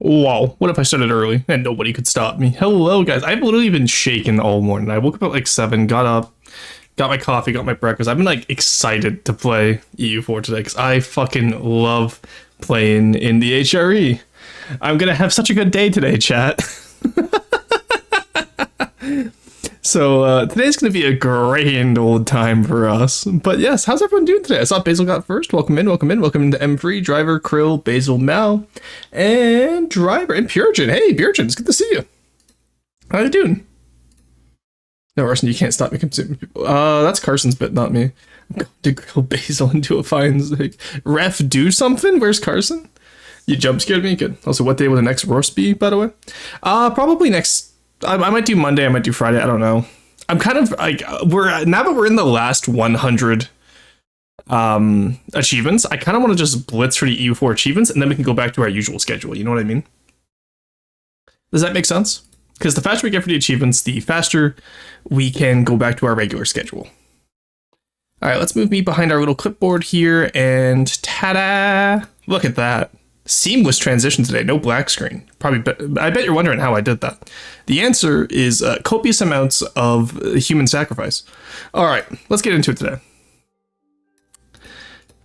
Wow, what if I started early and nobody could stop me? Hello, guys. I've literally been shaking all morning. I woke up at like 7, got up, got my coffee, got my breakfast. I've been like excited to play EU4 today because I fucking love playing in the HRE. I'm gonna have such a good day today, chat. So today's going to be a grand old time for us. But yes, how's everyone doing today? I saw Basil got first. Welcome in, welcome in. Welcome to M3, Driver, Krill, Basil, Mal, and Driver, and Purigen. Hey, Purigen, it's good to see you. How you doing? No, Arson, you can't stop me consuming people. That's Carson's bit, not me. I'm going to grill Basil into a fine like, ref, do something? Where's Carson? You jump scared me? Good. Also, what day will the next roast be, by the way? Probably next... I might do Monday, I might do Friday, I don't know. I'm kind of like, now that we're in the last 100 achievements, I kind of want to just blitz for the EU4 achievements, and then we can go back to our usual schedule, you know what I mean? Does that make sense? Because the faster we get for the achievements, the faster we can go back to our regular schedule. Alright, let's move me behind our little clipboard here, and ta-da! Look at that. Seamless transition today, no black screen. I bet you're wondering how I did that. The answer is copious amounts of human sacrifice. All right, let's get into it today.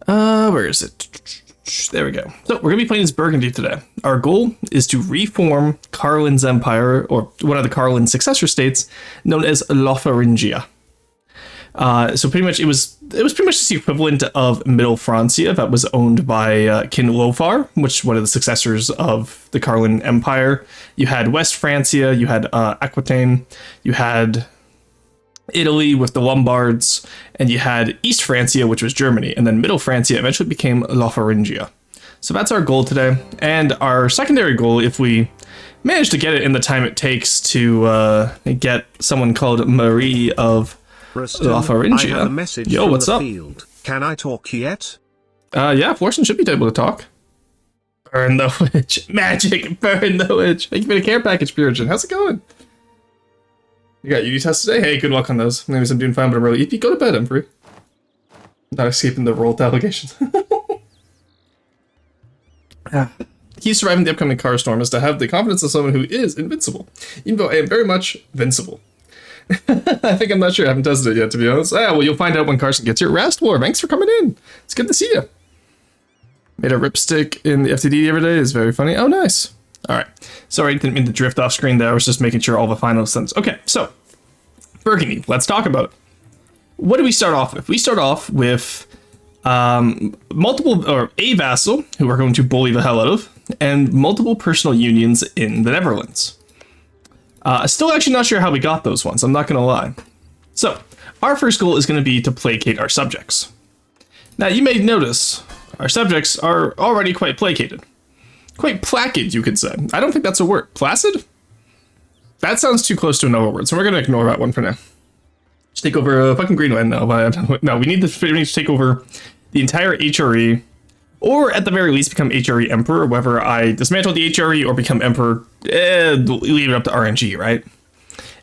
Where is it? There we go. So we're gonna be playing as Burgundy today. Our goal is to reform Karling's Empire, or one of the Karling successor states, known as Lotharingia. So pretty much it was pretty much the equivalent of Middle Francia that was owned by King Lothar, which one of the successors of the Karling Empire. You had West Francia, you had Aquitaine, you had Italy with the Lombards, and you had East Francia, which was Germany, and then Middle Francia eventually became Lotharingia. So that's our goal today, and our secondary goal, if we manage to get it in the time it takes to get someone called Marie of Lotharingia. I have a message Yo, from what's the up? field. Can I talk yet? Yeah, Florson should be able to talk. Burn the witch. Magic, burn the witch. Thank you for the care package, Purigen. How's it going? You got UD tests today? Hey, good luck on those. Maybe I'm doing fine, but I'm really... If you go to bed, I'm free. Not escaping the rolled allegations. Key to surviving the upcoming car storm is to have the confidence of someone who is invincible. Even though I am very much invincible. I think I'm not sure. I haven't tested it yet, to be honest. Well, you'll find out when Carson gets here. Rastwar, thanks for coming in. It's good to see you. Made a ripstick in the FTD the other day. Is very funny. Oh, nice. All right. Sorry, didn't mean to drift off screen there. I was just making sure all the final sentences. Okay, so Burgundy. Let's talk about it. What do we start off with? We start off with multiple, or a vassal who we're going to bully the hell out of, and multiple personal unions in the Netherlands. Still actually not sure how we got those ones, I'm not going to lie. So, our first goal is going to be to placate our subjects. Now, you may notice our subjects are already quite placated. Quite placid, you could say. I don't think that's a word. Placid? That sounds too close to another word, so we're going to ignore that one for now. Just take over fucking Greenland. No, we need to take over the entire HRE, or at the very least become HRE Emperor, whether I dismantle the HRE or become Emperor, leave it up to RNG, right?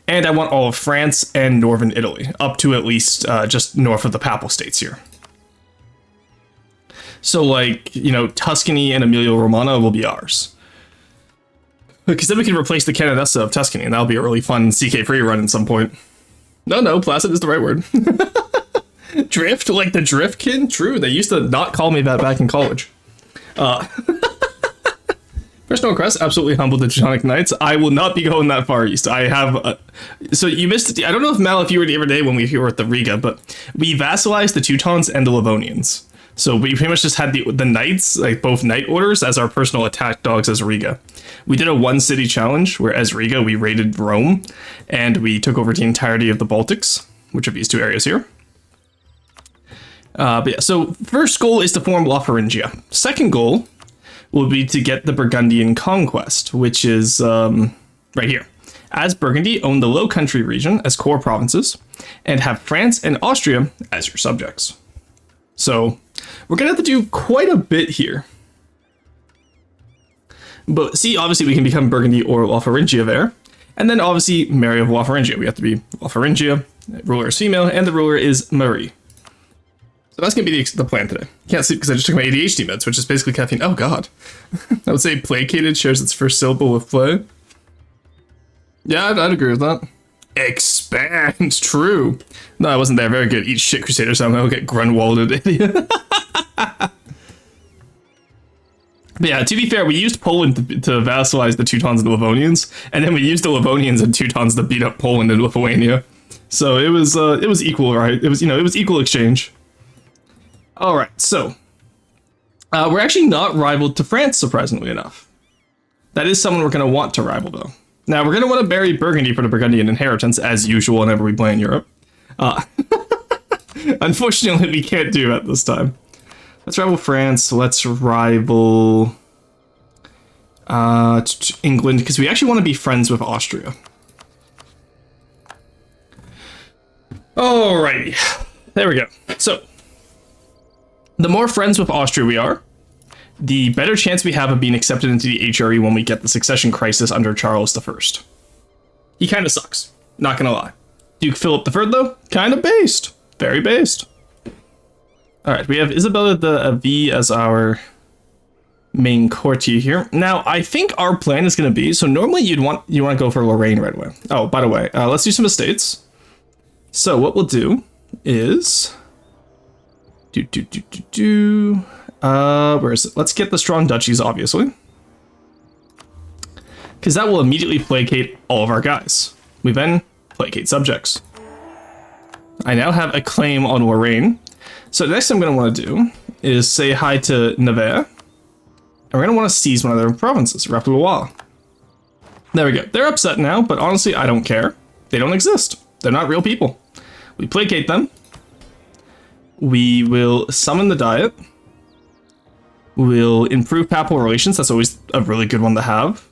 And I want all of France and Northern Italy, up to at least just north of the Papal States here. So like, you know, Tuscany and Emilia-Romagna will be ours. Because then we can replace the Canadessa of Tuscany, and that'll be a really fun CK3 run at some point. No, placid is the right word. Drift, like the Driftkin? True, they used to not call me that back in college. Personal request, absolutely humbled the Teutonic Knights. I will not be going that far east. I have... so you missed... I don't know if Mal, if you were the other day when we were at the Riga, but we vassalized the Teutons and the Livonians. So we pretty much just had the Knights, like both Knight Orders, as our personal attack dogs as Riga. We did a one-city challenge, where as Riga, we raided Rome, and we took over the entirety of the Baltics, which are these two areas here. But yeah, so first goal is to form Lotharingia. Second goal will be to get the Burgundian conquest, which is right here. As Burgundy, own the Low Country region as core provinces, and have France and Austria as your subjects. So we're going to have to do quite a bit here. But see, obviously we can become Burgundy or Lotharingia there. And then obviously Mary of Lotharingia. We have to be Lotharingia, ruler is female, and the ruler is Marie. So that's going to be the plan today. Can't sleep because I just took my ADHD meds, which is basically caffeine. Oh, God. I would say placated shares its first syllable with play. Yeah, I'd agree with that. Expand. True. No, I wasn't there. Very good. Eat shit, Crusader. Somehow get Grunwalded, idiot. But yeah, to be fair, we used Poland to vassalize the Teutons and the Livonians, and then we used the Livonians and Teutons to beat up Poland and Lithuania. So it was equal, right? It was equal exchange. All right, so we're actually not rivaled to France, surprisingly enough. That is someone we're going to want to rival, though. Now we're going to want to bury Burgundy for the Burgundian inheritance, as usual whenever we play in Europe. Unfortunately, we can't do that this time. Let's rival France. Let's rival England, because we actually want to be friends with Austria. Alrighty, there we go. So, the more friends with Austria we are, the better chance we have of being accepted into the HRE when we get the succession crisis under Charles I. He kind of sucks, not gonna lie. Duke Philip III, though, kind of based. Very based. Alright, we have Isabella the V as our main courtier here. Now, I think our plan is going to be, so normally you want to go for Lorraine right away. Oh, by the way, let's do some estates. So what we'll do is... where is it? Let's get the strong duchies, obviously. Because that will immediately placate all of our guys. We then placate subjects. I now have a claim on Lorraine. So the next thing I'm going to want to do is say hi to Nevers. And we're going to want to seize one of their provinces, Raplois. There we go. They're upset now, but honestly, I don't care. They don't exist. They're not real people. We placate them. We will summon the Diet. We'll improve papal relations. That's always a really good one to have.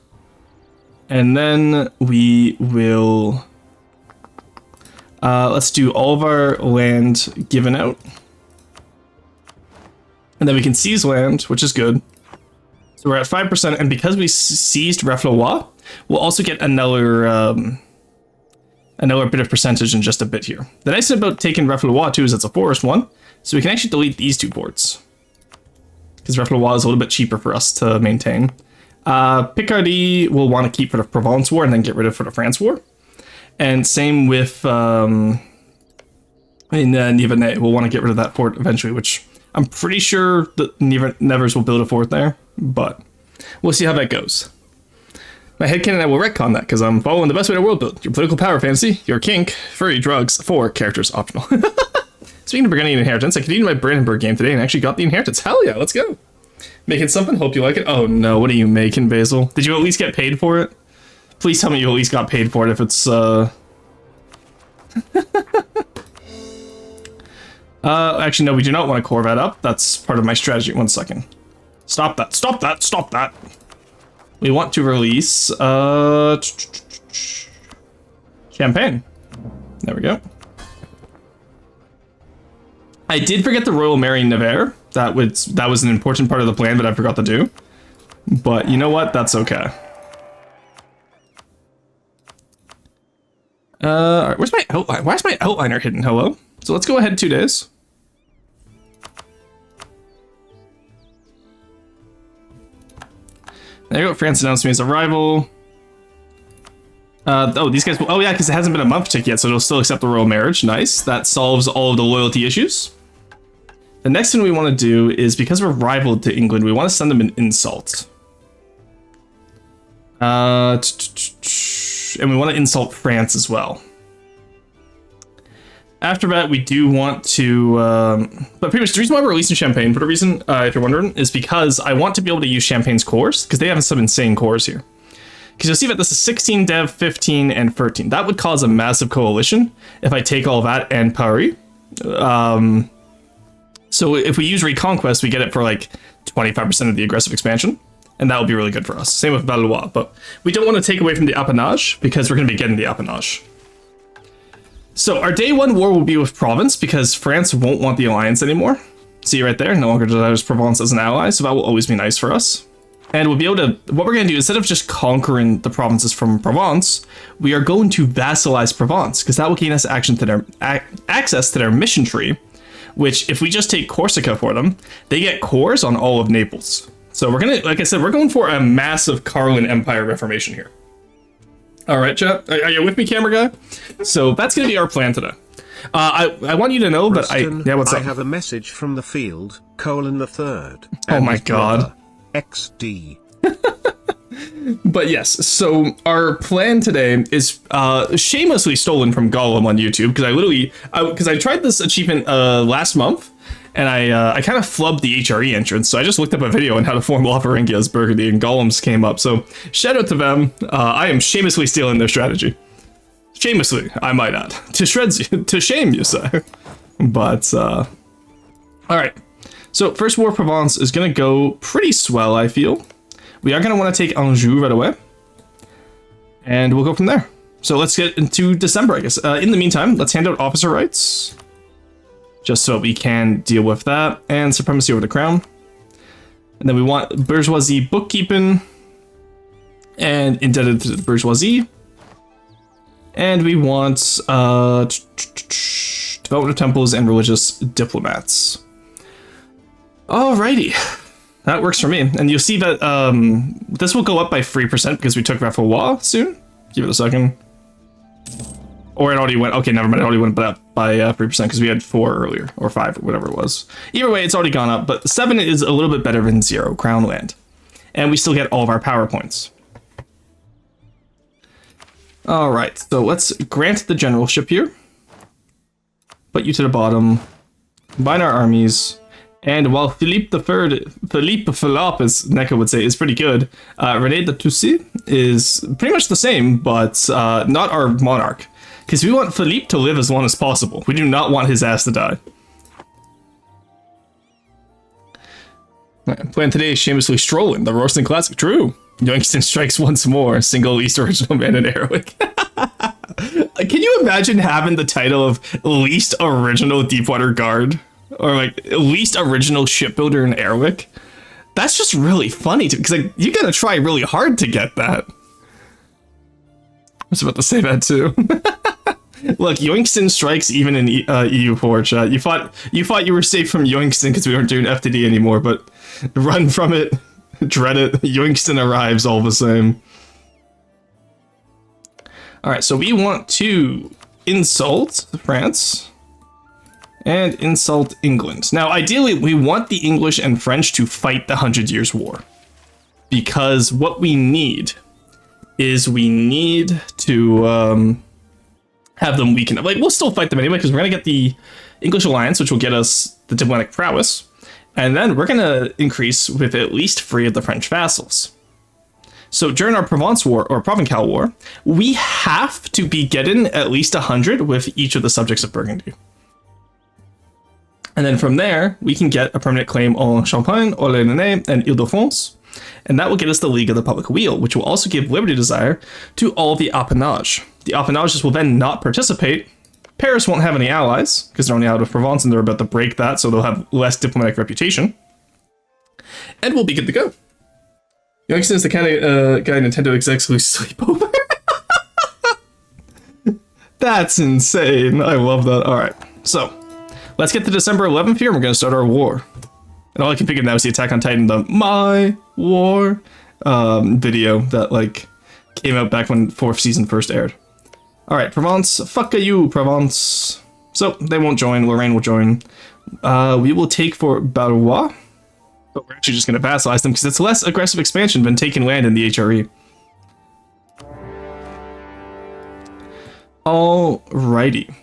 And then we will... let's do all of our land given out. And then we can seize land, which is good. So we're at 5%, and because we seized Reflois, we'll also get another bit of percentage in just a bit here. The nice thing about taking Reflois too is it's a forest one, so we can actually delete these 2 ports. Because Reflois is a little bit cheaper for us to maintain. Picardy we'll want to keep for the Provence War and then get rid of for the France War. And same with Nivernais, we'll want to get rid of that fort eventually, which... I'm pretty sure that Nevers will build a fort there, but we'll see how that goes. My headcanon, I will retcon that, because I'm following the best way to world build. Your political power fantasy, your kink, furry, drugs, 4 characters optional. Speaking of Burgundian inheritance, I continued my Brandenburg game today and actually got the inheritance. Hell yeah, let's go. Making something, hope you like it. Oh no, what are you making, Basil? Did you at least get paid for it? Please tell me you at least got paid for it if it's, actually, no, we do not want to core that up. That's part of my strategy. 1 second. Stop that. Stop that. Stop that. We want to release, Champagne. There we go. I did forget the Royal Mary Nevers. That was an important part of the plan, but I forgot to do. But you know what? That's okay. Alright, where's my outline? Why is my outliner hidden? Hello? So let's go ahead 2 days. There you go. France announced me as a rival. Oh, these guys... Oh, yeah, because it hasn't been a month tick yet, so it'll still accept the royal marriage. Nice. That solves all of the loyalty issues. The next thing we want to do is, because we're rivaled to England, we want to send them an insult. And we want to insult France as well. After that, we do want to... but pretty much the reason why we're releasing Champagne, for the reason, if you're wondering, is because I want to be able to use Champagne's cores, because they have some insane cores here. Because you'll see that this is 16 dev, 15, and 13. That would cause a massive coalition if I take all that and Paris. So if we use Reconquest, we get it for like 25% of the aggressive expansion. And that would be really good for us. Same with Valois. But we don't want to take away from the Appanage, because we're going to be getting the Appanage. So our day 1 war will be with Provence, because France won't want the alliance anymore. See right there, no longer desires Provence as an ally, so that will always be nice for us. And we'll be able to, what we're going to do, instead of just conquering the provinces from Provence, we are going to vassalize Provence, because that will gain us access to their mission tree, which if we just take Corsica for them, they get cores on all of Naples. So we're gonna, like I said, we're going for a massive Karling Empire reformation here. All right, chat, are you with me, camera guy? So that's gonna be our plan today. I want you to know that what's up? I have a message from the field, colon the third. Oh my god. XD. But yes, so our plan today is shamelessly stolen from Gollum on YouTube, because I tried this achievement last month, and I kind of flubbed the HRE entrance, so I just looked up a video on how to form Lotharingia's Burgundy, and Gollum's came up, so shout out to them. I am shamelessly stealing their strategy. Shamelessly, I might add. To shreds you, to shame you, sir. But, alright. So, first War of Provence is going to go pretty swell, I feel. We are going to want to take Anjou right away. And we'll go from there. So, let's get into December, I guess. In the meantime, let's hand out officer rights. Just so we can deal with that. And supremacy over the crown. And then we want bourgeoisie bookkeeping. And indebted to the bourgeoisie. And we want development of temples and religious diplomats. Alrighty, that works for me. And you'll see that this will go up by 3% because we took Raffawa soon. Give it a second. Or it already went, okay, never mind, it already went up by 3% because we had 4 earlier, or 5, or whatever it was. Either way, it's already gone up, but 7 is a little bit better than 0, crown land. And we still get all of our power points. Alright, so let's grant the generalship here. Put you to the bottom. Combine our armies. And while Philippe, as Neko would say, is pretty good, René de Toucy is pretty much the same, but not our monarch. Because we want Philippe to live as long as possible. We do not want his ass to die. Plan today is shamelessly strolling, the Royston Classic. True. Youngston strikes once more. Single least original man in Airwick. Can you imagine having the title of least original Deepwater Guard? Or like least original shipbuilder in Airwick? That's just really funny because like, you gotta try really hard to get that. I was about to say that too. Look, Youngston strikes even in EU4 chat. You thought you were safe from Youngston because we weren't doing FTD anymore, but run from it. Dread it. Youngston arrives all the same. Alright, so we want to insult France and insult England. Now, ideally, we want the English and French to fight the 100 Years' War. Because what we need is we need to have them weaken. Like, we'll still fight them anyway, because we're going to get the English alliance, which will get us the diplomatic prowess. And then we're going to increase with at least 3 of the French vassals. So during our Provence War, or Provencal War, we have to be getting at least 100 with each of the subjects of Burgundy. And then from there, we can get a permanent claim on Champagne, Orléans, and Ile-de-France. And that will get us the League of the Public Weal, which will also give Liberty Desire to all the appanage. The appanages will then not participate. Paris won't have any allies, because they're only out of Provence and they're about to break that, so they'll have less diplomatic reputation. And we'll be good to go. Youngston is the kind of guy Nintendo execs who sleep over. That's insane. I love that. Alright, so let's get to December 11th here and we're going to start our war. And all I can think of now is the Attack on Titan, the My War video that like came out back when 4th season first aired. Alright, Provence, fuck you, Provence. So, they won't join, Lorraine will join. We will take for Barrois. But we're actually just going to vassalize them because it's less aggressive expansion than taking land in the HRE. Alrighty.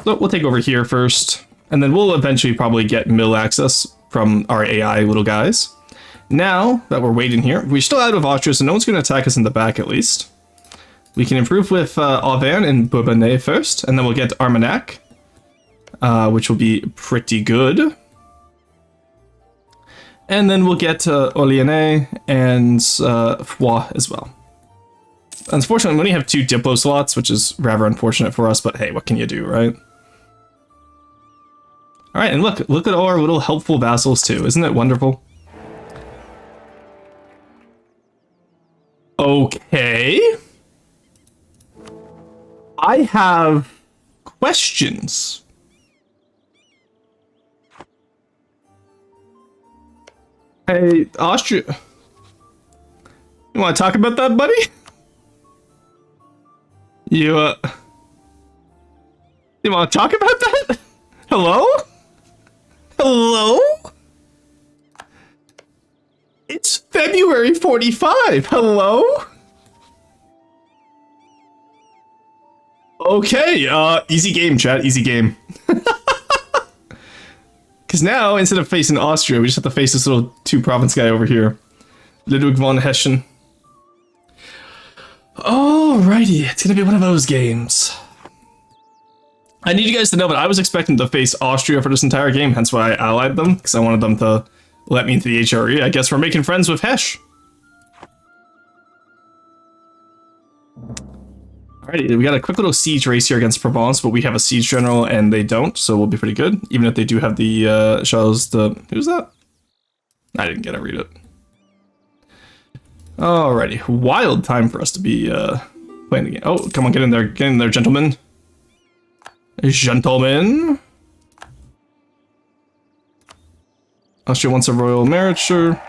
So, we'll take over here first. And then we'll eventually probably get mill access from our AI little guys. Now that we're waiting here, we're still out of Austria, so no one's going to attack us in the back at least. We can improve with Auvergne and Bourbonnais first, and then we'll get Armagnac, which will be pretty good. And then we'll get Orléans and Foix as well. Unfortunately, we only have 2 Diplo slots, which is rather unfortunate for us, but hey, what can you do, right? Alright, and look at all our little helpful vassals too, isn't it wonderful? Okay. I have questions. Hey, Austria. You want to talk about that, buddy? You want to talk about that? Hello? Hello? It's February 45. Hello? Okay, easy game, chat. Easy game. Because now, instead of facing Austria, we just have to face this little two-province guy over here. Ludwig von Hessen. Alrighty, it's gonna be one of those games. I need you guys to know that I was expecting to face Austria for this entire game, hence why I allied them, because I wanted them to let me into the HRE. I guess we're making friends with Hesh. Alrighty, we got a quick little siege race here against Provence, but we have a siege general and they don't, so we'll be pretty good. Even if they do have the shells, who's that? I didn't get to read it. Alrighty, wild time for us to be playing the game. Oh, come on, get in there, gentlemen. Gentlemen. Austria wants a royal marriage, sure.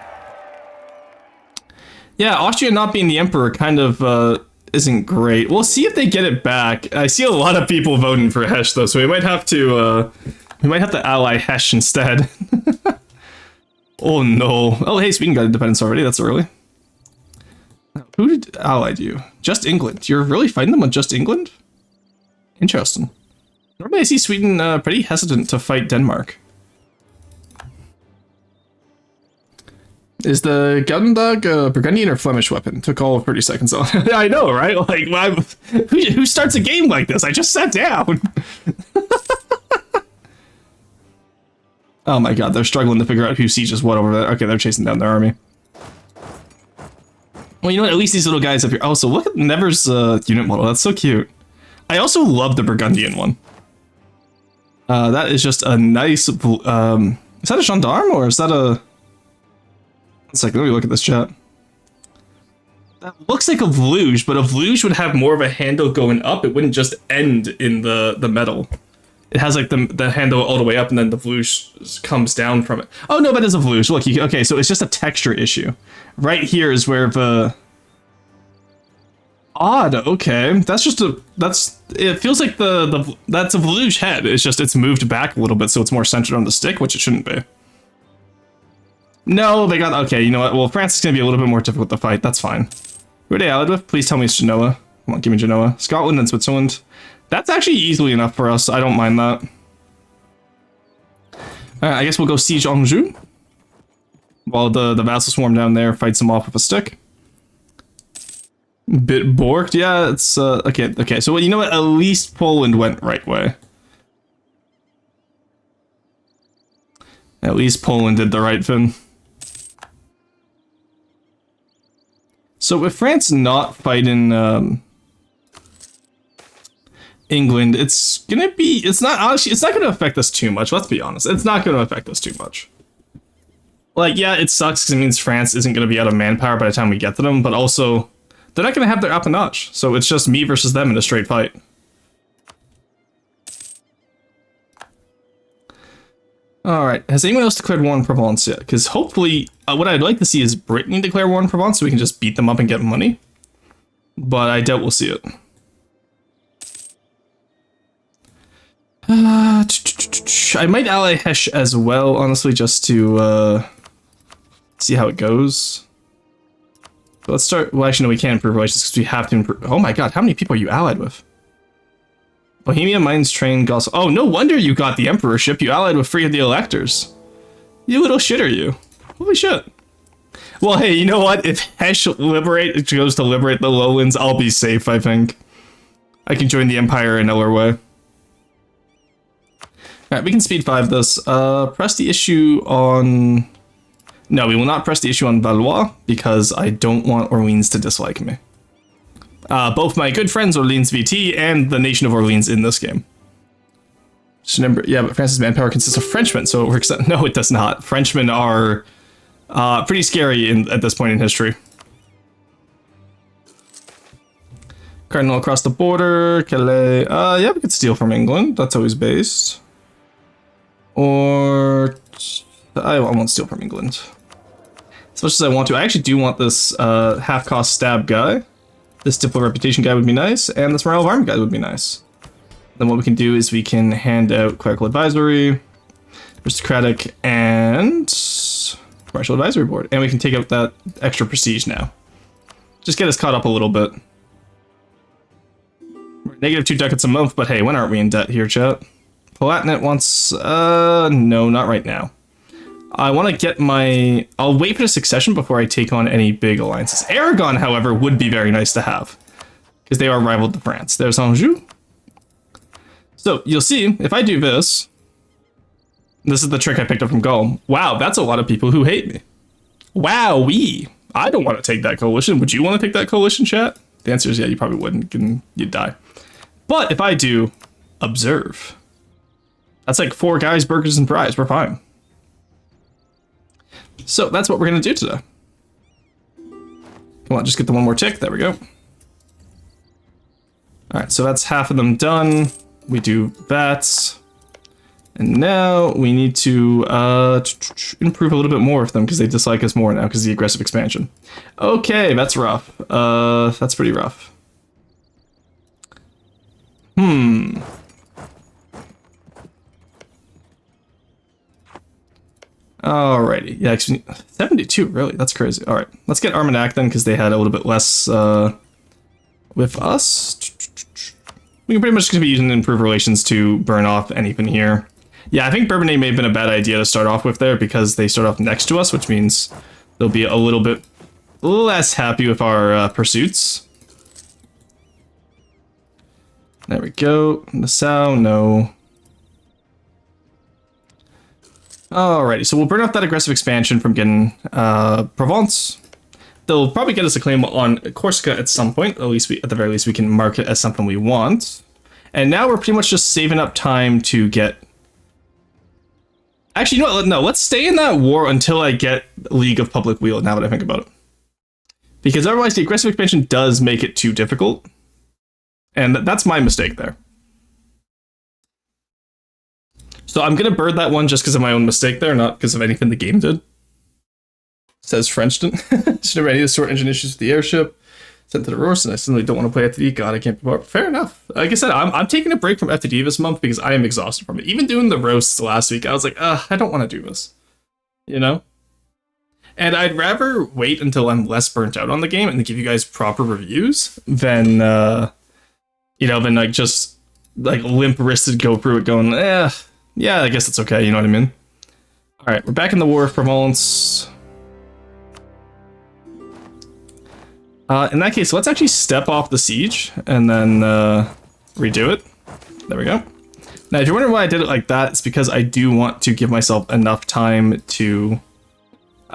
Yeah, Austria not being the emperor kind of isn't great. We'll see if they get it back. I see a lot of people voting for Hesh though, so we might have to ally Hesh instead. Oh no. Oh hey, Sweden got independence already. That's early. Who did allied you? Just England. You're really fighting them on just England? Interesting. Normally I see Sweden pretty hesitant to fight Denmark. Is the Geldendag a Burgundian or Flemish weapon? Took all of 30 seconds on. I know, right? Like, who starts a game like this? I just sat down. Oh my god, they're struggling to figure out who sieges what over there. Okay, they're chasing down their army. Well, you know what? At least these little guys up here. Oh, so look at Never's unit model. That's so cute. I also love the Burgundian one. That is just a nice... is that a gendarme or is that a... It's like, let me look at this chat. That looks like a Vluge, but a Vluge would have more of a handle going up. It wouldn't just end in the metal. It has like the handle all the way up and then the Vluge comes down from it. Oh no, that is a Vluge. Look, okay, so it's just a texture issue. Right here is where the... Odd, okay. That's just a... It feels like that's a Vluge head. It's just, it's moved back a little bit so it's more centered on the stick, which it shouldn't be. No, they got... Okay, you know what? Well, France is going to be a little bit more difficult to fight. That's fine. Who are they allied with? Please tell me it's Genoa. Come on, give me Genoa. Scotland and Switzerland. That's actually easily enough for us. I don't mind that. Alright, I guess we'll go siege Anjou. While the vassal swarm down there fights them off with a stick. Bit borked. Yeah, it's... Okay, so you know what? At least Poland went right way. At least Poland did the right thing. So with France not fighting England, it's gonna be... It's not gonna affect us too much, let's be honest. It's not gonna affect us too much. Like, yeah, it sucks because it means France isn't gonna be out of manpower by the time we get to them, but also, they're not gonna have their appanage, so it's just me versus them in a straight fight. Alright, has anyone else declared war on Provence yet? Because hopefully, what I'd like to see is Brittany declare war on Provence so we can just beat them up and get money. But I doubt we'll see it. I might ally Hesh as well, honestly, just to see how it goes. But let's start... Well, actually, no, we can't improve relations because we have to improve... Oh my god, how many people are you allied with? Bohemia, Mines, Train, Gauss... Oh, no wonder you got the emperorship. You allied with 3 of the electors. You little shitter, you. Holy shit. Well, hey, you know what? If Hesh goes to liberate the lowlands, I'll be safe, I think. I can join the Empire in Norway. Alright, we can speed 5 this. Press the issue on... No, we will not press the issue on Valois, because I don't want Orleans to dislike me. Both my good friends Orleans VT and the nation of Orleans in this game. Just remember, yeah, but France's manpower consists of Frenchmen, so it works out. No, it does not. Frenchmen are pretty scary at this point in history. Cardinal across the border, Calais. Yeah, we could steal from England. That's always based. Or... I won't steal from England. As much as I want to, I actually do want this half-cost stab guy. This Diplo reputation guy would be nice, and this morale of army guy would be nice. Then what we can do is we can hand out clerical advisory, aristocratic, and commercial advisory board, and we can take out that extra prestige now. Just get us caught up a little bit. We're negative 2 ducats a month, but hey, when aren't we in debt here, chat? Palatinate wants, no, not right now. I want to get my... I'll wait for the succession before I take on any big alliances. Aragon, however, would be very nice to have, because they are rivaled to France. There's Anjou. So, you'll see, if I do this... This is the trick I picked up from Gaul. Wow, that's a lot of people who hate me. Wowee! I don't want to take that coalition. Would you want to take that coalition, chat? The answer is yeah, you probably wouldn't. You'd die. But if I do... Observe. That's like 4 guys, burgers, and fries. We're fine. So that's what we're going to do today. Come on, just get the one more tick. There we go. All right, so that's half of them done. We do that. And now we need to improve a little bit more of them because they dislike us more now because of the aggressive expansion. Okay, that's rough. That's pretty rough. Alrighty, yeah, 72, really, that's crazy. All right, let's get Armagnac then, because they had a little bit less with us. We can pretty much be using improved relations to burn off anything here. Yeah, I think Bourbonnais may have been a bad idea to start off with there, because they start off next to us, which means they'll be a little bit less happy with our pursuits. There we go. Nassau, no. Alrighty, so we'll burn off that aggressive expansion from getting Provence. They'll probably get us a claim on Corsica at some point. At least at the very least, we can mark it as something we want. And now we're pretty much just saving up time to get... Actually, you know what? No, let's stay in that war until I get League of Public Weal, now that I think about it. Because otherwise, the aggressive expansion does make it too difficult. And that's my mistake there. So I'm going to bird that one just because of my own mistake there, not because of anything the game did. Says Frenchton. Should have ready to sort engine issues with the airship. Sent to the roast, and I suddenly don't want to play FTD. God, I can't be bored. Fair enough. Like I said, I'm taking a break from FTD this month because I am exhausted from it. Even doing the roasts last week, I was like, I don't want to do this. You know? And I'd rather wait until I'm less burnt out on the game and give you guys proper reviews than, than like just like limp-wristed go through it going, yeah, I guess it's okay, you know what I mean? Alright, we're back in the War of Provence. In that case, let's actually step off the siege and then redo it. There we go. Now, if you're wondering why I did it like that, it's because I do want to give myself enough time to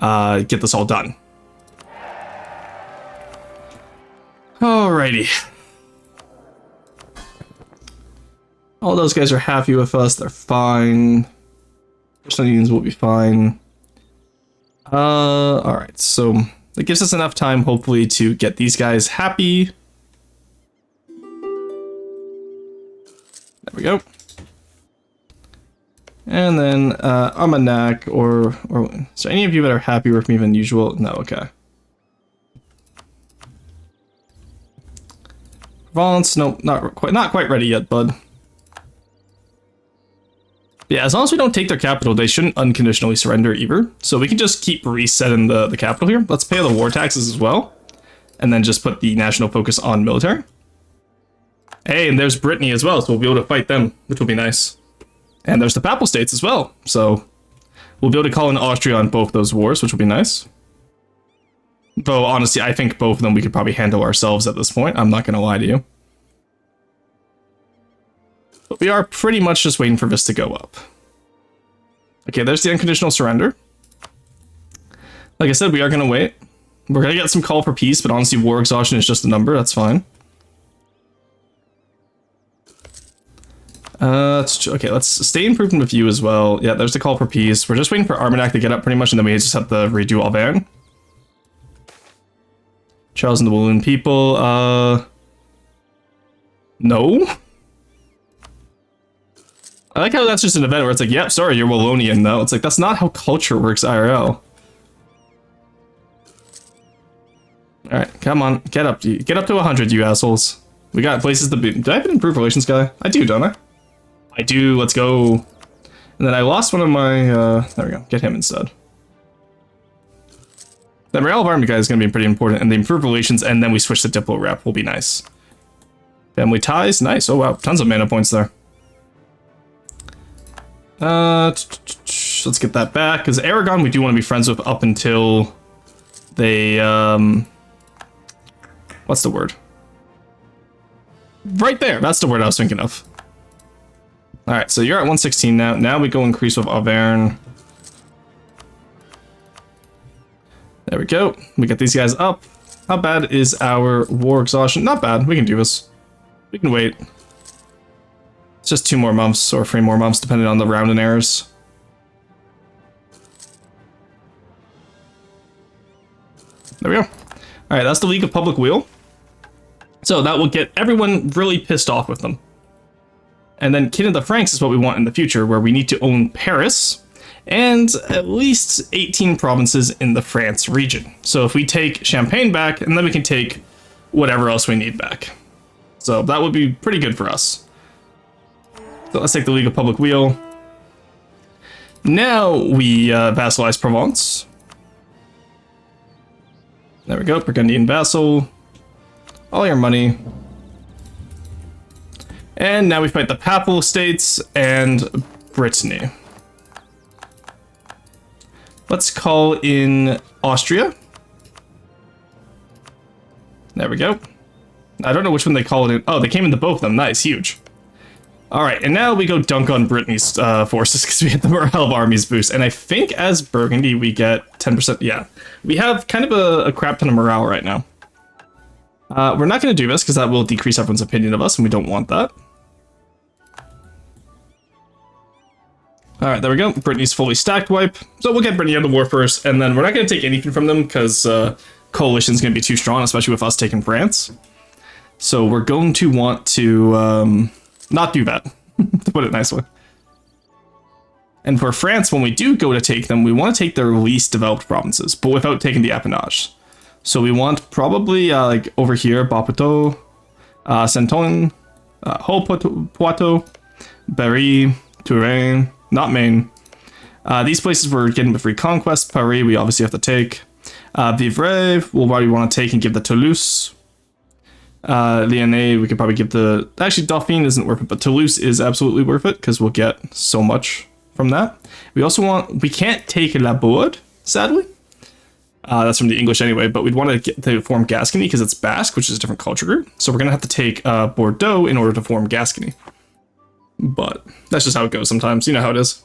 get this all done. Alrighty. All those guys are happy with us. They're fine. Personal unions will be fine. Alright, so that gives us enough time, hopefully, to get these guys happy. There we go. And then Armagnac, or so any of you that are happier with me than usual? No, okay. Provence, nope, not quite ready yet, bud. Yeah, as long as we don't take their capital, they shouldn't unconditionally surrender either. So we can just keep resetting the capital here. Let's pay the war taxes as well. And then just put the national focus on military. Hey, and there's Brittany as well, so we'll be able to fight them, which will be nice. And there's the Papal States as well, so we'll be able to call in Austria on both those wars, which will be nice. Though, honestly, I think both of them we could probably handle ourselves at this point. I'm not going to lie to you. But we are pretty much just waiting for this to go up. Okay, there's the unconditional surrender. Like I said, we are going to wait. We're going to get some call for peace, but honestly, war exhaustion is just a number. That's fine. Okay, let's stay improvement with you as well. Yeah, there's the call for peace. We're just waiting for Armagnac to get up pretty much, and then we just have to redo Auvergne. Charles and the Walloon people, no? I like how that's just an event where it's like, yep, sorry, you're Wallonian, though. It's like, that's not how culture works IRL. All right, come on, get up to 100, you assholes. We got places to be. Do I have an improved relations guy? I do, don't I? I do. Let's go. And then I lost one of my. There we go. Get him instead. The morale of army guy is going to be pretty important, and the improved relations, and then we switch to Diplo rep will be nice. Family ties, nice. Oh wow, tons of mana points there. Let's get that back, because Aragon we do want to be friends with up until they, what's the word? Right there, that's the word I was thinking of. Alright, so you're at 116 now. Now we go increase with Auvergne. There we go. We get these guys up. How bad is our war exhaustion? Not bad, we can do this. We can wait. It's just 2 more months, or 3 more months, depending on the rounding errors. There we go. Alright, that's the League of Public Weal. So that will get everyone really pissed off with them. And then King of the Franks is what we want in the future, where we need to own Paris and at least 18 provinces in the France region. So if we take Champagne back, and then we can take whatever else we need back. So that would be pretty good for us. So let's take the League of Public Weal. Now we vassalize Provence. There we go, Burgundian vassal. All your money. And now we fight the Papal States and Brittany. Let's call in Austria. There we go. I don't know which one they call it in. Oh, they came into both of them. Nice, huge. Alright, and now we go dunk on Brittany's forces because we get the morale of armies boost. And I think as Burgundy we get 10%. Yeah, we have kind of a crap ton of morale right now. We're not going to do this because that will decrease everyone's opinion of us, and we don't want that. Alright, there we go. Brittany's fully stacked wipe. So we'll get Brittany out of the war first, and then we're not going to take anything from them because coalition's going to be too strong, especially with us taking France. So we're going to want to not do that, to put it nicely. And for France, when we do go to take them, we want to take their least developed provinces, but without taking the appanage. So we want probably like over here, Bapoteau, Saintonge, Haut-Poitou, Berry, Touraine, not Maine. These places we're getting with reconquest. Paris we obviously have to take. Vivray we'll probably want to take and give the Toulouse. Lyonnais we could probably give the... Actually, Dauphine isn't worth it, but Toulouse is absolutely worth it because we'll get so much from that. We also want... We can't take La Baude, sadly. That's from the English anyway, but we'd want to get to form Gascony because it's Basque, which is a different culture group. So we're going to have to take Bordeaux in order to form Gascony. But that's just how it goes sometimes. You know how it is.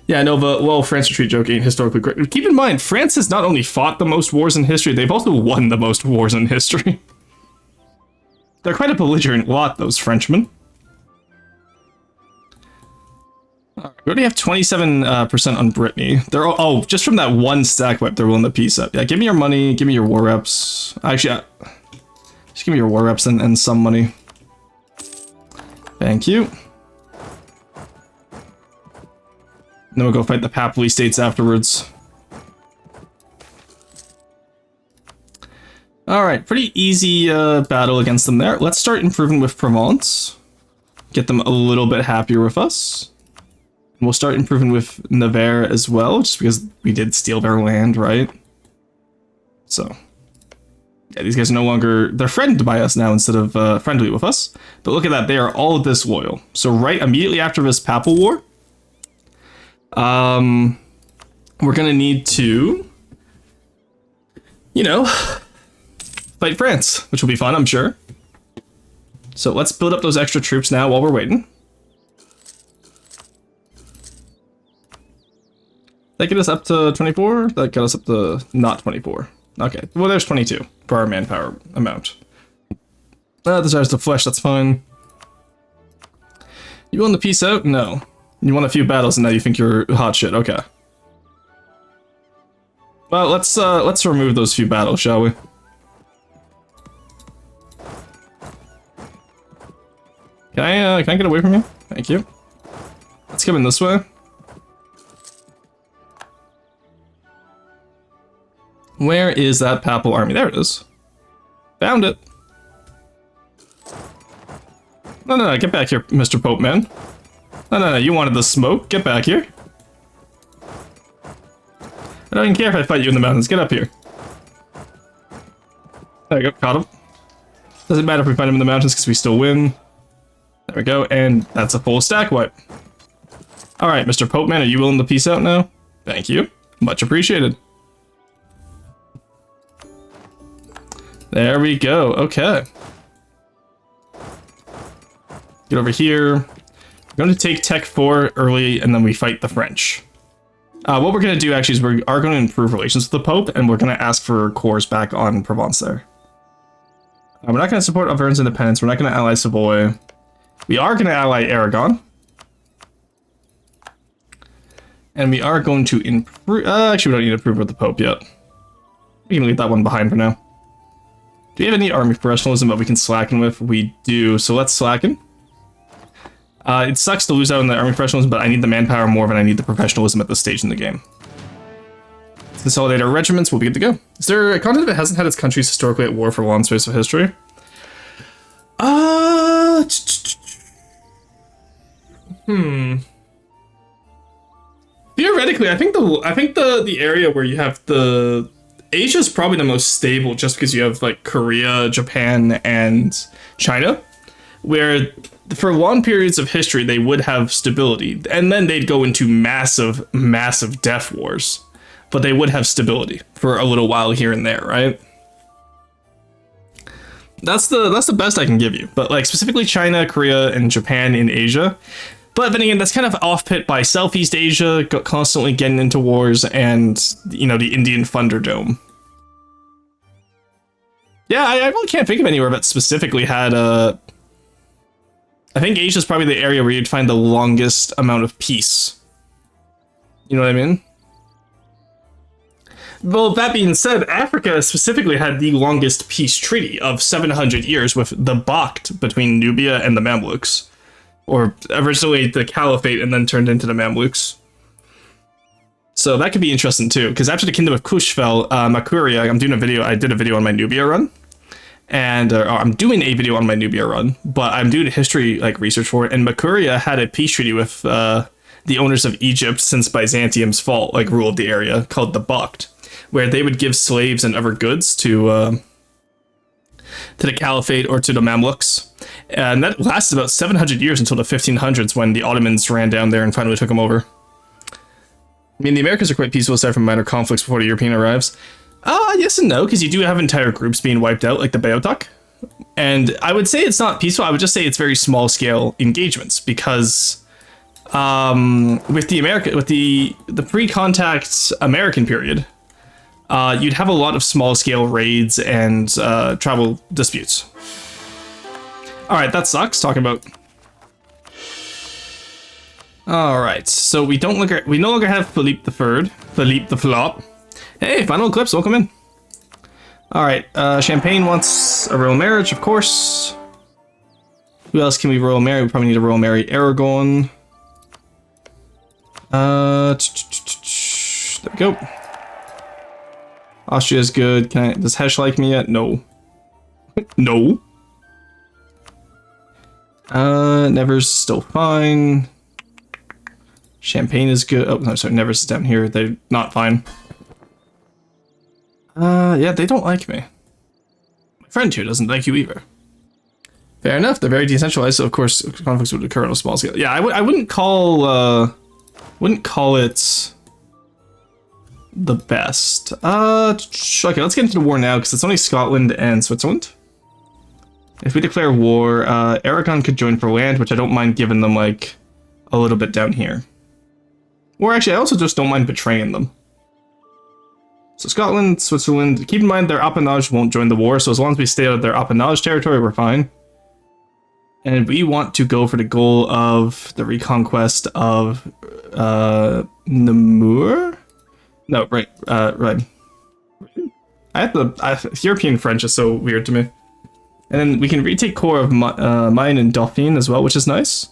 Yeah, Nova, well, France retreat joke ain't historically great. Keep in mind, France has not only fought the most wars in history, they've also won the most wars in history. They're quite a belligerent lot, those Frenchmen. Right, we already have 27% on Brittany. They're all, oh, just from that one stack wipe, they're willing to piece up. Yeah, give me your money, give me your war reps. Actually, just give me your war reps and some money. Thank you. Then we'll go fight the Papal States afterwards. Alright, pretty easy battle against them there. Let's start improving with Provence. Get them a little bit happier with us. We'll start improving with Nevers as well, just because we did steal their land, right? So, yeah, these guys are no longer... They're threatened by us now instead of friendly with us. But look at that, they are all disloyal. So right immediately after this Papal War, we're gonna need to, you know, fight France, which will be fun, I'm sure. So let's build up those extra troops now while we're waiting. That get us up to 24? That got us up to not 24. Okay, well there's 22 for our manpower amount. Desires to flesh, that's fine. You willing to peace out? No. You won a few battles and now you think you're hot shit, okay. Well, let's remove those few battles, shall we? Can I get away from you? Thank you. Let's come in this way. Where is that papal army? There it is. Found it. No, get back here, Mr. Pope Man. No, you wanted the smoke. Get back here. I don't even care if I fight you in the mountains. Get up here. There we go, caught him. Doesn't matter if we fight him in the mountains because we still win. There we go, and that's a full stack wipe. Alright, Mr. Pope Man, are you willing to peace out now? Thank you. Much appreciated. There we go, okay. Get over here. We're going to take Tech 4 early, and then we fight the French. What we're going to do, actually, is we are going to improve relations with the Pope, and we're going to ask for cores back on Provence there. We're not going to support Auvergne's independence. We're not going to ally Savoy. We are going to ally Aragon. And we are going to improve... actually, we don't need to improve with the Pope yet. We can leave that one behind for now. Do we have any army professionalism that we can slacken with? We do, so let's slacken. It sucks to lose out on the army professionalism, but I need the manpower more than I need the professionalism at this stage in the game. Let's consolidate our regiments, we'll be good to go. Is there a continent that hasn't had its countries historically at war for a long space of history? Theoretically, I think the area where you have the... Asia's probably the most stable just because you have like Korea, Japan, and China, where for long periods of history they would have stability, and then they'd go into massive death wars, but they would have stability for a little while here and there, right? That's the best I can give you. But like specifically China, Korea, and Japan in Asia. But then again, that's kind of off-pit by Southeast Asia constantly getting into wars, and, you know, the Indian Thunderdome. Yeah, I really can't think of anywhere that specifically had a... I think Asia's probably the area where you'd find the longest amount of peace. You know what I mean? Well, that being said, Africa specifically had the longest peace treaty of 700 years with the Bakht between Nubia and the Mamluks. Or originally the Caliphate and then turned into the Mamluks. So that could be interesting too, because after the Kingdom of Kush fell, Makuria, I did a video on my Nubia run. And I'm doing a video on my Nubia run, but I'm doing history like research for it, and Makuria had a peace treaty with the owners of Egypt since Byzantium's fall, like ruled the area, called the Bakht, where they would give slaves and other goods to the Caliphate or to the Mamluks. And that lasted about 700 years until the 1500s when the Ottomans ran down there and finally took them over. I mean, the Americas are quite peaceful aside from minor conflicts before the European arrives. Yes and no, because you do have entire groups being wiped out, like the Beothuk. And I would say it's not peaceful, I would just say it's very small-scale engagements, because with the pre-contact American period, you'd have a lot of small-scale raids and travel disputes. Alright, that sucks, talking about... Alright, so we no longer have Philippe III, Philippe the Flop. Hey, Final Eclipse, welcome in. Alright, Champagne wants a royal marriage, of course. Who else can we royal marry? We probably need a royal marry Aragon. There we go. Austria's good. Does Hesh like me yet? No. No. Nevers still fine. Champagne is good. Oh, no, sorry, Nevers is down here. They're not fine. Yeah, they don't like me. My friend here doesn't like you either. Fair enough, they're very decentralized, so of course conflicts would occur on a small scale. Yeah, I wouldn't call it the best. Okay, let's get into the war now, because it's only Scotland and Switzerland. If we declare war, Aragon could join for land, which I don't mind giving them, like, a little bit down here. Or actually, I also just don't mind betraying them. So Scotland, Switzerland, keep in mind their appanage won't join the war, so as long as we stay out of their appanage territory, we're fine. And we want to go for the goal of the reconquest of Namur? No, right, right. European French is so weird to me. And then we can retake core of Maine and Dauphine as well, which is nice.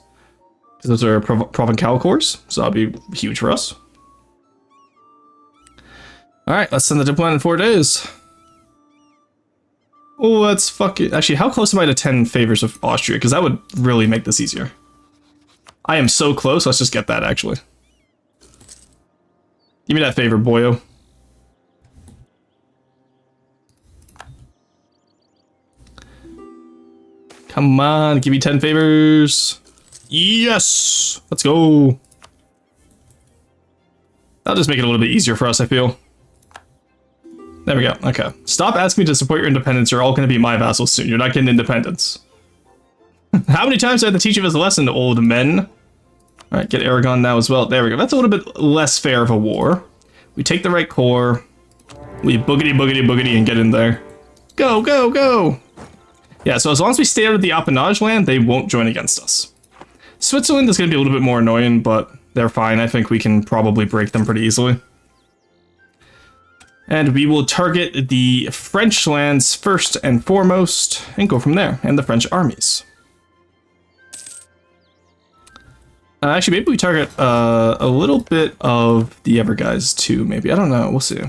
Because those are Provencal cores, so that'll be huge for us. Alright, let's send the diplomat in 4 days. Oh, let's fuck it. Actually, how close am I to 10 favors of Austria? Because that would really make this easier. I am so close. Let's just get that, actually. Give me that favor, boyo. Come on, give me 10 favors. Yes! Let's go. That'll just make it a little bit easier for us, I feel. There we go. Okay. Stop asking me to support your independence. You're all going to be my vassals soon. You're not getting independence. How many times do I have to teach you this lesson, old men? Alright, get Aragon now as well. There we go. That's a little bit less fair of a war. We take the right core. We boogity and get in there. Go, go, go! Yeah, so as long as we stay out of the appanage land, they won't join against us. Switzerland is going to be a little bit more annoying, but they're fine. I think we can probably break them pretty easily. And we will target the French lands first and foremost, and go from there, and the French armies. Actually, maybe we target a little bit of the other guys too, maybe. I don't know, we'll see.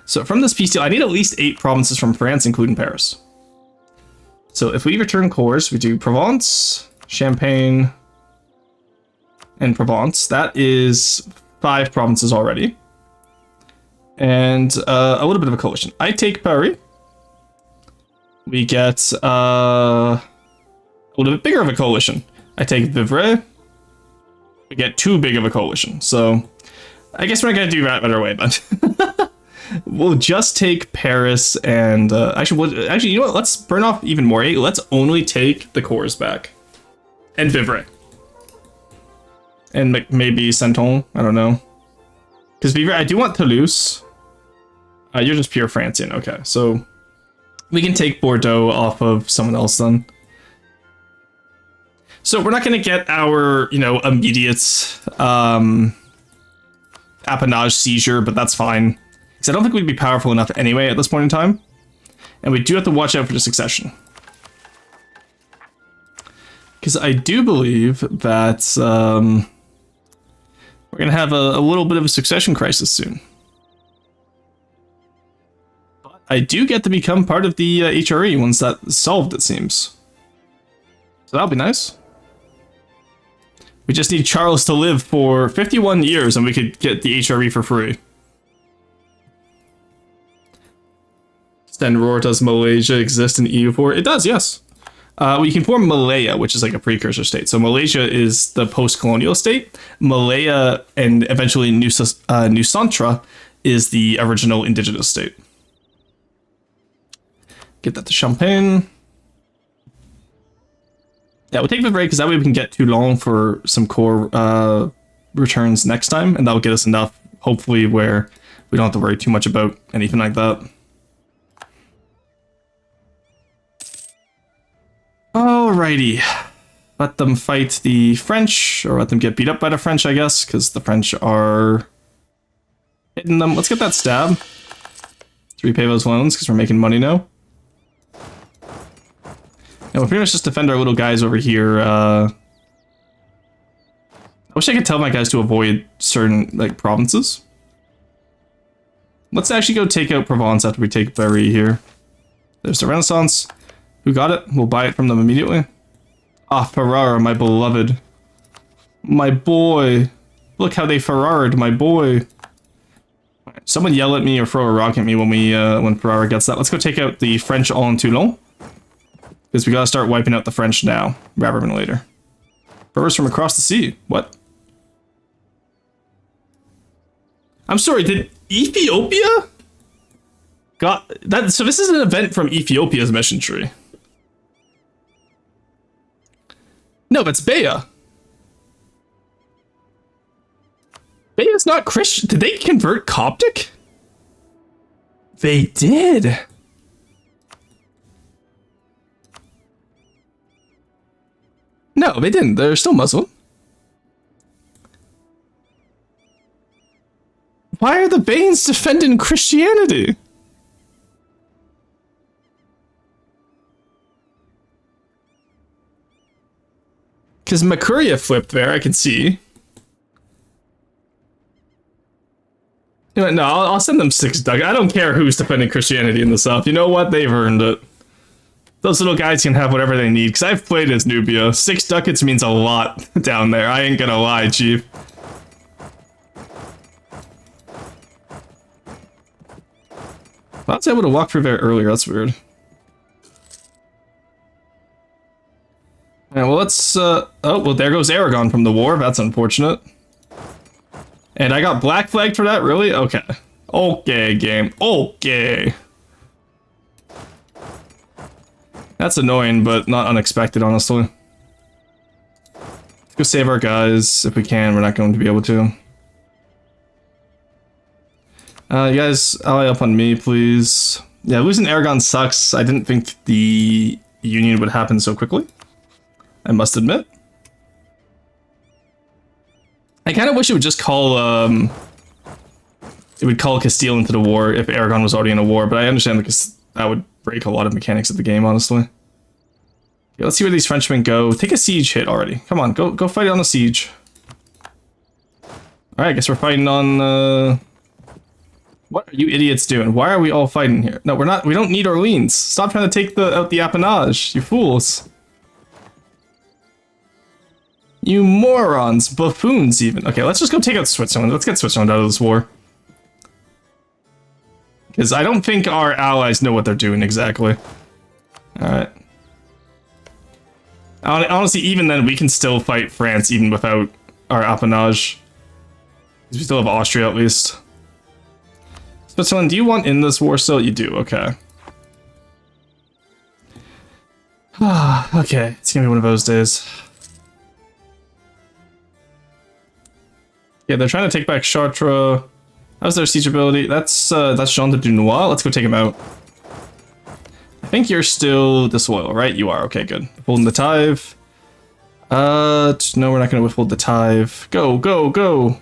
So from this peace deal, I need at least 8 provinces from France, including Paris. So if we return cores, we do Provence, Champagne, and Provence. That is 5 provinces already. And a little bit of a coalition. I take Paris. We get a little bit bigger of a coalition. I take Vivray. We get too big of a coalition. So I guess we're not going to do that better way, but we'll just take Paris and actually, you know what? Let's burn off even more. Let's only take the cores back and Vivray and maybe Saintonge. I don't know, because Vivray, I do want Toulouse. You're just pure Francian. Okay, so we can take Bordeaux off of someone else then. So we're not going to get our, you know, immediate appanage seizure, but that's fine. Because I don't think we'd be powerful enough anyway at this point in time. And we do have to watch out for the succession. Because I do believe that we're going to have a little bit of a succession crisis soon. But I do get to become part of the HRE once that's solved, it seems. So that'll be nice. We just need Charles to live for 51 years and we could get the HRE for free. Stenror, does Malaysia exist in EU4? It does, yes. We can form Malaya, which is like a precursor state. So Malaysia is the post-colonial state. Malaya and eventually Nusantara is the original indigenous state. Get that to Champagne. Yeah, we'll take the break because that way we can get Toulon for some core returns next time, and that'll get us enough, hopefully, where we don't have to worry too much about anything like that. Alrighty. Let them fight the French, or let them get beat up by the French, I guess, because the French are hitting them. Let's get that stab to repay those loans, because we're making money now. And we'll pretty much just defend our little guys over here. I wish I could tell my guys to avoid certain, like, provinces. Let's actually go take out Provence after we take Berry here. There's the Renaissance. Who got it? We'll buy it from them immediately. Ah, Ferrara, my beloved. My boy. Look how they Ferrara'd, my boy. Someone yell at me or throw a rock at me when Ferrara gets that. Let's go take out the French all in Toulon. Because we gotta start wiping out the French now, rather than later. Berbers from across the sea. What? I'm sorry, did Ethiopia? Got that? So this is an event from Ethiopia's mission tree. No, that's Baya. Baya's not Christian. Did they convert Coptic? They did. No, they didn't. They're still Muslim. Why are the Banes defending Christianity? Because Makuria flipped there, I can see. You know what, no, I'll send them 6 ducats. I don't care who's defending Christianity in the South. You know what? They've earned it. Those little guys can have whatever they need, because I've played as Nubia. 6 ducats means a lot down there. I ain't gonna lie, Chief. I was able to walk through there earlier. That's weird. Yeah, well, let's, oh, well, there goes Aragon from the war. That's unfortunate. And I got black flagged for that? Really? Okay. Okay, game. Okay. That's annoying, but not unexpected, honestly. Let's go save our guys if we can. We're not going to be able to. You guys, ally up on me, please. Yeah, losing Aragon sucks. I didn't think the union would happen so quickly, I must admit. I kind of wish it would just call, it would call Castile into the war if Aragon was already in a war, but I understand because that would break a lot of mechanics of the game, honestly. Okay, let's see where these Frenchmen go. Take a siege hit already. Come on, go fight on the siege. Alright, I guess we're fighting on, what are you idiots doing? Why are we all fighting here? No, we're not. We don't need Orleans. Stop trying to take out the appanage, you fools. You morons, buffoons even. Okay, let's just go take out Switzerland. Let's get Switzerland out of this war. Because I don't think our allies know what they're doing exactly. Alright. Honestly, even then, we can still fight France even without our appanage. We still have Austria at least. Switzerland, do you want in this war still? You do, okay. Okay, it's gonna be one of those days. Yeah, they're trying to take back Chartres. How's their siege ability? That's Jean de Dunois. Let's go take him out. I think you're still disloyal, right? You are. Okay, good. Holding the tithe. No, we're not going to withhold the tithe. Go, go, go.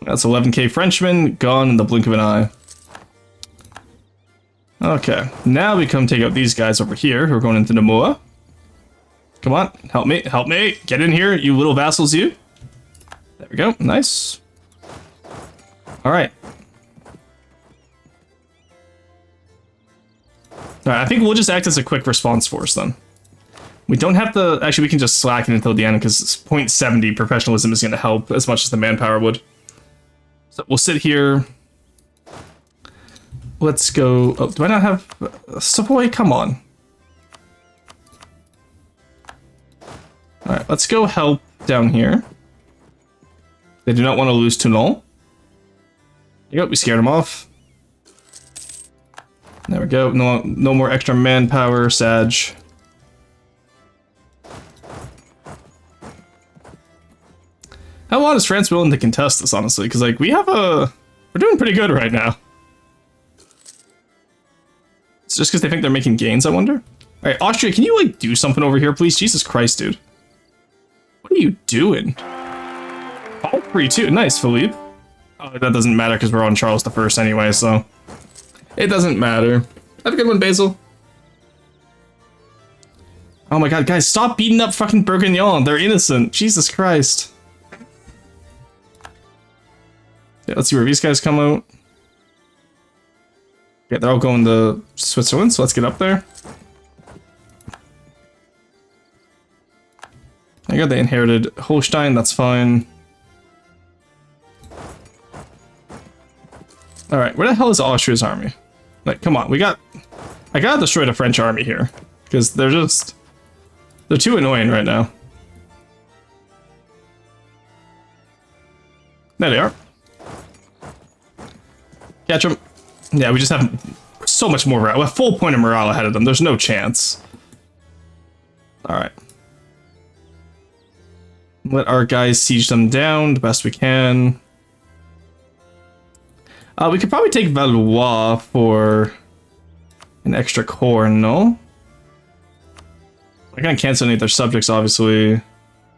That's 11k Frenchmen gone in the blink of an eye. Okay, now we come take out these guys over here who are going into Namur. Come on, help me, help me. Get in here, you little vassals, you. There we go, nice. Alright. Alright, I think we'll just act as a quick response force then. We don't have to, actually we can just slacken until the end because 0.70 professionalism is going to help as much as the manpower would. So we'll sit here. Let's go, oh, do I not have, Savoy, come on. Alright, let's go help down here. They do not want to lose Toulon. There you go, we scared them off. There we go, no more extra manpower, Sag. How long is France willing to contest this, honestly? Because, like, we're doing pretty good right now. It's just because they think they're making gains, I wonder? Alright, Austria, can you, like, do something over here, please? Jesus Christ, dude. What are you doing? All 3-2. Nice, Philippe. Oh, that doesn't matter because we're on Charles I anyway, so... It doesn't matter. Have a good one, Basil. Oh my god, guys, stop beating up fucking Bourguignon. They're innocent. Jesus Christ. Yeah, let's see where these guys come out. Yeah, they're all going to Switzerland, so let's get up there. I got they inherited Holstein, that's fine. Alright, where the hell is Austria's army? Like, come on, I gotta destroy the French army here. Because they're too annoying right now. There they are. Catch them. Yeah, we just have so much more morale. A full point of morale ahead of them. There's no chance. Alright. Let our guys siege them down the best we can. We could probably take Valois for an extra core, no? I can't cancel any of their subjects, obviously.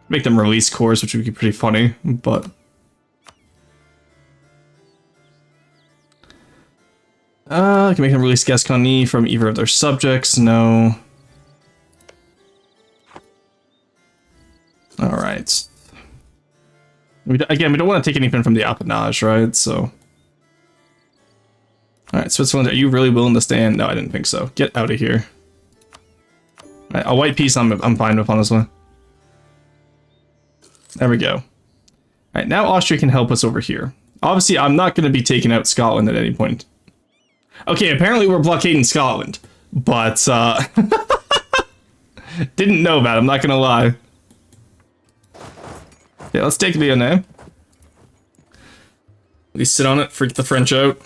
Make them release cores, which would be pretty funny, but... I can make them release Gascony from either of their subjects, no. Alright. Again, we don't want to take anything from the appanage, right? So... Alright, Switzerland, are you really willing to stand? No, I didn't think so. Get out of here. Alright, a white piece I'm fine with, honestly. There we go. Alright, now Austria can help us over here. Obviously, I'm not going to be taking out Scotland at any point. Okay, apparently we're blockading Scotland. But, didn't know that, I'm not going to lie. Okay, let's take Lyonnais. At least sit on it, freak the French out.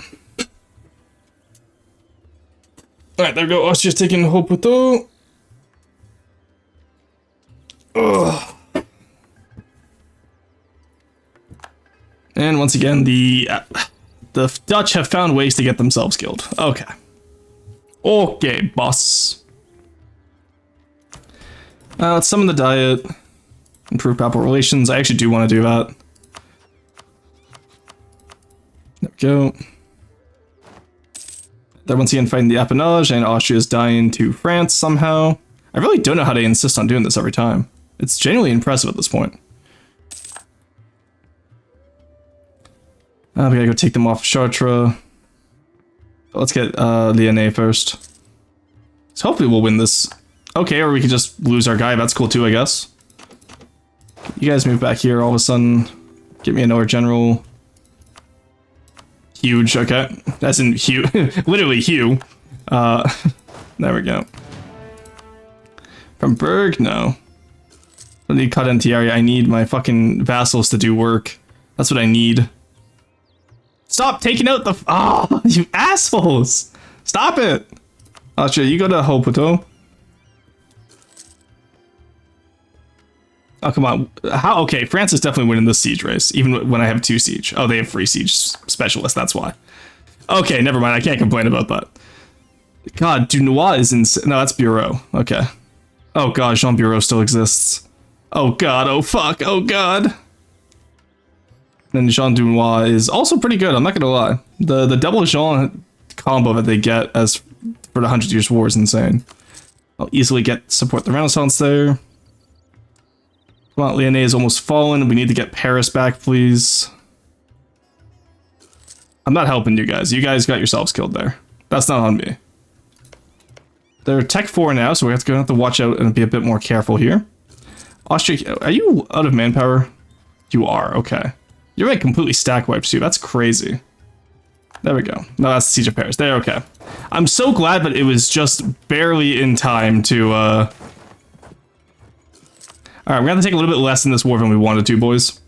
Alright, there we go. Austria's taking Hoputo. Ugh. And once again, the Dutch have found ways to get themselves killed. Okay. Okay, boss. Let's summon the diet. Improve papal relations. I actually do want to do that. There we go. They're once again fighting the appanage, and Austria is dying to France somehow. I really don't know how they insist on doing this every time. It's genuinely impressive at this point. We gotta go take them off Chartres. Let's get Lyonnais first. So hopefully we'll win this. Okay, or we could just lose our guy. That's cool too, I guess. You guys move back here all of a sudden. Get me another general. Huge, okay. That's in Hugh. Literally Hugh. There we go. From Berg? No. I need Cadentieri. I need my fucking vassals to do work. That's what I need. Stop taking out the... Oh, you assholes! Stop it! Austria, you go to Hoputo. Oh, come on. How? Okay, France is definitely winning this siege race, even when I have 2 siege. Oh, they have 3 siege specialists, that's why. Okay, never mind, I can't complain about that. God, Dunois is in... No, that's Bureau. Okay. Oh god, Jean Bureau still exists. Oh god, oh fuck, oh god. And Jean Dunois is also pretty good, I'm not gonna lie. The double Jean combo that they get as for the 100 Years' War is insane. I'll easily support the Renaissance there. Come on, Lyonnais is almost fallen. We need to get Paris back, please. I'm not helping you guys. You guys got yourselves killed there. That's not on me. They're Tech 4 now, so we have to watch out and be a bit more careful here. Austria, are you out of manpower? You are, okay. You're like completely stack wiped too. That's crazy. There we go. No, that's the Siege of Paris. There, okay. I'm so glad that it was just barely in time to, Alright, we're gonna take a little bit less in this war than we wanted to, boys.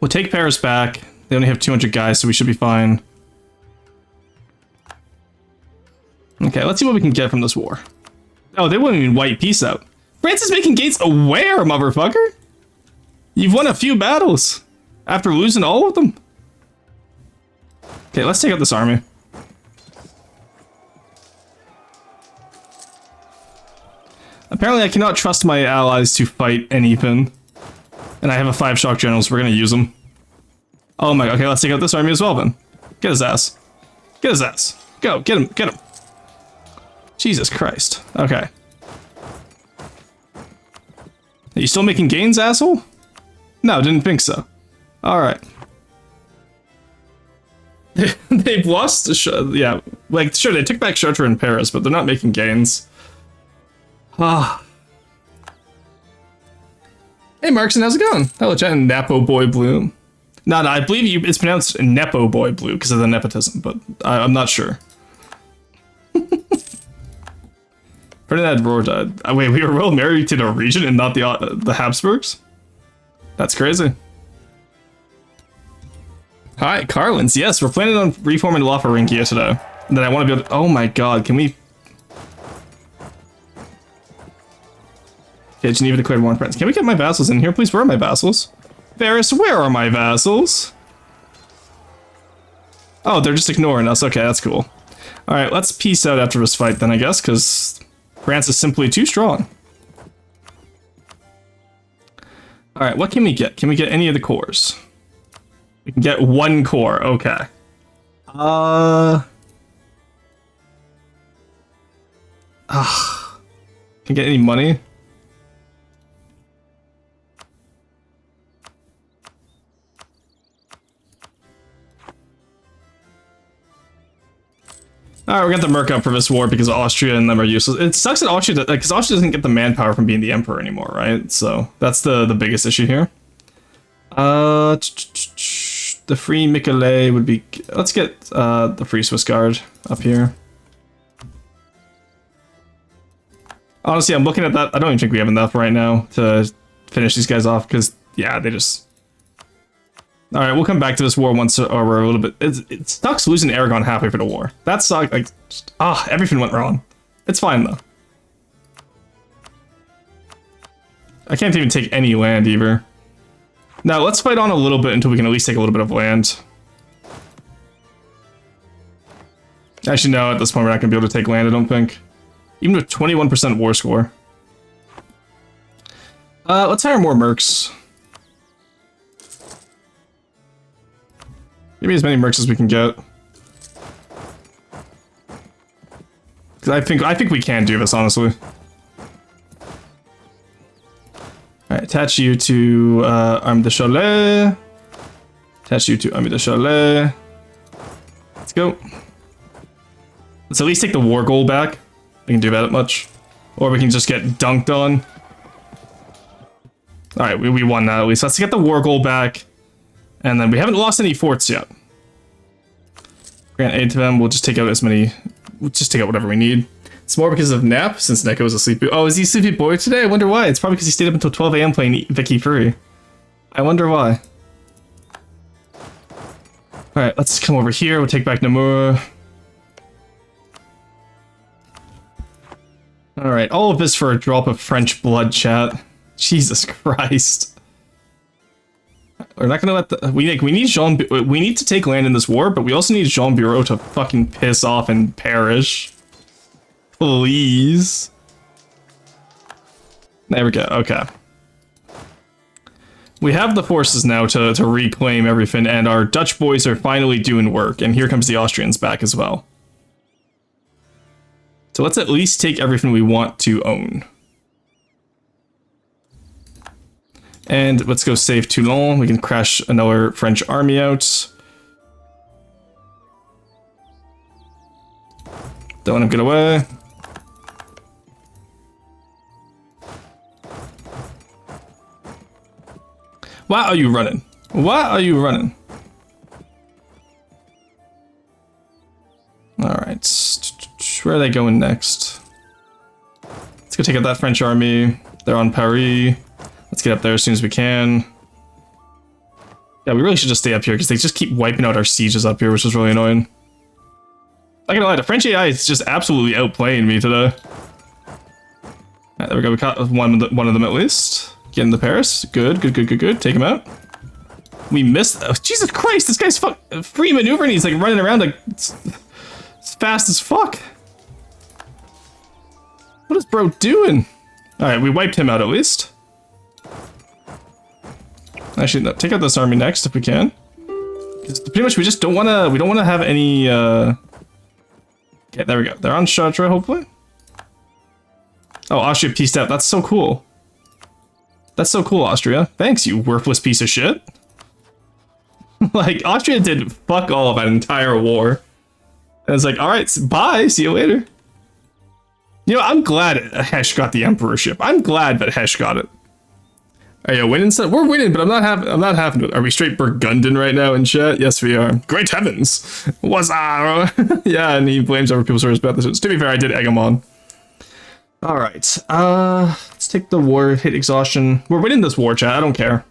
We'll take Paris back. They only have 200 guys, so we should be fine. Okay, let's see what we can get from this war. Oh, they wouldn't even wipe peace out. France is making gates aware, motherfucker! You've won a few battles after losing all of them. Okay, let's take out this army. Apparently I cannot trust my allies to fight anything. And I have a 5 shock generals, we're gonna use them. Oh my god, okay, let's take out this army as well then. Get his ass. Get his ass. Go, get him, get him. Jesus Christ. Okay. Are you still making gains, asshole? No, didn't think so. Alright. They've lost, yeah, like, sure, they took back Chartres and Paris, but they're not making gains. Ah. Hey, Markson, how's it going? Hello, chat, Nepo Boy Blue. No, I believe it's pronounced Nepo Boy Blue because of the nepotism, but I'm not sure. Ferdinand Rohr died. Wait, we were well married to the regent and not the Habsburgs? That's crazy. Hi, Carlins. Yes, we're planning on reforming Lotharingia today. And then I want to be able to... Oh my god, can we... Okay, Geneva declared war on France. Can we get my vassals in here, please? Where are my vassals? Varus, where are my vassals? Oh, they're just ignoring us. Okay, that's cool. Alright, let's peace out after this fight then, I guess, because France is simply too strong. Alright, what can we get? Can we get any of the cores? We can get 1 core, okay. Can get any money? Alright, we're gonna have to merc up for this war because Austria and them are useless. It sucks that Austria, because Austria doesn't get the manpower from being the emperor anymore, right? So that's the biggest issue here. The free Michele would be. Let's get the free Swiss Guard up here. Honestly, I'm looking at that. I don't even think we have enough right now to finish these guys off because yeah, they just. All right, we'll come back to this war once or we're a little bit. It sucks losing Aragon halfway for the war. That sucked. Like, everything went wrong. It's fine though. I can't even take any land either. Now let's fight on a little bit until we can at least take a little bit of land. Actually, no. At this point, we're not gonna be able to take land. I don't think. Even with 21% war score. Let's hire more mercs. Give me as many mercs as we can get. Because I think we can do this, honestly. Alright, attach you to Arme de Cholet. Attach you to Arme de Cholet. Let's go. Let's at least take the war goal back. We can do that much. Or we can just get dunked on. Alright, we won that at least. Let's get the war goal back. And then we haven't lost any forts yet. Grant aid to them. We'll just take out as many. We'll just take out whatever we need. It's more because of Nap, since Neko is a sleepy. Oh, is he a sleepy boy today? I wonder why. It's probably because he stayed up until 12 AM playing Vicky Fury. I wonder why. Alright, let's come over here. We'll take back Namur. Alright, all of this for a drop of French blood, chat. Jesus Christ. We're not gonna let the we need to take land in this war, but we also need Jean Bureau to fucking piss off and perish. Please. There we go. Okay. We have the forces now to reclaim everything, and our Dutch boys are finally doing work, and here comes the Austrians back as well. So let's at least take everything we want to own. And let's go save Toulon. We can crash another French army out. Don't want him to get away. Why are you running? Why are you running? Alright. Where are they going next? Let's go take out that French army. They're on Paris. Let's get up there as soon as we can. Yeah, we really should just stay up here because they just keep wiping out our sieges up here, which is really annoying. Not gonna lie, the French AI is just absolutely outplaying me today. Alright, there we go. We caught one of them at least. Get into Paris. Good. Take him out. We missed. Oh, Jesus Christ, this guy's free maneuvering. He's like running around like it's fast as fuck. What is bro doing? Alright, we wiped him out at least. Actually, no, take out this army next if we can. Because pretty much we just don't want to. We don't want to have any. Okay, there we go. They're on Chartres, hopefully. Oh, Austria pieced out. That's so cool. That's so cool, Austria. Thanks, you worthless piece of shit. Like, Austria did fuck all of that entire war. And it's like, alright, bye, see you later. You know, I'm glad Hesh got the emperorship. I'm glad that Hesh got it. Are you winning? We're winning, but I'm not having it. Are we straight Burgundian right now in chat? Yes, we are. Great heavens! What's yeah, and he blames other people's stories about this. To be fair, I did egg him on. Alright, let's take the war, hit exhaustion. We're winning this war, chat, I don't care.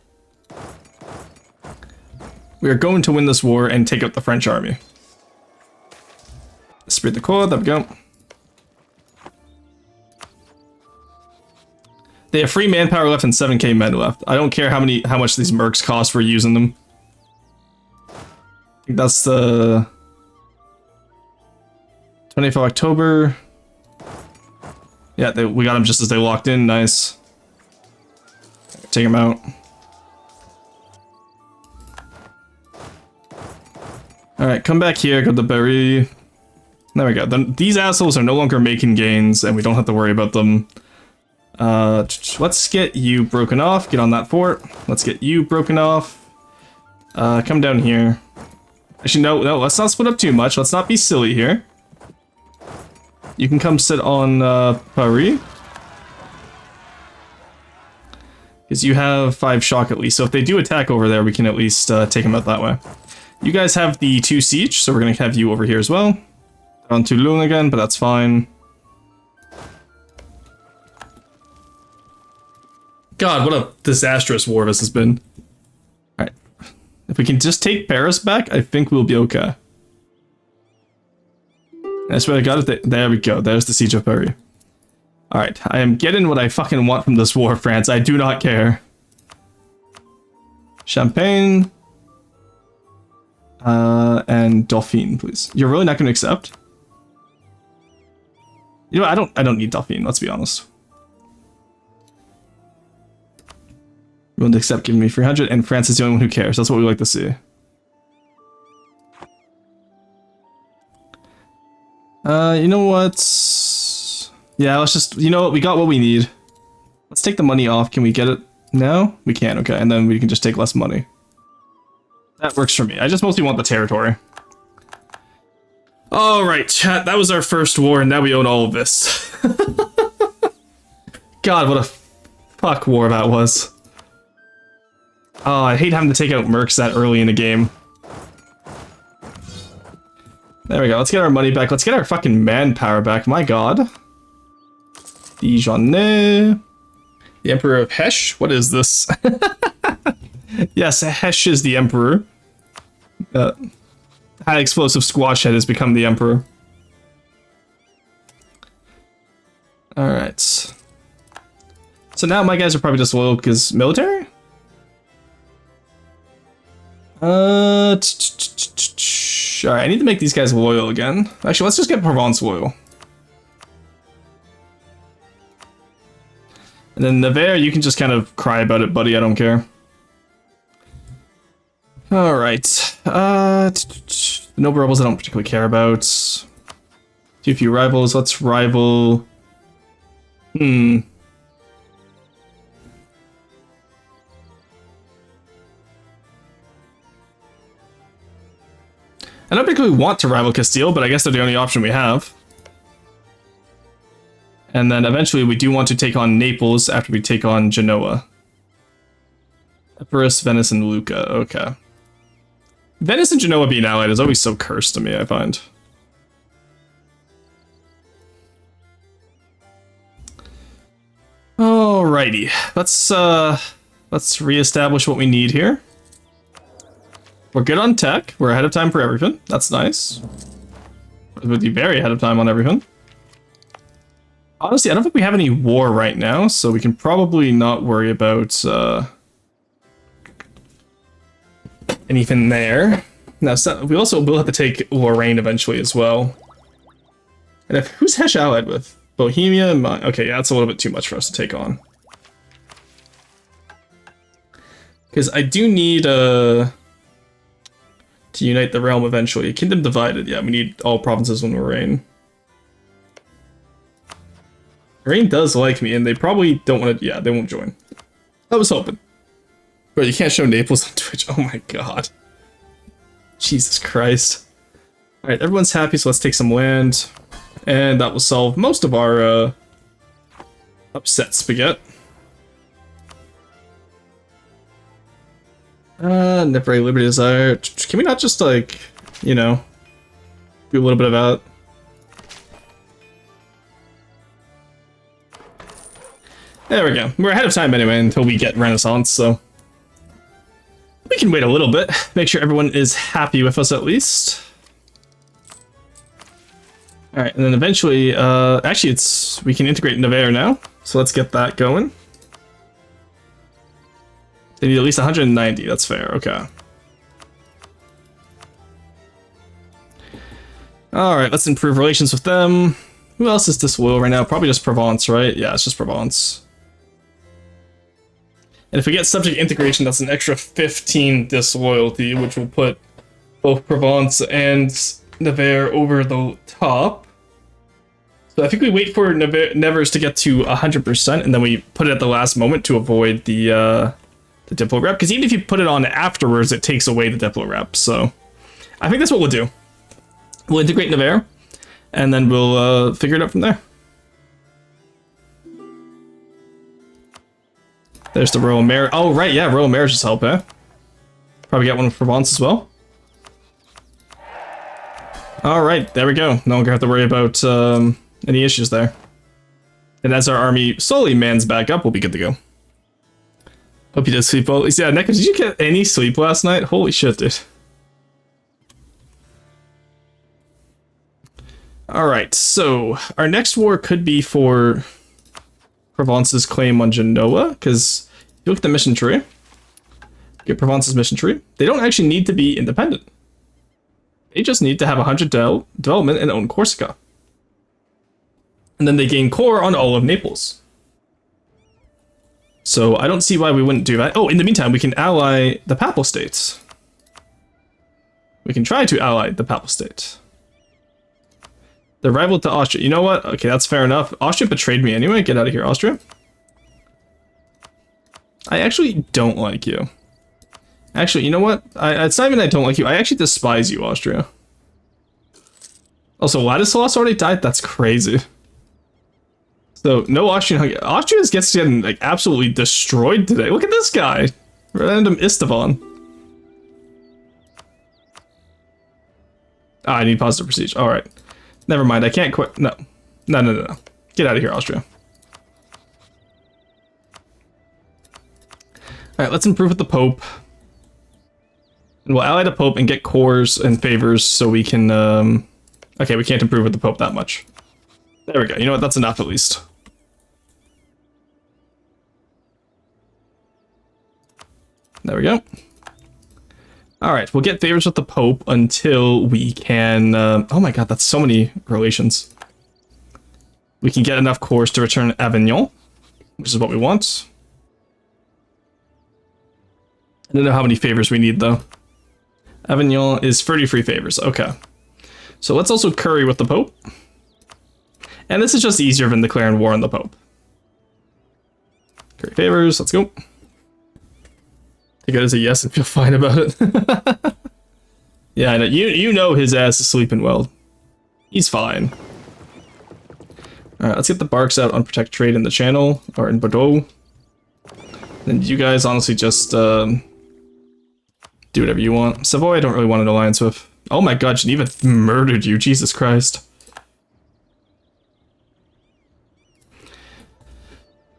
We are going to win this war and take out the French army. Spirit the Corps, there we go. They have free manpower left and 7k men left. I don't care how much these mercs cost for using them. I think that's the 20th of October. Yeah, we got them just as they locked in. Nice. Take them out. Alright, come back here, go to Berry. There we go. Then these assholes are no longer making gains, and we don't have to worry about them. Let's get you broken off. Get on that fort. Let's get you broken off. Come down here. Actually, no, let's not split up too much. Let's not be silly here. You can come sit on Paris. Because you have 5 shock at least, so if they do attack over there, we can at least take them out that way. You guys have the 2 siege, so we're going to have you over here as well. On Toulon again, but that's fine. God, what a disastrous war this has been. Alright. If we can just take Paris back, I think we'll be okay. I swear to God, there we go. There's the Siege of Paris. Alright, I am getting what I fucking want from this war, France. I do not care. Champagne. And Dauphine, please. You're really not going to accept? You know, I don't need Dauphine, let's be honest. You want to accept giving me 300, and France is the only one who cares. That's what we like to see. You know what? Yeah, let's just, you know what, we got what we need. Let's take the money off. Can we get it now? We can, okay, and then we can just take less money. That works for me. I just mostly want the territory. Alright, chat, that was our first war, and now we own all of this. God, what a fuck war that was. Oh, I hate having to take out mercs that early in the game. There we go, let's get our money back. Let's get our fucking manpower back, my god. Dijonais. The Emperor of Hesh? What is this? Yes, Hesh is the Emperor. High explosive squash head has become the Emperor. Alright. So now my guys are probably just loyal because military? Alright, I need to make these guys loyal again. Actually, let's just get Provence loyal. And then Nevers, you can just kind of cry about it, buddy, I don't care. Alright. The noble rebels I don't particularly care about. Too few rivals, let's rival... I don't particularly want to rival Castile, but I guess they're the only option we have. And then eventually we do want to take on Naples after we take on Genoa. Epirus, Venice, and Lucca. Okay. Venice and Genoa being allied is always so cursed to me, I find. Alrighty. Let's reestablish what we need here. We're good on tech. We're ahead of time for everything. That's nice. We'll be very ahead of time on everything. Honestly, I don't think we have any war right now, so we can probably not worry about anything there. Now, so we also will have to take Lorraine eventually as well. And who's Hesh allied with? Bohemia and okay, yeah, that's a little bit too much for us to take on. Because I do need to unite the realm eventually. Kingdom divided, yeah, we need all provinces in Lorraine. Lorraine does like me, and they probably don't want to, yeah, they won't join. I was hoping. Bro, you can't show Naples on Twitch, oh my god. Jesus Christ. Alright, everyone's happy, so let's take some land. And that will solve most of our upsets we get. Never Liberty Desire. Can we not just, like, you know, do a little bit of that? There we go. We're ahead of time anyway until we get Renaissance, so we can wait a little bit. Make sure everyone is happy with us at least. Alright, and then eventually, actually we can integrate Nevers now, so let's get that going. They need at least 190, that's fair, okay. Alright, let's improve relations with them. Who else is disloyal right now? Probably just Provence, right? Yeah, it's just Provence. And if we get subject integration, that's an extra 15 disloyalty, which will put both Provence and Nevers over the top. So I think we wait for Nevers to get to 100%, and then we put it at the last moment to avoid the Diplo rep. Because even if you put it on afterwards, it takes away the Diplo rep. So I think that's what we'll do. We'll integrate Nevers, And then we'll figure it out from there. There's the royal marriage. Oh, right, yeah, royal marriages help, eh? Probably get one in Provence as well. Alright, there we go. No longer have to worry about any issues there. And as our army slowly mans back up, we'll be good to go. Hope you did sleep well. Yeah, Neko, did you get any sleep last night? Holy shit, dude. Alright, so our next war could be for Provence's claim on Genoa, because if you look at the mission tree, get Provence's mission tree, they don't actually need to be independent. They just need to have 100 development and own Corsica. And then they gain core on all of Naples. So I don't see why we wouldn't do that. Oh, in the meantime, we can ally the Papal States. We can try to ally the Papal States. They're rival to Austria. You know what? Okay, that's fair enough. Austria betrayed me anyway. Get out of here, Austria. I actually don't like you. Actually, you know what? It's not even I don't like you. I actually despise you, Austria. Also, Ladislas already died? That's crazy. So, no Austrian Hungary. Austria gets getting, like, absolutely destroyed today. Look at this guy. Random Istvan. Ah, I need positive prestige. Alright. Never mind, I can't quit. No. No. Get out of here, Austria. Alright, let's improve with the Pope. And we'll ally the Pope and get cores and favors so we can, okay, we can't improve with the Pope that much. There we go. You know what? That's enough, at least. There we go. Alright, we'll get favors with the Pope until we can... oh my god, that's so many relations. We can get enough cores to return Avignon, which is what we want. I don't know how many favors we need, though. Avignon is 33 favors. Okay. So let's also curry with the Pope. And this is just easier than declaring war on the Pope. Curry favors, let's go. Take it as a yes and feel fine about it. Yeah, I know. You know his ass is sleeping well. He's fine. Alright, let's get the barks out on Protect Trade in the channel, or in Bordeaux. And you guys honestly just do whatever you want. Savoy I don't really want an alliance with. Oh my god, Geneva murdered you, Jesus Christ.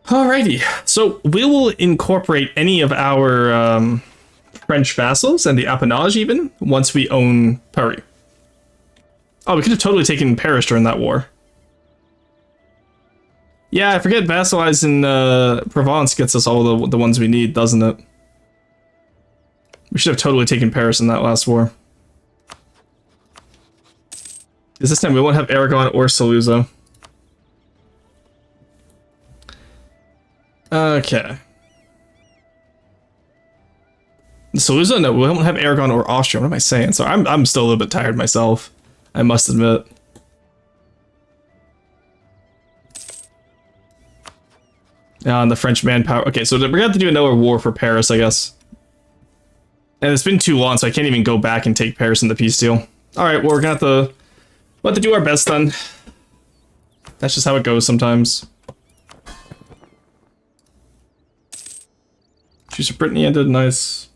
Alrighty, so we will incorporate any of our French vassals and the appanage even once we own Paris. Oh, we could have totally taken Paris during that war. Yeah, I forget vassalizing Provence gets us all the ones we need, doesn't it? We should have totally taken Paris in that last war. Because this time we won't have Aragon or Saluzzo. Okay. Saluzzo? No, we won't have Aragon or Austria. What am I saying? So I'm still a little bit tired myself, I must admit. And the French manpower. Okay, so we're gonna have to do another war for Paris, I guess. And it's been too long, so I can't even go back and take Paris in the peace deal. Alright, well, we're gonna we'll have to do our best then. That's just how it goes sometimes. Choose for Brittany ended, nice.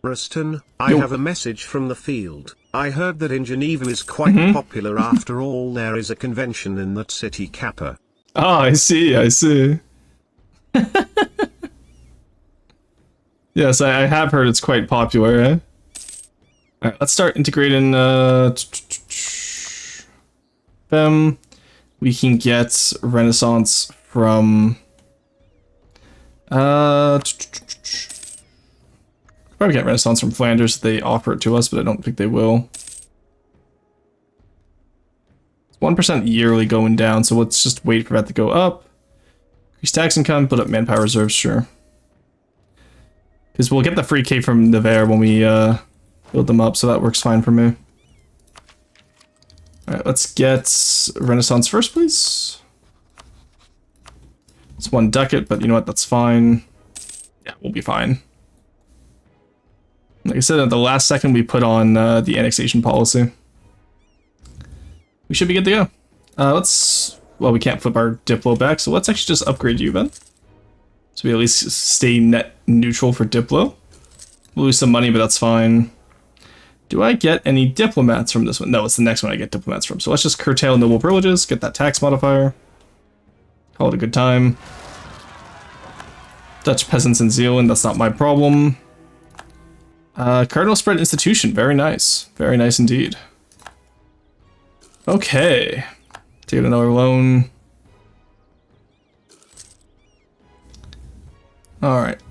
Ruston, I have a message from the field. I heard that in Geneva is quite popular. After all, there is a convention in that city, Kappa. Oh, I see, I see. Yes, I have heard it's quite popular, eh? Alright, let's start integrating, them. We can get Renaissance from... probably get Renaissance from Flanders if they offer it to us, but I don't think they will. It's 1% yearly going down, so let's just wait for that to go up. Increase tax income, build up manpower reserves, sure. Because we'll get the free K from Nevers when we build them up, so that works fine for me. Alright, let's get Renaissance first, please. It's 1 ducat, but you know what, that's fine. Yeah, we'll be fine. Like I said, at the last second we put on the annexation policy. we should be good to go. Well, we can't flip our Diplo back, so let's actually just upgrade you, Ben. So we at least stay net neutral for Diplo. We'll lose some money, but that's fine. Do I get any diplomats from this one? No, it's the next one I get diplomats from. So let's just curtail noble privileges, get that tax modifier. Call it a good time. Dutch peasants in Zealand, that's not my problem. Cardinal spread institution, very nice. Very nice indeed. Okay. Take another loan. Alright.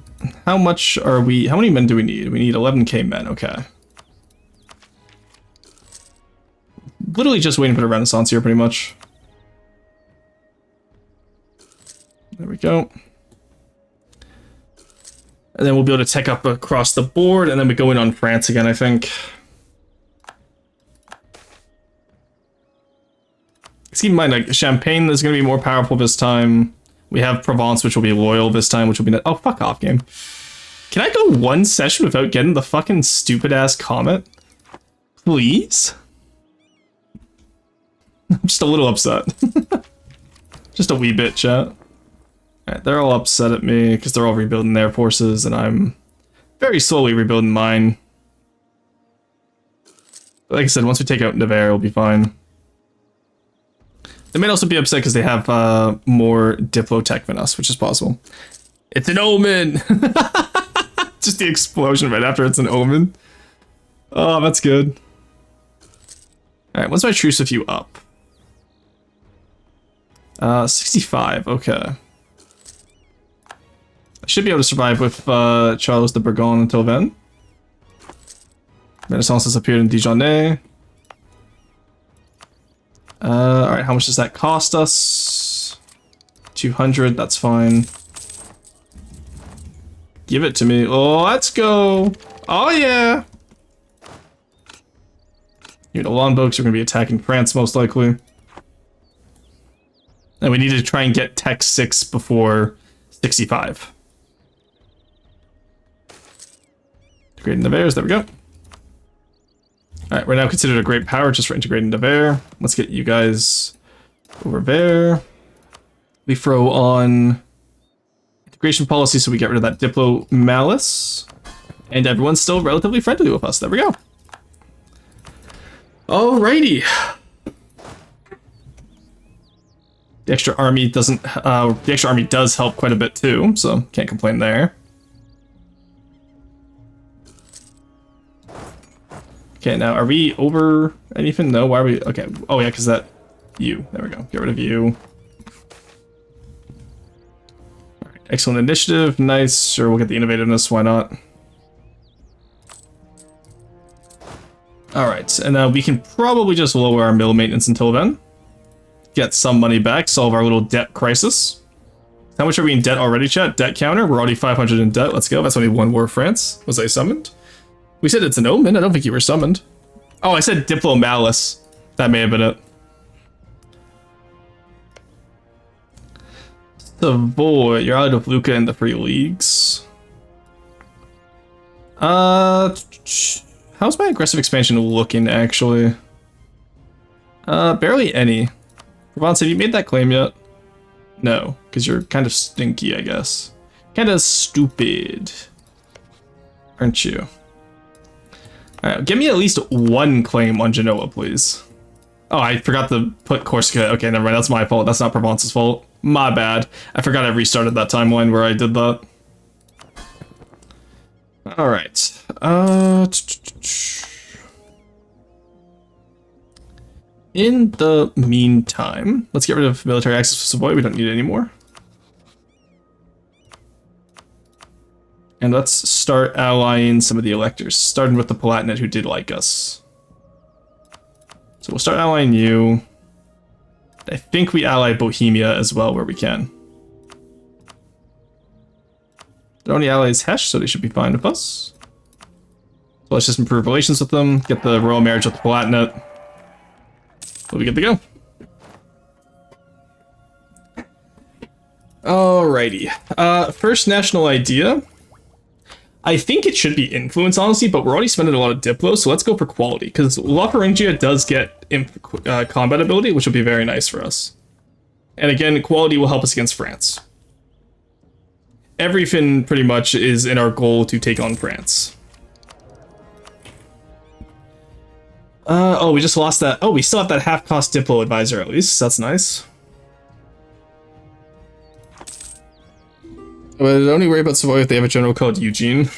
How many men do we need? We need 11k men, okay. Literally just waiting for the Renaissance here, pretty much. There we go. And then we'll be able to tech up across the board, and then we go in on France again, I think. Keep in mind, like, Champagne is going to be more powerful this time. We have Provence, which will be loyal this time, which will be... Oh, fuck off, game. Can I go one session without getting the fucking stupid-ass comment? Please? I'm just a little upset. Just a wee bit, chat. Alright, they're all upset at me because they're all rebuilding their forces, and I'm very slowly rebuilding mine. But like I said, once we take out Nevers, it'll be fine. They might also be upset because they have more Diplo tech than us, which is possible. It's an omen! Just the explosion right after it's an omen. Oh, that's good. Alright, what's my truce with you up? 65, okay. I should be able to survive with Charles de Bourgogne until then. Renaissance has appeared in Dijonais. Alright, how much does that cost us? 200, that's fine. Give it to me. Oh, let's go! Oh yeah! You know, longboats are going to be attacking France most likely. And we need to try and get Tech 6 before 65. Integrating Nevers, there we go. Alright, we're now considered a great power just for integrating Nevers. Let's get you guys over there. We throw on integration policy so we get rid of that Diplo malice. And everyone's still relatively friendly with us. There we go. Alrighty. The extra army does help quite a bit too, so can't complain there. Okay, now are we over anything? No, why are we? Okay, oh yeah, because that you. There we go. Get rid of you. All right, excellent initiative. Nice. Sure, we'll get the innovativeness. Why not? All right, and we can probably just lower our mill maintenance until then. Get some money back, solve our little debt crisis. How much are we in debt already, chat? Debt counter? We're already 500 in debt. Let's go. That's only one war of France. Was I summoned? We said it's an omen. I don't think you were summoned. Oh, I said Diplo Malice. That may have been it. Savoy. You're out of Lucca in the free leagues. How's my aggressive expansion looking, actually? Barely any. Provence, have you made that claim yet? No, because you're kind of stinky, I guess. Kind of stupid. Aren't you? Alright, give me at least one claim on Genoa, please. Oh, I forgot to put Corsica. Okay, never mind. That's my fault. That's not Provence's fault. My bad. I forgot I restarted that timeline where I did that. Alright. In the meantime, let's get rid of military access to Savoy. We don't need it anymore. And let's start allying some of the electors, starting with the Palatinate who did like us. So we'll start allying you. I think we ally Bohemia as well where we can. Their only ally is Hesh, so they should be fine with us. So let's just improve relations with them, get the royal marriage with the Palatinate. We'll be good to go. Alrighty. First national idea. I think it should be influence, honestly, but we're already spending a lot of Diplo, so let's go for quality, because La Thuringia does get combat ability, which will be very nice for us. And again, quality will help us against France. Everything pretty much is in our goal to take on France. Oh, we just lost that. Oh, we still have that half-cost Diplo advisor at least. That's nice. But only worry about Savoy if they have a general called Eugene.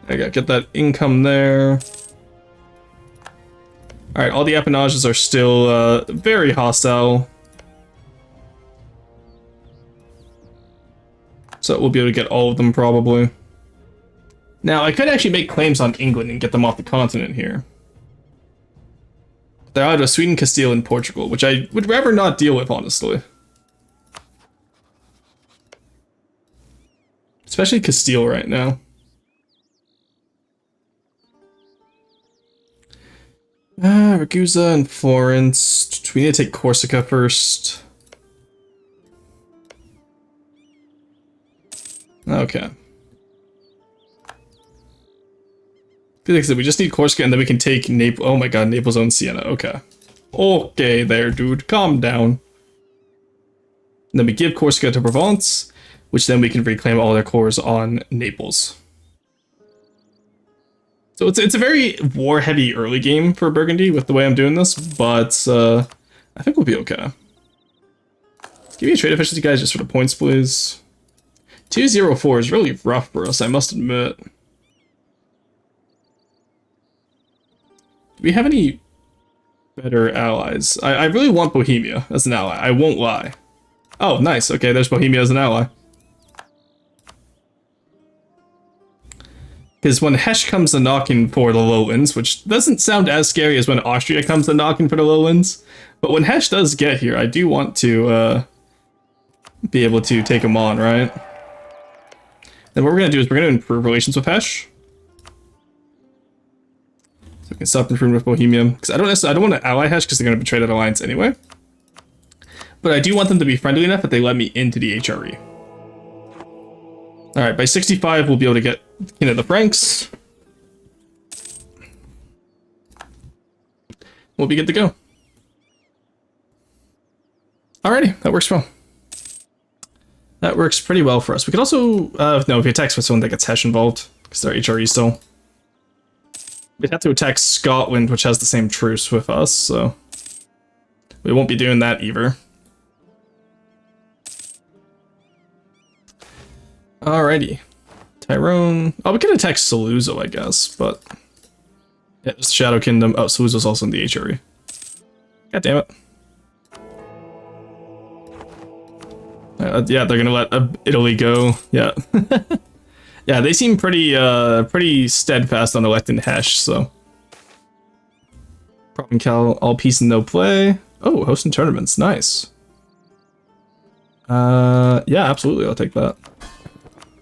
I gotta get that income there. Alright, all the appanages are still very hostile. So we'll be able to get all of them probably. Now, I could actually make claims on England and get them off the continent here. They're out of Sweden, Castile, and Portugal, which I would rather not deal with, honestly. Especially Castile right now. Ragusa and Florence. We need to take Corsica first. Okay. Felix said we just need Corsica and then we can take Naples. Oh my god, Naples owns Siena. Okay. Okay there, dude. Calm down. And then we give Corsica to Provence, which then we can reclaim all their cores on Naples. So it's a very war-heavy early game for Burgundy with the way I'm doing this, but I think we'll be okay. Give me a trade efficiency, guys, just for the points, please. 204 is really rough for us, I must admit. Do we have any better allies? I really want Bohemia as an ally, I won't lie. Oh, nice, okay, there's Bohemia as an ally. Because when Hesh comes a knocking for the lowlands, which doesn't sound as scary as when Austria comes a knocking for the lowlands, but when Hesh does get here, I do want to be able to take him on, right? Then what we're going to do is we're going to improve relations with Hesh. So we can stop improving with Bohemia. Because I don't want to ally Hesh because they're going to betray that alliance anyway. But I do want them to be friendly enough that they let me into the HRE. Alright, by 65 we'll be able to get King of the Franks. We'll be good to go. Alrighty, that works well. That works pretty well for us. We could also, no, if we attack Switzerland, that gets Hesh involved, because they're HRE still. We'd have to attack Scotland, which has the same truce with us, so we won't be doing that either. Alrighty. Tyrone. Oh, we could attack Saluzzo, I guess, but yeah, just Shadow Kingdom. Oh, Saluzzo's also in the HRE. God damn it. Yeah, they're gonna let Italy go. Yeah. Yeah, they seem pretty steadfast on electing Hesh, so. Provencal, all peace and no play. Oh, hosting tournaments, nice. Yeah, absolutely, I'll take that.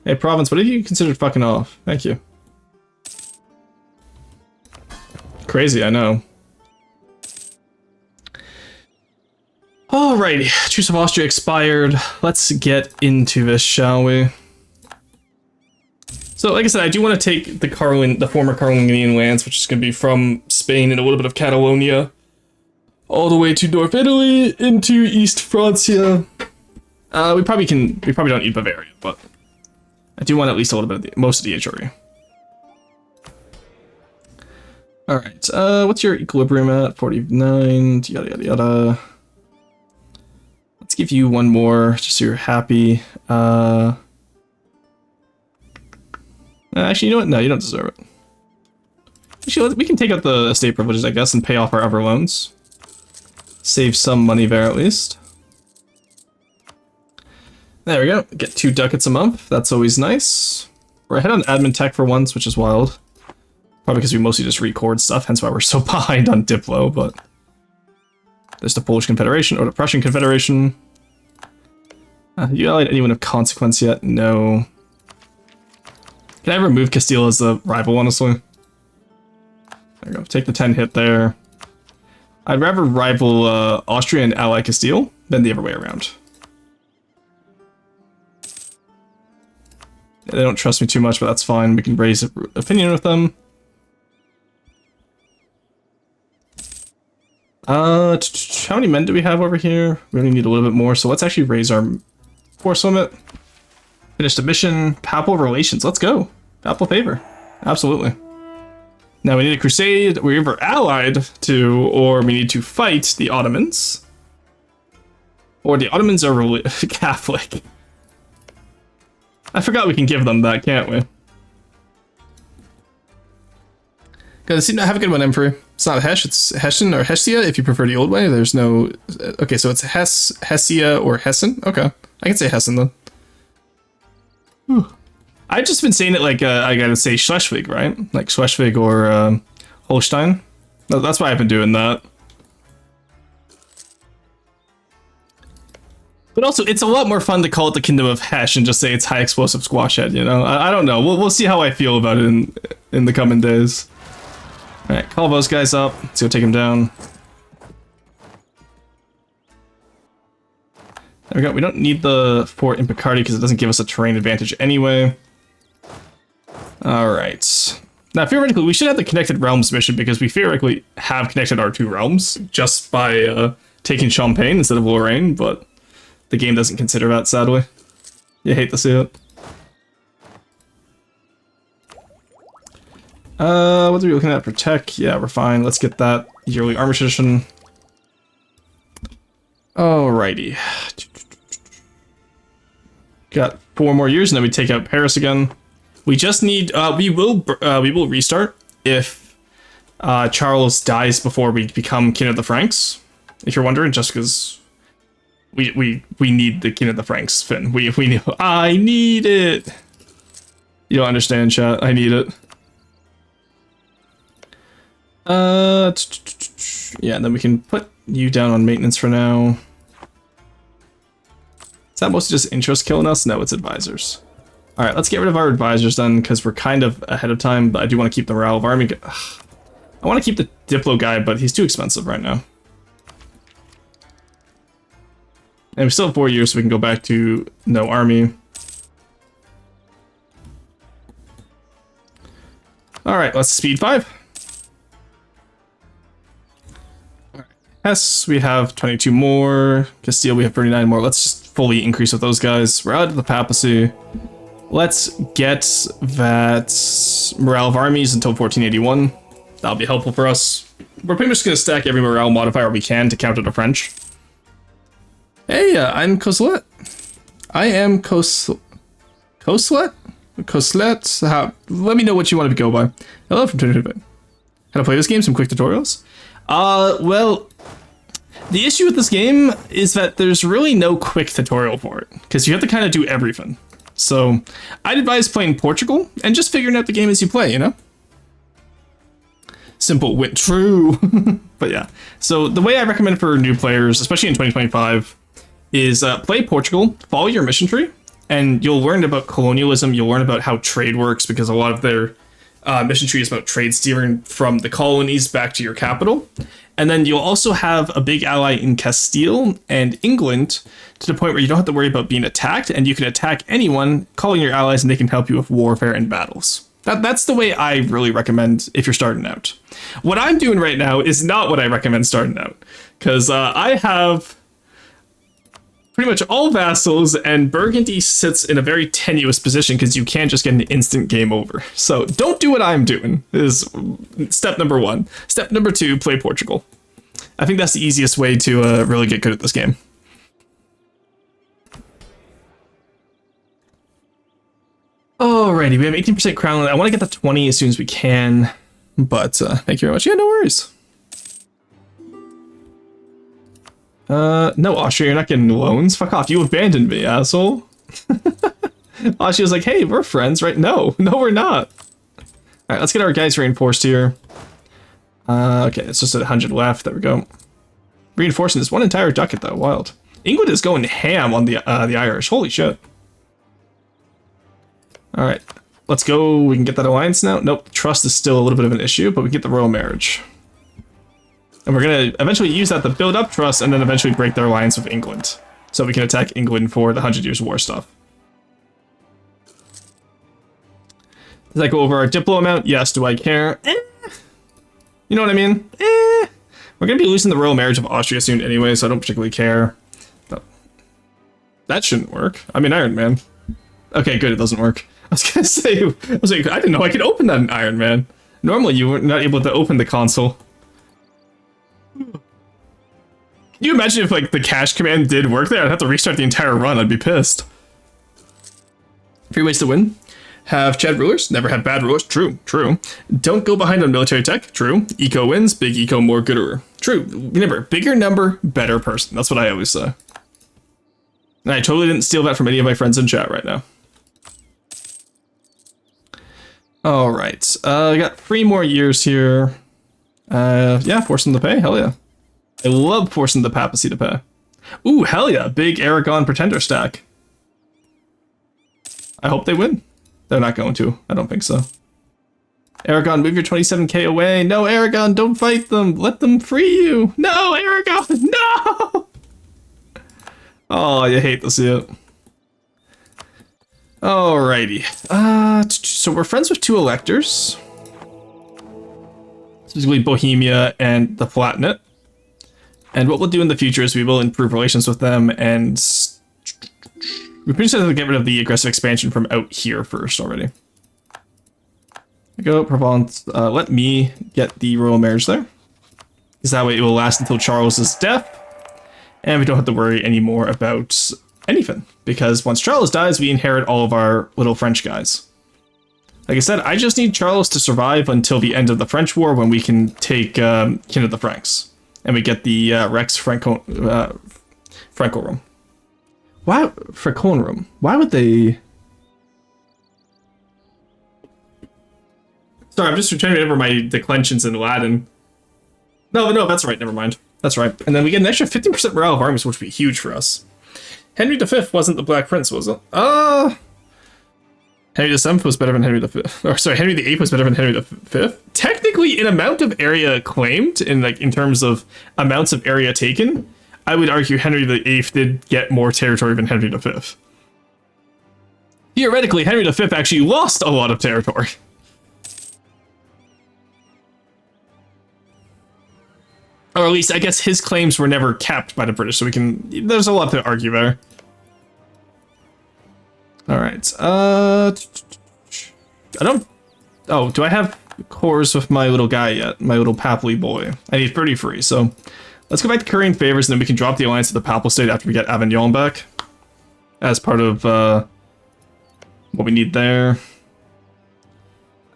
Hey, Province, what have you considered fucking off? Thank you. Crazy, I know. Alrighty, Truce of Austria expired. Let's get into this, shall we? So, like I said, I do want to take the former Carolingian lands, which is going to be from Spain and a little bit of Catalonia, all the way to North Italy, into East Francia. We probably don't need Bavaria, but I do want at least a little bit of most of the HRE. Alright, what's your equilibrium at? 49, yada yada yada. Let's give you one more, just so you're happy. Actually, you know what? No, you don't deserve it. Actually, we can take out the estate privileges, I guess, and pay off our other loans. Save some money there, at least. There we go. Get 2 ducats a month. That's always nice. We're ahead on admin tech for once, which is wild. Probably because we mostly just record stuff, hence why we're so behind on Diplo, but... There's the Polish Confederation, or the Prussian Confederation. You allied anyone of consequence yet? No. Can I remove Castile as the rival, honestly? There we go. Take the 10 hit there. I'd rather rival Austria and ally Castile than the other way around. Yeah, they don't trust me too much, but that's fine. We can raise opinion with them. How many men do we have over here? We only need a little bit more, so let's actually raise our force limit. Finished a mission. Papal relations. Let's go. Papal favor. Absolutely. Now we need a crusade. We're either allied to, or we need to fight the Ottomans. Or the Ottomans are Catholic. I forgot we can give them that, can't we? Guys, seem to have a good one, Emperor. It's not Hesh, it's Hessian or Hessia if you prefer the old way. There's no... Okay, so it's Hessia or Hessen. Okay, I can say Hessen then. Whew. I've just been saying it like I gotta say Schleswig, right? Like Schleswig or Holstein. No, that's why I've been doing that. But also, it's a lot more fun to call it the Kingdom of Hesh and just say it's high explosive squash head, you know? I don't know. We'll see how I feel about it in the coming days. Alright, call those guys up. Let's go take them down. There we go. We don't need the fort in Picardy because it doesn't give us a terrain advantage anyway. Alright. Now, theoretically, we should have the Connected Realms mission because we theoretically have connected our two realms just by taking Champagne instead of Lorraine, but the game doesn't consider that, sadly. You hate to see it. What are we looking at for tech? Yeah, we're fine. Let's get that yearly armor tradition. Alrighty. Got 4 more years and then we take out Paris again. We just need, we will restart if Charles dies before we become King of the Franks. If you're wondering, just because we need the King of the Franks, Finn. We need, I need it. You don't understand, chat. I need it. Yeah, and then we can put you down on maintenance for now. Is that mostly just interest killing us? No, it's advisors. Alright, let's get rid of our advisors then, because we're kind of ahead of time, but I do want to keep the morale of army. Ugh. I want to keep the Diplo guy, but he's too expensive right now. And we still have 4 years, so we can go back to no army. Alright, let's speed 5. Hess, we have 22 more. Castile, we have 39 more. Let's just fully increase with those guys. We're out of the papacy. Let's get that morale of armies until 1481. That'll be helpful for us. We're pretty much going to stack every morale modifier we can to counter the French. Hey, I'm Coslet. I am Coslet? Coslet? Let me know what you want to go by. Hello from Twitter. How to play this game? Some quick tutorials? Well, the issue with this game is that there's really no quick tutorial for it, because you have to kind of do everything. So, I'd advise playing Portugal, and just figuring out the game as you play, you know? Simple win true. But yeah, so the way I recommend for new players, especially in 2025, is play Portugal, follow your mission tree, and you'll learn about colonialism, you'll learn about how trade works, because a lot of their mission tree is about trade steering from the colonies back to your capital. And then you'll also have a big ally in Castile and England to the point where you don't have to worry about being attacked, and you can attack anyone, calling your allies, and they can help you with warfare and battles. That's the way I really recommend if you're starting out. What I'm doing right now is not what I recommend starting out, because I have pretty much all vassals, and Burgundy sits in a very tenuous position because you can't just get an instant game over. So don't do what I'm doing, is step number 1. Step number 2, play Portugal. I think that's the easiest way to really get good at this game. Alrighty, we have 18% crown. I want to get the 20 as soon as we can, but thank you very much. Yeah, no worries. No, Austria, you're not getting loans. Fuck off, you abandoned me, asshole. Austria was like, hey, we're friends, right? No, we're not. Alright, let's get our guys reinforced here. Okay, it's just 100 left. There we go. Reinforcing this one entire ducat, though. Wild. England is going ham on the Irish. Holy shit. Alright, let's go. We can get that alliance now. Nope, trust is still a little bit of an issue, but we get the royal marriage. And we're going to eventually use that to build up trust and then eventually break their alliance with England. So we can attack England for the 100 Years' War stuff. Does that go over our Diplo amount? Yes. Do I care? You know what I mean? We're going to be losing the royal marriage of Austria soon anyway, so I don't particularly care. But that shouldn't work. I mean, Iron Man. Okay, good, it doesn't work. I was going to say, I didn't know I could open that in Iron Man. Normally, you were not able to open the console. Can you imagine if, like, the cache command did work there? I'd have to restart the entire run. I'd be pissed. 3 ways to win. Have Chad rulers. Never have bad rulers. True. True. Don't go behind on military tech. True. Eco wins. Big eco, more gooder. True. Remember, bigger number, better person. That's what I always say. And I totally didn't steal that from any of my friends in chat right now. All right. I got 3 more years here. Yeah, force them to pay. Hell yeah. I love forcing the papacy to pay. Ooh, hell yeah. Big Aragon pretender stack. I hope they win. They're not going to. I don't think so. Aragon, move your 27k away. No, Aragon, don't fight them. Let them free you. No, Aragon, no! Oh, you hate to see it. Alrighty. So we're friends with 2 electors. Specifically Bohemia and the Palatinate. And what we'll do in the future is we will improve relations with them, and we pretty much have to get rid of the aggressive expansion from out here first already. Go, Provence. Let me get the royal marriage there. Because that way it will last until Charles's death. And we don't have to worry anymore about anything. Because once Charles dies, we inherit all of our little French guys. Like I said, I just need Charles to survive until the end of the French War, when we can take King of the Franks. And we get the Rex Francorum. Why Francorum? Why would they? Sorry, I'm just trying to remember my declensions in Latin. No, that's right. Never mind. That's right. And then we get an extra 15% morale of armies, which would be huge for us. Henry V wasn't the Black Prince, was it? Henry VII was better than Henry V. Or sorry, Henry VIII was better than Henry V. Technically, in amount of area claimed, in terms of amounts of area taken, I would argue Henry VIII did get more territory than Henry V. Theoretically, Henry V actually lost a lot of territory. Or at least, I guess his claims were never capped by the British, so there's a lot to argue there. Alright, I don't... Oh, do I have cores with my little guy yet? My little papally boy. I need 33, so... Let's go back to currying favors, and then we can drop the alliance to the Papal State after we get Avignon back. As part of, what we need there.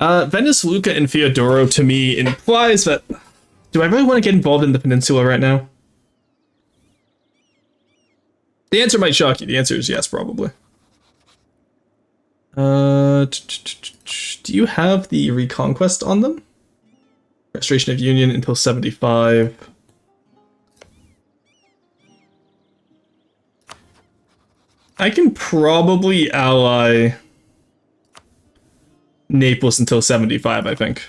Venice, Lucca, and Fiodoro, to me, implies that... Do I really want to get involved in the peninsula right now? The answer might shock you. The answer is yes, probably. Do you have the Reconquest on them? Restoration of Union until 75. I can probably ally Naples until 75, I think.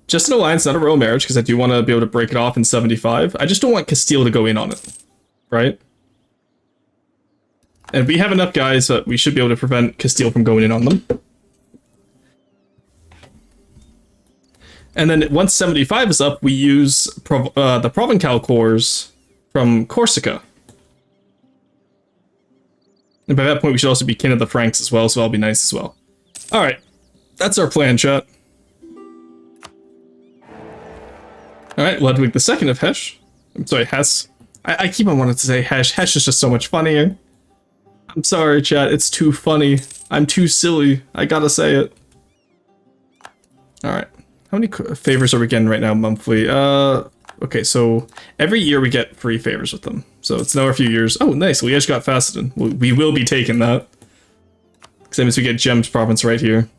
Just an alliance, not a royal marriage, because I do want to be able to break it off in 75. I just don't want Castile to go in on it, right? And we have enough guys that we should be able to prevent Castile from going in on them. And then once 75 is up, we use the Provencal cores from Corsica. And by that point, we should also be king of the Franks as well, so that'll be nice as well. Alright, that's our plan, chat. Alright, Ludwig II of Hesse. I'm sorry, Hesse. I keep on wanting to say Hesse. Hesse is just so much funnier. I'm sorry, chat. It's too funny. I'm too silly. I gotta say it. Alright. How many favors are we getting right now monthly? Okay, so every year we get free favors with them. So it's now a few years. Oh, nice. Liège got Facetin. We will be taking that. Because that means we get Gems province right here.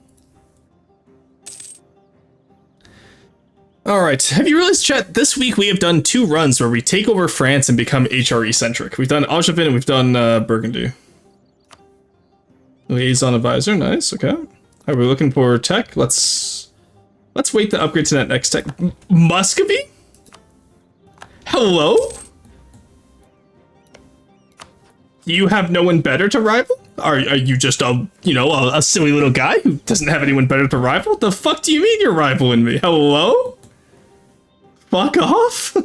Alright, have you realized, chat, this week we have done 2 runs where we take over France and become HRE-centric. We've done Angevin and we've done Burgundy. Liaison advisor, nice, okay. Alright, we're looking for tech. Let's wait to upgrade to that next tech. Muscovy? Hello? You have no one better to rival? Are you just a silly little guy who doesn't have anyone better to rival? The fuck do you mean you're rivaling me? Hello? Fuck off.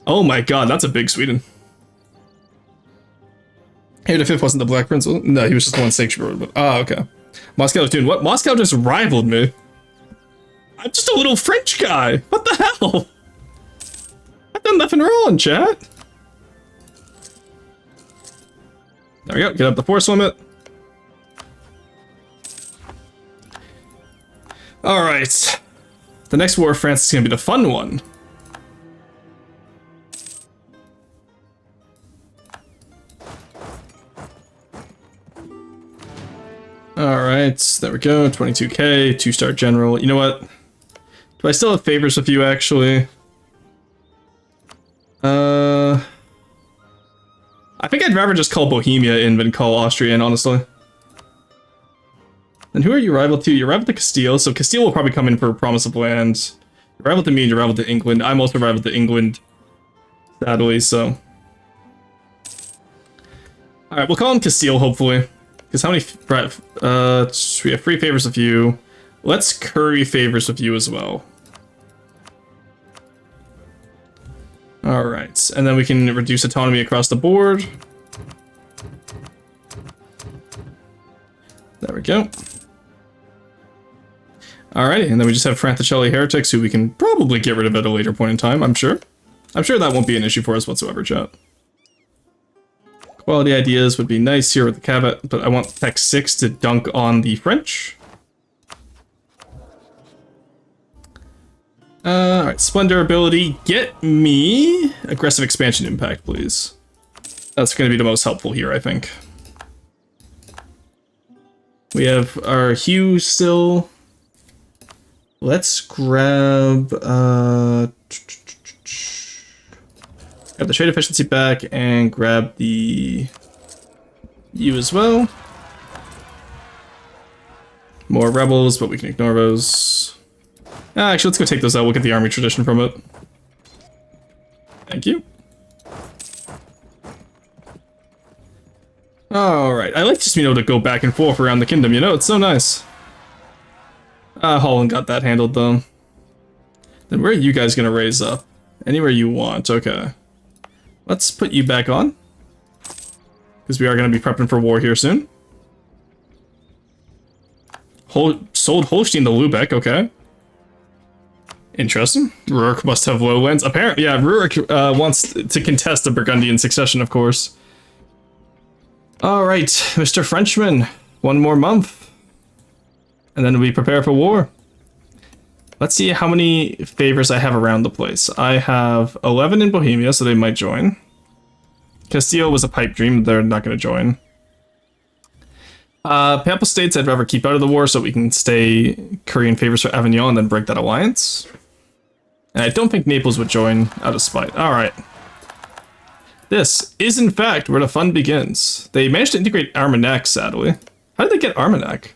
Oh my god, that's a big Sweden. Hey, the fifth wasn't the Black Prince. No, he was just the one sanctuary. But okay. Moscow was doing what? Moscow just rivaled me. I'm just a little French guy. What the hell? I've done nothing wrong, chat. There we go. Get up the force limit. All right. The next war of France is going to be the fun one. All right, there we go. 22k, 2-star general. You know what? Do I still have favors with you, actually? I think I'd rather just call Bohemia in than call Austria in, honestly. And who are you rival to? You're rival to Castile, so Castile will probably come in for a promise of land. You're rival to me and you're rival to England. I'm also rival to England, sadly, so. Alright, we'll call him Castile, hopefully. Because how many... we have 3 favors with you. Let's curry favors with you as well. Alright, and then we can reduce autonomy across the board. There we go. Alrighty, and then we just have Franticelli Heretics, who we can probably get rid of at a later point in time, I'm sure. I'm sure that won't be an issue for us whatsoever, chat. Quality ideas would be nice here with the caveat, but I want Tech 6 to dunk on the French. Alright, Splendor ability. Get me aggressive expansion impact, please. That's going to be the most helpful here, I think. We have our Hue still. Let's grab grab the trade efficiency back and grab the U as well. More rebels, but we can ignore those. Actually, let's go take those out. We'll get the army tradition from it. Thank you. Alright, I like just being able to go back and forth around the kingdom, you know? It's so nice. Holland got that handled, though. Then where are you guys gonna raise up? Anywhere you want, okay. Let's put you back on. Because we are gonna be prepping for war here soon. Sold Holstein to Lubeck, okay. Interesting. Rurik must have lowlands. Apparently, yeah, Rurik wants to contest the Burgundian succession, of course. Alright, Mr. Frenchman. 1 more month. And then we prepare for war. Let's see how many favors I have around the place. I have 11 in Bohemia, so they might join. Castile was a pipe dream. They're not going to join. Papal States I'd rather keep out of the war so we can stay Korean favors for Avignon and then break that alliance. And I don't think Naples would join out of spite. Alright. This is, in fact, where the fun begins. They managed to integrate Armagnac, sadly. How did they get Armagnac?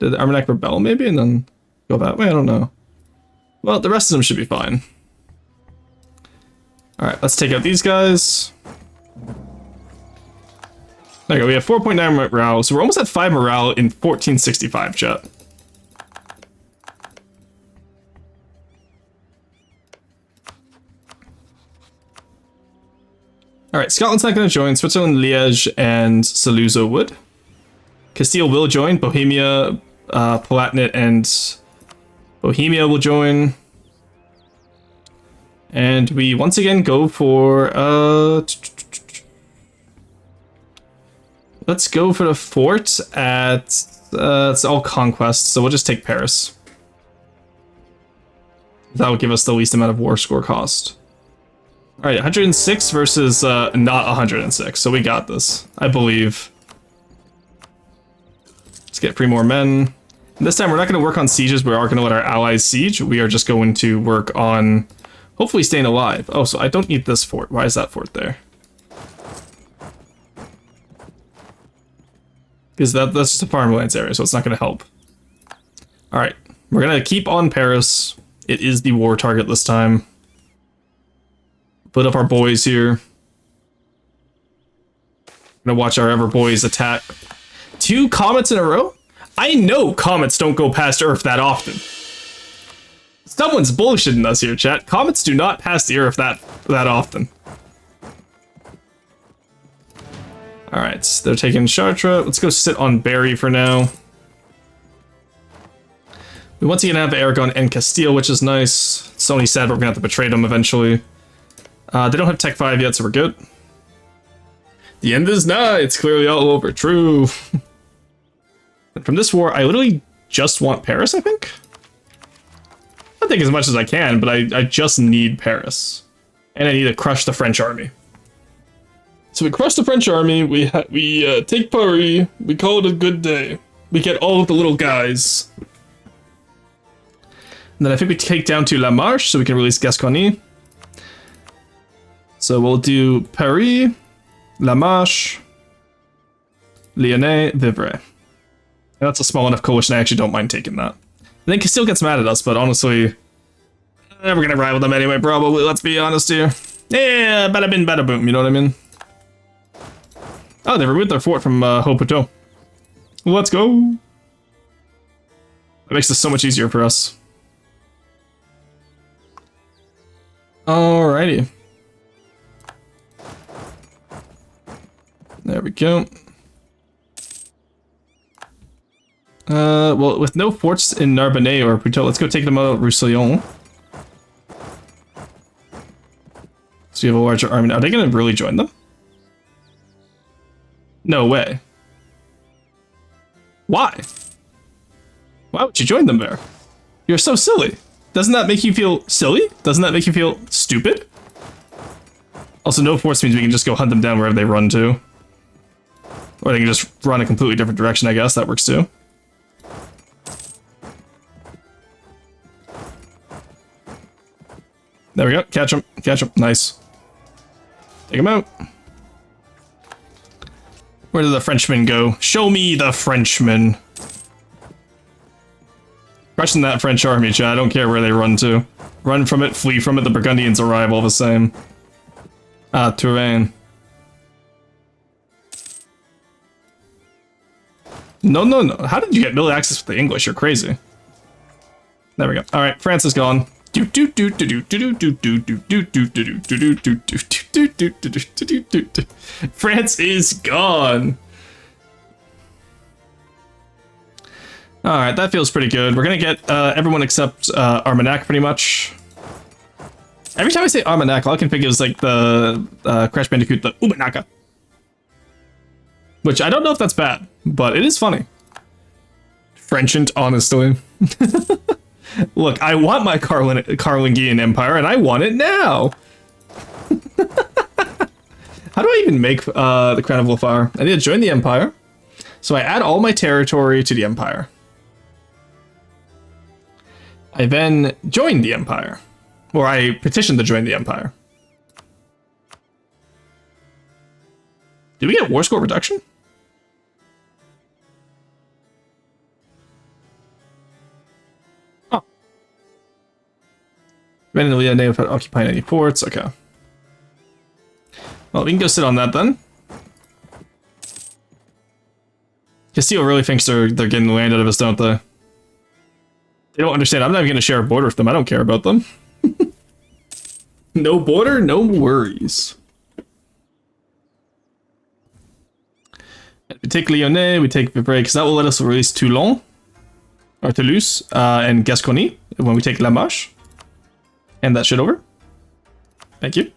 Did Armagnac rebel, maybe, and then go that way? I don't know. Well, the rest of them should be fine. Alright, let's take out these guys. There we go, we have 4.9 morale, so we're almost at 5 morale in 1465, chat. Alright, Scotland's not going to join. Switzerland, Liège, and Saluzzo would. Castile will join. Bohemia, Palatinate, and Bohemia will join. And we once again go for... let's go for the fort at... it's all conquests, so we'll just take Paris. That will give us the least amount of war score cost. Alright, 106 versus not 106, so we got this, I believe. Let's get 3 more men. And this time we're not going to work on sieges, we are going to let our allies siege. We are just going to work on hopefully staying alive. Oh, so I don't need this fort. Why is that fort there? Because that's just a farmlands area, so it's not going to help. Alright, we're going to keep on Paris. It is the war target this time. Put up our boys here. Gonna watch our ever boys attack. 2 comets in a row? I know comets don't go past Earth that often. Someone's bullshitting us here, chat. Comets do not pass the Earth that often. Alright, they're taking Chartres. Let's go sit on Berry for now. We once again have Aragon and Castile, which is nice. It's only sad, but we're gonna have to betray them eventually. They don't have Tech 5 yet, so we're good. The end is nigh. It's clearly all over. True. From this war, I literally just want Paris, I think? I think as much as I can, but I just need Paris. And I need to crush the French army. So we crush the French army, we take Paris, we call it a good day. We get all of the little guys. And then I think we take down to La Marche so we can release Gascony. So we'll do Paris, La Marche, Lyonnais, Vivray. That's a small enough coalition, I actually don't mind taking that. I think Castile gets mad at us, but honestly, we're gonna rival them anyway, probably, let's be honest here. Yeah, bada bing, bada boom, you know what I mean? Oh, they removed their fort from Hopoteau. Let's go! That makes this so much easier for us. Alrighty. There we go. Well, with no forts in Narbonnais or Puteaux, let's go take them out of Roussillon. So you have a larger army. Are they going to really join them? No way. Why? Why would you join them there? You're so silly. Doesn't that make you feel silly? Doesn't that make you feel stupid? Also, no force means we can just go hunt them down wherever they run to. Or they can just run a completely different direction, I guess. That works too. There we go. Catch him. Catch him. Nice. Take him out. Where did the Frenchman go? Show me the Frenchman. Crushing that French army, chat. I don't care where they run to. Run from it, flee from it. The Burgundians arrive all the same. Ah, Touraine. No, no, no. How did you get military access with the English? You're crazy. There we go. All right, France is gone. France is gone. All right, that feels pretty good. We're gonna get everyone except Armagnac, pretty much. Every time I say Armagnac, all I can think is like the Crash Bandicoot, the Umanaka. Which I don't know if that's bad, but it is funny. Frenchant, honestly. Look, I want my Karlingian Empire, and I want it now. How do I even make the Crown of Lafar? I need to join the Empire. So I add all my territory to the Empire. I then join the Empire. Or I petition to join the Empire. Did we get war score reduction? Oh. Randomly name without occupying any ports. Okay. Well, we can go sit on that then. Castile really thinks they're getting the land out of us, don't they? They don't understand. I'm not even going to share a border with them. I don't care about them. No border, no worries. We take Lyonnais, we take Vibray, because that will let us release Toulon, or Toulouse, and Gascony when we take La Marche. Hand that shit over. Thank you.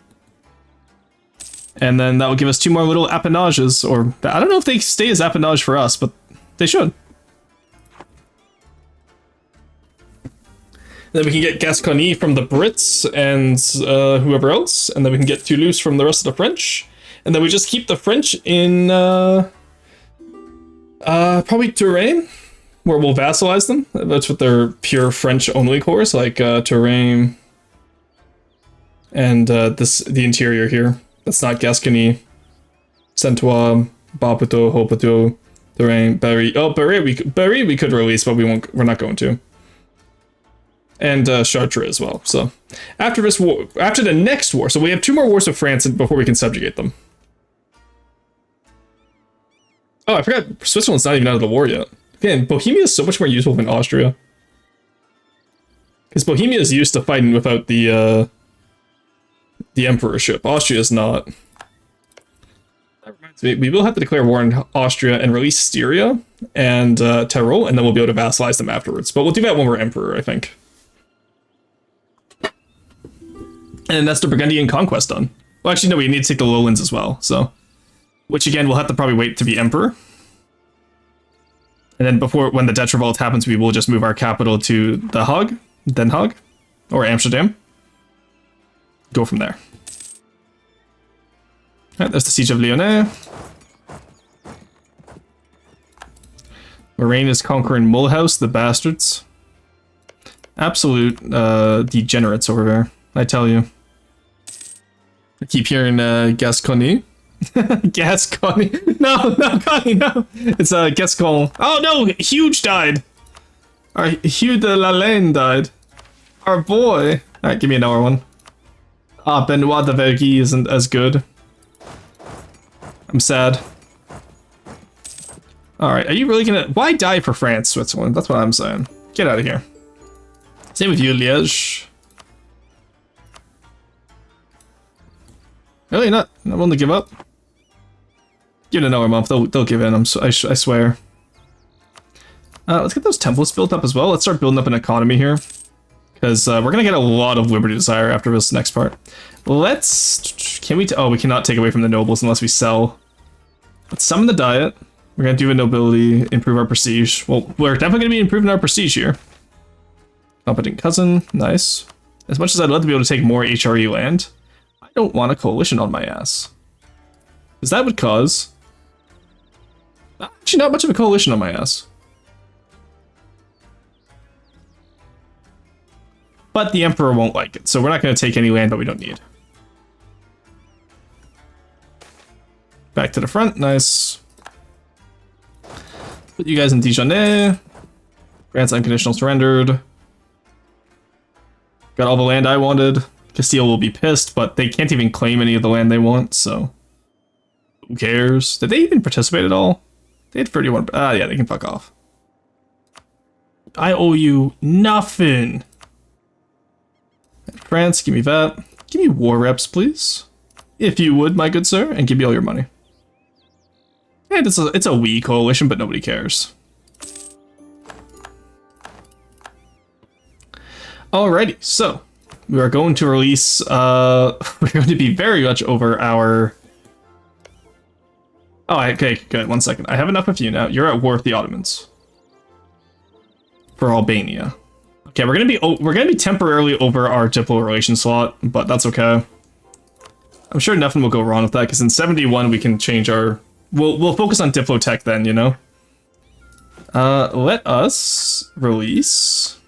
And then that will give us 2 more little appanages, or I don't know if they stay as appanage for us, but they should. Then we can get Gascony from the Brits and whoever else, and then we can get Toulouse from the rest of the French, and then we just keep the French in probably Touraine, where we'll vassalize them. That's with their pure French-only corps, like Touraine and the interior here. That's not Gascony, Saint-Ouen, Bas-Puteaux, Haut-Puteaux, Touraine, Berry. Oh, Berry we could release, but we're not going to. And Chartres as well. So after this war, after the next war, so we have 2 more wars with France before we can subjugate them. Oh, I forgot Switzerland's not even out of the war yet. Again, Bohemia is so much more useful than Austria. Because Bohemia is used to fighting without the emperorship. Austria is not. That reminds me, we will have to declare war on Austria and release Styria and Tyrol, and then we'll be able to vassalize them afterwards. But we'll do that when we're emperor, I think. And that's the Burgundian conquest done. Well, actually, no, we need to take the lowlands as well, so. Which, again, we'll have to probably wait to be emperor. And then when the Dutch revolt happens, we will just move our capital to Den Haag, or Amsterdam. Go from there. Alright, there's the Siege of Lyonnais. Lorraine is conquering Mulhouse, the bastards. Absolute degenerates over there, I tell you. I keep hearing Gascony. Gascony. No, Connie, no. It's Gascon. Oh no, Huge died. Our Hugh de la Laine died. Our boy. Alright, give me another one. Ah, Benoit de Vergy isn't as good. I'm sad. Alright, are you really gonna... Why die for France, Switzerland? That's what I'm saying. Get out of here. Same with you, Liège. Really? Not willing to give up? Give it another month. They'll give in. I swear. Let's get those temples built up as well. Let's start building up an economy here. Because we're going to get a lot of Liberty Desire after this next part. Can we... Oh, we cannot take away from the nobles unless we sell. Let's summon the Diet. We're going to do a nobility, improve our prestige. Well, we're definitely going to be improving our prestige here. Competent cousin. Nice. As much as I'd love to be able to take more HRE land, I don't want a coalition on my ass. Because that would cause... Actually, not much of a coalition on my ass. But the Emperor won't like it, so we're not going to take any land that we don't need. Back to the front, nice. Put you guys in Dijonais. Grants unconditional surrendered. Got all the land I wanted. Castile will be pissed, but they can't even claim any of the land they want, so... Who cares? Did they even participate at all? They had 31... yeah, they can fuck off. I owe you nothing. France, give me that. Give me war reps, please. If you would, my good sir, and give me all your money. And it's a wee coalition, but nobody cares. Alrighty, so we are going to release. We're going to be very much over our. Oh, okay, good. 1 second. I have enough of you now. You're at war with the Ottomans for Albania. Okay, we're gonna be temporarily over our diplo relation slot, but that's okay. I'm sure nothing will go wrong with that because in 71 we can change our. We'll focus on diplo tech then, you know. Let us release.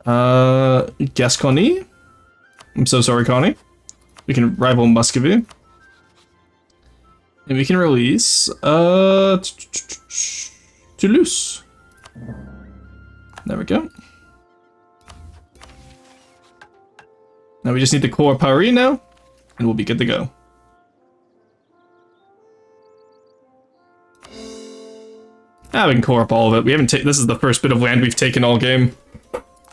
Gascony. I'm so sorry, Connie. We can rival Muscovy. And we can release Toulouse. There we go. Now we just need the core Paris now, and we'll be good to go. Ah, we can core up all of it. We haven't taken. This is the first bit of land we've taken all game.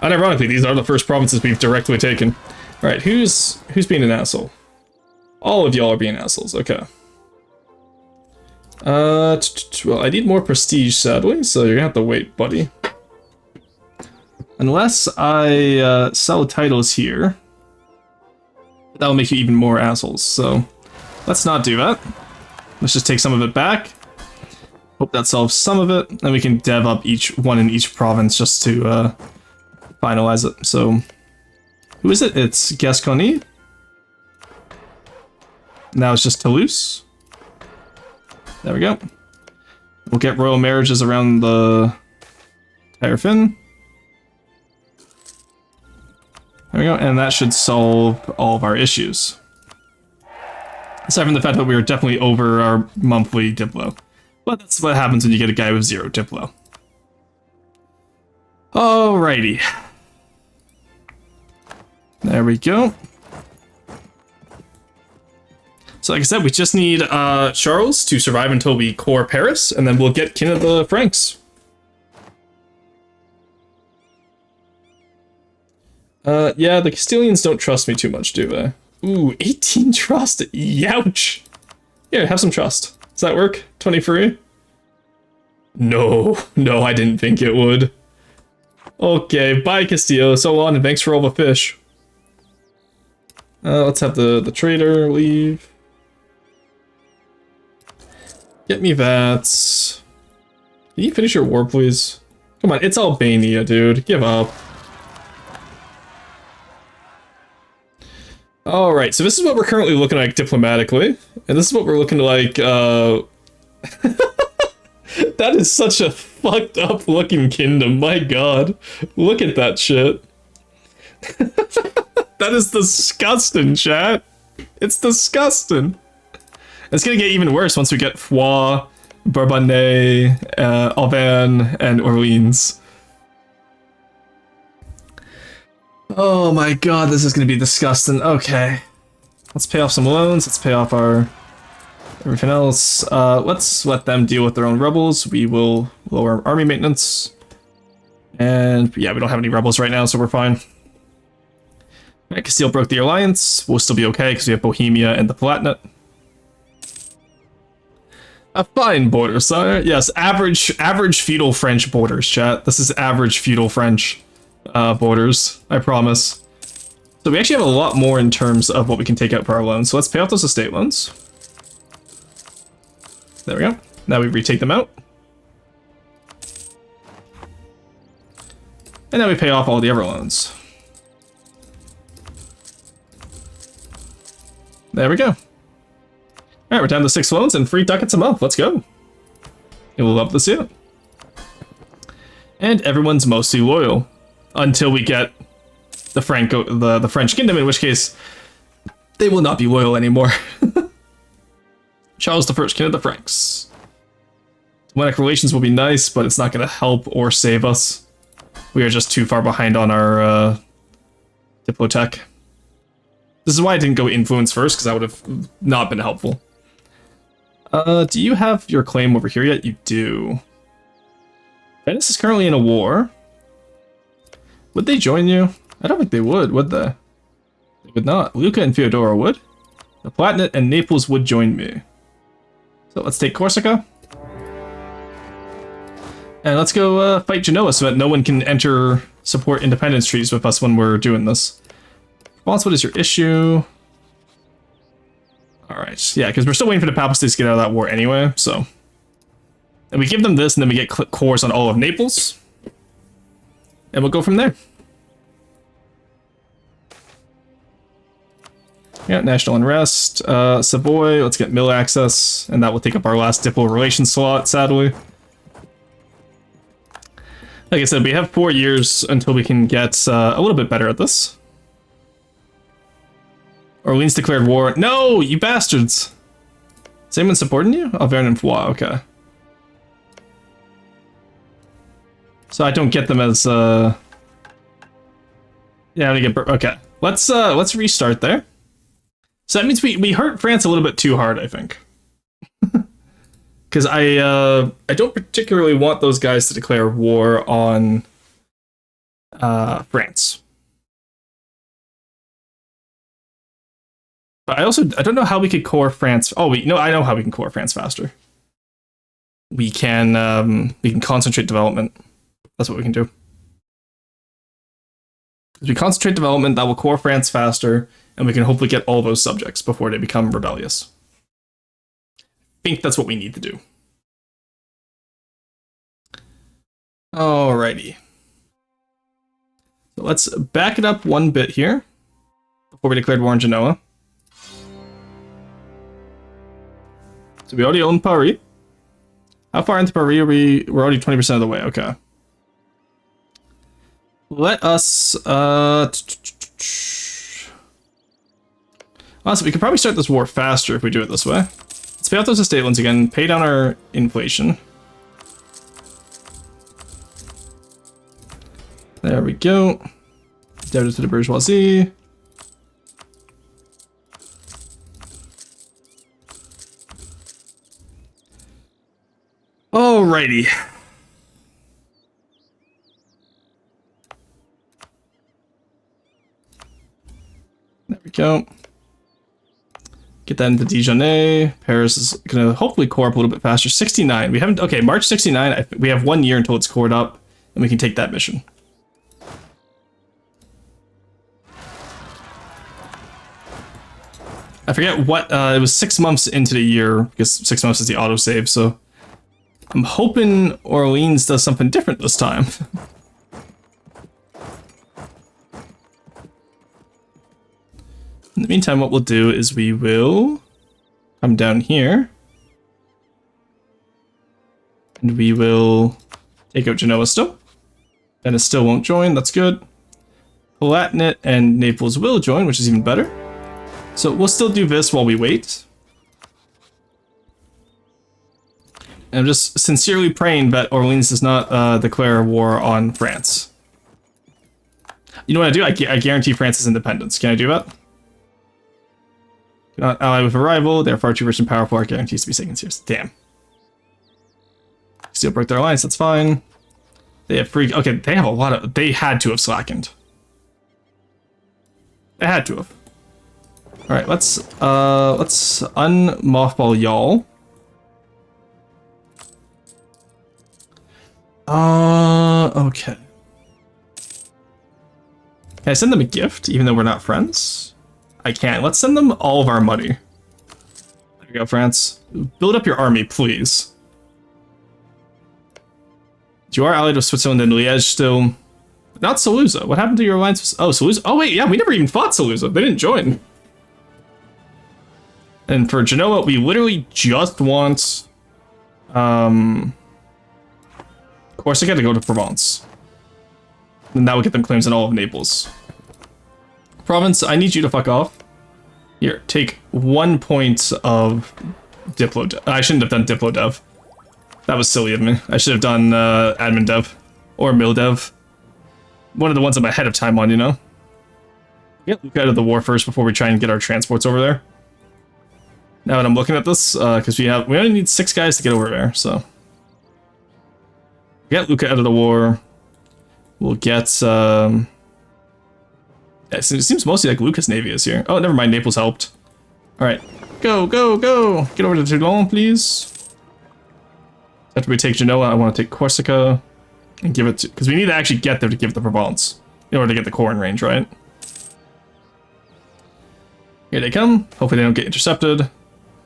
And ironically, these are the first provinces we've directly taken. All right, who's being an asshole? All of y'all are being assholes. Okay. Well, I need more prestige, sadly, so you're gonna have to wait, buddy. Unless I sell titles here, that will make you even more assholes. So let's not do that. Let's just take some of it back. Hope that solves some of it, and we can dev up each one in each province just to finalize it. So who is it? It's Gascony. Now it's just Toulouse. There we go. We'll get royal marriages around the entire fin. There we go, and that should solve all of our issues. Aside from the fact that we were definitely over our monthly diplo. But that's what happens when you get a guy with 0 diplo. Alrighty. There we go. So like I said, we just need Charles to survive until we core Paris, and then we'll get kin of the Franks. Yeah, the Castilians don't trust me too much, do they? Ooh, 18 trust. Youch. Here, have some trust. Does that work? 23? No, no, I didn't think it would. Okay, bye Castillo, so long, and thanks for all the fish. Let's have the trader leave. Get me that. Can you finish your war, please? Come on, it's Albania, dude. Give up. Alright, so this is what we're currently looking like diplomatically. And this is what we're looking like, That is such a fucked up looking kingdom, my god. Look at that shit. That is disgusting, chat. It's disgusting. It's gonna get even worse once we get Foix, Bourbonnais, Auvergne, and Orleans. Oh my god, this is gonna be disgusting. Okay. Let's pay off some loans, let's pay off our everything else. Let's let them deal with their own rebels. We will lower army maintenance. And yeah, we don't have any rebels right now, so we're fine. Alright, Castile broke the alliance. We'll still be okay because we have Bohemia and the Palatinate. A fine border, sire. Yes, average feudal French borders, chat. This is average feudal French borders, I promise. So we actually have a lot more in terms of what we can take out for our loans. So let's pay off those estate loans. There we go. Now we retake them out. And now we pay off all the other loans. There we go. Alright, we're down to 6 loans and 3 ducats a month. Let's go. And we'll love to see it. And everyone's mostly loyal. Until we get the the French kingdom, in which case they will not be loyal anymore. Charles I, King of the Franks. Diplomatic relations will be nice, but it's not going to help or save us. We are just too far behind on our Diplotech. This is why I didn't go influence first, because that would have not been helpful. Do you have your claim over here yet? You do. Venice is currently in a war. Would they join you? I don't think they would they? They would not. Lucca and Feodora would. The Palatinate and Naples would join me. So let's take Corsica. And let's go fight Genoa so that no one can enter support independence treaties with us when we're doing this. Provence, what is your issue? Alright, yeah, because we're still waiting for the Papacies to get out of that war anyway, so. And we give them this, and then we get cores on all of Naples. And we'll go from there. Yeah, national unrest. Savoy, let's get mill access, and that will take up our last Diplo relations slot, sadly. Like I said, we have 4 years until we can get a little bit better at this. Orleans declared war. No, you bastards! Is anyone supporting you? Auvergne and Foix, okay. So I don't get them as yeah, I'm gonna get okay. Let's restart there. So that means we hurt France a little bit too hard, I think. Because I don't particularly want those guys to declare war on France. But I don't know how we could core France. Oh, I know how we can core France faster. We can concentrate development. That's what we can do. As we concentrate development, that will core France faster, and we can hopefully get all those subjects before they become rebellious. I think that's what we need to do. Alrighty. So let's back it up one bit here before we declared war on Genoa. So we already own Paris. How far into Paris are we? We're already 20% of the way, okay. Let us, honestly, we could probably start this war faster if we do it this way. Let's pay off those estate loans again, pay down our inflation. There we go. Debtors to the bourgeoisie. Alrighty. go. Get that into Dijonais. Paris is gonna hopefully core up a little bit faster. 69. We haven't. Okay, March 69. We have 1 year until it's cored up, and we can take that mission. I forget what. It was 6 months into the year because 6 months is the autosave. So I'm hoping Orleans does something different this time. In the meantime, what we'll do is we will come down here. And we will take out Genoa still. Venice still won't join, that's good. Palatinate and Naples will join, which is even better. So we'll still do this while we wait. And I'm just sincerely praying that Orleans does not declare war on France. You know what I do? I guarantee France's independence. Can I do that? Not ally with a rival, they're far too rich and powerful, our guarantees to be taken seriously. Damn. Still break their alliance, that's fine. They have free. Okay, they have a lot of. They had to have slackened. They had to have. Alright, let's unmothball y'all. Okay. Can I send them a gift, even though we're not friends? I can't. Let's send them all of our money. There you go, France. Build up your army, please. You are allied with Switzerland and Liège still. Not Salusa. What happened to your alliance? Oh, Salusa. Oh, wait, yeah, we never even fought Salusa. They didn't join. And for Genoa, we literally just want... Corsica to go to Provence. And that would get them claims in all of Naples. Province, I need you to fuck off. Here, take 1 point of Diplo Dev. I shouldn't have done Diplo Dev. That was silly of me. I should have done Admin Dev. Or Mill Dev. One of the ones I'm ahead of time on, you know? Get Luke out of the war first before we try and get our transports over there. Now that I'm looking at this, because we only need 6 guys to get over there, so. Get Luca out of the war. We'll get, yeah, it seems mostly like Lucas Navy is here. Oh, never mind, Naples helped. Alright, go, go, go! Get over to Toulon, please. After we take Genoa, I want to take Corsica and give it to, because we need to actually get there to give it to Provence in order to get the core in range, right? Here they come. Hopefully they don't get intercepted.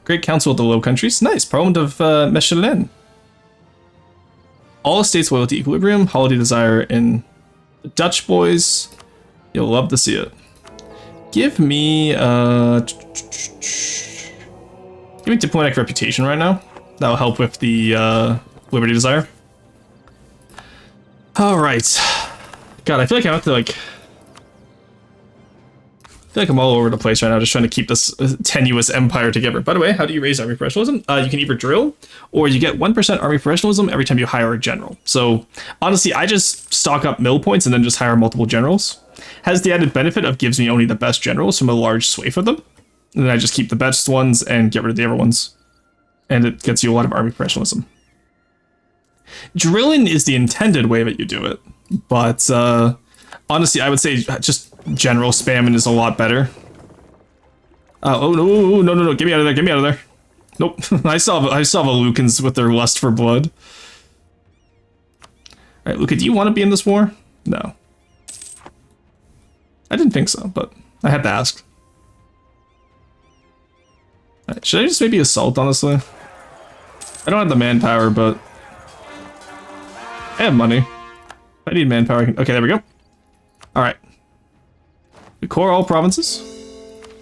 Great Council of the Low Countries. Nice. Parliament of Mechelin. All estates loyal to equilibrium. Holiday desire in the Dutch boys. You'll love to see it. Give me diplomatic reputation right now. That'll help with the liberty desire. All right. God, I feel like I have to like. I feel like I'm all over the place right now, just trying to keep this tenuous empire together. By the way, how do you raise army professionalism? You can either drill, or you get 1% army professionalism every time you hire a general. So honestly, I just stock up mill points and then just hire multiple generals. Has the added benefit of gives me only the best generals from a large swathe of them. And then I just keep the best ones and get rid of the other ones. And it gets you a lot of army professionalism. Drilling is the intended way that you do it. But honestly, I would say just general spamming is a lot better. Oh, no, get me out of there, get me out of there. Nope, I saw the Lucans with their lust for blood. Alright, Luca, do you want to be in this war? No. I didn't think so, but I had to ask. Right, should I just maybe assault, honestly? I don't have the manpower, but I have money. If I need manpower, I can... Okay, there we go. Alright. We core all provinces.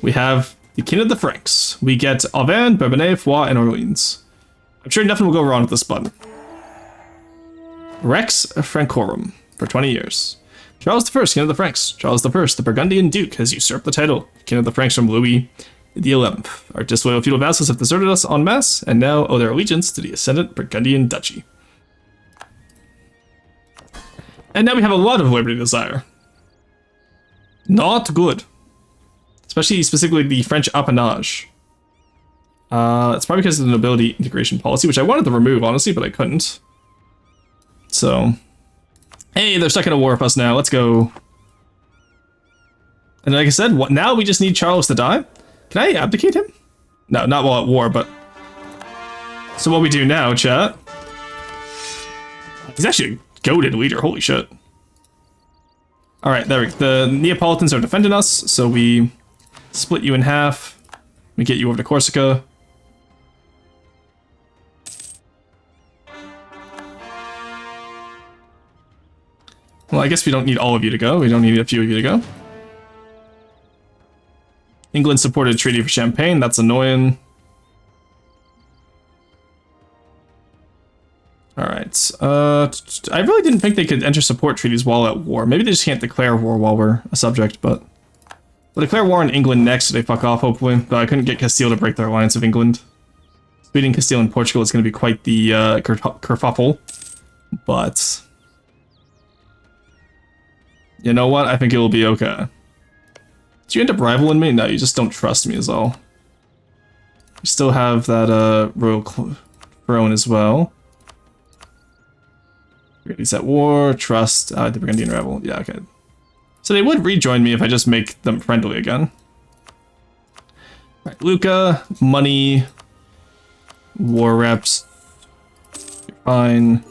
We have the King of the Franks. We get Auvergne, Bourbonnais, Foix, and Orleans. I'm sure nothing will go wrong with this button. Rex Francorum for 20 years. Charles I, King of the Franks. Charles I, the Burgundian Duke, has usurped the title. King of the Franks from Louis XI. Our disloyal feudal vassals have deserted us en masse, and now owe their allegiance to the ascendant Burgundian Duchy. And now we have a lot of liberty desire. Not good. Especially specifically the French appanage. It's probably because of the nobility integration policy, which I wanted to remove, honestly, but I couldn't. So, hey, they're stuck in a war with us now. Let's go. And like I said, now we just need Charles to die? Can I abdicate him? No, not while at war, but... So what we do now, chat... He's actually a goated leader, holy shit. Alright, there we go. The Neapolitans are defending us, so we split you in half. We get you over to Corsica. Well, I guess we don't need all of you to go. We don't need a few of you to go. England supported a treaty for Champagne. That's annoying. Alright. I really didn't think they could enter support treaties while at war. Maybe they just can't declare war while we're a subject, but... We'll declare war on England next so they fuck off, hopefully. But I couldn't get Castile to break their alliance of England. Beating Castile and Portugal is going to be quite the kerfuffle. But... You know what? I think it will be okay. Did you end up rivaling me? No, you just don't trust me is all. You still have that royal throne as well. He's at war, trust, the Burgundian rival. Yeah, okay. So they would rejoin me if I just make them friendly again. Alright, Lucca, money, war reps. You're fine.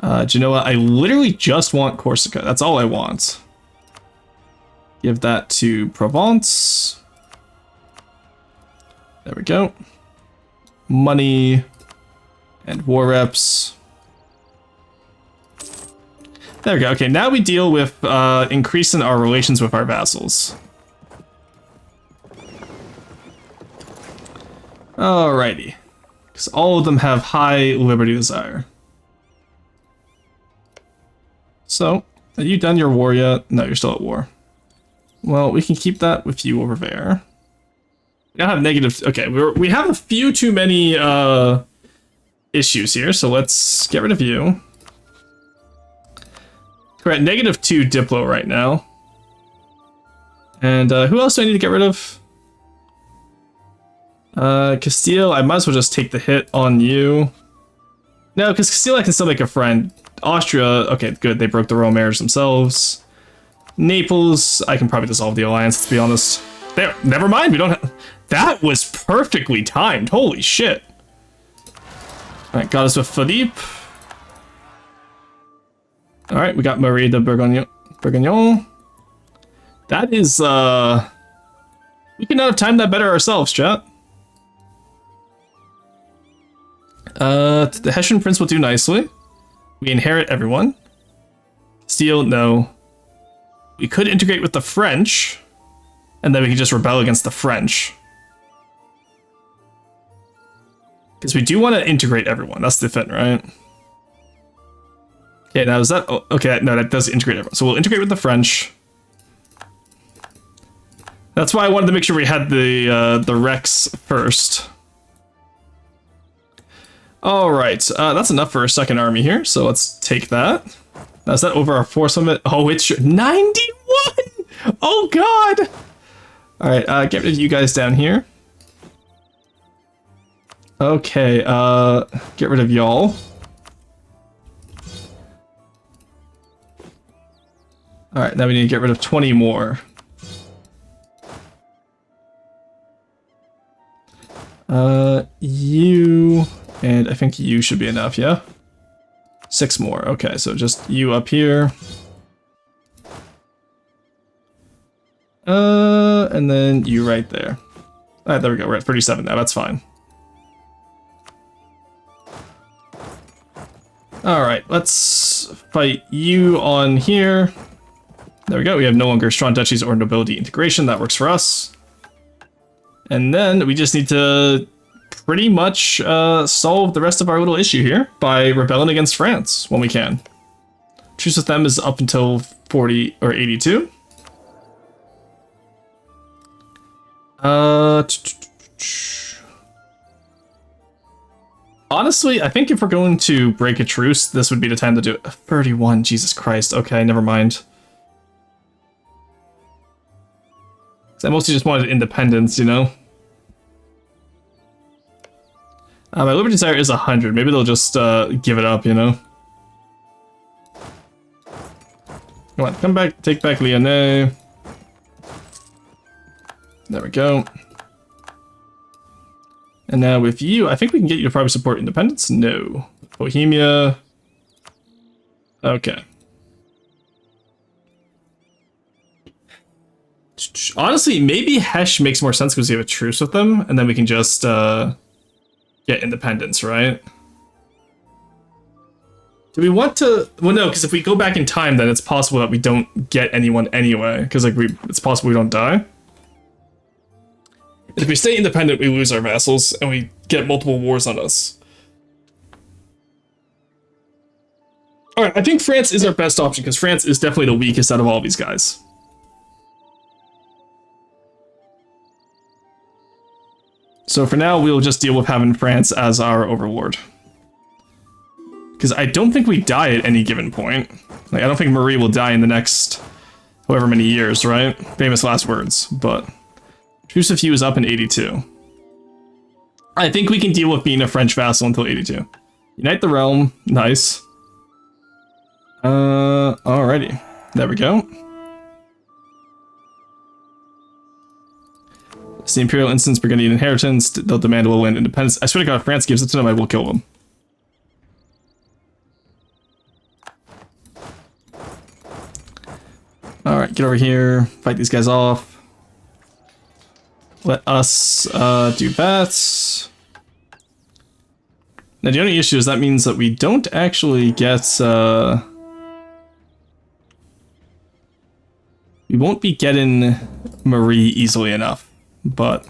Do you know what? I literally just want Corsica. That's all I want. Give that to Provence. There we go. Money and war reps. There we go. Okay, now we deal with increasing our relations with our vassals. Alrighty. Because all of them have high liberty desire. So, have you done your war yet? No, you're still at war. Well, we can keep that with you over there. We don't have negative... Okay, we have a few too many issues here, so let's get rid of you. We're at -2 Diplo right now. And who else do I need to get rid of? Castile, I might as well just take the hit on you. No, because Castile I can still make a friend. Austria, okay, good, they broke the royal marriage themselves. Naples, I can probably dissolve the alliance, to be honest. There, never mind, we don't have... That was perfectly timed, holy shit. Alright, got us with Philippe. Alright, we got Marie de Bourgogne. That is, we could not have timed that better ourselves, chat. The Hessian prince will do nicely. We inherit everyone. Steel, no. We could integrate with the French, and then we can just rebel against the French. Because we do want to integrate everyone. That's the thing, right? Okay, now is that... Oh, okay, no, that does integrate everyone. So we'll integrate with the French. That's why I wanted to make sure we had the Rex first. Alright, that's enough for a second army here, so let's take that. Now, is that over our force limit? Oh, it's 91! Oh, God! Alright, get rid of you guys down here. Okay, get rid of y'all. Alright, now we need to get rid of 20 more. You... And I think you should be enough, yeah? 6 more, okay, so just you up here. And then you right there. Alright, there we go, we're at 37 now, that's fine. Alright, let's fight you on here. There we go, we have no longer strong duchies or nobility integration, that works for us. And then we just need to pretty much solve the rest of our little issue here by rebelling against France when we can. Truce with them is up until 40 or 82. Honestly, I think if we're going to break a truce, this would be the time to do it. 31, Jesus Christ. Okay, never mind. I mostly just wanted independence, you know? My liberty desire is 100. Maybe they'll just give it up, you know? Come on, come back, take back Lyonnais. There we go. And now with you, I think we can get you to probably support independence. No. Bohemia. Okay. Honestly, maybe Hesh makes more sense because we have a truce with them, and then we can just get independence, right? Do we want to? Well, no, because if we go back in time, then it's possible that we don't get anyone anyway, because like it's possible we don't die. If we stay independent, we lose our vassals, and we get multiple wars on us. Alright, I think France is our best option, because France is definitely the weakest out of all these guys. So for now, we'll just deal with having France as our overlord. Because I don't think we die at any given point. Like, I don't think Marie will die in the next however many years, right? Famous last words, but... Truce of Hugh is up in 82. I think we can deal with being a French vassal until 82. Unite the realm. Nice. Alrighty. There we go. It's the Imperial Instance, Burgundian Inheritance. They'll demand a little land independence. I swear to God, if France gives it to them, I will kill them. Alright, get over here. Fight these guys off. Let us do that. Now the only issue is that means that we don't actually get we won't be getting Marie easily enough, but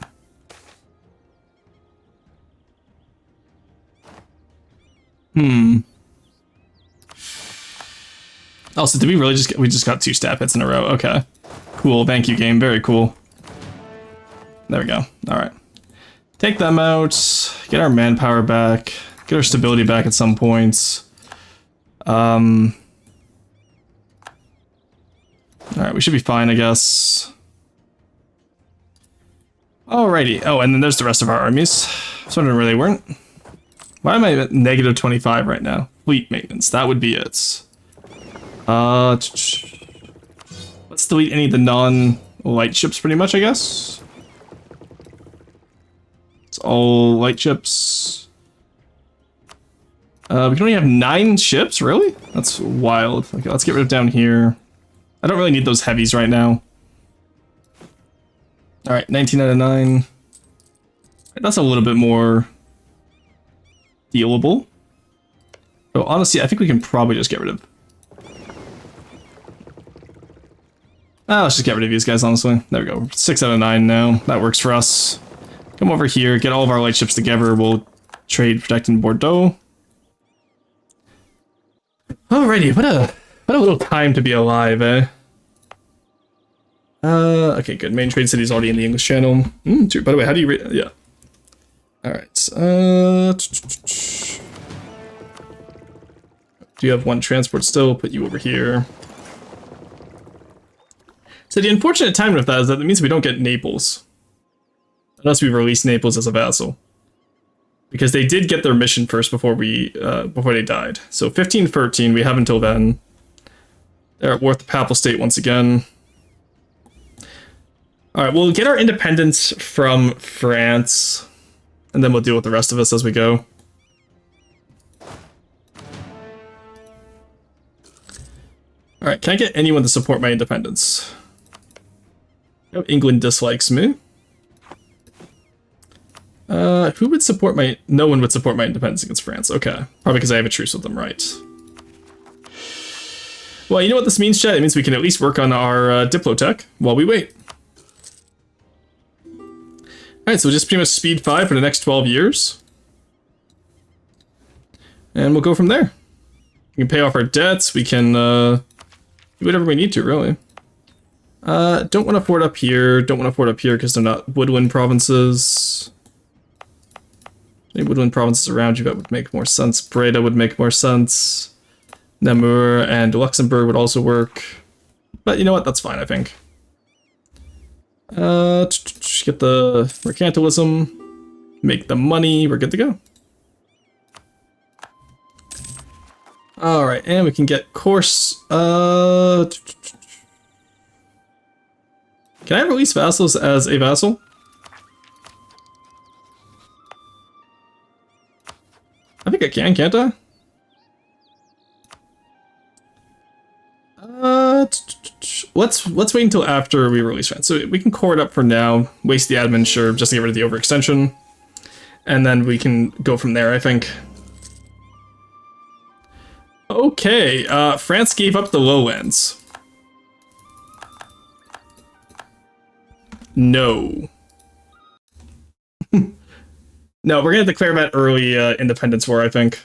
also, did we really just we just got 2 stat hits in a row? Okay. Cool, thank you, game. Very cool. There we go. Alright. Take them out. Get our manpower back. Get our stability back at some points. Alright, we should be fine, I guess. Alrighty. Oh, and then there's the rest of our armies. So I don't know where they weren't. Why am I at negative 25 right now? Fleet maintenance. That would be it. Let's delete any of the non-light ships pretty much, I guess. It's all light ships. We can only have 9 ships, really? That's wild. Okay, let's get rid of down here. I don't really need those heavies right now. Alright, 19 out of 9. That's a little bit more dealable. So honestly, I think we can probably just get rid of... let's just get rid of these guys, honestly. There we go. 6 out of 9 now. That works for us. Come over here, get all of our light ships together. We'll trade, protect in Bordeaux. Alrighty, what a little time to be alive, eh? Okay, good. Main trade city is already in the English Channel. By the way, how do you read? Yeah. Alright. Do you have 1 transport still? Put you over here. So the unfortunate timing of that is that it means we don't get Naples. Unless we release Naples as a vassal. Because they did get their mission first before they died. So 1513, we have until then. They're at war with the Papal State once again. Alright, we'll get our independence from France. And then we'll deal with the rest of us as we go. Alright, can I get anyone to support my independence? Oh, England dislikes me. Who would support my... No one would support my independence against France. Okay. Probably because I have a truce with them, right. Well, you know what this means, chat? It means we can at least work on our Diplotech while we wait. Alright, so we'll just pretty much speed 5 for the next 12 years. And we'll go from there. We can pay off our debts. We can do whatever we need to, really. Don't want to fort up here. Don't want to fort up here because they're not woodland provinces. Any woodland provinces around you that would make more sense. Breda would make more sense. Namur and Luxembourg would also work. But you know what? That's fine, I think. Get the mercantilism. Make the money. We're good to go. Alright, and we can get course. Can I release vassals as a vassal? I think I can, can't I? Let's wait until after we release France. So we can core it up for now, waste the admin, sure, just to get rid of the overextension. And then we can go from there, I think. Okay, France gave up the lowlands. No. No, we're gonna declare that early independence war, I think.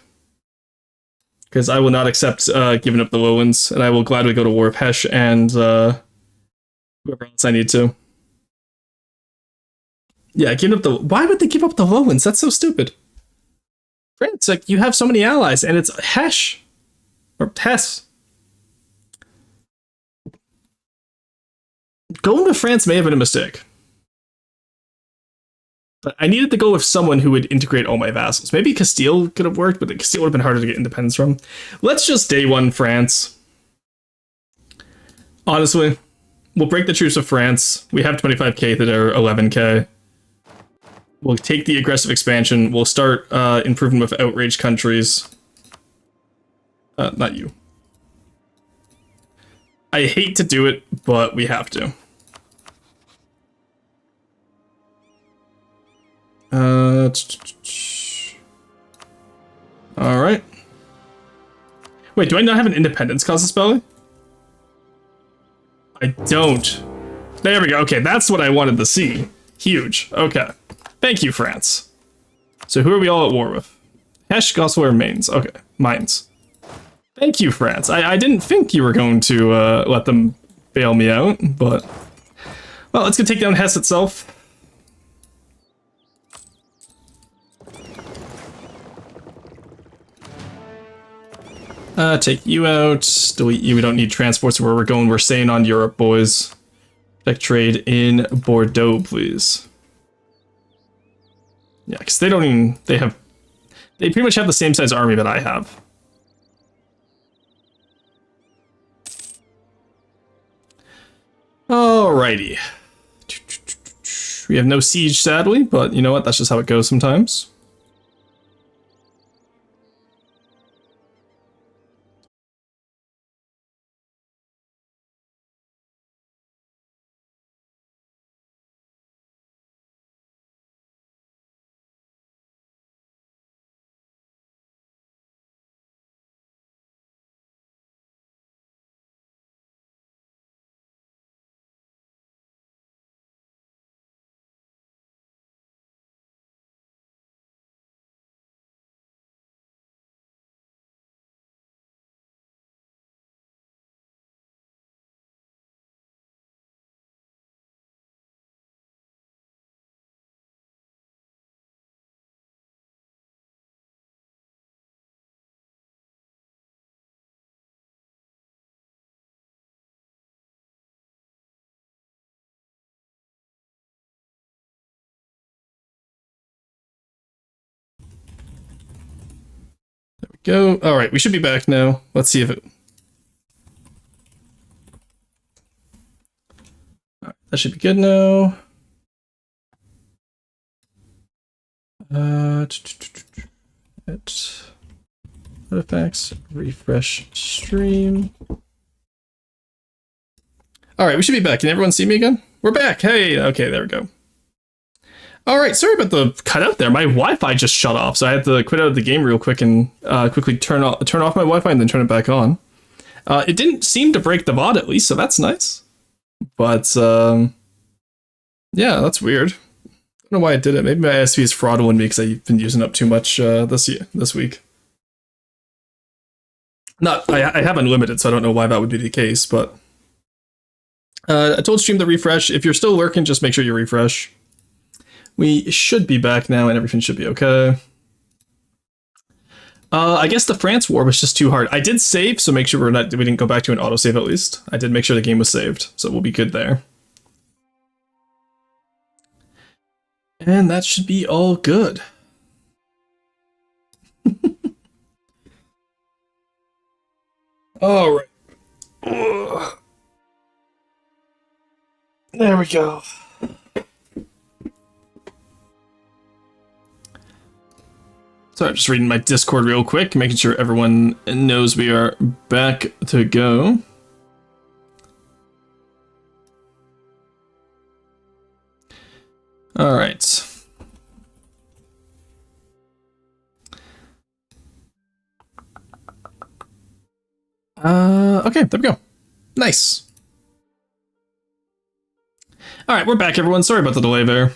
Because I will not accept giving up the lowlands, and I will gladly go to war with Hesh and whoever else I need to. Yeah, give up the... Why would they give up the lowlands? That's so stupid. France, like, you have so many allies, and it's Hesh. Or Hess. Going to France may have been a mistake. But I needed to go with someone who would integrate all my vassals. Maybe Castile could have worked, but Castile would have been harder to get independence from. Let's just day one France. Honestly, we'll break the truce with France. We have 25k that are 11k. We'll take the aggressive expansion. We'll start improving with outraged countries. Not you. I hate to do it, but we have to. Alright. Wait, do I not have an independence casus belli? I don't. There we go. Okay, that's what I wanted to see. Huge. Okay. Thank you, France. So who are we all at war with? Hesh, Goslar, Mainz. Okay, Mainz. Thank you, France. I didn't think you were going to let them bail me out, but... Well, let's go take down Hesse itself. Take you out. Delete you. We don't need transports where we're going. We're staying on Europe, boys. Check trade in Bordeaux, please. Yeah, because they don't even... They pretty much have the same size army that I have. Alrighty. We have no siege, sadly, but you know what? That's just how it goes sometimes. Go. All right, we should be back now. Let's see if it... All right, that should be good now. Artifacts, refresh stream. All right, we should be back. Can everyone see me again? We're back. Hey, okay, there we go. All right, sorry about the cutout there. My Wi-Fi just shut off, so I had to quit out of the game real quick and quickly turn off my Wi-Fi and then turn it back on. It didn't seem to break the VOD at least, so that's nice. But yeah, that's weird. I don't know why I did it. Maybe my ISP is fraudulent me because I've been using up too much this week. I have unlimited, so I don't know why that would be the case. But I told stream to refresh. If you're still lurking, just make sure you refresh. We should be back now and everything should be okay. I guess the France war was just too hard. I did save, so make sure we didn't go back to an autosave at least. I did make sure the game was saved, so we'll be good there. And that should be all good. All right. There we go. Sorry, just reading my Discord real quick, making sure everyone knows we are back to go. All right. Okay, there we go. Nice. All right, we're back, everyone. Sorry about the delay there.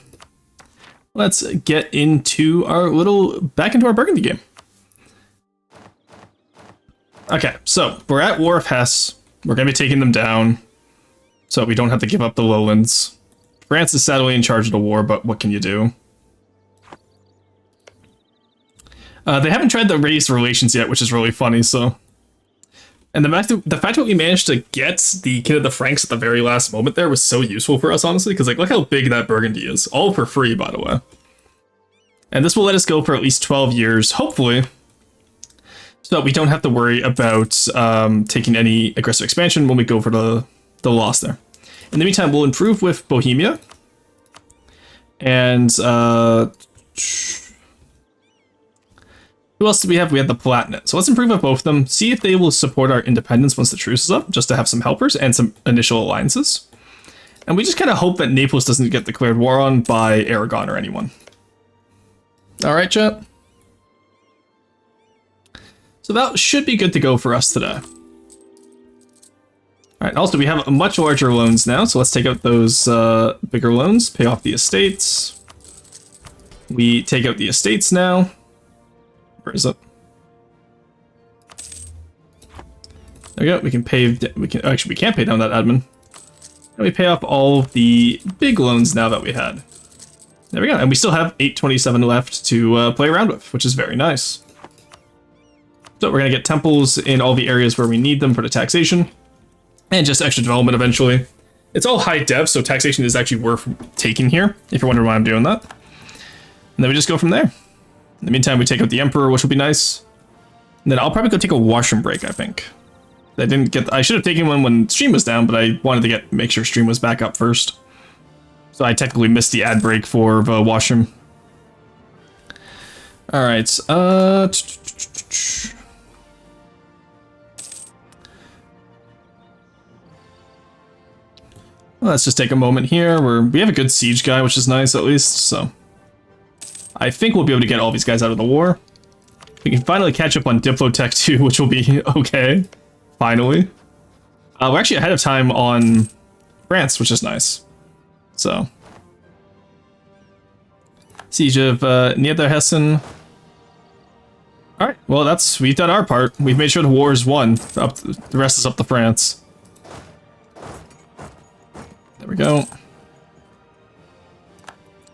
Let's get into back into our Burgundy game. Okay, so we're at War of Hesse. We're going to be taking them down, so we don't have to give up the lowlands. France is sadly in charge of the war, but what can you do? They haven't tried to raise relations yet, which is really funny, so... And the fact that we managed to get the King of the Franks at the very last moment there was so useful for us, honestly, because, like, look how big that Burgundy is. All for free, by the way. And this will let us go for at least 12 years, hopefully, so that we don't have to worry about taking any aggressive expansion when we go for the loss there. In the meantime, we'll improve with Bohemia. And, who else do we have? We have the Palatinate. So let's improve with both of them. See if they will support our independence once the truce is up, just to have some helpers and some initial alliances. And we just kind of hope that Naples doesn't get declared war on by Aragon or anyone. All right, chat. So that should be good to go for us today. All right, also we have much larger loans now, so let's take out those bigger loans, pay off the estates. We take out the estates now. Where is it? There we go. We can actually we can't pay down that admin. And we pay off all of the big loans now that we had. There we go. And we still have 827 left to play around with, which is very nice. So we're gonna get temples in all the areas where we need them for the taxation, and just extra development eventually. It's all high dev, so taxation is actually worth taking here, if you're wondering why I'm doing that. And then we just go from there. In the meantime, we take out the Emperor, which will be nice. And then I'll probably go take a washroom break, I think. I should have taken one when stream was down, but I wanted to make sure stream was back up first. So I technically missed the ad break for the washroom. All right. Let's just take a moment here where we have a good siege guy, which is nice at least, so... I think we'll be able to get all these guys out of the war. We can finally catch up on Diplotech too, which will be okay. Finally. We're actually ahead of time on France, which is nice. So. Siege of Niederhessen. Alright, well we've done our part. We've made sure the war is won. The rest is up to France. There we go.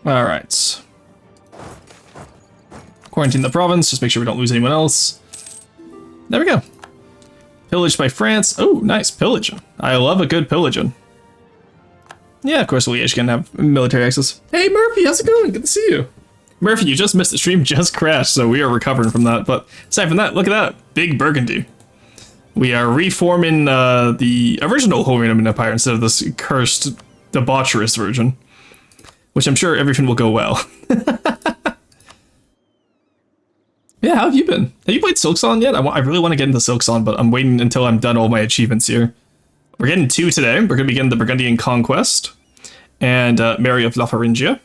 Alright. Quarantine the province, just make sure we don't lose anyone else. There we go. Pillaged by France. Oh, nice, pillaging. I love a good pillaging. Yeah, of course Liège can have military access. Hey Murphy, how's it going? Good to see you. Murphy, you just missed the stream, just crashed, so we are recovering from that. But aside from that, look at that. Big Burgundy. We are reforming the original Holy Roman Empire instead of this cursed, debaucherous version. Which I'm sure everything will go well. Yeah, how have you been? Have you played Silksong yet? I really want to get into Silksong, but I'm waiting until I'm done all my achievements here. We're getting 2 today. We're going to be getting the Burgundian Conquest and Mary of Lotharingia.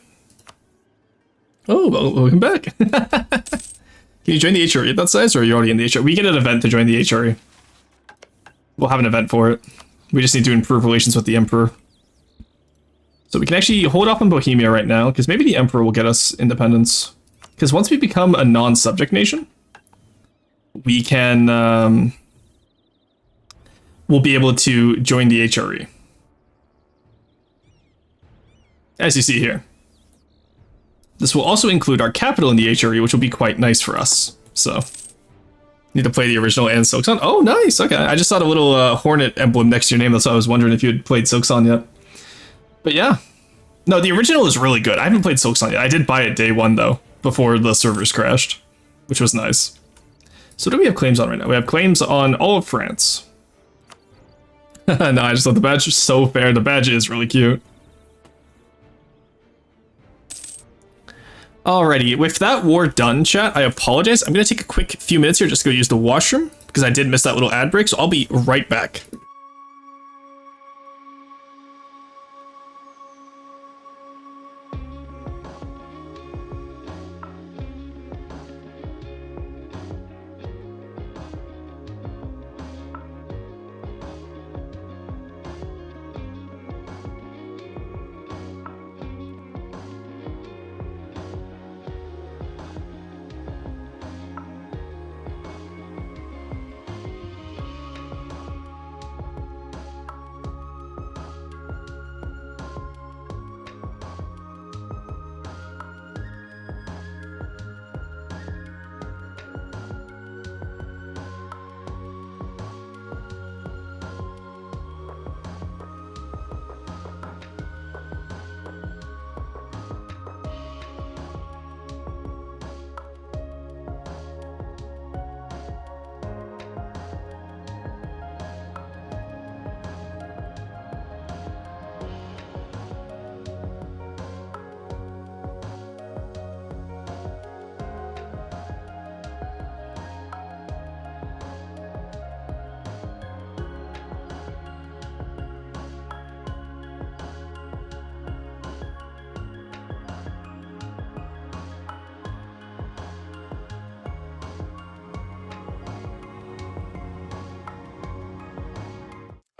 Oh, well, welcome back. Can you join the HRE at that size, or are you already in the HRE? We get an event to join the HRE. We'll have an event for it. We just need to improve relations with the Emperor. So we can actually hold off on Bohemia right now, because maybe the Emperor will get us independence. Because once we become a non-subject nation, we can, we'll be able to join the HRE. As you see here. This will also include our capital in the HRE, which will be quite nice for us. So, need to play the original and Silksong. Oh, nice! Okay, I just saw the little hornet emblem next to your name, that's why I was wondering if you had played Silksong yet. But yeah. No, the original is really good. I haven't played Silksong yet. I did buy it day 1, though, before the servers crashed, which was nice. So what do we have claims on right now? We have claims on all of France. No, I just thought the badge was so fair. The badge is really cute. Alrighty, with that war done, chat, I apologize. I'm going to take a quick few minutes here just to go use the washroom, because I did miss that little ad break, so I'll be right back.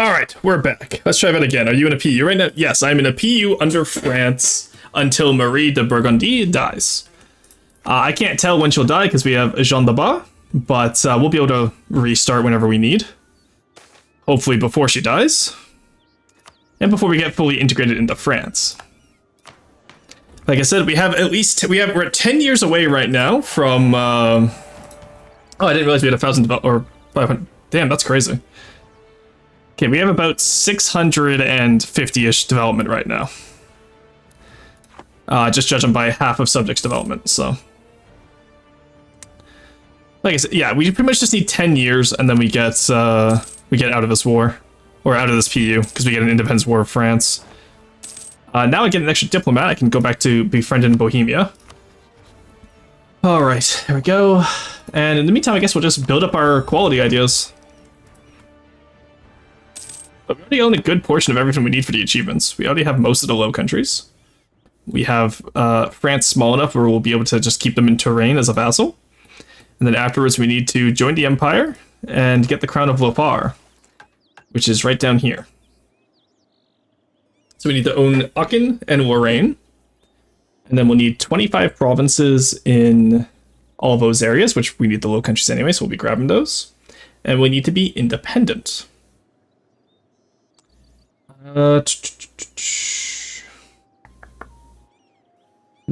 Alright, we're back. Let's try that again. Are you in a PU right now? Yes, I'm in a PU under France until Marie de Burgundy dies. I can't tell when she'll die because we have Jean de Bar, but we'll be able to restart whenever we need. Hopefully before she dies. And before we get fully integrated into France. Like I said, we're 10 years away right now from, oh, I didn't realize we had 1,000 or 500. Damn, that's crazy. Okay, we have about 650-ish development right now. Just judging by half of subjects development, so. Like I said, yeah, we pretty much just need 10 years and then we get out of this war. Or out of this PU, because we get an independence war of France. Now I get an extra diplomat, I can go back to befriending Bohemia. Alright, there we go. And in the meantime, I guess we'll just build up our quality ideas. But we already own a good portion of everything we need for the achievements. We already have most of the Low Countries. We have France small enough where we'll be able to just keep them in Touraine as a vassal. And then afterwards we need to join the Empire and get the Crown of Lopar, which is right down here. So we need to own Aachen and Lorraine. And then we'll need 25 provinces in all those areas, which we need the Low Countries anyway, so we'll be grabbing those. And we need to be independent. Then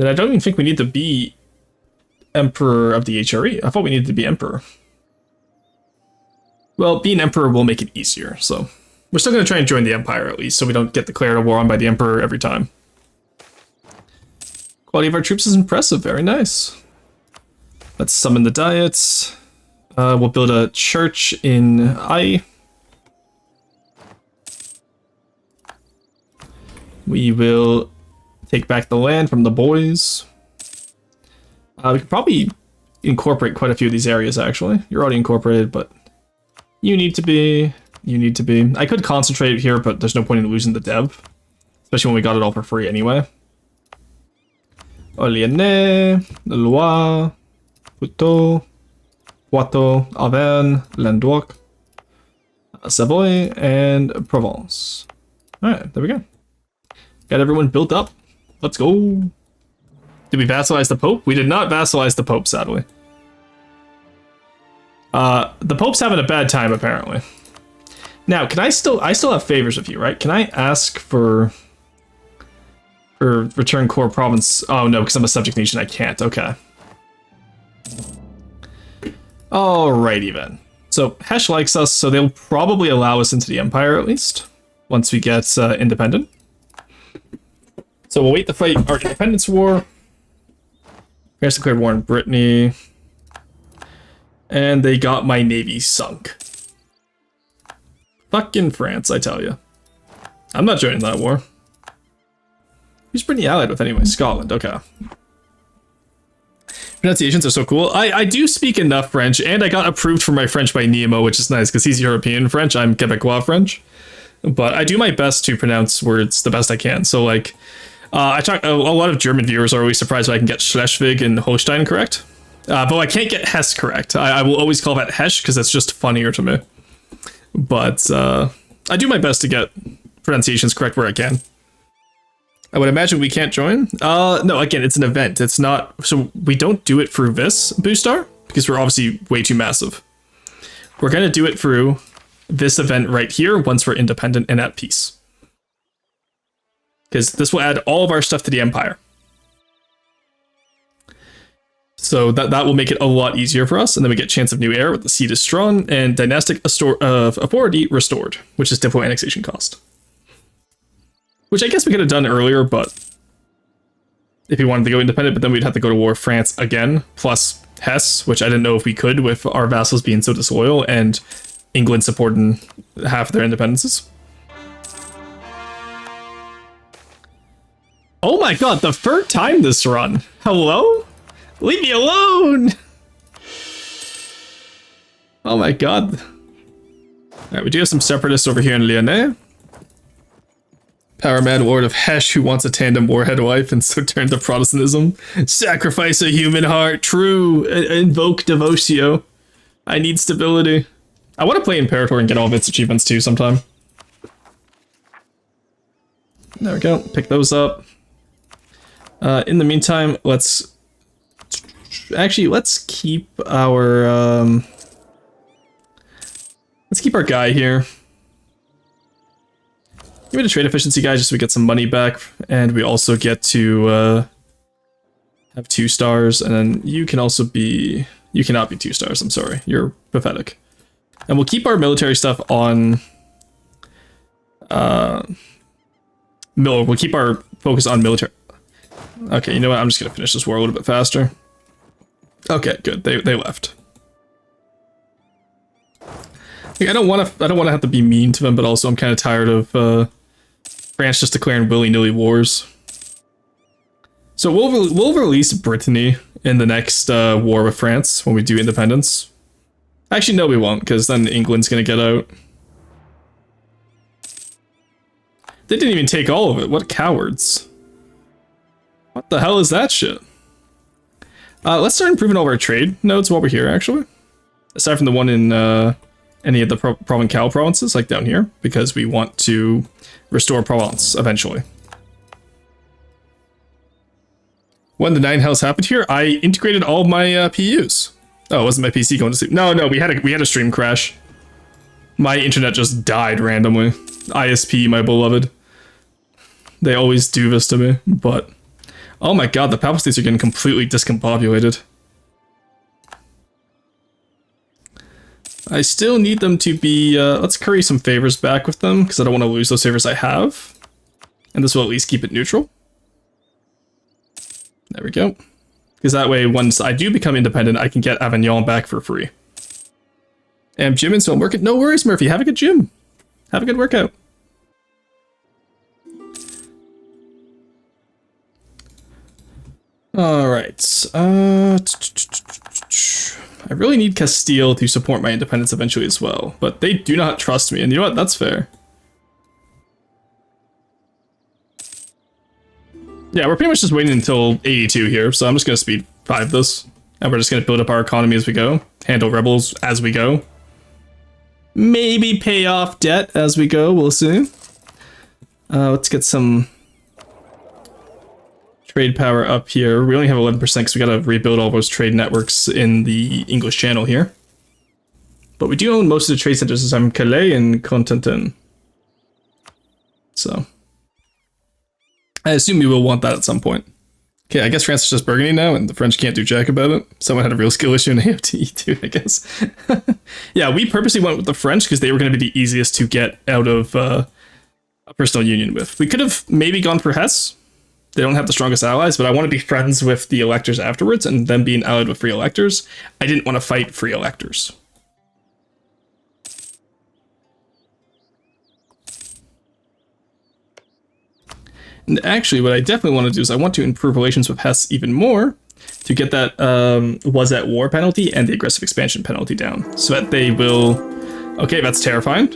I don't even think we need to be Emperor of the HRE. I thought we needed to be Emperor. Well, being Emperor will make it easier, so we're still going to try and join the Empire at least, so we don't get declared a war on by the Emperor every time. Quality of our troops is impressive, very nice. Let's summon the Diets. We'll build a church in Ai. We will take back the land from the boys. We could probably incorporate quite a few of these areas, actually. You're already incorporated, but you need to be. You need to be. I could concentrate here, but there's no point in losing the dev. Especially when we got it all for free anyway. Orléanais, Loire, Puteaux, Poitou, Auvergne, Languedoc, Savoy, and Provence. Alright, there we go. Got everyone built up. Let's go. Did we vassalize the Pope? We did not vassalize the Pope, sadly. The Pope's having a bad time, apparently. Now, I still have favors with you, right? Can I ask for return core province? Oh no, because I'm a subject nation, I can't. Okay. Alrighty then. So Hesh likes us, so they'll probably allow us into the Empire at least once we get independent. So we'll wait to fight our independence war. France declared war on Brittany. And they got my navy sunk. Fucking France, I tell you. I'm not joining that war. Who's Brittany allied with anyway? Scotland, okay. Pronunciations are so cool. I do speak enough French, and I got approved for my French by Nemo, which is nice because he's European French. I'm Quebecois French. But I do my best to pronounce words the best I can. So, like, I talk. A lot of German viewers are always surprised when I can get Schleswig and Holstein correct. But I can't get Hesse correct. I will always call that Hesch because that's just funnier to me. But I do my best to get pronunciations correct where I can. I would imagine we can't join. No, again, it's an event. It's not, so we don't do it through this Boostar because we're obviously way too massive. We're going to do it through this event right here once we're independent and at peace. Because this will add all of our stuff to the Empire. So that will make it a lot easier for us, and then we get Chance of New Air with the Seed is Strong and Dynastic Authority Restored, which is Diplo Annexation Cost. Which I guess we could have done earlier, but if we wanted to go independent, but then we'd have to go to war with France again, plus Hesse, which I didn't know if we could with our vassals being so disloyal and England supporting half of their independences. Oh my god, the third time this run. Hello? Leave me alone! Oh my god. Alright, we do have some separatists over here in Lyonnais. Power Mad Lord of Hesh who wants a tandem warhead wife and so turned to Protestantism. Sacrifice a human heart, true. Invoke Devotio. I need stability. I want to play Imperator and get all of its achievements too sometime. There we go. Pick those up. In the meantime, let's keep our guy here. Give me the trade efficiency guy just so we get some money back, and we also get to have 2 stars, and then you can also be... You cannot be 2 stars, I'm sorry. You're pathetic. And we'll keep our military stuff on... We'll keep our focus on military... Okay, you know what? I'm just gonna finish this war a little bit faster. Okay, good. They left. Like, I don't want to have to be mean to them, but also I'm kind of tired of France just declaring willy-nilly wars. So we'll release Brittany in the next war with France when we do independence. Actually, no, we won't, because then England's gonna get out. They didn't even take all of it. What cowards! What the hell is that shit? Let's start improving all of our trade nodes while we're here, actually. Aside from the one in any of the Provencal provinces, like down here, because we want to restore Provence eventually. When the 9 Hells happened here, I integrated all of my PUs. Oh, it wasn't my PC going to sleep. No, we had a stream crash. My internet just died randomly. ISP, my beloved. They always do this to me, but... Oh my god, the Papal States are getting completely discombobulated. I still need them to be, let's curry some favors back with them, because I don't want to lose those favors I have. And this will at least keep it neutral. There we go. Because that way, once I do become independent, I can get Avignon back for free. And gym and so I'm working. No worries, Murphy. Have a good gym. Have a good workout. Alright. I really need Castile to support my independence eventually as well. But they do not trust me. And you know what? That's fair. Yeah, we're pretty much just waiting until 82 here, so I'm just going to speed 5 this. And we're just going to build up our economy as we go. Handle rebels as we go. Maybe pay off debt as we go, we'll see. Let's get some trade power up here. We only have 11% because we got to rebuild all those trade networks in the English Channel here. But we do own most of the trade centers, as I'm Calais and Constantin. So... I assume we will want that at some point. Okay, I guess France is just Burgundy now, and the French can't do jack about it. Someone had a real skill issue in AFTE too, I guess. Yeah, we purposely went with the French because they were going to be the easiest to get out of a personal union with. We could have maybe gone for Hesse. They don't have the strongest allies, but I want to be friends with the electors afterwards, and them being allied with free electors. I didn't want to fight free electors. And actually, what I definitely want to do is I want to improve relations with Hesse even more, to get that was at war penalty and the aggressive expansion penalty down, so that they will. Okay, that's terrifying.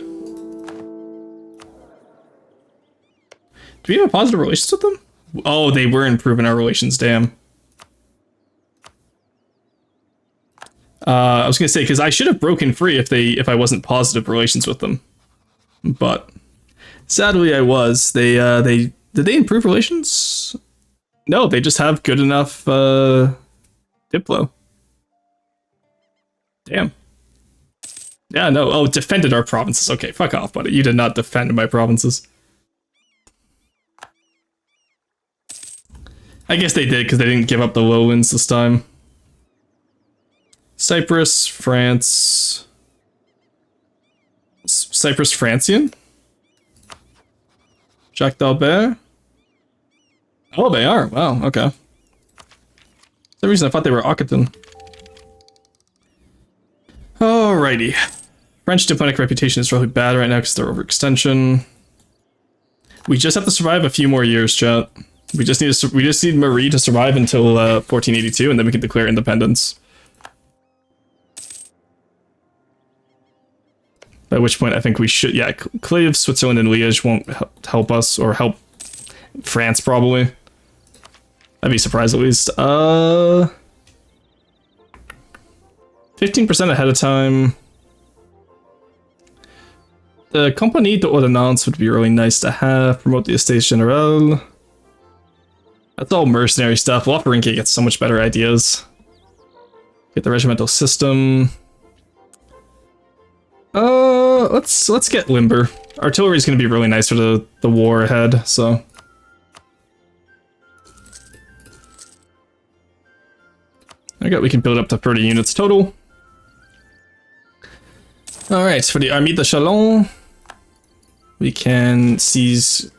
Do we have a positive relations with them? Oh, they were improving our relations. Damn. I was gonna say, because I should have broken free if I wasn't positive relations with them, but sadly I was. Did they improve relations? No, they just have good enough diplo. Damn. Yeah, no. Oh, defended our provinces. Okay, fuck off, buddy. You did not defend my provinces. I guess they did because they didn't give up the lowlands this time. Cyprus, France. Cyprus Francian? Jacques d'Albert? Oh, they are. Wow, okay. For some reason I thought they were Occitan. Alrighty. French diplomatic reputation is really bad right now because they're overextension. We just have to survive a few more years, chat. We just need Marie to survive until 1482, and then we can declare independence. By which point I think we should, yeah, Cleve, Switzerland, and Liège won't help us, or help France probably. I'd be surprised at least. 15% ahead of time. The Compagnie d'Ordonnance would be really nice to have. Promote the Estates Generale. That's all mercenary stuff. Lotharingia gets so much better ideas. Get the regimental system. Let's get limber. Artillery is going to be really nice for the war ahead, so. Okay, we can build up to 30 units total. Alright, for the Armée de Chalon, we can seize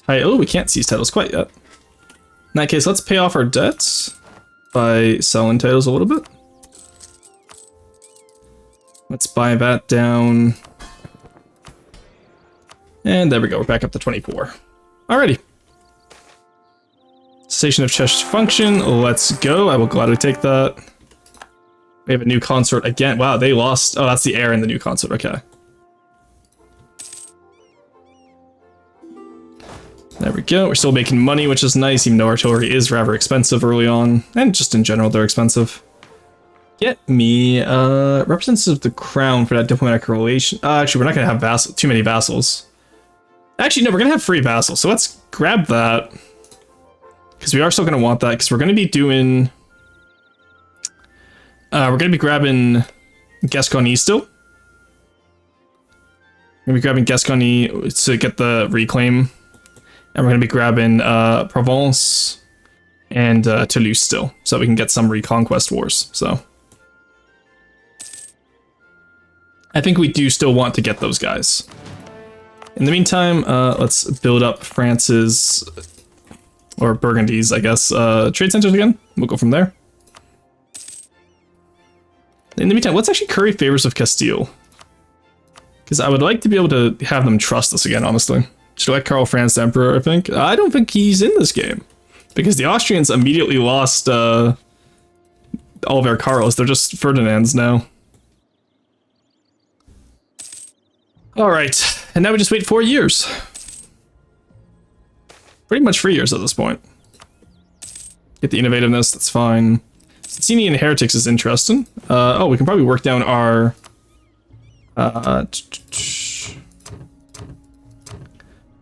title. We can't seize titles quite yet. In that case, let's pay off our debts by selling titles a little bit. Let's buy that down. And there we go, we're back up to 24. Alrighty. Cessation of Cheshire function, let's go. I will gladly take that. We have a new consort again. Wow, they lost. Oh, that's the heir in the new consort, okay. There we go, we're still making money, which is nice, even though artillery is rather expensive early on. And just in general, they're expensive. Get me representative of the crown for that diplomatic relation. Actually, we're not gonna have too many vassals. Actually, no, we're gonna have free vassals, so let's grab that. Because we are still gonna want that, because we're gonna be doing... we're gonna be grabbing Gascony still. We're gonna be grabbing Gascony to get the reclaim. And we're gonna be grabbing Provence and Toulouse still, so we can get some reconquest wars, so. I think we do still want to get those guys. In the meantime, let's build up France's, or Burgundy's, I guess, trade centers again. We'll go from there. In the meantime, let's actually curry favors of Castile. Because I would like to be able to have them trust us again, honestly. Should I let Karl Franz the Emperor, I think? I don't think he's in this game. Because the Austrians immediately lost all of their Karls. They're just Ferdinands now. Alright, and now we just wait 4 years. Pretty much 3 years at this point. Get the innovativeness, that's fine. Socinian Heretics is interesting. Oh, we can probably work down our...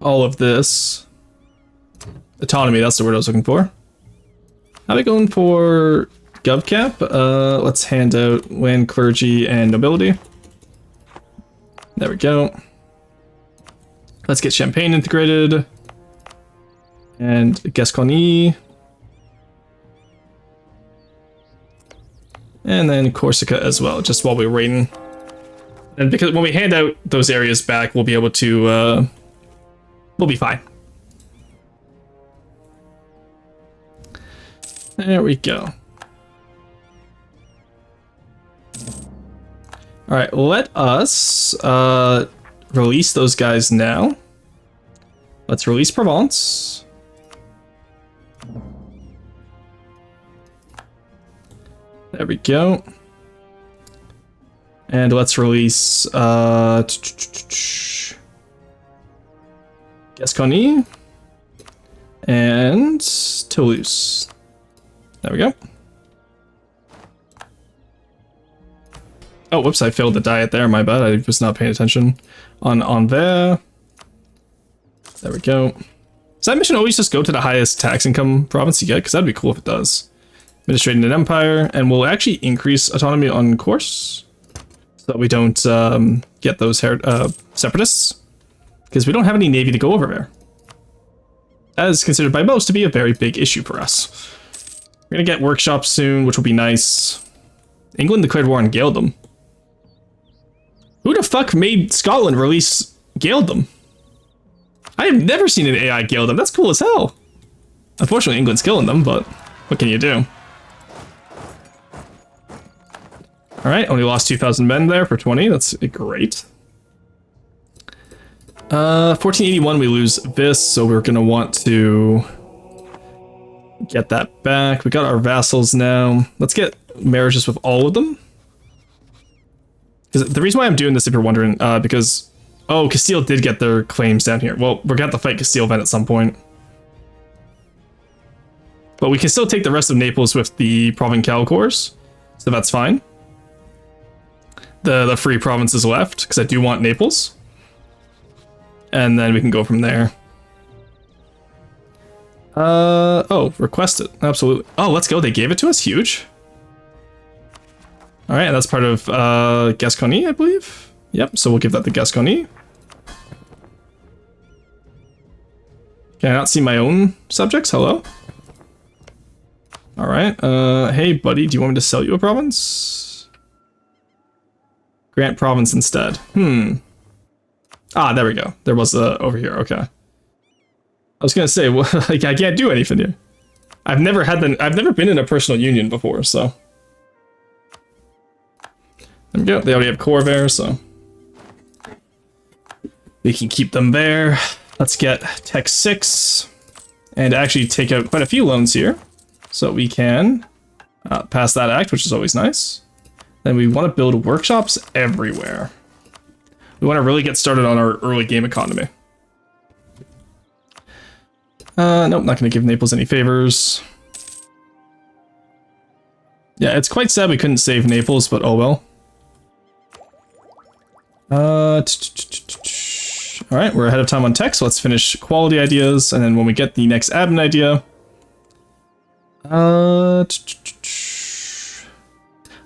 all of this. Autonomy, that's the word I was looking for. How are we going for GovCap? Let's hand out land, clergy, and nobility. There we go. Let's get Champagne integrated. And Gascony. And then Corsica as well, just while we're waiting. And because when we hand out those areas back, we'll be able to, we'll be fine. There we go. All right, let us release those guys now. Let's release Provence. There we go. And let's release Gascony and Toulouse. There we go. Oh, whoops, I failed the diet there, my bad. I was not paying attention. On there. There we go. Does that mission always just go to the highest tax income province you get? Because that'd be cool if it does. Administrating an empire, and we'll actually increase autonomy on course. So that we don't get those separatists. Because we don't have any navy to go over there. That is considered by most to be a very big issue for us. We're gonna get workshops soon, which will be nice. England declared war on Gaeldom. Who the fuck made Scotland release Gaeldom? I have never seen an AI Gaeldom. That's cool as hell. Unfortunately, England's killing them, but what can you do? Alright, only lost 2,000 men there for 20. That's great. 1481, we lose this, so we're gonna want to get that back. We got our vassals now. Let's get marriages with all of them. Because the reason why I'm doing this, if you're wondering, because Castile did get their claims down here. Well, we're gonna have to fight Castile then at some point. But we can still take the rest of Naples with the Provencal cores, so that's fine. The free provinces left, because I do want Naples. And then we can go from there. Request it. Absolutely. Oh, let's go. They gave it to us. Huge. All right, and that's part of Gascony, I believe. Yep, so we'll give that to Gascony. Can I not see my own subjects? Hello? All right. Hey, buddy, do you want me to sell you a province? Grant province instead. Ah, there we go. There was over here. Okay. I was gonna say, well, like, I can't do anything here. I've never been in a personal union before, so. There we go. They already have core there, so we can keep them there. Let's get Tech 6 and actually take out quite a few loans here, so we can pass that act, which is always nice. Then we want to build workshops everywhere. We want to really get started on our early game economy. Nope, not going to give Naples any favors. Yeah, it's quite sad we couldn't save Naples, but oh well. Alright, we're ahead of time on tech, so let's finish quality ideas, and then when we get the next admin idea...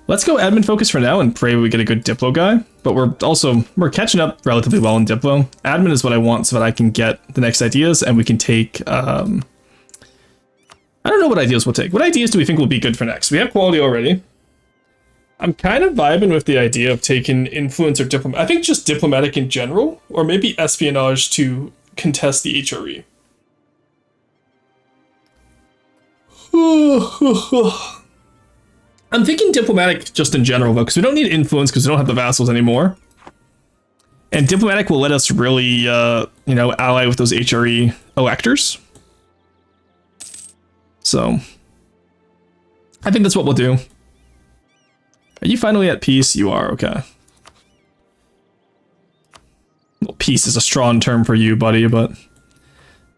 let's go admin focus for now and pray we get a good Diplo guy. But we're catching up relatively well in Diplo. Admin is what I want so that I can get the next ideas and we can take, I don't know what ideas we'll take. What ideas do we think will be good for next? We have quality already. I'm kind of vibing with the idea of taking influence or diplomat. I think just diplomatic in general, or maybe espionage to contest the HRE. I'm thinking diplomatic just in general, though, because we don't need influence because we don't have the vassals anymore. And diplomatic will let us really, ally with those HRE electors. So, I think that's what we'll do. Are you finally at peace? You are, okay. Well, peace is a strong term for you, buddy, but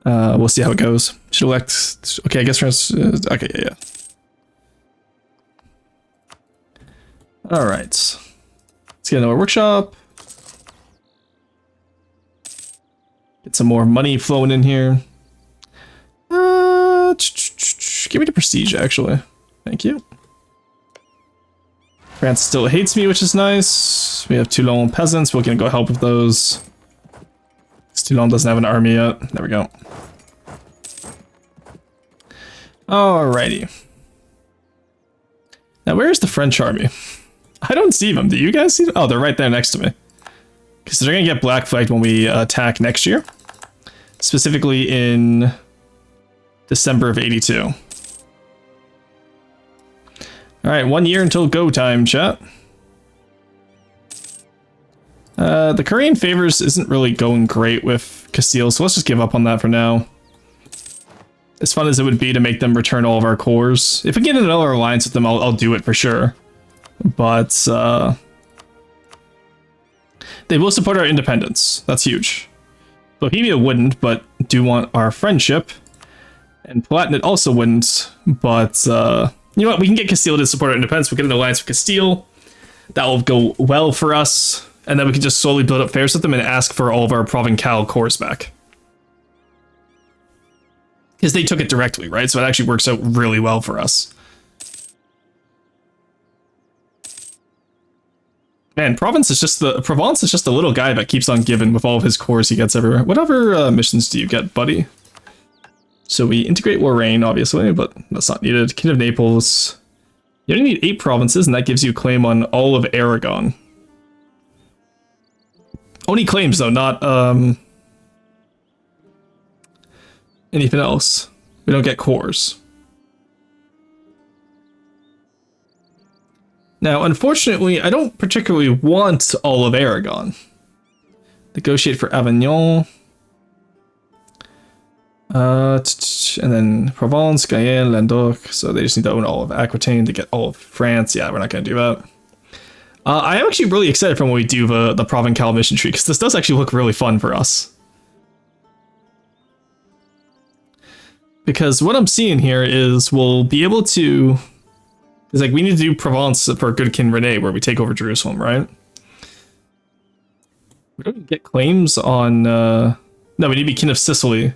we'll see how it goes. Should elect... Okay, I guess France... okay, yeah. Alright. Let's get another workshop. Get some more money flowing in here. Give me the prestige, actually. Thank you. France still hates me, which is nice. We have Toulon peasants. We're gonna go help with those. Toulon doesn't have an army yet. There we go. Alrighty. Now, where's the French army? I don't see them. Do you guys see them? Oh, they're right there next to me. Because they're going to get black flagged when we attack next year. Specifically in December of 82. Alright, 1 year until go time, chat. The Korean favors isn't really going great with Castile, so let's just give up on that for now. As fun as it would be to make them return all of our cores. If we get another alliance with them, I'll do it for sure. But, they will support our independence. That's huge. Bohemia wouldn't, but do want our friendship. And Palatinate also wouldn't, but, you know what? We can get Castile to support our independence. We'll get an alliance with Castile. That will go well for us. And then we can just slowly build up fairs with them and ask for all of our Provencal cores back. Because they took it directly, right? So it actually works out really well for us. Man, Provence is just the little guy that keeps on giving with all of his cores he gets everywhere. What other missions do you get, buddy? So we integrate Lorraine, obviously, but that's not needed. King of Naples. You only need 8 provinces, and that gives you a claim on all of Aragon. Only claims, though, not anything else. We don't get cores. Now, unfortunately, I don't particularly want all of Aragon. Negotiate for Avignon. And then Provence, Guyenne, Languedoc. So they just need to own all of Aquitaine to get all of France. Yeah, we're not going to do that. I am actually really excited for when we do the Provencal mission tree, because this does actually look really fun for us. Because what I'm seeing here is we'll be able to... It's like we need to do Provence for Good King Rene, where we take over Jerusalem, right? We don't get claims on... No, we need to be King of Sicily.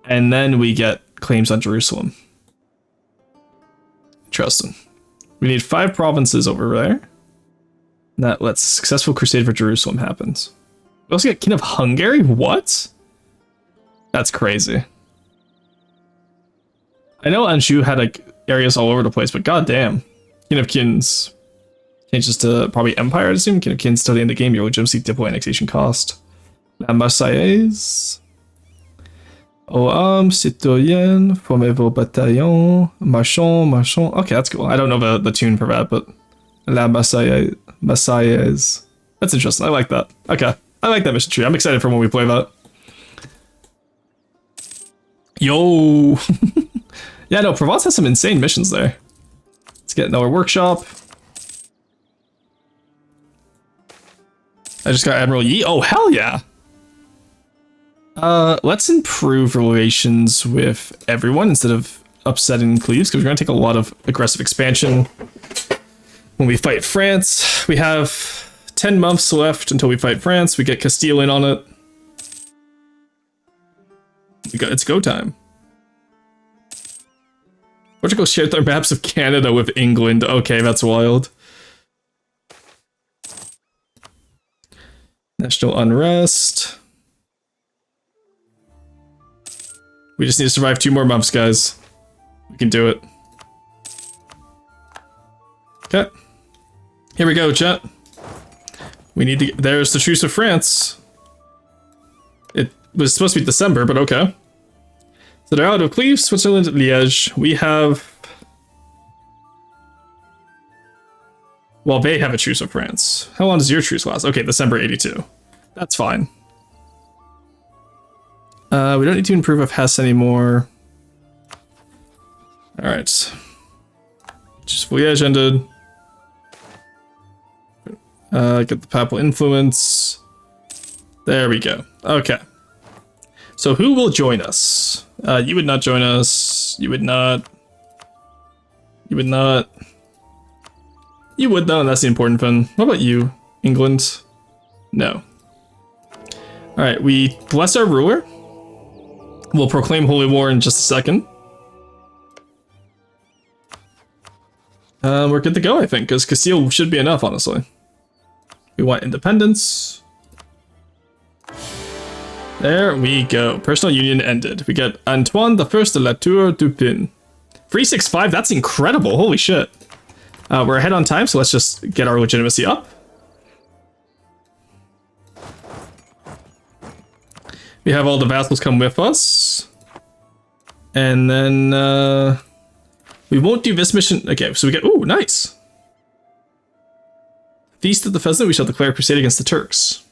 And then we get claims on Jerusalem. Interesting. We need 5 provinces over there. That lets a successful crusade for Jerusalem happens. We also get King of Hungary? What? That's crazy. I know Anjou had like areas all over the place, but goddamn. King of Kins changes to probably Empire, I assume. King of Kins till the end of the game, your legitimacy, diplo annexation cost. La Marseillaise. Aux armes, citoyennes, formez vos bataillons, marchons. Okay, that's cool. I don't know the tune for that, but La Marseillaise. That's interesting. I like that. Okay. I like that mission tree. I'm excited for when we play that. Yo! Yeah, no, Provence has some insane missions there. Let's get another workshop. I just got Admiral Yi. Oh, hell yeah! Let's improve relations with everyone instead of upsetting Cleves, because we're going to take a lot of aggressive expansion when we fight France. We have 10 months left until we fight France. We get Castile in on it. It's go time. Portugal shared their maps of Canada with England. Okay, that's wild. National unrest. We just need to survive 2 more months, guys. We can do it. Okay. Here we go, chat. We need to... There's the Truce of France. It was supposed to be December, but okay. So they're out of Cleves, Switzerland, Liège. We have... Well, they have a Truce of France. How long does your truce last? Okay, December 82. That's fine. We don't need to improve of Hesse anymore. Alright. Just Liège ended. Get the papal influence. There we go. Okay. So who will join us? You would not join us. You would not. You would not. You would though, and that's the important thing. What about you? England? No. Alright, we bless our ruler. We'll proclaim holy war in just a second. We're good to go, I think, because Castile should be enough, honestly. We want independence. There we go. Personal union ended. We get Antoine the First de la Tour du Pin. 365, that's incredible. Holy shit. We're ahead on time, so let's just get our legitimacy up. We have all the vassals come with us. And then, we won't do this mission. Okay, so we get, ooh, nice. Feast of the Pheasant, we shall declare crusade against the Turks.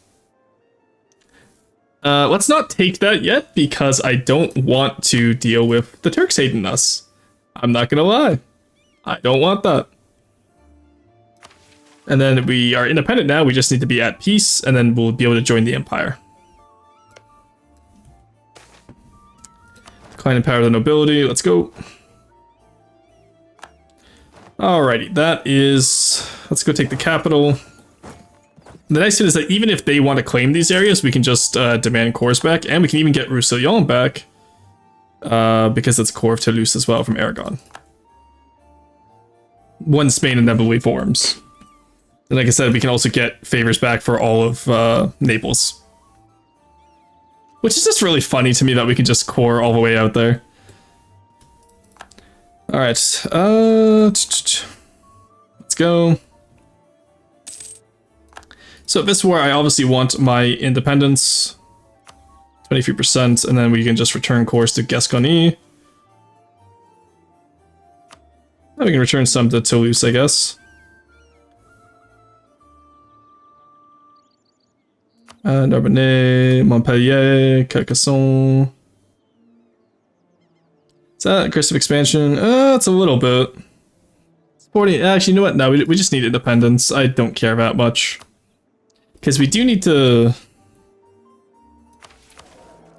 Let's not take that yet, because I don't want to deal with the Turks hating us. I'm not gonna lie. I don't want that. And then we are independent now, we just need to be at peace, and then we'll be able to join the Empire. Decline in power of the nobility, let's go. Alrighty, that is... Let's go take the capital. The nice thing is that even if they want to claim these areas, we can just demand cores back, and we can even get Roussillon back, because it's core of Toulouse as well from Aragon. When Spain inevitably forms. And like I said, we can also get favors back for all of Naples. Which is just really funny to me that we can just core all the way out there. Alright, let's go. So this war, I obviously want my independence. 23%, and then we can just return cores to Gascony. And we can return some to Toulouse, I guess. Narbonnais, Montpellier, Carcassonne. Is that aggressive expansion? It's a little bit. 40. Actually, you know what? No, we just need independence. I don't care that much. Because we do need to...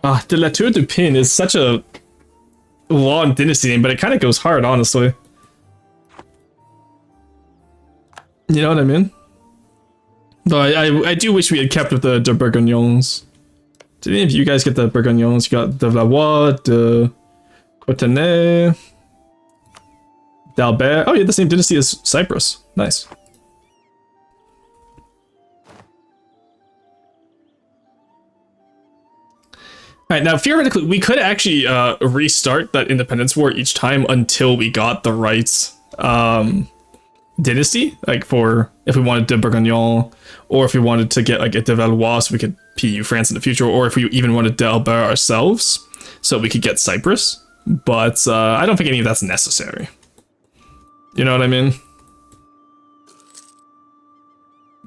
de la Tour du Pin is such a long dynasty name, but it kind of goes hard, honestly. You know what I mean? Though I do wish we had kept with the Bourguignons. Did any of you guys get the Bourguignons? You got the Valois, the Courtenay, d'Albert. Oh, yeah, the same dynasty as Cyprus. Nice. Alright, now theoretically, we could actually restart that independence war each time until we got the right dynasty, like for if we wanted de Bourguignon, or if we wanted to get like a de Valois so we could PU France in the future, or if we even wanted d'Albert ourselves so we could get Cyprus. But I don't think any of that's necessary. You know what I mean?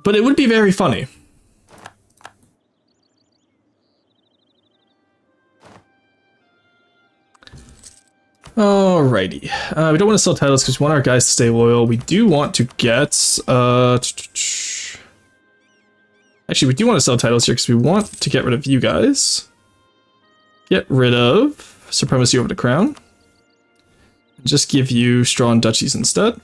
But it would be very funny. Alrighty. We don't want to sell titles because we want our guys to stay loyal. We do want to get... Actually, we do want to sell titles here because we want to get rid of you guys. Get rid of supremacy over the crown. Just give you strong duchies instead.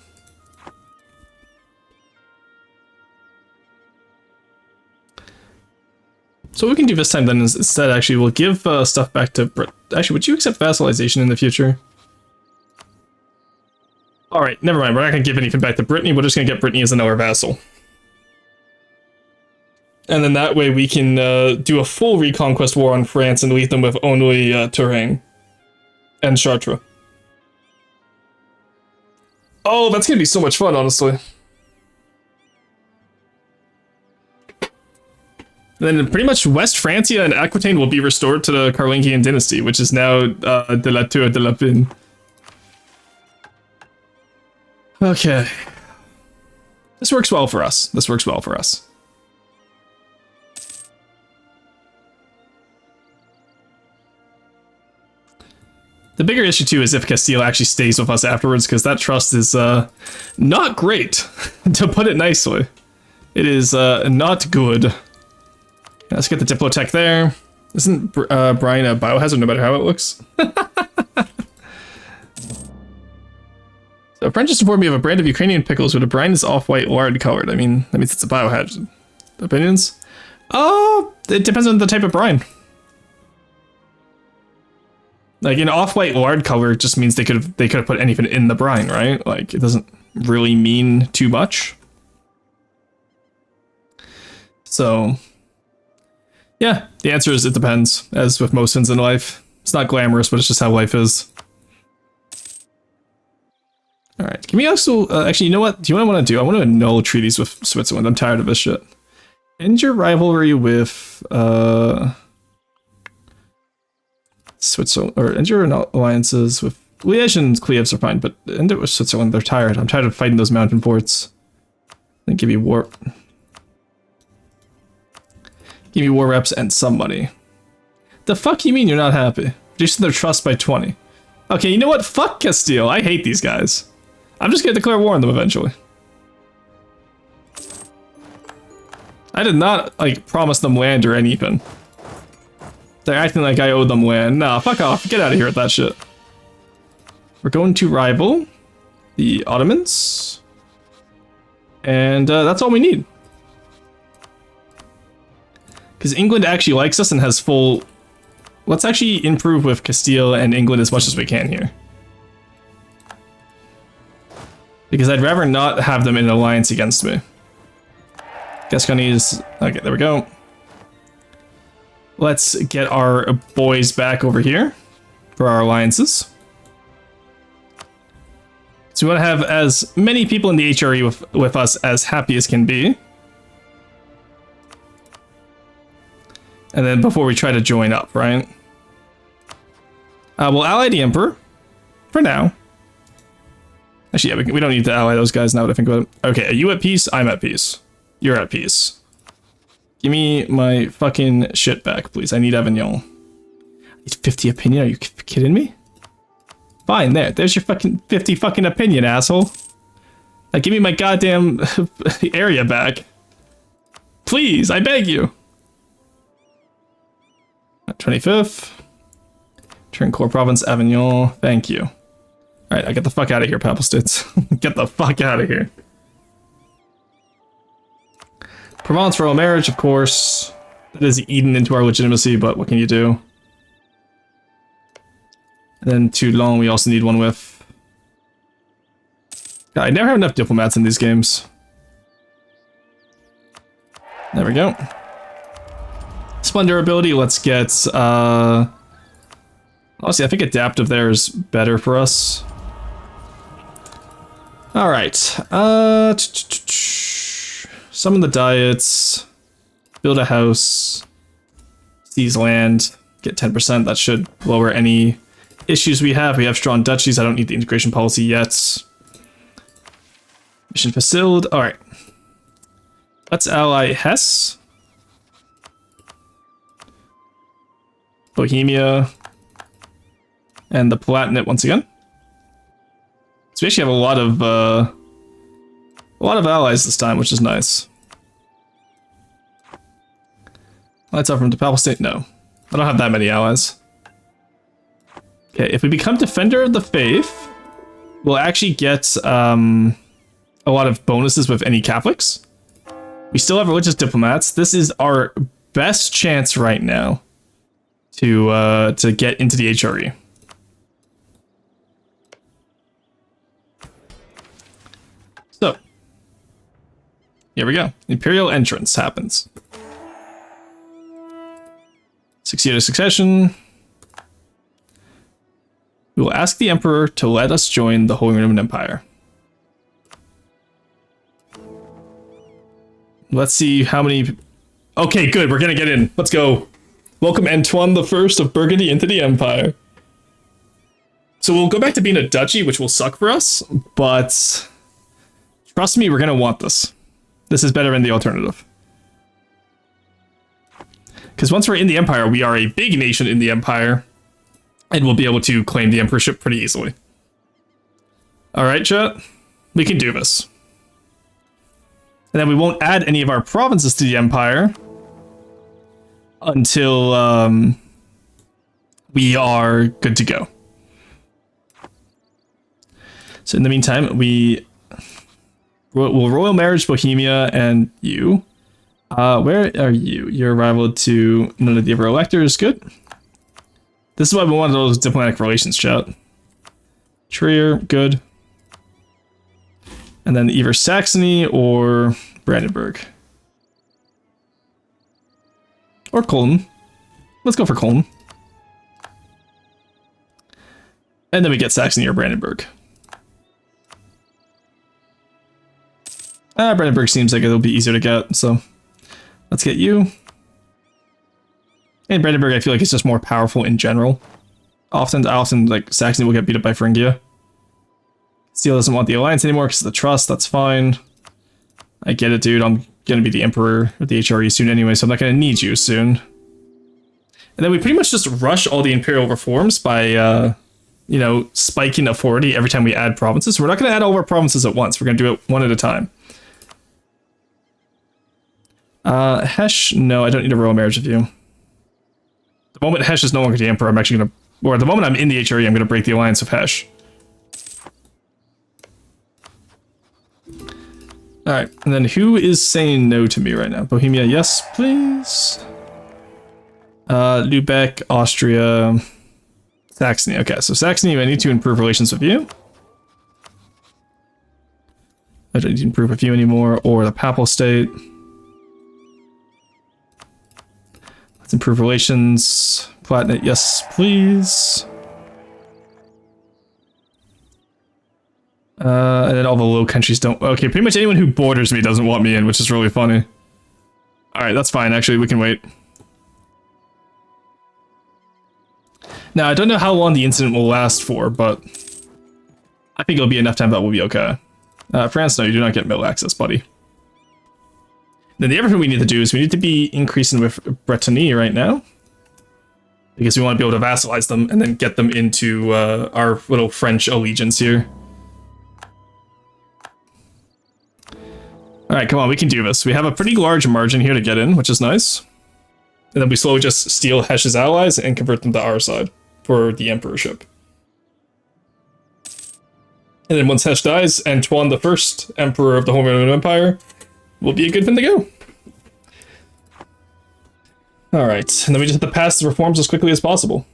So what we can do this time then is instead actually we'll give stuff back to Brit. Actually, would you accept vassalization in the future? Alright, never mind. We're not going to give anything back to Brittany. We're just going to get Brittany as another vassal. And then that way we can do a full reconquest war on France and leave them with only Touraine and Chartres. Oh, that's going to be so much fun, honestly. Then pretty much West Francia and Aquitaine will be restored to the Carlingian dynasty, which is now de la Tour de la Pin. Okay. This works well for us. This works well for us. The bigger issue too is if Castile actually stays with us afterwards, because that trust is not great, to put it nicely. It is not good. Let's get the Diplotech there. Isn't Brian a biohazard no matter how it looks? So French just informed me of a brand of Ukrainian pickles where the brine is off-white lard colored. I mean, that means it's a biohazard. Opinions? Oh, it depends on the type of brine. Like an off-white lard color just means they could have put anything in the brine, right? Like it doesn't really mean too much. So yeah, the answer is it depends, as with most things in life. It's not glamorous, but it's just how life is. Alright, can we also... actually, you know what? Do you know what I want to do? I want to annul treaties with Switzerland. I'm tired of this shit. End your rivalry with... Switzerland... Or end your alliances with... Liège and Cleves are fine, but end it with Switzerland. They're tired. I'm tired of fighting those mountain forts. Then give me war... Give me war reps and some money. The fuck you mean you're not happy? Reducing their trust by 20. Okay, you know what? Fuck Castile. I hate these guys. I'm just gonna declare war on them eventually. I did not, like, promise them land or anything. They're acting like I owe them land. Nah, fuck off. Get out of here with that shit. We're going to rival the Ottomans. And that's all we need. Because England actually likes us and has full... Let's actually improve with Castile and England as much as we can here. Because I'd rather not have them in an alliance against me. Gascony's... Okay, there we go. Let's get our boys back over here for our alliances. So we want to have as many people in the HRE with us as happy as can be. And then before we try to join up, right? We'll ally the Emperor. For now. Actually, yeah, we don't need to ally those guys now that I think about it. Okay, are you at peace? I'm at peace. You're at peace. Give me my fucking shit back, please. I need Avignon. I need 50 opinion? Are you kidding me? Fine, there's your fucking 50 fucking opinion, asshole. Now give me my goddamn area back. Please, I beg you. 25th. Turn core province, Avignon. Thank you. Alright, I get the fuck out of here, Papal States. Get the fuck out of here. Provence royal marriage, of course. That is eaten into our legitimacy, but what can you do? And then Toulon, we also need one with. God, I never have enough diplomats in these games. There we go. Splendor ability, let's get, honestly, I think adaptive there is better for us. Alright, summon the diets, build a house, seize land, get 10%, that should lower any issues we have. We have strong duchies, I don't need the integration policy yet. Mission fulfilled, alright. Let's ally Hesse. Bohemia. And the Palatinate once again. So we actually have a lot of allies this time, which is nice. Lights off from the Papal State? No. I don't have that many allies. Okay, if we become Defender of the Faith, we'll actually get a lot of bonuses with any Catholics. We still have religious diplomats. This is our best chance right now to get into the HRE. So, here we go. Imperial entrance happens. 6-year succession. We will ask the Emperor to let us join the Holy Roman Empire. Let's see how many... Okay, good, we're gonna get in. Let's go. Welcome Antoine I of Burgundy into the Empire. So we'll go back to being a duchy, which will suck for us, but... Trust me, we're gonna want this. This is better than the alternative. Because once we're in the Empire, we are a big nation in the Empire, and we'll be able to claim the Emperorship pretty easily. Alright, chat. We can do this. And then we won't add any of our provinces to the Empire until we are good to go. So in the meantime, we'll royal marriage Bohemia and you. Where are you? You're rival to none of the other electors. Good. This is why we wanted those diplomatic relations, chat. Trier, good. And then either Saxony or Brandenburg. Or Cologne. Let's go for Cologne. And then we get Saxony or Brandenburg. Brandenburg seems like it'll be easier to get, so let's get you. And Brandenburg, I feel like it's just more powerful in general. Often, like, Saxony will get beat up by Thuringia. Steel doesn't want the alliance anymore because of the trust, that's fine. I get it, dude, I'm gonna be the Emperor of the HRE soon anyway, so I'm not gonna need you soon. And then we pretty much just rush all the imperial reforms by, you know, spiking authority every time we add provinces. So we're not going to add all of our provinces at once. We're going to do it one at a time. Hesh, no, I don't need a royal marriage with you. The moment Hesh is no longer the emperor, I'm actually going to, or the moment I'm in the HRE, I'm going to break the alliance with Hesh. Alright, and then who is saying no to me right now? Bohemia, yes, please. Lubeck, Austria, Saxony. Okay, so Saxony, I need to improve relations with you. I don't need to improve with you anymore, or the Papal State. Let's improve relations. Palatinate, yes, please. And then all the low countries don't. Okay, pretty much anyone who borders me doesn't want me in, which is really funny. Alright, that's fine, actually, we can wait. Now, I don't know how long the incident will last for, but I think it'll be enough time that we'll be okay. France, no, you do not get middle access, buddy. Then the other thing we need to do is we need to be increasing with Brittany right now. Because we want to be able to vassalize them and then get them into our little French allegiance here. Alright, come on, we can do this. We have a pretty large margin here to get in, which is nice. And then we slowly just steal Hesh's allies and convert them to our side for the emperorship. And then once Hesh dies, Antoine the First, Emperor of the Holy Roman Empire, will be a good thing to go. Alright, and then we just have to pass the reforms as quickly as possible.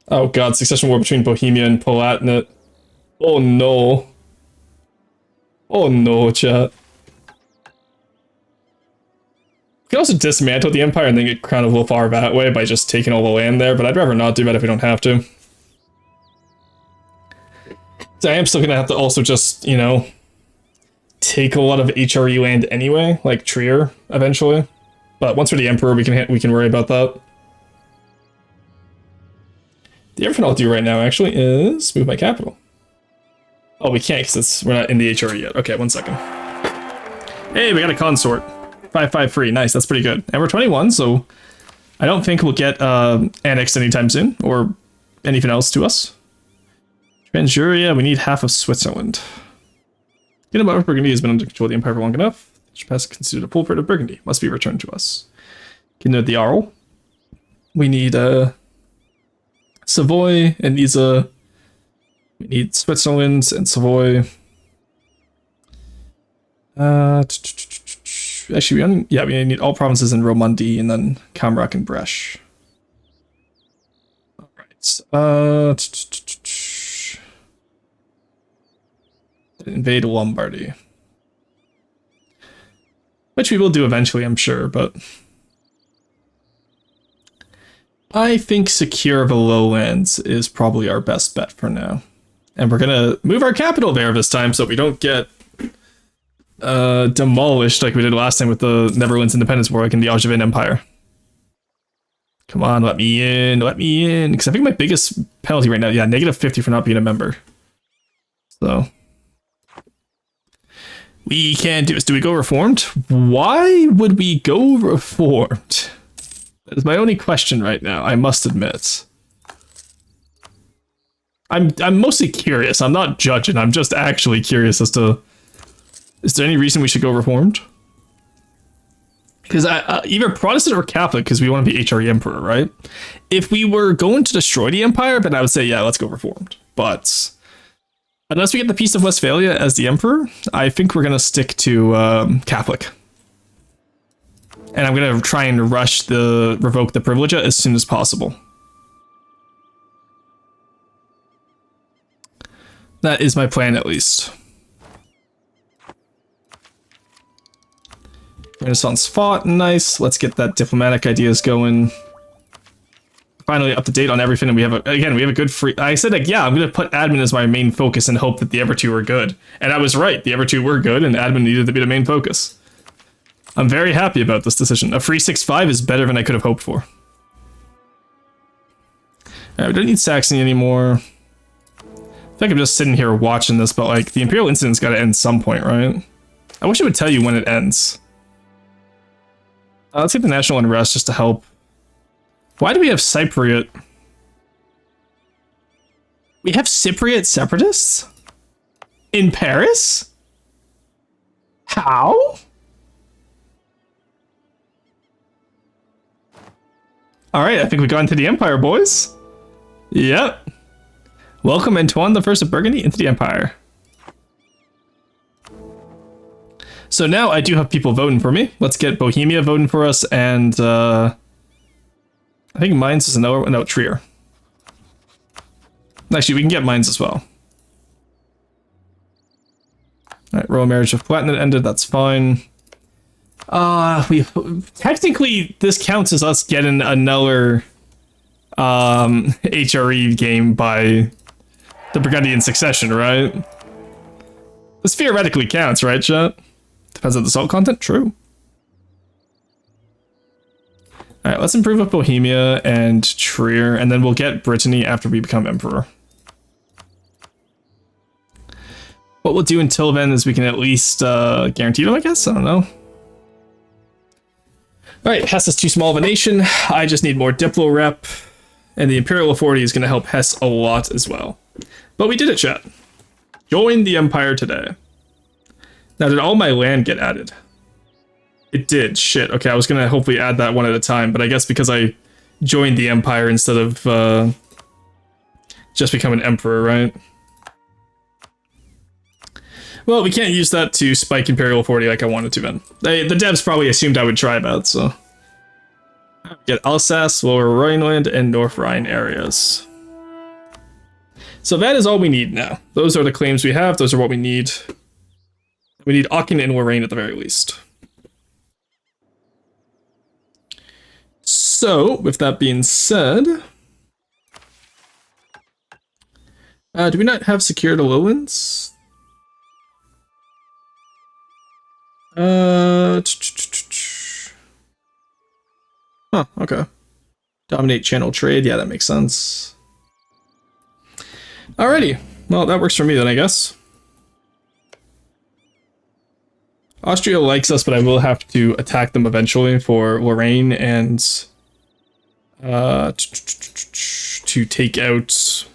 Oh god, succession war between Bohemia and Palatinate. Oh no. Oh no, chat. We can also dismantle the empire and then get Crown of Lothar that way by just taking all the land there, but I'd rather not do that if we don't have to. So I am still gonna have to also just, you know, take a lot of HRE land anyway, like Trier, eventually. But once we're the Emperor, we can worry about that. The other thing I'll do right now, actually, is move my capital. Oh, we can't, because we're not in the HRE yet. Okay, 1 second. Hey, we got a consort. 553, nice, that's pretty good. And we're 21, so I don't think we'll get annexed anytime soon, or anything else to us. Transjuria, we need half of Switzerland. Kingdom of Burgundy has been under control of the Empire for long enough. Pass considered a full part of Burgundy. Must be returned to us. Kingdom of the Arl. We need Savoy and Nisa. We need Switzerland and Savoy. Actually, we need all provinces in Romandy and then Camrac and Breche. Alright. Invade Lombardy. Which we will do eventually, I'm sure, but I think secure the lowlands is probably our best bet for now. And we're gonna move our capital there this time so we don't get demolished like we did last time with the Netherlands Independence War, like in the Angevin Empire. Come on, let me in, because I think my biggest penalty right now, yeah, -50 for not being a member. So we can't do this. Do we go reformed? Why would we go reformed? That is my only question right now, I must admit. I'm mostly curious. I'm not judging. I'm just actually curious as to, is there any reason we should go reformed? Because either Protestant or Catholic, because we want to be HRE Emperor, right? If we were going to destroy the Empire, then I would say, yeah, let's go reformed. But unless we get the Peace of Westphalia as the Emperor, I think we're going to stick to Catholic. And I'm going to try and revoke the privilege as soon as possible. That is my plan, at least. Renaissance fought, nice. Let's get that diplomatic ideas going. Finally up to date on everything, and we have a good free. I said, like, yeah, I'm gonna put admin as my main focus and hope that the other two are good. And I was right. The other two were good, and admin needed to be the main focus. I'm very happy about this decision. A free 6-5 is better than I could have hoped for. Alright, we don't need Saxony anymore. I think I'm just sitting here watching this, but like the Imperial Incident's got to end some point, right? I wish it would tell you when it ends. Let's get the national unrest just to help. Why do we have Cypriot? We have Cypriot separatists? In Paris? How? Alright, I think we got into the Empire, boys. Yep. Welcome Antoine the First of Burgundy into the Empire. So now I do have people voting for me. Let's get Bohemia voting for us, and I think Mainz is no, Trier. Actually, we can get Mainz as well. Alright, royal marriage of Palatinate ended, that's fine. We technically, this counts as us getting another HRE game by the Burgundian succession, right? This theoretically counts, right, chat? Depends on the salt content, true. Alright, let's improve up Bohemia and Trier, and then we'll get Brittany after we become emperor. What we'll do until then is we can at least guarantee them, I guess? I don't know. Alright, Hesse is too small of a nation. I just need more Diplo rep. And the Imperial Authority is going to help Hesse a lot as well. But we did it, chat. Join the Empire today. Now, did all my land get added? It did. Shit. Okay, I was going to hopefully add that one at a time. But I guess because I joined the Empire instead of just become an Emperor, right? Well, we can't use that to spike Imperial Authority like I wanted to, then. The devs probably assumed I would try that, so. Get Alsace, Lower Rhineland, and North Rhine areas. So that is all we need now. Those are the claims we have. Those are what we need. We need Aachen and Lorraine at the very least. So, with that being said... do we not have secured lowlands? Huh, okay. Dominate channel trade, yeah, that makes sense. Alrighty, well, that works for me then, I guess. Austria likes us, but I will have to attack them eventually for Lorraine and to take out,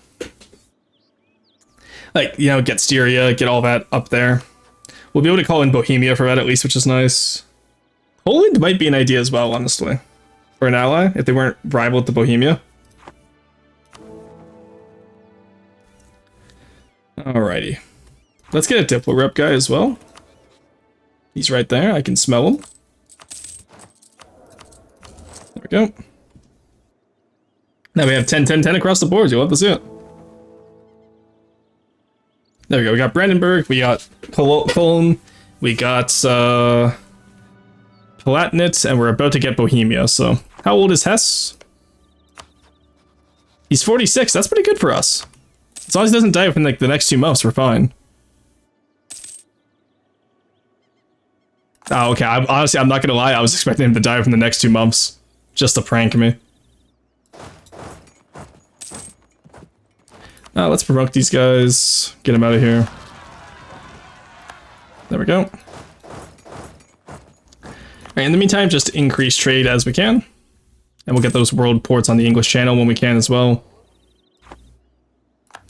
like, you know, get Styria, get all that up there. We'll be able to call in Bohemia for that at least, which is nice. Poland might be an idea as well, honestly. For an ally, if they weren't rivaled to Bohemia. Alrighty. Let's get a Diplo rep guy as well. He's right there, I can smell him. There we go. Now we have 10, 10, 10 across the board, you'll love to see it. There we go, we got Brandenburg, we got Cologne, we got Palatinate, and we're about to get Bohemia, so... How old is Hesse? He's 46, that's pretty good for us. As long as he doesn't die within like the next 2 months, we're fine. Oh, okay, honestly, I'm not gonna lie, I was expecting him to die within the next 2 months. Just to prank me. Let's promote these guys, get them out of here. There we go. Alright, in the meantime, just increase trade as we can. And we'll get those world ports on the English Channel when we can as well.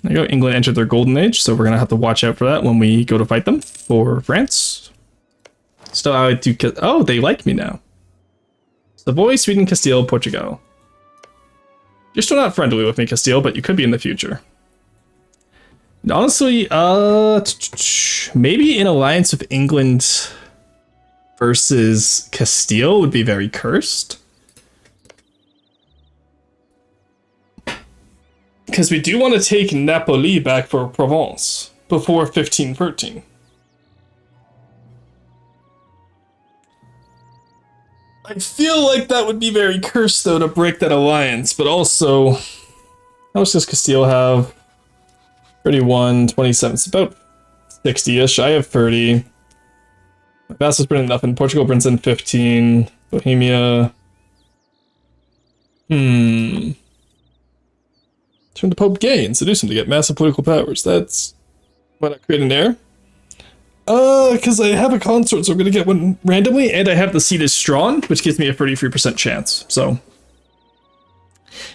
There you go, England entered their golden age, so we're gonna have to watch out for that when we go to fight them for France. Still allied to... Oh, they like me now. Savoy, Sweden, Castile, Portugal. You're still not friendly with me, Castile, but you could be in the future. And honestly, maybe an alliance with England versus Castile would be very cursed. Because we do want to take Napoli back for Provence before 1513. I feel like that would be very cursed, though, to break that alliance, but also... How much does Castile have? 31, 27, it's about 60-ish. I have 30. My vassals bring in nothing. Portugal brings in 15. Bohemia... Turn the Pope gay and seduce him to get massive political powers. That's... Why not create an heir? Because I have a consort, so I'm gonna get one randomly, and I have the seat is strong, which gives me a 33% chance. So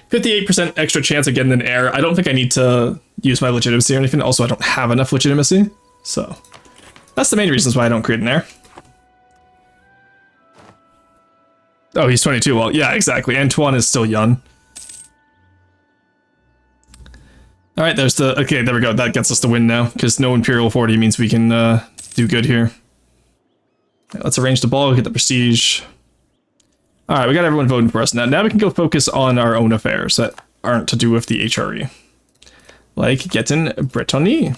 58% extra chance of getting an heir. I don't think I need to use my legitimacy or anything. Also, I don't have enough legitimacy, so that's the main reasons why I don't create an heir. Oh, he's 22. Well, yeah, exactly. Antoine is still young. All right, there's the... Okay, there we go. That gets us the win now, because no Imperial authority means we can do good here. Right, let's arrange the ball, get the prestige. All right, we got everyone voting for us now. Now we can go focus on our own affairs that aren't to do with the HRE. Like getting Brittany.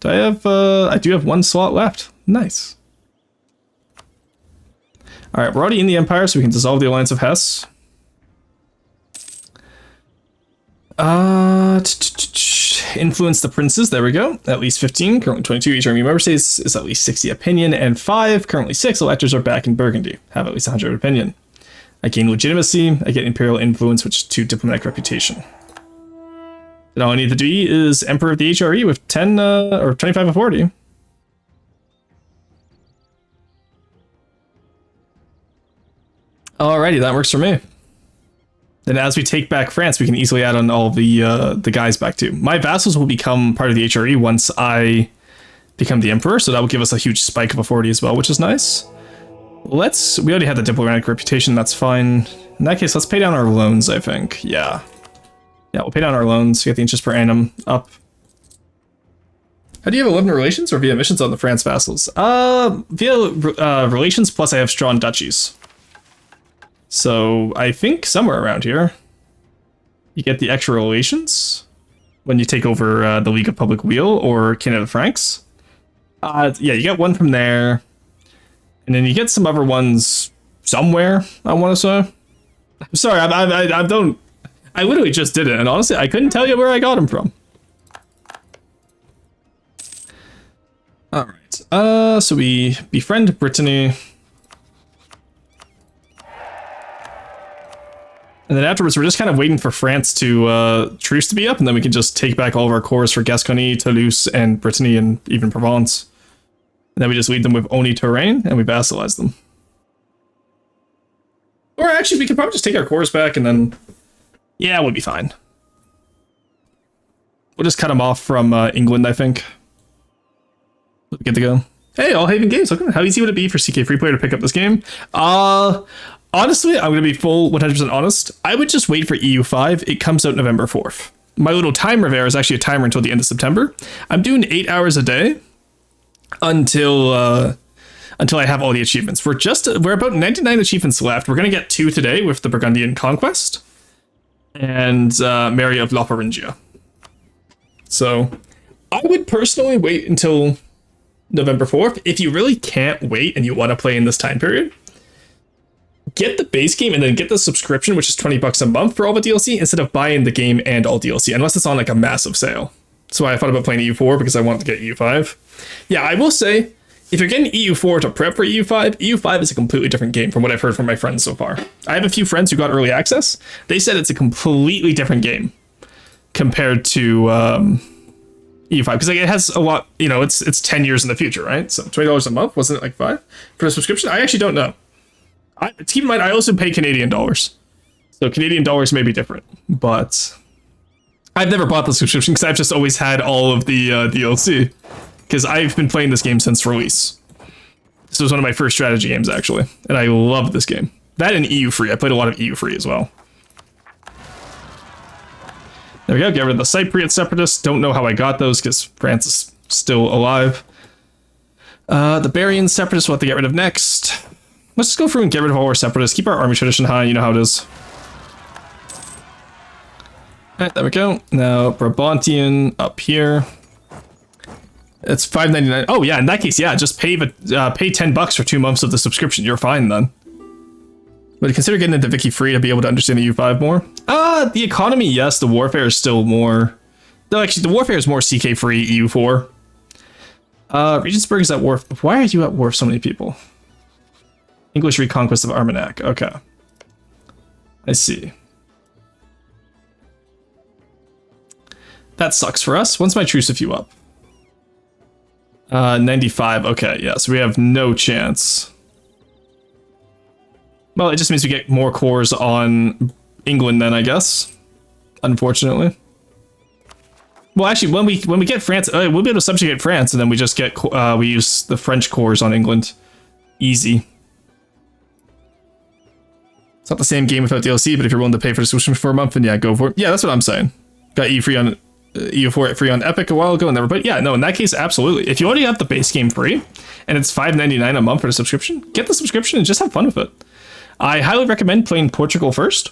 Do I have... I do have one slot left. Nice. All right, we're already in the Empire, so we can dissolve the Alliance of Hesse. Influence the princes. There we go. At least 15. Currently 22. Each army member states is at least 60 opinion, and 5. Currently 6 electors are back in Burgundy. Have at least 100 opinion. I gain legitimacy. I get imperial influence, which is 2 diplomatic reputation. And all I need to be is Emperor of the HRE with 10 or 25 authority. Alrighty, that works for me. Then as we take back France, we can easily add on all the guys back too. My vassals will become part of the HRE once I become the emperor, so that will give us a huge spike of authority as well, which is nice. We already had the diplomatic reputation, that's fine. In that case, let's pay down our loans, I think. Yeah, we'll pay down our loans, get the interest per annum up. How do you have 11 relations or via missions on the France vassals? Via relations, plus I have strong duchies. So I think somewhere around here, you get the extra relations when you take over the League of Public Weal or Canada Franks. Yeah, you get one from there, and then you get some other ones somewhere. I want to say. I'm sorry, I don't. I literally just did it, and honestly, I couldn't tell you where I got them from. All right. So we befriend Brittany. And then afterwards, we're just kind of waiting for France to truce to be up, and then we can just take back all of our cores for Gascony, Toulouse, and Brittany, and even Provence. And then we just lead them with Oni Touraine, and we vassalize them. Or actually, we could probably just take our cores back, and then... Yeah, we'll be fine. We'll just cut them off from England, I think. We'll be good to go. Hey, All Haven Games, look, how easy would it be for CK Free Player to pick up this game? Honestly, I'm going to be full 100% honest. I would just wait for EU5. It comes out November 4th. My little timer there is actually a timer until the end of September. I'm doing 8 hours a day until I have all the achievements. We're about 99 achievements left. We're going to get 2 today with the Burgundian Conquest and Mary of Lotharingia. So I would personally wait until November 4th. If you really can't wait and you want to play in this time period, get the base game and then get the subscription, which is $20 a month for all the DLC, instead of buying the game and all DLC, unless it's on like a massive sale. So I thought about playing EU4 because I wanted to get EU5. Yeah, I will say, if you're getting EU4 to prep for EU5, EU5 is a completely different game from what I've heard from my friends so far. I have a few friends who got early access. They said it's a completely different game compared to EU5, because like, it has a lot, you know, it's 10 years in the future, right? So $20 a month, wasn't it like 5 for a subscription? I actually don't know. Keep in mind, I also pay Canadian dollars. So Canadian dollars may be different, but I've never bought the subscription because I've just always had all of the DLC. Because I've been playing this game since release. This was one of my first strategy games, actually. And I love this game. That and EU Free. I played a lot of EU Free as well. There we go. Get rid of the Cypriot Separatists. Don't know how I got those because France is still alive. The Barian Separatists we'll have to get rid of next. Let's just go through and get rid of all our separatists. Keep our army tradition high. You know how it is. Alright, there we go. Now, Brabantian up here. It's $5.99. Oh, yeah, in that case, yeah, just pay $10 for 2 months of the subscription. You're fine, then. But consider getting into Wiki Free to be able to understand the U5 more. The economy, yes. The warfare is still more... No, actually, the warfare is more CK Free, EU4. Regensburg is at war. Why are you at war with so many people? English reconquest of Armagnac. Okay. I see. That sucks for us. When's my truce with you up? 95. Okay, yeah, so we have no chance. Well, it just means we get more cores on England then, I guess. Unfortunately. Well, actually, when we get France, we'll be able to subjugate France, and then we just get we use the French cores on England. Easy. It's not the same game without DLC, but if you're willing to pay for the subscription for a month, then yeah, go for it. Yeah, that's what I'm saying. Got EU4 free on Epic a while ago, and never. But yeah, no, in that case, absolutely. If you already have the base game free, and it's $5.99 a month for the subscription, get the subscription and just have fun with it. I highly recommend playing Portugal first.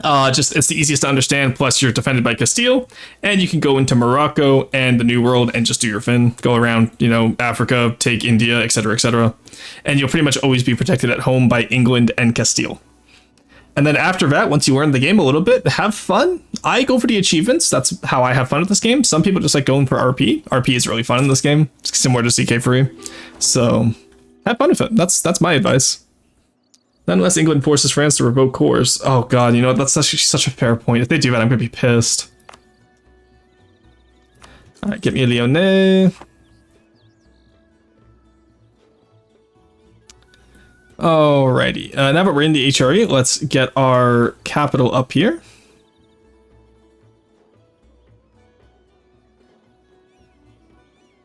Just it's the easiest to understand. Plus, you're defended by Castile, and you can go into Morocco and the New World and just do your thing. Go around, you know, Africa, take India, etc., etc., and you'll pretty much always be protected at home by England and Castile. And then after that, once you learn the game a little bit, have fun. I go for the achievements. That's how I have fun with this game. Some people just like going for RP. RP is really fun in this game. It's similar to CK3. So have fun with it. That's my advice. Unless England forces France to revoke cores. Oh god, you know, that's such a fair point. If they do that, I'm gonna be pissed. Alright, get me a Lyonnais. Alrighty, now that we're in the HRE, let's get our capital up here.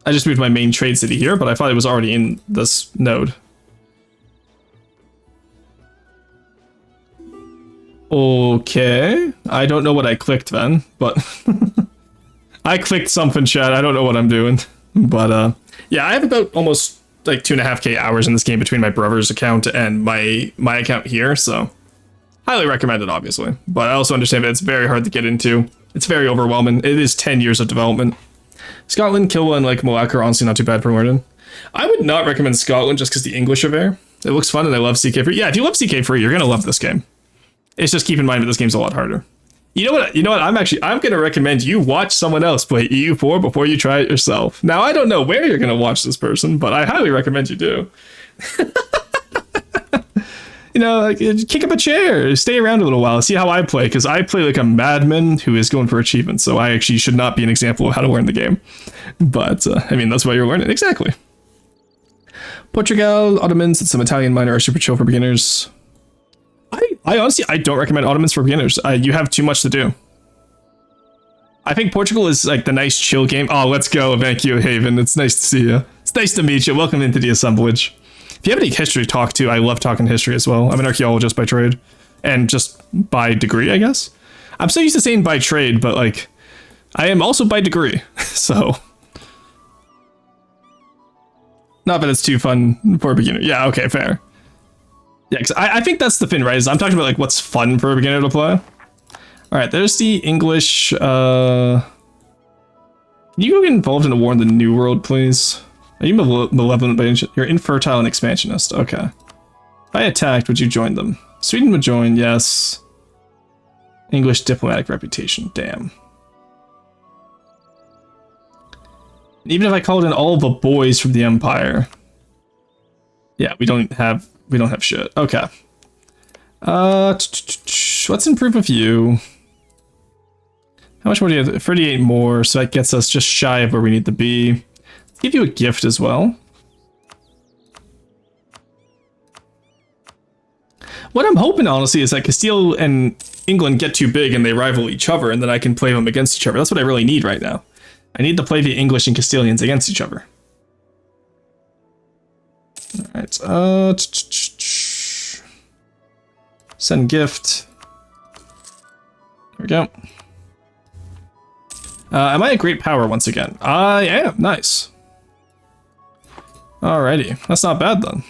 I just moved my main trade city here, but I thought it was already in this node. Okay, I don't know what I clicked then, but I clicked something, chat. I don't know what I'm doing, but yeah, I have about almost like 2.5k hours in this game between my brother's account and my account here, so highly recommend it, obviously. But I also understand that it's very hard to get into. It's very overwhelming. It is 10 years of development. Scotland, Kilwa, and like Malacca are honestly not too bad for learning. I would not recommend Scotland just because the English are there. It looks fun and I love CK3. Yeah, if you love CK3, you're gonna love this game. It's just keep in mind that this game's a lot harder. You know what? I'm gonna recommend you watch someone else play EU4 before you try it yourself. Now I don't know where you're gonna watch this person, but I highly recommend you do. You know, like, kick up a chair, stay around a little while, see how I play, because I play like a madman who is going for achievements, so I actually should not be an example of how to learn the game. But I mean, that's why you're learning. Exactly. Portugal, Ottomans, and some Italian minor are super chill for beginners. I honestly, I don't recommend Ottomans for beginners. You have too much to do. I think Portugal is like the nice chill game. Oh, let's go. Thank you, Haven. It's nice to see you. It's nice to meet you. Welcome into the assemblage. If you have any history to talk to, I love talking history as well. I'm an archaeologist by trade and just by degree, I guess. I'm so used to saying by trade, but like I am also by degree. So not that it's too fun for a beginner. Yeah, okay, fair. Yeah, because I think that's the thing, right? Is I'm talking about like what's fun for a beginner to play. All right, there's the English. Can you go get involved in a war in the New World, please? Are you malevolent by You're infertile and expansionist. Okay. If I attacked, would you join them? Sweden would join, yes. English diplomatic reputation, damn. Even if I called in all the boys from the Empire. Yeah, we don't have shit. Okay. Let's improve with you. How much more do you have? 38 more, so that gets us just shy of where we need to be. Let's give you a gift as well. What I'm hoping, honestly, is that Castile and England get too big and they rival each other, and then I can play them against each other. That's what I really need right now. I need to play the English and Castilians against each other. Alright, send gift. There we go. Am I a great power once again? I am, nice. Alrighty, that's not bad then.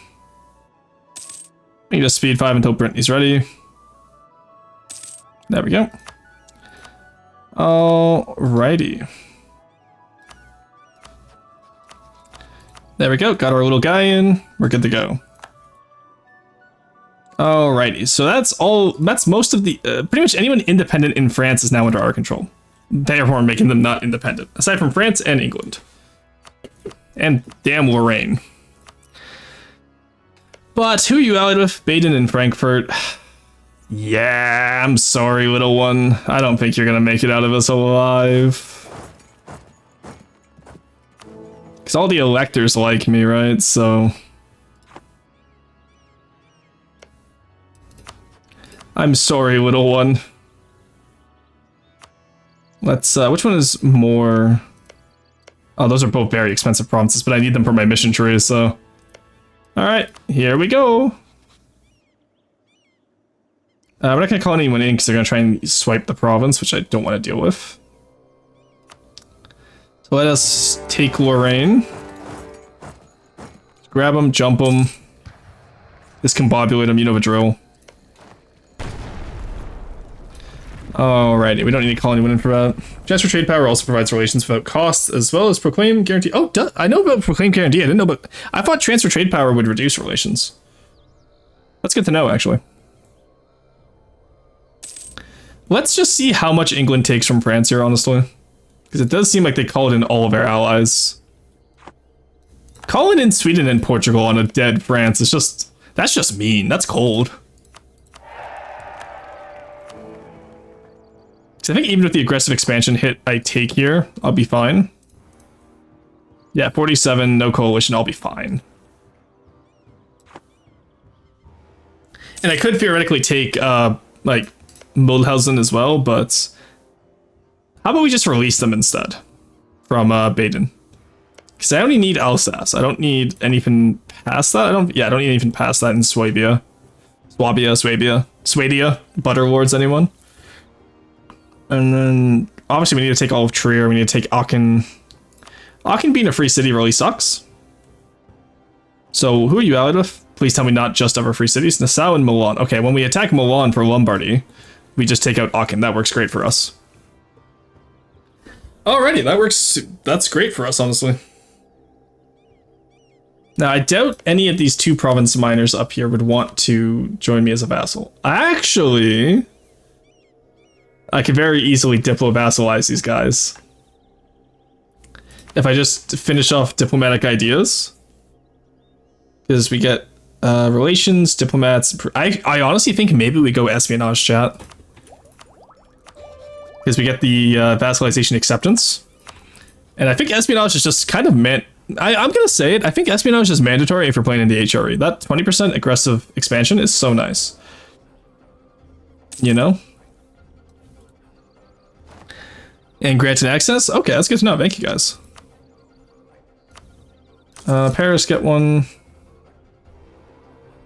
We can just speed 5 until Brittany's ready. There we go. Alrighty. There we go, got our little guy in. We're good to go. Alrighty, so that's most of the, pretty much anyone independent in France is now under our control. Therefore making them not independent, aside from France and England. And damn Lorraine. But who are you allied with? Baden and Frankfurt. Yeah, I'm sorry, little one. I don't think you're gonna make it out of us alive. Because all the electors like me, right? So... I'm sorry, little one. Let's, which one is more... Oh, those are both very expensive provinces, but I need them for my mission tree, so... Alright, here we go! We're not gonna call anyone in because they're gonna try and swipe the province, which I don't want to deal with. So let us take Lorraine. Grab them, jump them. Discombobulate them, you know the drill. Alrighty, we don't need to call anyone in for that. Transfer trade power also provides relations without costs, as well as proclaim guarantee. Oh, I know about proclaim guarantee. I didn't know about. I thought transfer trade power would reduce relations. That's good to know, actually. Let's just see how much England takes from France here, honestly. Because it does seem like they called in all of their allies. Calling in Sweden and Portugal on a dead France is just... That's just mean. That's cold. So I think even with the aggressive expansion hit I take here, I'll be fine. Yeah, 47, no coalition, I'll be fine. And I could theoretically take, like, Mulhausen as well, but... How about we just release them instead? From, Baden. Because I only need Alsace. I don't need anything past that. I don't need anything past that in Swabia. Swadia. Butterlords, anyone? And then, obviously, we need to take all of Trier. We need to take Aachen. Aachen being a free city really sucks. So, who are you allied with? Please tell me not just other free cities. Nassau and Milan. Okay, when we attack Milan for Lombardy, we just take out Aachen. That works great for us. Alrighty, that works. That's great for us, honestly. Now, I doubt any of these 2 province miners up here would want to join me as a vassal. Actually... I could very easily diplo-vassalize these guys. If I just finish off diplomatic ideas. Because we get relations, diplomats... I honestly think maybe we go espionage chat. Because we get the vassalization acceptance. And I think espionage is just kind of meant... I'm gonna say it, I think espionage is mandatory if you're playing in the HRE. That 20% aggressive expansion is so nice. You know? And granted access? Okay, that's good to know. Thank you, guys. Paris, get one.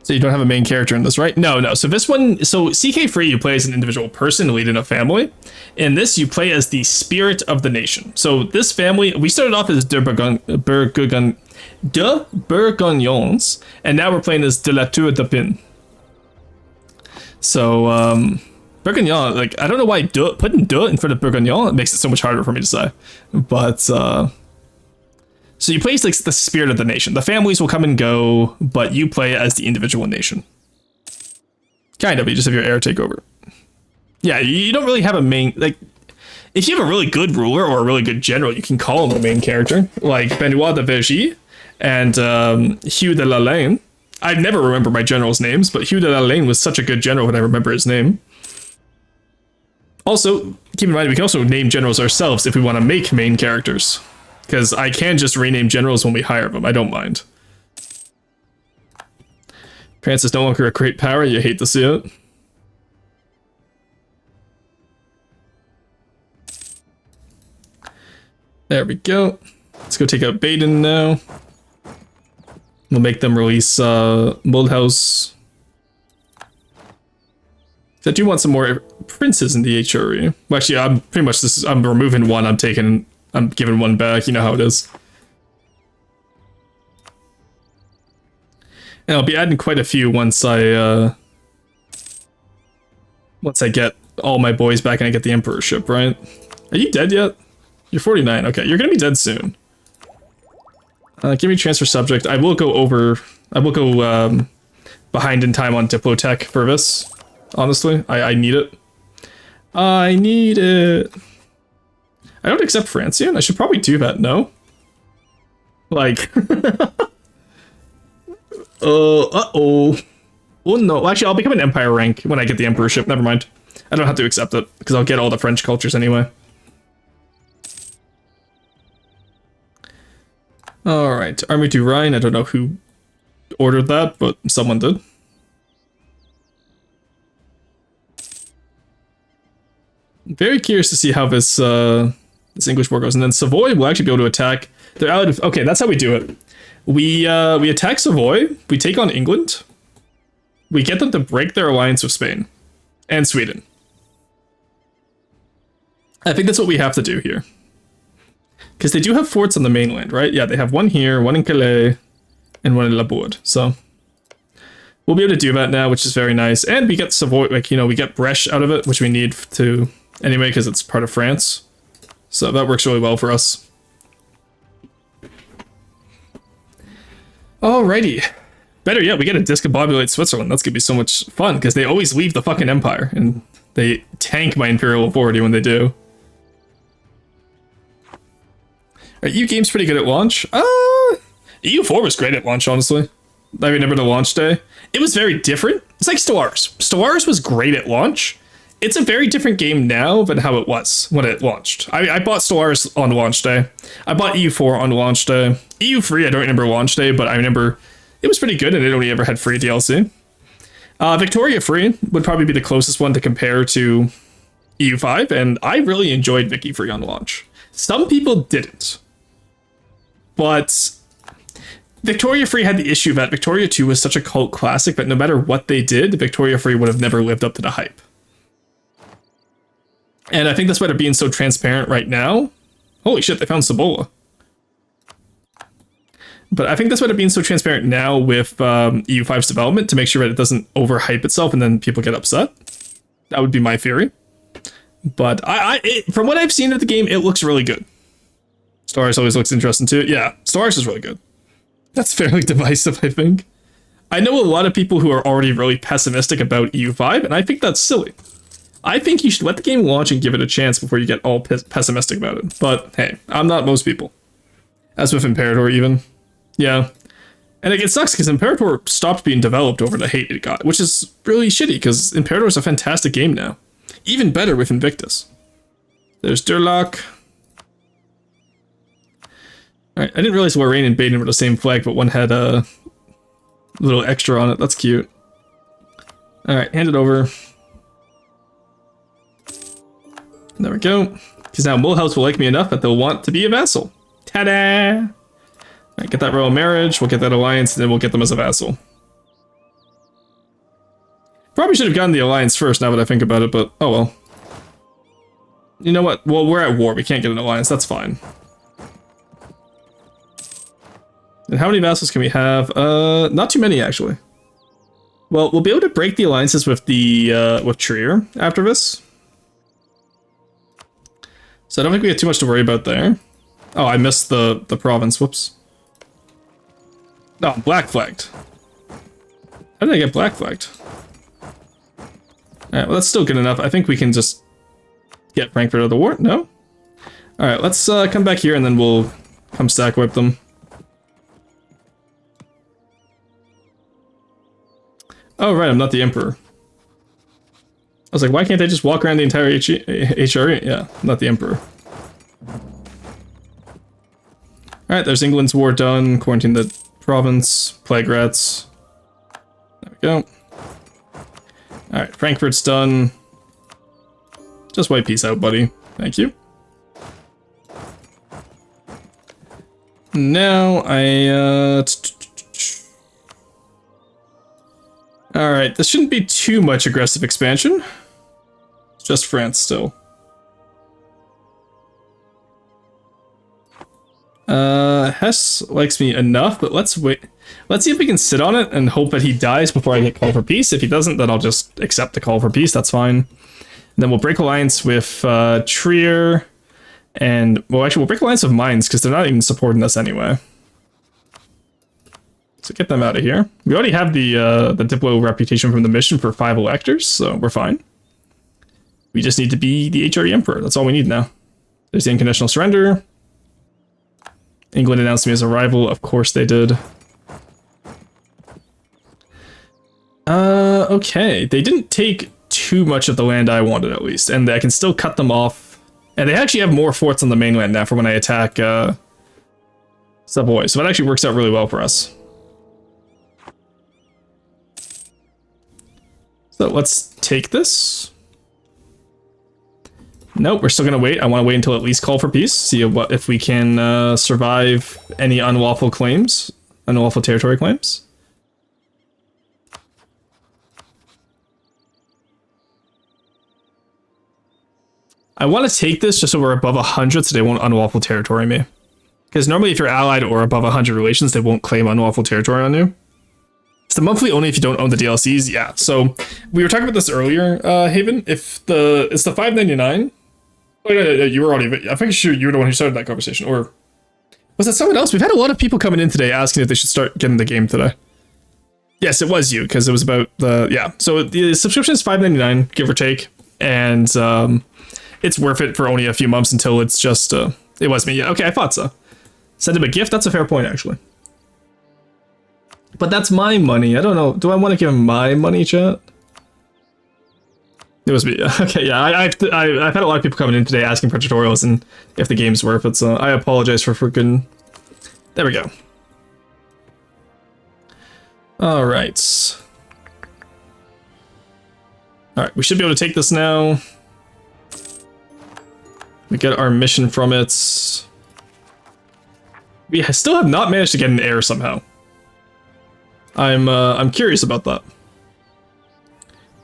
So you don't have a main character in this, right? No. So this one... So CK Free, you play as an individual person leading a family. In this, you play as the spirit of the nation. So this family... We started off as de Bourgognons, and now we're playing as de la Tour de Pin. So, Bourguignon, like, I don't know why putting de in front of Bourguignon, it makes it so much harder for me to say. But, so you play as, like, the spirit of the nation. The families will come and go, but you play as the individual nation. Kind of, you just have your heir take over. Yeah, you don't really have a main, like, if you have a really good ruler or a really good general, you can call him a main character, like Benoit de Vergy and Hugh de la Lane. I never remember my generals' names, but Hugh de la Lane was such a good general when I remember his name. Also, keep in mind, we can also name generals ourselves if we want to make main characters. Because I can just rename generals when we hire them, I don't mind. France is no longer a great power, you hate to see it. There we go. Let's go take out Baden now. We'll make them release Mulhouse. I do want some more princes in the HRE. Well, actually, I'm pretty much I'm removing one. I'm giving one back. You know how it is. And I'll be adding quite a few once I get all my boys back and I get the emperorship. Right? Are you dead yet? You're 49. Okay, you're gonna be dead soon. Give me transfer subject. I will go behind in time on Diplotech for this. Honestly, I need it. I need it. I don't accept Francian. I should probably do that, no? Like... uh-oh. Oh no, actually I'll become an empire rank when I get the emperorship. Never mind. I don't have to accept it, because I'll get all the French cultures anyway. All right, Army to Rhine. I don't know who ordered that, but someone did. Very curious to see how this this English war goes, and then Savoy will actually be able to attack. They're out of. Okay, that's how we do it. We attack Savoy. We take on England. We get them to break their alliance with Spain and Sweden. I think that's what we have to do here. Because they do have forts on the mainland, right? Yeah, they have one here, one in Calais, and one in La Bourde. So we'll be able to do that now, which is very nice. And we get Savoy, like, you know, we get Brèche out of it, which we need to anyway, because it's part of France. So that works really well for us. Alrighty. Better yet, we get to discombobulate Switzerland. That's gonna be so much fun, because they always leave the fucking empire, and they tank my imperial authority when they do. Alright, EU game's pretty good at launch. EU4 was great at launch, honestly. I remember the launch day. It was very different. It's like Stellaris. Stellaris was great at launch. It's a very different game now than how it was when it launched. I bought Stellaris on launch day. I bought EU4 on launch day. EU3, I don't remember launch day, but I remember it was pretty good and it only ever had free DLC. Victoria Free would probably be the closest one to compare to EU5, and I really enjoyed Vicky Free on launch. Some people didn't. But Victoria Free had the issue that Victoria 2 was such a cult classic that no matter what they did, Victoria Free would have never lived up to the hype. And I think that's why they're being so transparent right now. Holy shit, they found Cibola. But I think that's why they're being so transparent now with EU5's development, to make sure that it doesn't overhype itself and then people get upset. That would be my theory. But from what I've seen of the game, it looks really good. Stellaris always looks interesting too. Yeah, Stellaris is really good. That's fairly divisive, I think. I know a lot of people who are already really pessimistic about EU5, and I think that's silly. I think you should let the game launch and give it a chance before you get all pessimistic about it. But hey, I'm not most people. As with Imperator even. Yeah. And it sucks because Imperator stopped being developed over the hate it got, which is really shitty because Imperator is a fantastic game now. Even better with Invictus. There's Durlock. Alright, I didn't realize Lorraine and Baden were the same flag, but one had a little extra on it. That's cute. Alright, hand it over. There we go. Because now Mulhouse will like me enough that they'll want to be a vassal. Ta-da! Alright, get that royal marriage, we'll get that alliance, and then we'll get them as a vassal. Probably should have gotten the alliance first now that I think about it, but oh well. You know what? Well, we're at war, we can't get an alliance, that's fine. And how many vassals can we have? Not too many, actually. Well, we'll be able to break the alliances with the, with Trier after this. So I don't think we have too much to worry about there. Oh, I missed the province, whoops. No, I'm black flagged. How did I get black flagged? Alright, well that's still good enough. I think we can just get Frankfurt out of the war. No? Alright, let's come back here and then we'll come stack wipe them. Oh right, I'm not the Emperor. I was like, why can't I just walk around the entire HRE? Yeah, I'm not the Emperor. Alright, there's England's war done. Quarantine the province. Plague rats. There we go. Alright, Frankfurt's done. Just wipe peace out, buddy. Thank you. Now, Alright, this shouldn't be too much aggressive expansion. It's just France still. Hess likes me enough, but let's wait. Let's see if we can sit on it and hope that he dies before I get call for peace. If he doesn't, then I'll just accept the call for peace, that's fine. And then we'll break alliance with Trier, and, well actually we'll break alliance with Mainz, because they're not even supporting us anyway. So get them out of here. We already have the Diplo reputation from the mission for 5 electors, so we're fine. We just need to be the HRE Emperor, that's all we need now. There's the unconditional surrender. England announced me as a rival, of course they did. Okay, they didn't take too much of the land I wanted at least, and I can still cut them off. And they actually have more forts on the mainland now for when I attack Savoy. So that actually works out really well for us. So let's take this. Nope, we're still gonna wait. I want to wait until at least call for peace. See what if we can survive any unlawful claims, unlawful territory claims. I want to take this just so we're above 100, so they won't unlawful territory me. Because normally, if you're allied or above 100 relations, they won't claim unlawful territory on you. It's the monthly only if you don't own the DLCs. Yeah. So we were talking about this earlier, Haven. If it's the 5.99. Oh, yeah, you were already. I think sure you were the one who started that conversation, or was that someone else? We've had a lot of people coming in today asking if they should start getting the game today. Yes, it was you because it was about the So the subscription is $5.99, give or take, and it's worth it for only a few months until it's just. It was me. Yeah. Okay, I thought so. Send him a gift. That's a fair point, actually. But that's my money. I don't know. Do I want to give him my money, chat? It was me. Okay, yeah. I've had a lot of people coming in today asking for tutorials and if the game's worth it. So I apologize for freaking. There we go. All right. All right. We should be able to take this now. We get our mission from it. We still have not managed to get an heir somehow. I'm curious about that.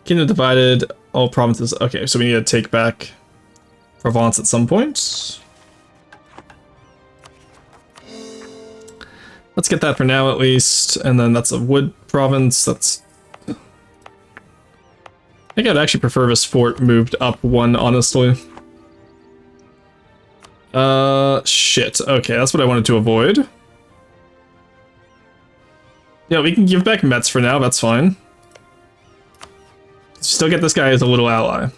Kingdom divided, all provinces. Okay, so we need to take back Provence at some point. Let's get that for now at least, and then that's a wood province. That's. I think I'd actually prefer this fort moved up one, honestly. Shit. Okay, that's what I wanted to avoid. Yeah, we can give back Metz for now, that's fine. Still get this guy as a little ally.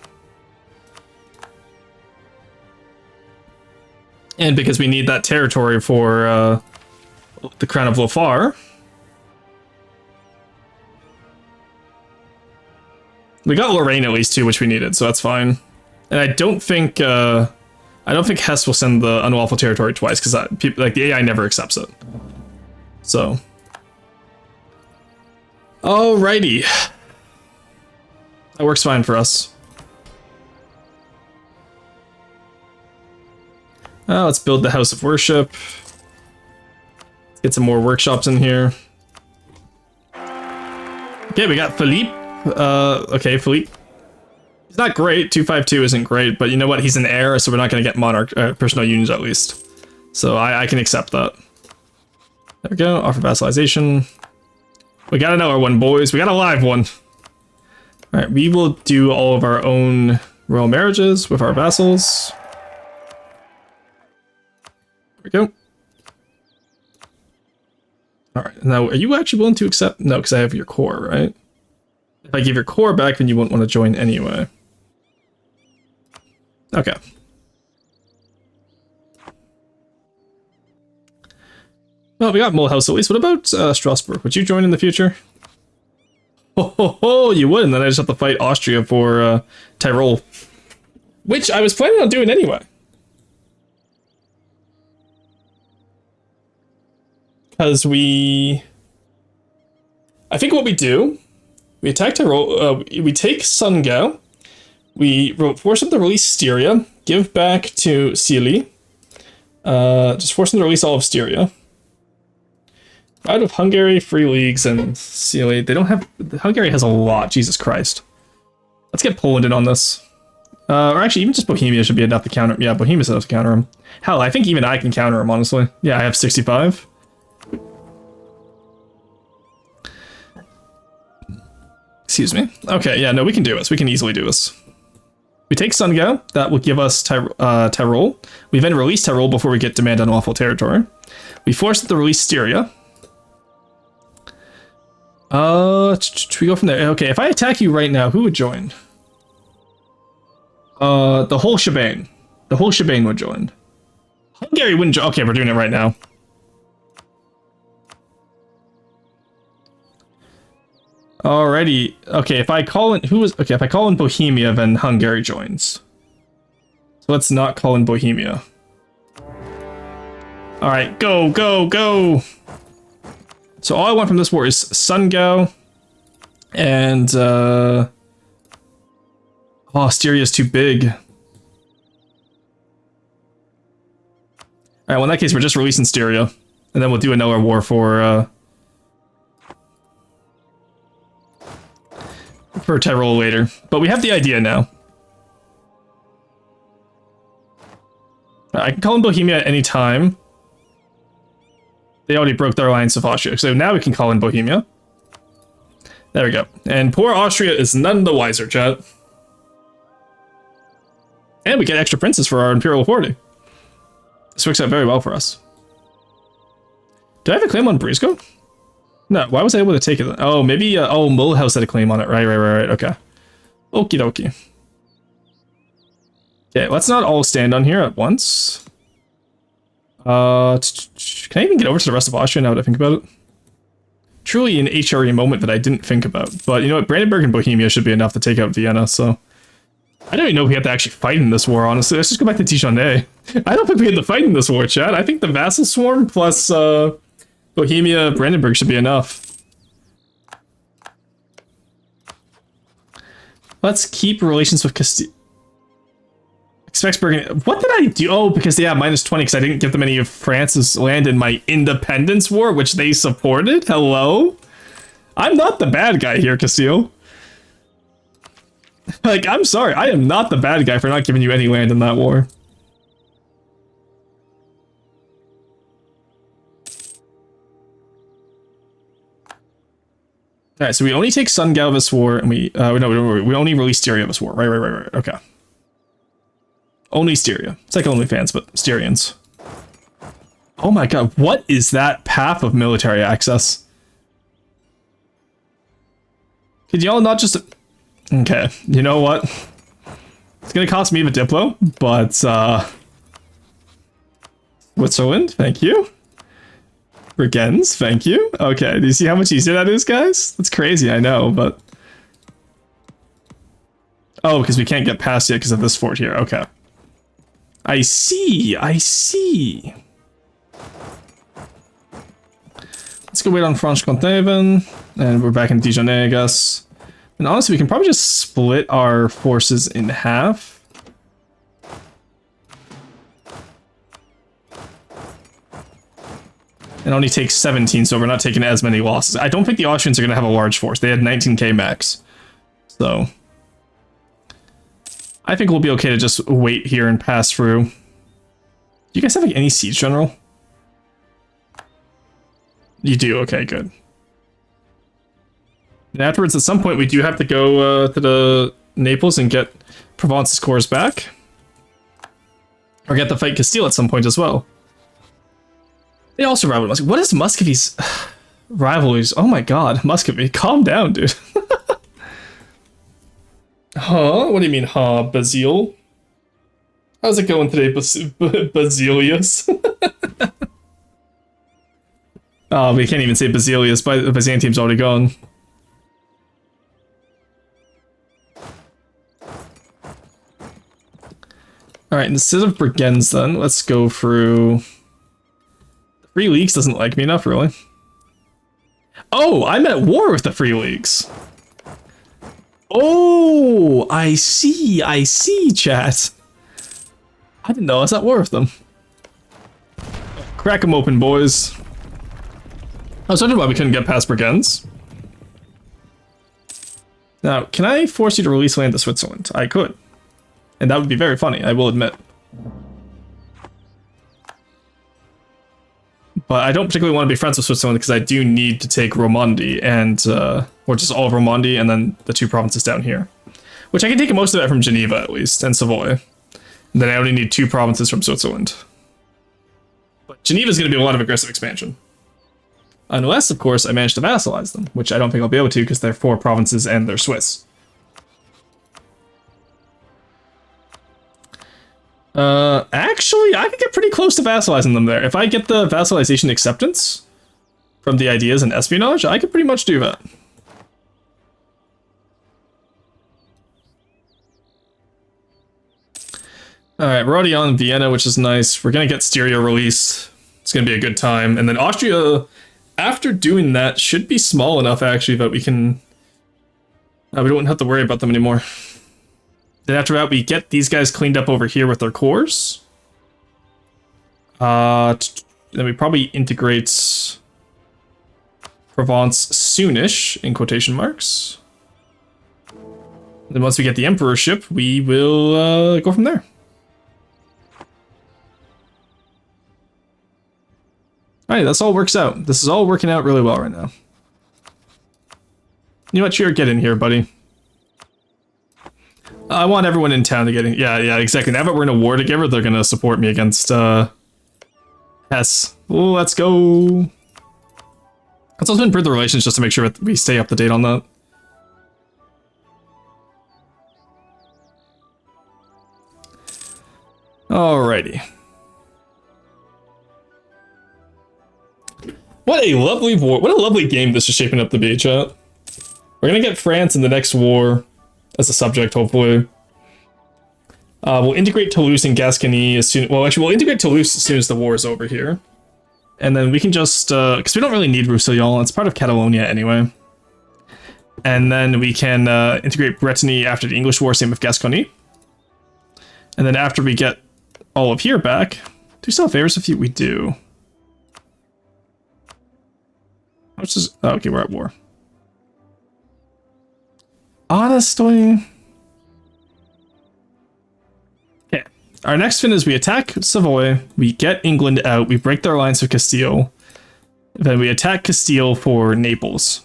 And because we need that territory for, the Crown of Lofar. We got Lorraine at least too, which we needed, so that's fine. And I don't think Hess will send the unlawful territory twice, because like the AI never accepts it. So. Alrighty. That works fine for us. Let's build the House of Worship. Let's get some more workshops in here. Okay, we got Philippe. Okay, Philippe. He's not great. 252 isn't great, but you know what? He's an heir, so we're not going to get monarch personal unions at least. So I can accept that. There we go. Offer vassalization. We got another one, boys. We got a live one. All right, we will do all of our own royal marriages with our vassals. There we go. All right, now are you actually willing to accept? No, because I have your core, right? If I give your core back, then you won't want to join anyway. Okay. Well, we got Mulhouse at least. What about Strasbourg? Would you join in the future? Oh, you would, and then I just have to fight Austria for Tyrol. Which I was planning on doing anyway. Because I think what we do, we attack Tyrol, we take Sungau, we force them to release Styria, give back to Sealy, just force them to release all of Styria. Out of Hungary, Free Leagues, and Sealy. They don't have... Hungary has a lot, Jesus Christ. Let's get Poland in on this. Or actually, even just Bohemia should be enough to counter... Yeah, Bohemia's enough to counter him. Hell, I think even I can counter him, honestly. Yeah, I have 65. Excuse me. Okay, yeah, no, we can do this. We can easily do this. We take Sungau. That will give us Tyrol. We then release Tyrol before we get demand unlawful territory. We force them to release Styria. We go from there. Okay, if I attack you right now, who would join? The whole shebang. The whole shebang would join. Hungary wouldn't join. Okay, we're doing it right now. Alrighty. Okay, if I call in if I call in Bohemia, then Hungary joins. So let's not call in Bohemia. All right, go, go, go. So all I want from this war is Sungao and oh, Styria's too big. All right, well in that case we're just releasing Styria, and then we'll do another war for Tyrol later. But we have the idea now. I can call in Bohemia at any time. They already broke their alliance with Austria, so now we can call in Bohemia. There we go. And poor Austria is none the wiser, chat. And we get extra princes for our imperial authority. This works out very well for us. Did I have a claim on Briscoe? No, why was I able to take it? Oh, maybe, oh, Mulhouse had a claim on it. Right, okay. Okie dokie. Okay, let's not all stand on here at once. Can I even get over to the rest of Austria now that I think about it? Truly an HRE moment that I didn't think about. But you know what, Brandenburg and Bohemia should be enough to take out Vienna, so... I don't even know if we have to actually fight in this war, honestly. Let's just go back to Dijonais. I don't think we had to fight in this war, chat. I think the vassal swarm plus Bohemia, Brandenburg should be enough. Let's keep relations with Castile. Expects Burgundy. What did I do? Oh, because they have -20 because I didn't give them any of France's land in my independence war, which they supported. Hello? I'm not the bad guy here, Castile. Like, I'm sorry. I am not the bad guy for not giving you any land in that war. Alright, so we only take Sungao this war, and we only release Styria this war. Right. Okay. Only Styria. It's like OnlyFans, but Styrians. Oh my god, what is that path of military access? Could y'all not just... Okay, you know what? It's gonna cost me the Diplo, but, Switzerland, thank you. Brigands, thank you. Okay, do you see how much easier that is, guys? That's crazy, I know, but... Oh, because we can't get past yet because of this fort here, okay. I see. Let's go wait on Franche-Comté then, and we're back in Dijonais, I guess. And honestly, we can probably just split our forces in half. And only take 17, so we're not taking as many losses. I don't think the Austrians are going to have a large force. They had 19k max. So... I think we'll be okay to just wait here and pass through. Do you guys have like any siege general? You do, okay, good. And afterwards, at some point, we do have to go to the Naples and get Provence's corps back. Or get to fight Castile at some point as well. They also rival Muscovy. What is Muscovy's rivalries? Oh my god, Muscovy, calm down, dude. Huh? What do you mean, huh, Basile? How's it going today, Basilius? Oh, we can't even say Basilius, but Byzantium's already gone. Alright, instead of Brigands then, let's go through... 3 Leagues doesn't like me enough, really. Oh, I'm at war with the Free Leagues! Oh, I see, chat. I didn't know I was at war with them. Crack them open, boys. I was wondering why we couldn't get past Brigands. Now, can I force you to release land to Switzerland? I could. And that would be very funny, I will admit. But I don't particularly want to be friends with Switzerland because I do need to take Romandy and, or just all of Romandy and then the 2 provinces down here. Which I can take most of that from Geneva at least, and Savoy. And then I only need 2 provinces from Switzerland. But Geneva's going to be a lot of aggressive expansion. Unless, of course, I manage to vassalize them, which I don't think I'll be able to because they're 4 provinces and they're Swiss. Actually, I could get pretty close to vassalizing them there. If I get the vassalization acceptance from the ideas and espionage, I could pretty much do that. Alright, we're already on Vienna, which is nice. We're gonna get Styria released. It's going to be a good time. And then Austria, after doing that, should be small enough, actually, that we can... we don't have to worry about them anymore. Then after that, we get these guys cleaned up over here with their cores. Then we probably integrate Provence soonish, in quotation marks. Then once we get the emperorship, we will go from there. Alright, this all works out. This is all working out really well right now. You know what, Cheer, get in here, buddy. I want everyone in town to get in. Yeah, exactly. Now that we're in a war together, they're gonna support me against, Hess. Oh, let's go. Let's also improve the relations just to make sure that we stay up to date on that. Alrighty. What a lovely war. What a lovely game this is shaping up to be, chat. We're gonna get France in the next war as a subject, hopefully. We'll integrate Toulouse and Gascony as soon... Well, actually, we'll integrate Toulouse as soon as the war is over here. And then we can just... because we don't really need Roussillon. It's part of Catalonia anyway. And then we can integrate Brittany after the English war, same with Gascony. And then after we get all of here back... Do we still have favors with you? We do. Let's just... Oh, okay, we're at war. Honestly... Okay. Our next fin is we attack Savoy, we get England out, we break their alliance with Castile, then we attack Castile for Naples.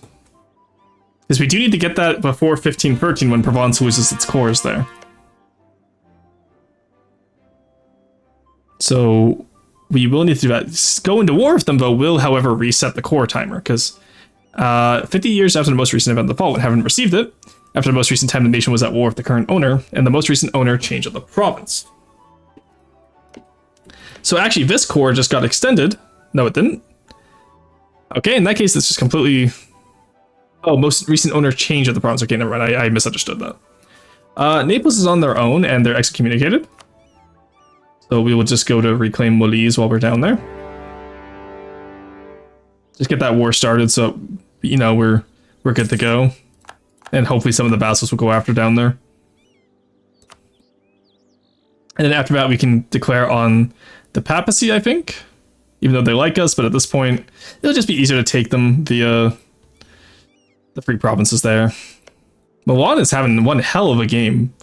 Because we do need to get that before 1513 when Provence loses its cores there. So... we will need to do that. Go into war with them, though, will, however, reset the core timer, because 50 years after the most recent event of the fall, when haven't received it, after the most recent time the nation was at war with the current owner, and the most recent owner changed of the province. So actually, this core just got extended. No, it didn't. Okay, in that case, it's just completely... Oh, most recent owner change of the province. Okay, never mind, I misunderstood that. Naples is on their own, and they're excommunicated. So we will just go to reclaim Molise while we're down there. Just get that war started so, you know, we're good to go. And hopefully some of the vassals will go after down there. And then after that we can declare on the papacy, I think. Even though they like us, but at this point, it'll just be easier to take them via the free provinces there. Milan is having one hell of a game.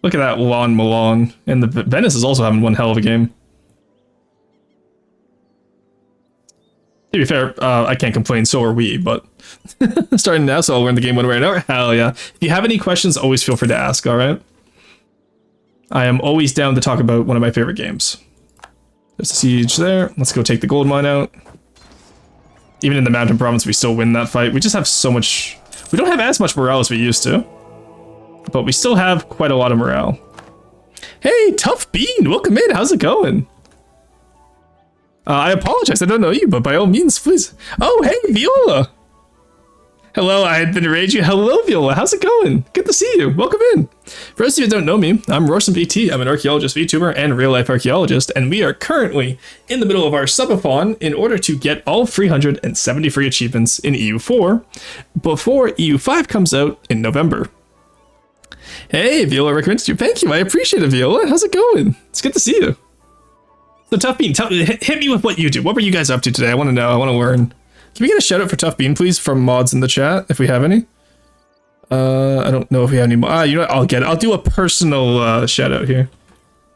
Look at that Milan. And the Venice is also having one hell of a game. To be fair, I can't complain, so are we, but starting now, so I'll learn the game one way or another. Hell yeah. If you have any questions, always feel free to ask, alright? I am always down to talk about one of my favorite games. There's a siege there. Let's go take the gold mine out. Even in the mountain province, we still win that fight. We just have so much... We don't have as much morale as we used to. But we still have quite a lot of morale. Hey, Tough Bean, welcome in. How's it going? I apologize, I don't know you, but by all means, please. Oh, hey, Viola. Hello, I had been raging. Hello, Viola. How's it going? Good to see you. Welcome in. For those of you who don't know me, I'm Rorson VT. I'm an archaeologist, VTuber, and real-life archaeologist, and we are currently in the middle of our subathon in order to get all 370 free achievements in EU4 before EU5 comes out in November. Hey, Viola recommends you. Thank you. I appreciate it, Viola. How's it going? It's good to see you. So, Tough Bean, hit me with what you do. What were you guys up to today? I want to know. I want to learn. Can we get a shout out for Tough Bean, please, from mods in the chat, if we have any? I don't know if we have any more. You know what? I'll get it. I'll do a personal shout out here.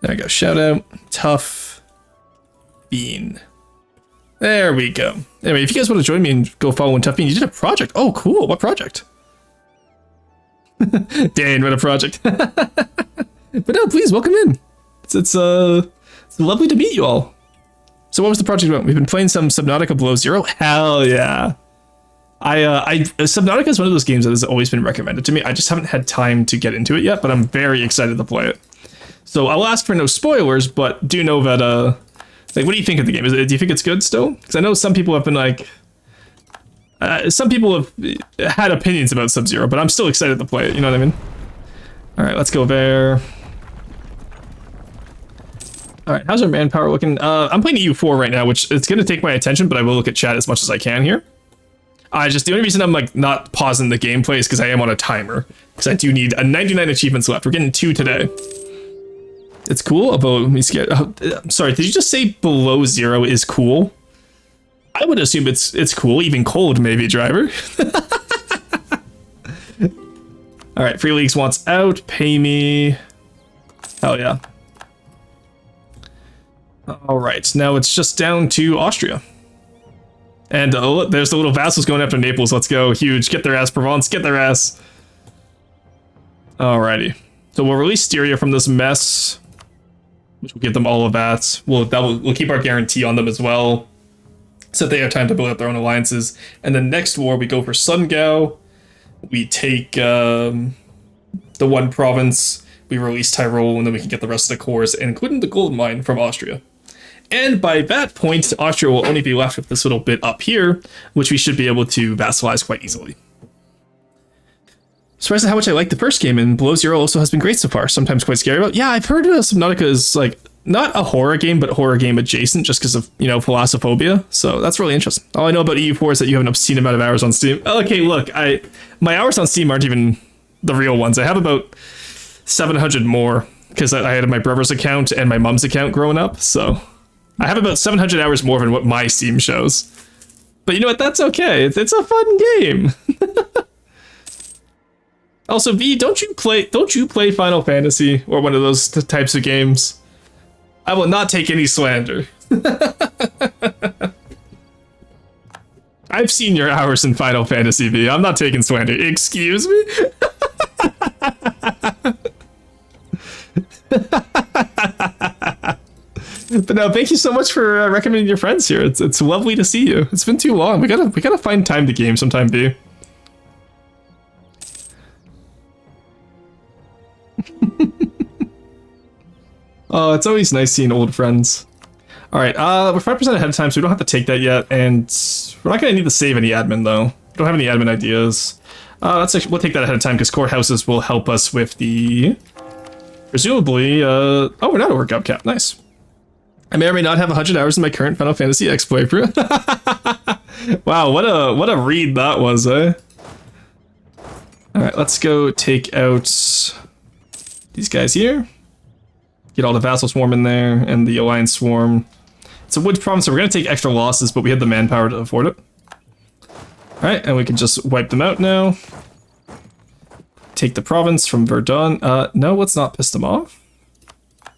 There we go. Shout out Tough Bean. There we go. Anyway, if you guys want to join me and go follow Tough Bean, you did a project. Oh, cool. What project? Dane, what a project. But no, please, welcome in. It's lovely to meet you all. So what was the project about? We've been playing some Subnautica Below Zero. Hell yeah. Subnautica is one of those games that has always been recommended to me. I just haven't had time to get into it yet, but I'm very excited to play it. So I'll ask for no spoilers, but do know that, like, what do you think of the game? Do you think it's good still? Because I know some people have been like, some people have had opinions about Sub-Zero, but I'm still excited to play it, you know what I mean? All right, let's go there. All right, how's our manpower looking? I'm playing EU4 right now, which it's going to take my attention, but I will look at chat as much as I can here. The only reason I'm like not pausing the gameplay is because I am on a timer, because I do need 99 achievements left. We're getting 2 today. It's cool. Let me get. Sorry, did you just say below 0 is cool? I would assume it's cool, even cold, maybe, driver. All right, Free Leagues wants out. Pay me. Hell yeah. All right, now it's just down to Austria. And there's the little vassals going after Naples. Let's go. Huge. Get their ass, Provence. Get their ass. Alrighty. So we'll release Styria from this mess, which will give them all of that. We'll keep our guarantee on them as well, so they have time to build up their own alliances. And then next war, we go for Sundgau. We take the one province. We release Tyrol, and then we can get the rest of the cores, including the gold mine from Austria. And by that point, Austria will only be left with this little bit up here, which we should be able to vassalize quite easily. Surprised at how much I like the first game, and Below Zero also has been great so far. Sometimes quite scary. But yeah, I've heard Subnautica is like not a horror game, but horror game adjacent, just because of thalassophobia. So that's really interesting. All I know about EU4 is that you have an obscene amount of hours on Steam. Okay, look, my hours on Steam aren't even the real ones. I have about 700 more because I had my brother's account and my mom's account growing up. So I have about 700 hours more than what my Steam shows. But you know what? That's okay. It's a fun game. Also, V, don't you play Final Fantasy or one of those types of games? I will not take any slander. I've seen your hours in Final Fantasy, V. I'm not taking slander. Excuse me? But no, thank you so much for recommending your friends here. It's lovely to see you. It's been too long. We gotta find time to game sometime, V. Oh, it's always nice seeing old friends. All right, we're 5% ahead of time, so we don't have to take that yet, and we're not gonna need to save any admin though. We don't have any admin ideas. We'll take that ahead of time because core houses will help us with the presumably. Oh, we're not a workout cap. Nice. I may or may not have 100 hours in my current Final Fantasy X playthrough. Wow, what a read that was, eh? All right, let's go take out these guys here. Get all the vassal swarm in there and the alliance swarm. It's a wood province, so we're gonna take extra losses, but we have the manpower to afford it. All right, and we can just wipe them out now. Take the province from Verdun. No, let's not piss them off.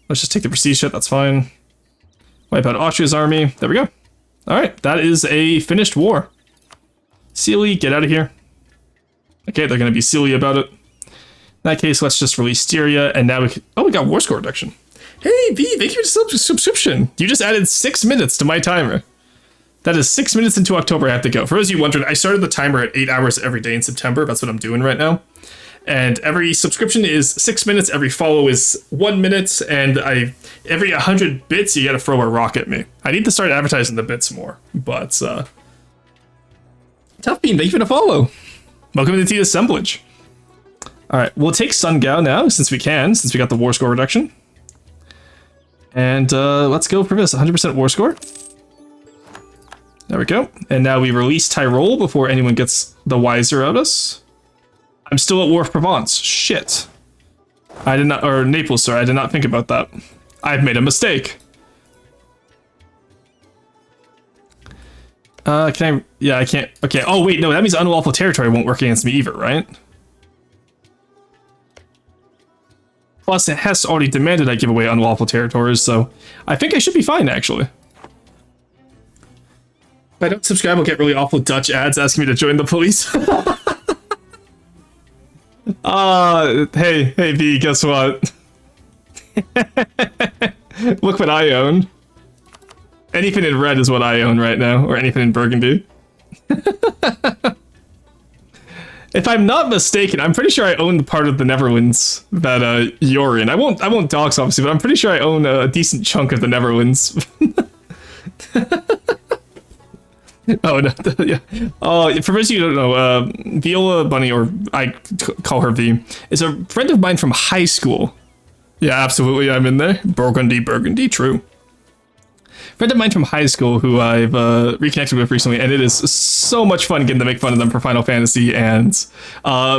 Let's just take the prestige shit. That's fine. Wipe out Austria's army. There we go. All right, that is a finished war. Silly, get out of here. Okay, they're gonna be silly about it. In that case, let's just release Styria, and now we can. Oh, we got war score reduction. Hey, V, thank you for the subscription. You just added 6 minutes to my timer. That is 6 minutes into October I have to go. For those of you wondering, I started the timer at 8 hours every day in September. That's what I'm doing right now. And every subscription is 6 minutes, every follow is 1 minute, and every 100 bits, you gotta throw a rock at me. I need to start advertising the bits more, but, Tough Bean, thank you for the follow. Welcome to the assemblage. Alright, we'll take Sundgau now, since we got the war score reduction. And, let's go for this, 100% war score. There we go. And now we release Tyrol before anyone gets the wiser of us. I'm still at war with Provence. Shit. I did not, or Naples, sorry, I did not think about that. I've made a mistake. Can I, yeah, I can't, okay. Oh, wait, no, that means unlawful territory won't work against me either, right? Plus, it has already demanded I give away unlawful territories, so I think I should be fine, actually. If I don't subscribe, I'll get really awful Dutch ads asking me to join the police. Hey, V, guess what? Look what I own. Anything in red is what I own right now, or anything in burgundy. If I'm not mistaken, I'm pretty sure I own the part of the Netherlands that you're in. I won't dox, obviously, but I'm pretty sure I own a decent chunk of the Netherlands. Oh, no, yeah. Oh, for those of you who don't know, Viola Bunny, or I call her V, is a friend of mine from high school. Yeah, absolutely, I'm in there. Burgundy, true. Friend of mine from high school who I've reconnected with recently, and it is so much fun getting to make fun of them for Final Fantasy and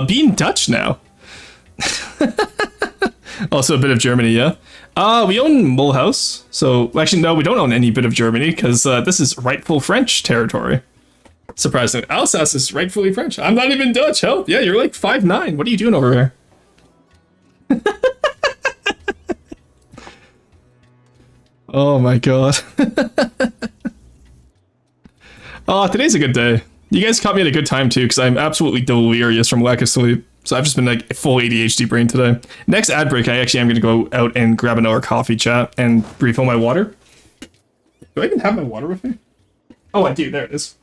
being Dutch now. Also a bit of Germany, yeah. We own Mulhouse, so actually no, we don't own any bit of Germany because this is rightful French territory. Surprisingly, Alsace is rightfully French. I'm not even Dutch. Hell, yeah, you're like 5'9". What are you doing over here? Oh my god. Oh, today's a good day. You guys caught me at a good time too, because I'm absolutely delirious from lack of sleep. So I've just been like full ADHD brain today. Next ad break, I actually am going to go out and grab another coffee chat and refill my water. Do I even have my water with me? Oh, I do. There it is.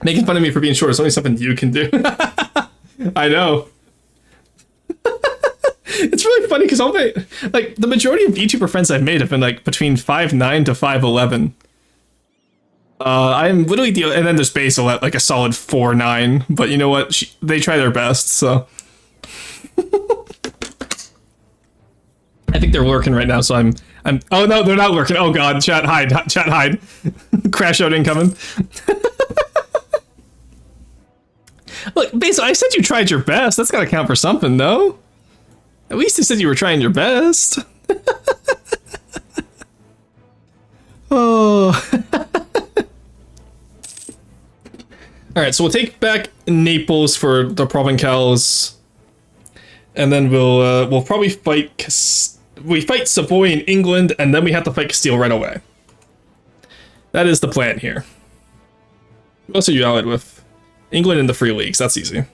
Making fun of me for being short is only something you can do. I know. It's really funny because all my, like, the majority of VTuber friends I've made have been like between 5'9" to 5'11". I'm literally the, and then there's Basil at like a solid 4'9", but you know what? They try their best, so. I think they're lurking right now, so I'm. Oh no, they're not lurking. Oh god, chat hide, chat hide. Crash out incoming. Look, Basil, I said you tried your best. That's gotta count for something, no? At least you said you were trying your best. Oh. Alright, so we'll take back Naples for the Provençals. And then we'll probably fight... We fight Savoy in England, and then we have to fight Castile right away. That is the plan here. Who else are you allied with? England and the Free Leagues, that's easy.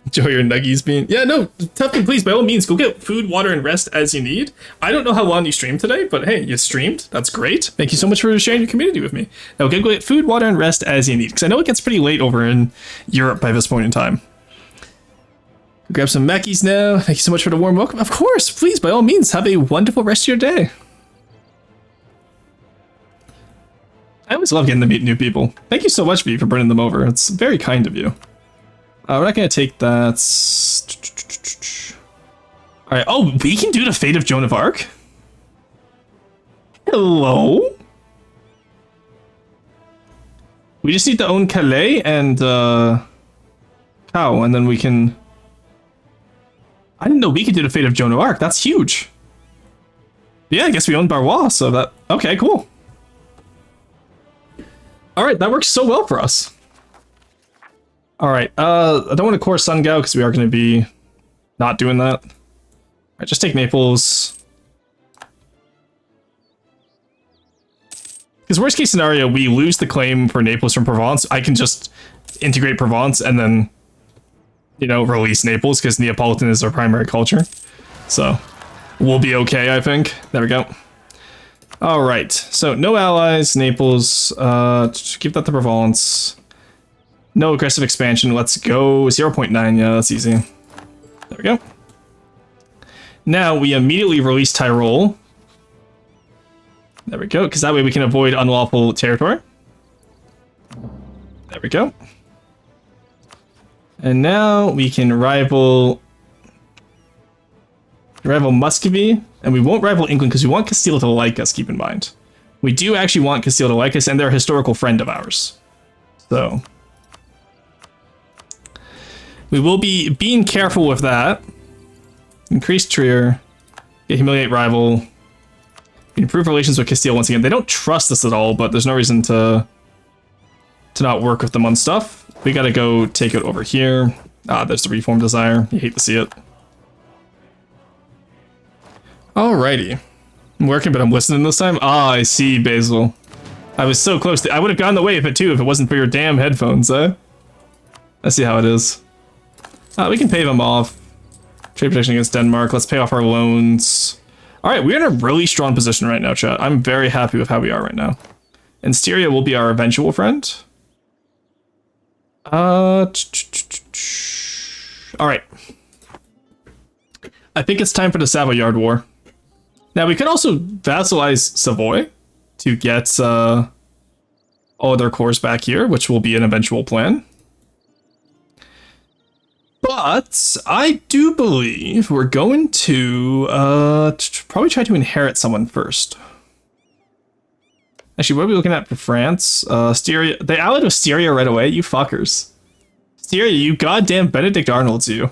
Enjoy your nuggies being... Yeah, no, Tuffy, please, by all means, go get food, water, and rest as you need. I don't know how long you streamed today, but hey, you streamed. That's great. Thank you so much for sharing your community with me. Now, go get food, water, and rest as you need, because I know it gets pretty late over in Europe by this point in time. Grab some Mackies now. Thank you so much for the warm welcome. Of course, please, by all means, have a wonderful rest of your day. I always love getting to meet new people. Thank you so much, V, for bringing them over. It's very kind of you. We're not going to take that. Alright, oh, we can do the Fate of Joan of Arc? Hello? We just need to own Calais and, Cow, and then we can... I didn't know we could do the Fate of Joan of Arc. That's huge. Yeah, I guess we own Barrois, so that... Okay, cool. Alright, that works so well for us. Alright, I don't want to core Sun Gao because we are going to be not doing that. Alright, just take Naples. Because worst case scenario, we lose the claim for Naples from Provence. I can just integrate Provence and then, you know, release Naples because Neapolitan is our primary culture. So, we'll be okay, I think. There we go. Alright, so no allies, Naples, give that to Provence. No aggressive expansion, let's go 0.9, yeah, that's easy. There we go. Now we immediately release Tyrol. There we go, because that way we can avoid unlawful territory. There we go. And now we can rival Muscovy, and we won't rival England because we want Castile to like us, keep in mind. We do actually want Castile to like us, and they're a historical friend of ours. So... we will be being careful with that. Increase Trier. Humiliate rival. Improve relations with Castile once again. They don't trust us at all, but there's no reason to not work with them on stuff. We gotta go take it over here. Ah, there's the reform desire. You hate to see it. Alrighty. I'm working, but I'm listening this time. Ah, I see, Basil. I was so close to... I would have gone the way of it too if it wasn't for your damn headphones, eh? I see how it is. We can pay them off. Trade protection against Denmark. Let's pay off our loans. Alright, we're in a really strong position right now, chat. I'm very happy with how we are right now. And Styria will be our eventual friend. Alright. I think it's time for the Savoyard War. Now, we could also vassalize Savoy to get all of their cores back here, which will be an eventual plan. But But I do believe we're going to probably try to inherit someone first. Actually, what are we looking at for France? Styria. They allied with Styria right away. You fuckers. Styria, you goddamn Benedict Arnolds, you.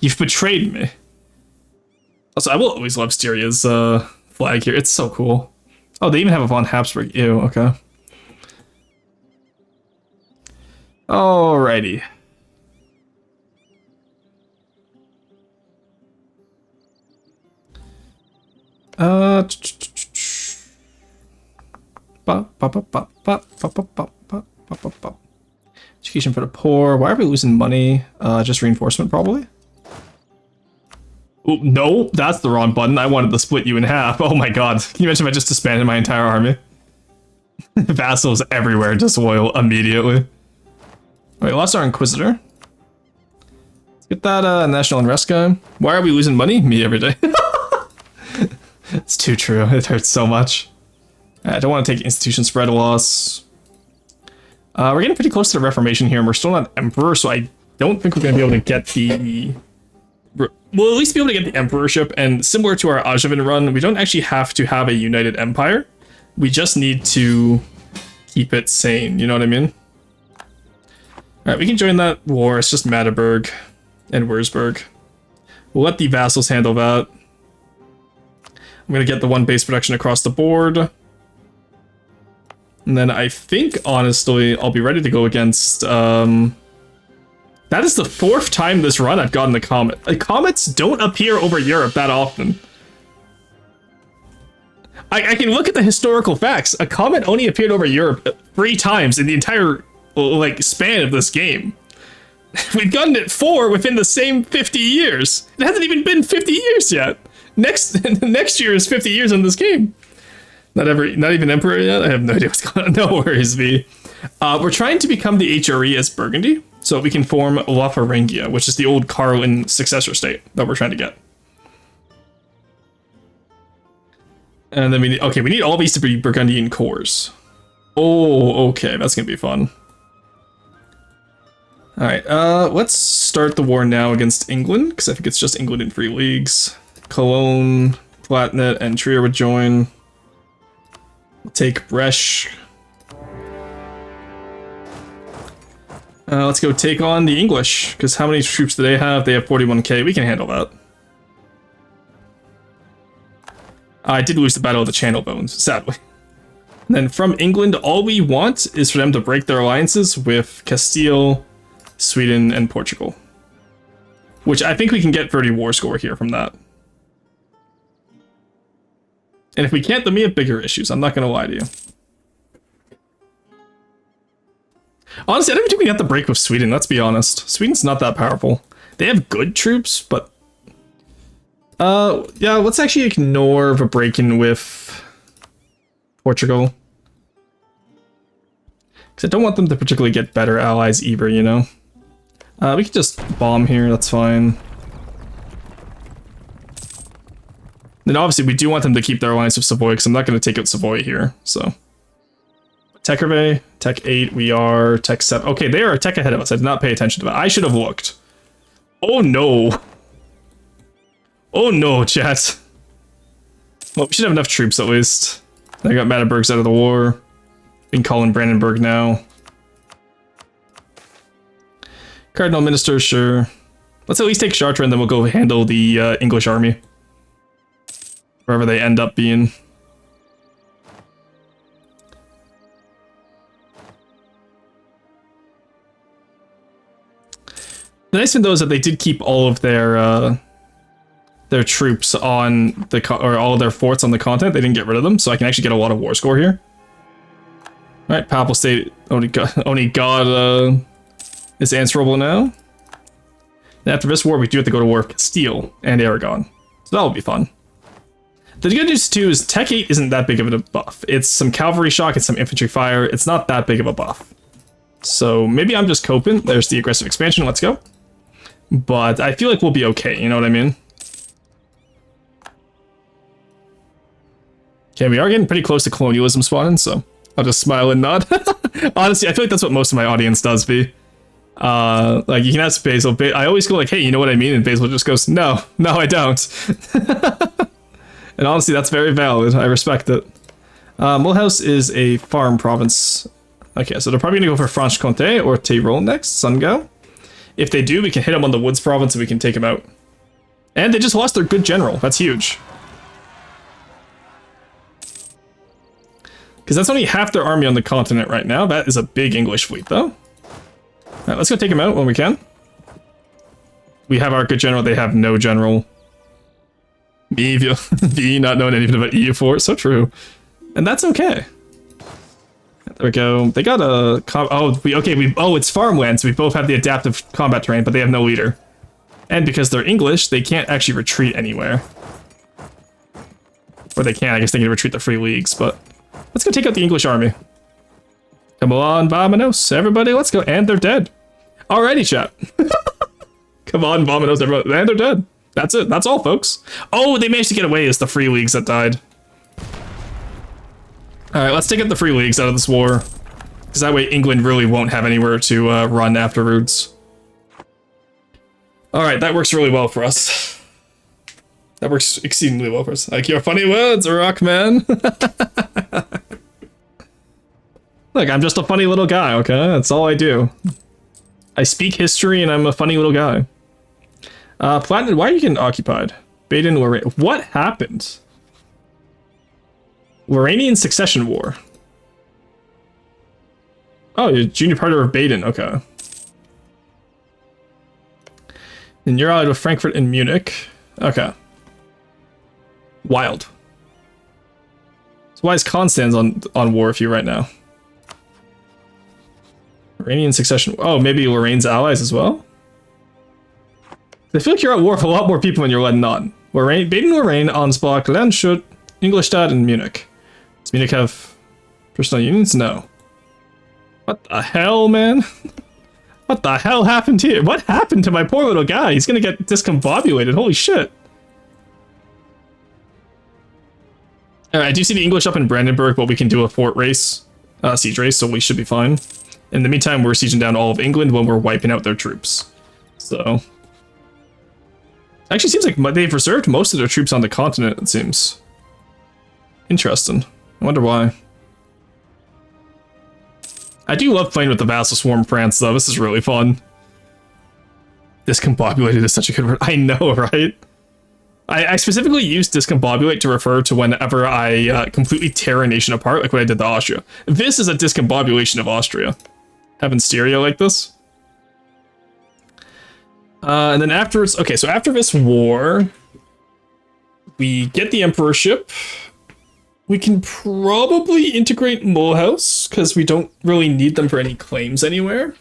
You've betrayed me. Also, I will always love Styria's flag here. It's so cool. Oh, they even have a von Habsburg. Ew, okay. Alrighty. Education for the poor. Why are we losing money? Just reinforcement, probably. Ooh, no, that's the wrong button. I wanted to split you in half. Oh my god. Can you imagine if I just disbanded my entire army? Vassals everywhere, disloyal immediately. Alright, lost our Inquisitor. Let's get that national unrest guy. Why are we losing money? Me every day. It's too true. It hurts so much. I don't want to take institution spread loss. We're getting pretty close to the Reformation here, and we're still not Emperor, so I don't think we're going to be able to get the... We'll at least be able to get the Emperorship, and similar to our Angevin run, we don't actually have to have a united empire. We just need to keep it sane, you know what I mean? Alright, we can join that war. It's just Magdeburg and Würzburg. We'll let the vassals handle that. I'm going to get the one base production across the board. And then I think, honestly, I'll be ready to go against... That is the 4th time this run I've gotten a comet. Comets don't appear over Europe that often. I can look at the historical facts. A comet only appeared over Europe 3 times in the entire, like, span of this game. We've gotten it 4 within the same 50 years. It hasn't even been 50 years yet. Next year is 50 years in this game. Not even Emperor yet? I have no idea what's going on. No worries, V. We're trying to become the HRE as Burgundy, so we can form La Thuringia, which is the old Karlin successor state that we're trying to get. And then we need all these to be Burgundian cores. Oh, okay, that's gonna be fun. Alright, let's start the war now against England, because I think it's just England in 3 leagues. Cologne, Palatinate, and Trier would join. We'll take Bresch. Let's go take on the English, because how many troops do they have? They have 41k. We can handle that. I did lose the Battle of the Channel Bones, sadly. And then from England, all we want is for them to break their alliances with Castile, Sweden, and Portugal. Which I think we can get 30 war score here from that. And if we can't, then we have bigger issues. I'm not going to lie to you. Honestly, I don't even think we got the break with Sweden, let's be honest. Sweden's not that powerful. They have good troops, but... yeah, let's actually ignore the break-in with Portugal. Because I don't want them to particularly get better allies either, you know? We could just bomb here, that's fine. Then obviously we do want them to keep their alliance with Savoy, because I'm not going to take out Savoy here, so... Tech Hervé, Tech 8, we are Tech 7. Okay, they are a tech ahead of us. I did not pay attention to that. I should have looked. Oh no. Oh no, chat. Well, we should have enough troops at least. I got Magdeburg's out of the war. We can call in Brandenburg now. Cardinal Minister, sure. Let's at least take Chartres and then we'll go handle the English army. Wherever they end up being. The nice thing though is that they did keep all of their troops on the or all of their forts on the continent. They didn't get rid of them, so I can actually get a lot of war score here. All right, Papal State only God is answerable now. And after this war, we do have to go to war with Castile and Aragon, so that will be fun. The good news too is Tech 8 isn't that big of a buff. It's some cavalry shock, it's some infantry fire. It's not that big of a buff. So maybe I'm just coping. There's the aggressive expansion. Let's go. But I feel like we'll be okay, you know what I mean? Okay, we are getting pretty close to colonialism spawning, so I'll just smile and nod. Honestly, I feel like that's what most of my audience does, V. Like, you can ask Basil. I always go like, hey, you know what I mean? And Basil just goes, no, I don't. And honestly, that's very valid. I respect it. Mulhouse is a farm province. Okay, so they're probably going to go for Franche-Comté or Tyrol next. Sun go. If they do, we can hit them on the Woods province and we can take them out. And they just lost their good general. That's huge. Because that's only half their army on the continent right now. That is a big English fleet, though. Alright, let's go take them out when we can. We have our good general. They have no general. Me not knowing anything about EU4. So true. And that's okay. There we go. They got a... it's farmland, so we both have the adaptive combat terrain, but they have no leader. And because they're English, they can't actually retreat anywhere. Or they can, I guess they can retreat the Free Leagues, but... Let's go take out the English army. Come on, Vamonos. Everybody, let's go. And they're dead. Alrighty, chat. Come on, Vamonos, everybody. And they're dead. That's it. That's all, folks. Oh, they managed to get away. It's the Free Leagues that died. Alright, let's take out the Free Leagues out of this war. Because that way England really won't have anywhere to run afterwards. Alright, that works really well for us. That works exceedingly well for us. Like your funny words, Rockman. Look, I'm just a funny little guy, okay? That's all I do. I speak history and I'm a funny little guy. Platinum, why are you getting occupied? Baden, Lorraine. What happened? Lorrainian Succession War. Oh, you're junior partner of Baden, okay. And you're allied with Frankfurt and Munich. Okay. Wild. So why is Constance on war with you right now? Lorrainian Succession. Oh, maybe Lorraine's allies as well? I feel like you're at war with a lot more people than you're letting on. Lorraine, Baden, Lorraine, Ansbach, Landshut, Ingolstadt, and Munich. Does Munich have personal unions? No. What the hell, man? What the hell happened here? What happened to my poor little guy? He's gonna get discombobulated. Holy shit. Alright, I do see the English up in Brandenburg, but we can do a fort race, siege race, so we should be fine. In the meantime, we're sieging down all of England when we're wiping out their troops. So... Actually seems like they've reserved most of their troops on the continent, it seems. Interesting. I wonder why. I do love playing with the Vassal Swarm France, though. This is really fun. Discombobulated is such a good word. I know, right? I specifically use discombobulate to refer to whenever I completely tear a nation apart, like what I did to Austria. This is a discombobulation of Austria. Having stereo like this. And then afterwards, okay, so after this war, we get the emperorship. We can probably integrate Mulhouse, because we don't really need them for any claims anywhere.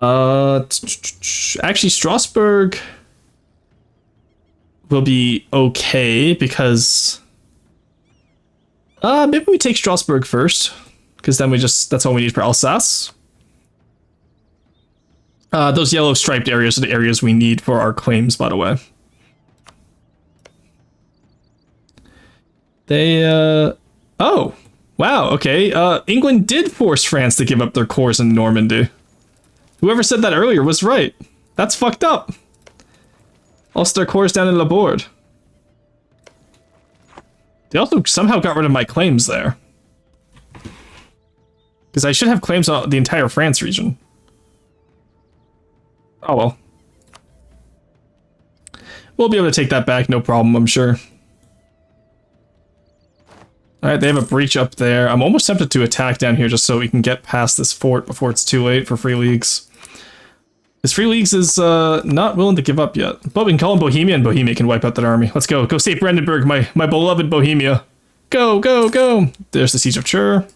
Actually, Strasbourg will be okay, because... maybe we take Strasbourg first, because then that's all we need for Alsace. Those yellow striped areas are the areas we need for our claims, by the way. They, oh, wow, okay. England did force France to give up their cores in Normandy. Whoever said that earlier was right. That's fucked up. Also, their cores down in La Bourde. They also somehow got rid of my claims there. Because I should have claims on the entire France region. Oh well. We'll be able to take that back, no problem, I'm sure. Alright, they have a breach up there. I'm almost tempted to attack down here just so we can get past this fort before it's too late for Free Leagues. This Free Leagues is not willing to give up yet. But we can call them Bohemia, and Bohemia can wipe out that army. Let's go. Go save Brandenburg, my beloved Bohemia. Go, go, go. There's the Siege of Chur.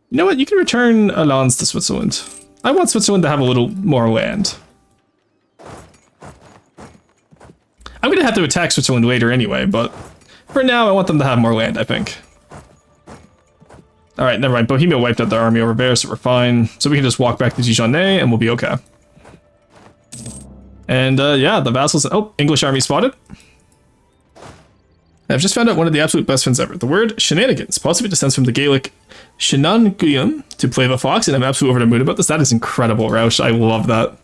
You know what? You can return Alans to Switzerland. I want Switzerland to have a little more land. I'm going to have to attack Switzerland later anyway, but for now I want them to have more land, I think. Alright, never mind. Bohemia wiped out their army over there, so we're fine. So we can just walk back to Dijonne and we'll be okay. And yeah, the vassals... Oh, English army spotted. I've just found out one of the absolute best friends ever. The word shenanigans possibly descends from the Gaelic shenanigans to play the fox, and I'm absolutely over the moon about this. That is incredible, Roush. I love that.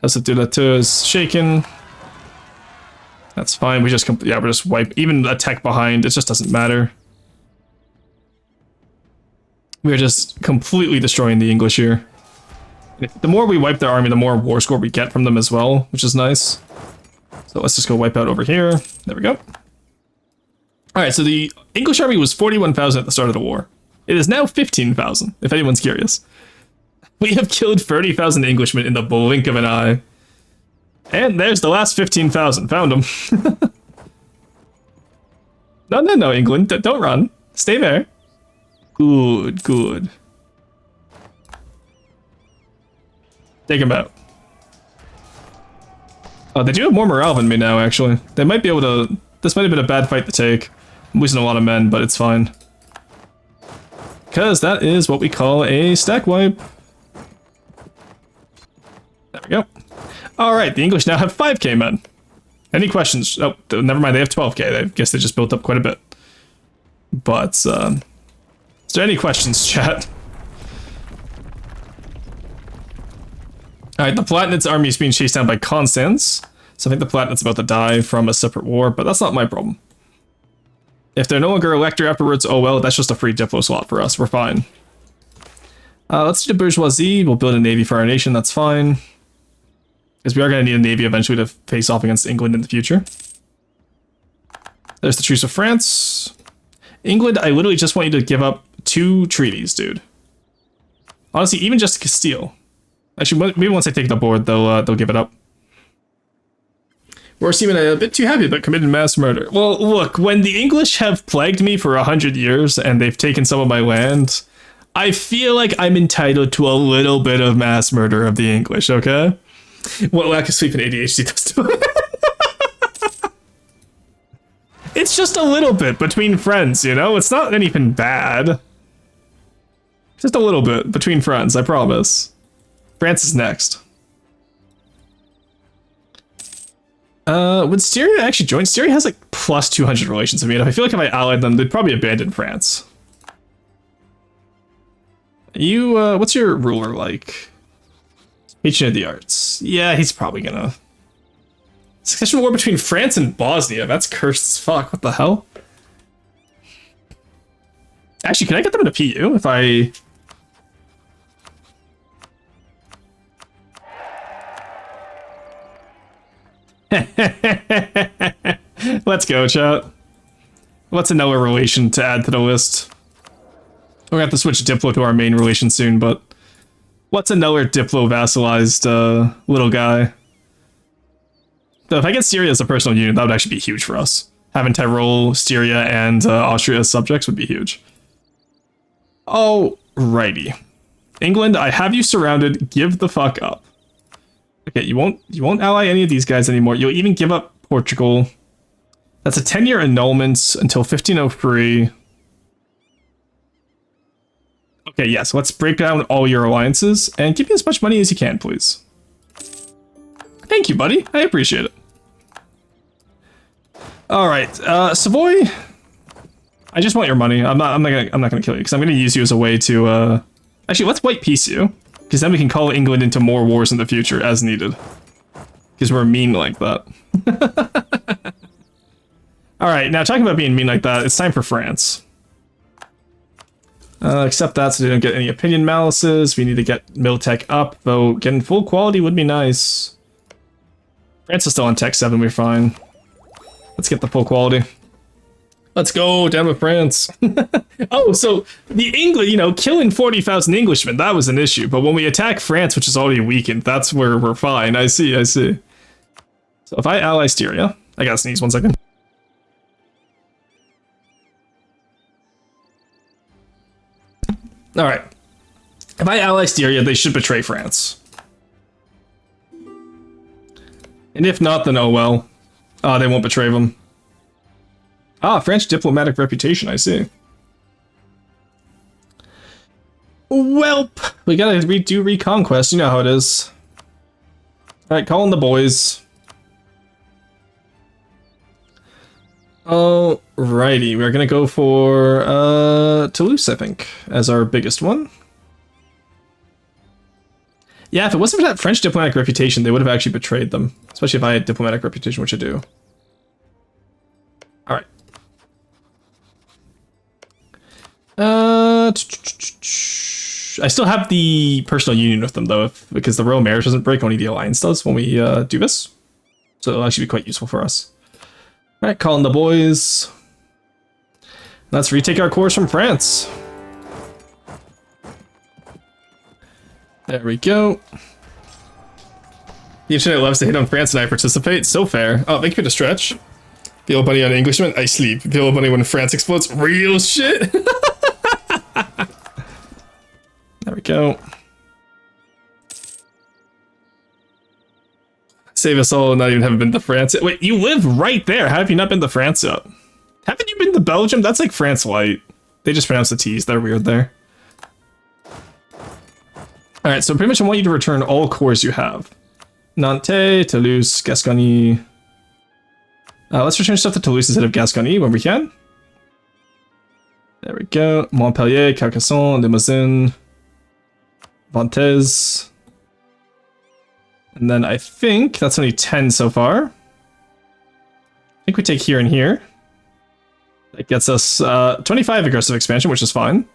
As the Dulatur is shaken. That's fine. We just we're just wipe even a tech behind. It just doesn't matter. We're just completely destroying the English here. The more we wipe their army, the more war score we get from them as well, which is nice. So let's just go wipe out over here. There we go. Alright, so the English army was 41,000 at the start of the war. It is now 15,000, if anyone's curious. We have killed 30,000 Englishmen in the blink of an eye. And there's the last 15,000. Found them. No, England. Don't run. Stay there. Good, good. Take him out. Oh, they do have more morale than me now, actually. They might be able to... This might have been a bad fight to take. I'm losing a lot of men, but it's fine. Because that is what we call a stack wipe. There we go. Alright, the English now have 5k men. Any questions? Oh, never mind, they have 12k. I guess they just built up quite a bit. But, is there any questions, chat? Alright, the Palatinate army is being chased down by Constans. So I think the Palatinate's about to die from a separate war, but that's not my problem. If they're no longer elector afterwards, oh well, that's just a free Diplo slot for us. We're fine. Let's do the bourgeoisie. We'll build a navy for our nation, that's fine. Because we are going to need a navy eventually to face off against England in the future. There's the Truce of France. England, I literally just want you to give up 2 treaties, dude. Honestly, even just Castile. Actually, maybe once I take the board, they'll give it up. We're seeming a bit too happy about committing mass murder. Well, look, when the English have plagued me for 100 years and they've taken some of my land, I feel like I'm entitled to a little bit of mass murder of the English, okay? What lack of sleep and ADHD does to it. It's just a little bit between friends, you know? It's not anything bad. Just a little bit between friends, I promise. France is next. Would Styria actually join? Styria has like plus 200 relations. I mean, I feel like if I allied them, they'd probably abandon France. You, what's your ruler like? Patron of the Arts. Yeah, he's probably gonna... Succession war between France and Bosnia. That's cursed as fuck. What the hell? Actually, can I get them in a PU if I... Let's go, chat. What's another relation to add to the list? We're gonna have to switch Diplo to our main relation soon, but what's another Diplo vassalized little guy? So if I get Styria as a personal unit, that would actually be huge for us. Having Tyrol, Styria, and Austria as subjects would be huge. Alrighty. England, I have you surrounded. Give the fuck up. Okay, you won't ally any of these guys anymore. You'll even give up Portugal. That's a 10-year annulment until 1503. Okay, yes, let's break down all your alliances and give me as much money as you can, please. Thank you, buddy. I appreciate it. All right, Savoy. I just want your money. I'm not gonna kill you because I'm gonna use you as a way to. Actually, let's white peace you. Because then we can call England into more wars in the future as needed. Because we're mean like that. Alright, now talking about being mean like that, it's time for France. Except that so they don't get any opinion malices. We need to get Miltech up, though getting full quality would be nice. France is still on Tech 7, we're fine. Let's get the full quality. Let's go, down with France. Oh, so the England, you know, killing 40,000 Englishmen, that was an issue. But when we attack France, which is already weakened, that's where we're fine. I see. So if I ally Styria, I gotta sneeze 1 second. All right. If I ally Styria, they should betray France. And if not, then oh well. Oh, they won't betray them. Ah, French diplomatic reputation, I see. Welp, we gotta redo Reconquest, you know how it is. Alright, calling the boys. Alrighty, we're gonna go for Toulouse, I think, as our biggest one. Yeah, if it wasn't for that French diplomatic reputation, they would have actually betrayed them. Especially if I had diplomatic reputation, which I do. Alright. I still have the personal union with them, though, because the royal marriage doesn't break, only the alliance does when we do this. So it'll actually be quite useful for us. Alright, calling the boys. Let's retake our course from France. There we go. The internet loves to hit on France and I participate. So fair. Oh, thank you for the stretch. Feel bunny on Englishman, I sleep. Feel bunny when France explodes. Real shit. There we go. Save us all, not even having been to France yet. Wait, you live right there. How have you not been to France yet? Haven't you been to Belgium? That's like France light. They just pronounce the T's. They're weird there. Alright, so pretty much I want you to return all cores you have. Nantes, Toulouse, Gascony. Let's return stuff to Toulouse instead of Gascony when we can. There we go. Montpellier, Carcassonne, Limousin, Vantes. And then I think that's only 10 so far. I think we take here and here. That gets us 25 aggressive expansion, which is fine.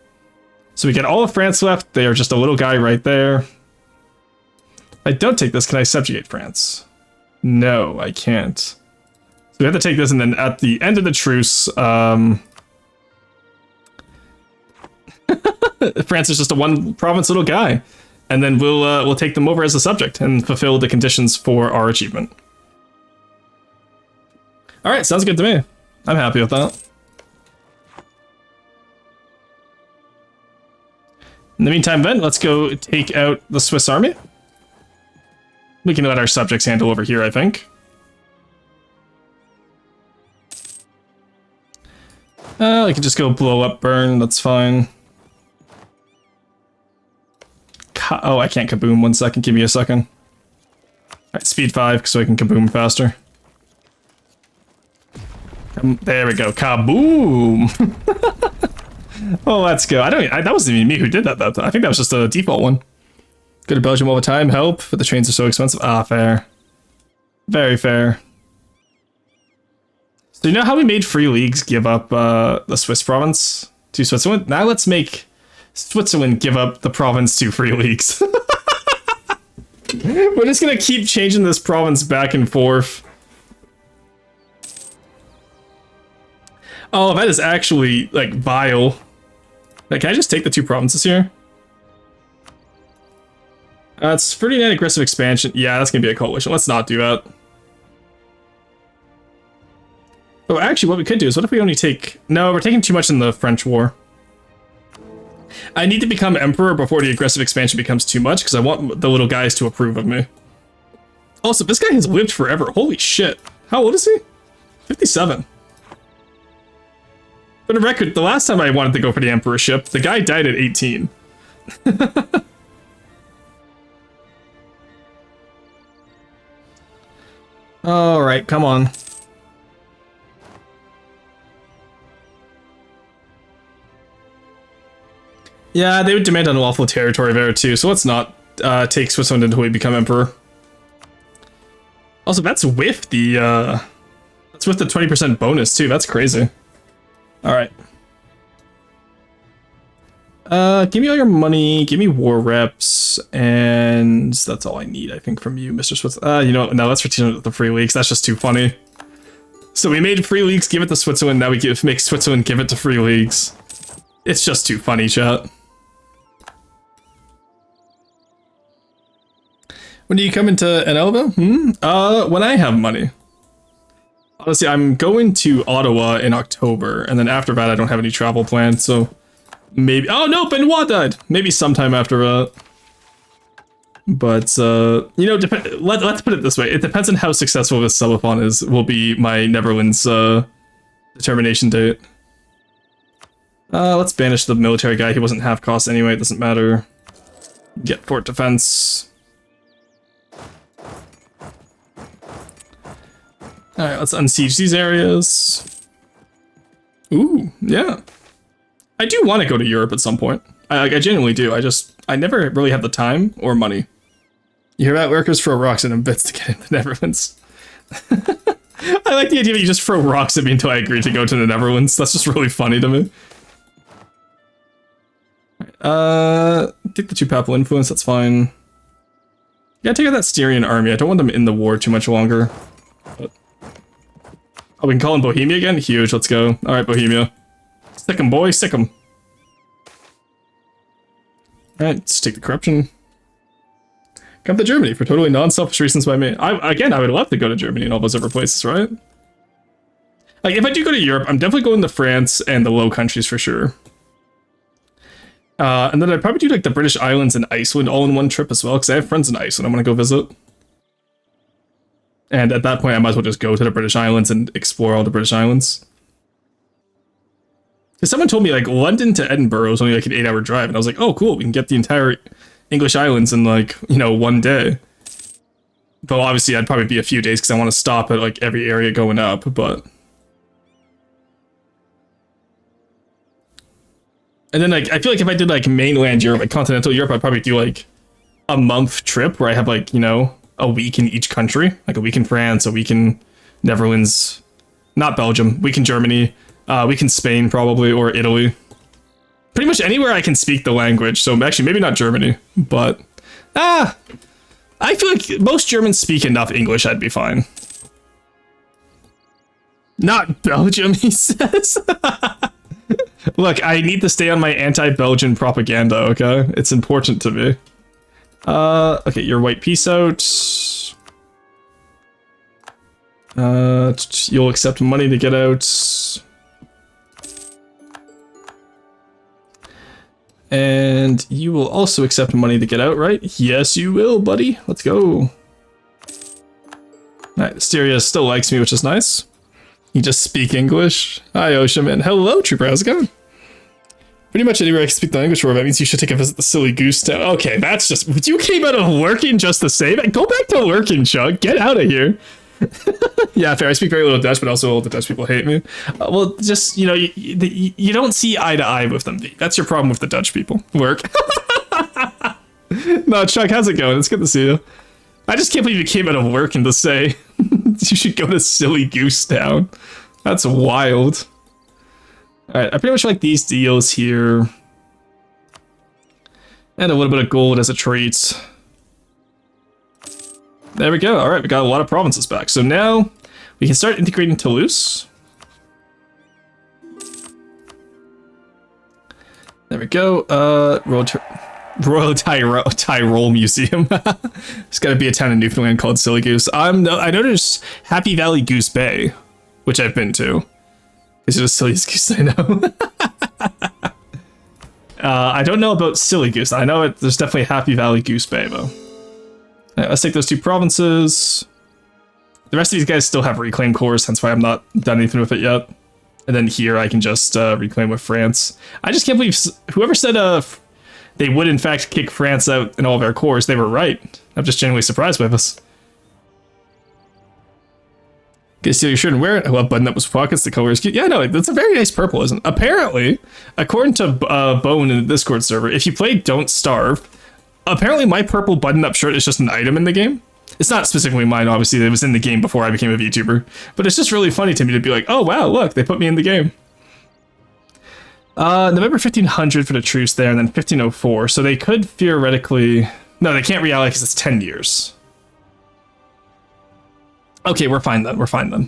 So we get all of France left. They are just a little guy right there. If I don't take this, can I subjugate France? No, I can't. So we have to take this, and then at the end of the truce, France is just a one province little guy. And then we'll take them over as a subject and fulfill the conditions for our achievement. All right, sounds good to me. I'm happy with that. In the meantime, then, let's go take out the Swiss army. We can let our subjects handle over here, I think. I can just go blow up, burn, that's fine. Oh, I can't kaboom. 1 second, give me a second. Alright, speed 5 so I can kaboom faster. There we go, kaboom! Oh, let's go. That wasn't even me who did that though. I think that was just a default one. Go to Belgium all the time, help, but the trains are so expensive. Ah, fair. Very fair. So you know how we made free leagues give up the Swiss province to Switzerland? Now let's make Switzerland give up the province to free leagues. We're just gonna keep changing this province back and forth. Oh, that is actually, like, vile. Like, can I just take the 2 provinces here? It's 39 aggressive expansion. Yeah, that's gonna be a coalition. Let's not do that. Oh, actually, what we could do is, what if we only take... No, we're taking too much in the French war. I need to become emperor before the aggressive expansion becomes too much, because I want the little guys to approve of me. Also, this guy has lived forever. Holy shit. How old is he? 57. For the record, the last time I wanted to go for the emperorship, the guy died at 18. Alright, come on. Yeah, they would demand unlawful territory there too, so let's not take Switzerland until we become emperor. Also, that's with the 20% bonus too, that's crazy. Alright. Give me all your money, give me war reps, and that's all I need, I think, from you, Mr. Switzerland. You know, no, let's retain the free leagues, that's just too funny. So we made free leagues, give it to Switzerland, now we make Switzerland give it to free leagues. It's just too funny, chat. When do you come into Elba? When I have money. Honestly, I'm going to Ottawa in October, and then after that I don't have any travel planned, so maybe... Oh no, Benoit died! Maybe sometime after that. But, you know, let's put it this way. It depends on how successful this Subathon is, will be my Netherlands determination date. Let's banish the military guy. He wasn't half cost anyway, it doesn't matter. Get fort defense. Alright, let's unsiege these areas. Ooh, yeah. I do want to go to Europe at some point. I genuinely do. I never really have the time or money. You hear about workers throw rocks at bits to get in the Netherlands. I like the idea that you just throw rocks at me until I agree to go to the Netherlands. That's just really funny to me. Take the 2 papal influence, that's fine. Yeah, take out that Styrian army. I don't want them in the war too much longer. But... oh, we can call in Bohemia again? Huge, let's go. Alright, Bohemia. Sick 'em, boy, sick 'em. Alright, let's take the corruption. Come to Germany for totally non-selfish reasons by me. I would love to go to Germany and all those other places, right? Like, if I do go to Europe, I'm definitely going to France and the Low Countries for sure. And then I'd probably do like the British Islands and Iceland all in one trip as well, because I have friends in Iceland I'm gonna go visit. And at that point, I might as well just go to the British Islands and explore all the British Islands. Because someone told me like London to Edinburgh is only like an 8-hour drive, and I was like, oh cool, we can get the entire English islands in like, you know, one day. But obviously I'd probably be a few days because I want to stop at like every area going up, but... and then like, I feel like if I did like mainland Europe, like continental Europe, I'd probably do like a month trip where I have like, you know, a week in each country. Like a week in France, a week in Netherlands, not Belgium, a week in Germany, a week in Spain probably, or Italy. Pretty much anywhere I can speak the language. So actually, maybe not Germany, but... I feel like most Germans speak enough English, I'd be fine. Not Belgium, he says. Look, I need to stay on my anti-Belgian propaganda, okay? It's important to me. Okay, your white peace out. You'll accept money to get out. And you will also accept money to get out, right? Yes, you will, buddy. Let's go. Alright, Styria still likes me, which is nice. You just speak English. Hi, Oshaman. Hello, Trooper. How's it going? Pretty much anywhere I can speak the language for, that means you should take a visit to Silly Goose Town. Okay, that's just... you came out of lurking just to say that? Go back to lurking, Chug. Get out of here. Yeah, fair. I speak very little Dutch, but also all the Dutch people hate me. Well, just, you know, you don't see eye to eye with them. That's your problem with the Dutch people. Work. No, Chuck, how's it going? It's good to see you. I just can't believe you came out of working to say you should go to Silly Goose Town. That's wild. Alright, I pretty much like these deals here. And a little bit of gold as a treat. There we go. Alright, we got a lot of provinces back. So now we can start integrating Toulouse. There we go. Royal Tyrol Museum. There's got to be a town in Newfoundland called Silly Goose. I know there's Happy Valley Goose Bay, which I've been to. It's the silliest goose I know. I don't know about Silly Goose. I know there's definitely Happy Valley Goose Bay, though. Right, let's take those 2 provinces. The rest of these guys still have reclaim cores, hence why I'm not done anything with it yet. And then here I can just reclaim with France. I just can't believe whoever said they would in fact kick France out in all of our cores, they were right. I'm just genuinely surprised with us. Okay, steal your shirt and wear it. I love button up with pockets. The color is cute. Yeah, no, it's a very nice purple, isn't it? Apparently, according to Bone in the Discord server, if you play Don't Starve, apparently my purple button-up shirt is just an item in the game. It's not specifically mine, obviously. It was in the game before I became a VTuber. But it's just really funny to me to be like, oh, wow, look, they put me in the game. November 1500 for the truce there, and then 1504. So they could theoretically... no, they can't reallocate because it's 10 years. Okay, we're fine then. We're fine then.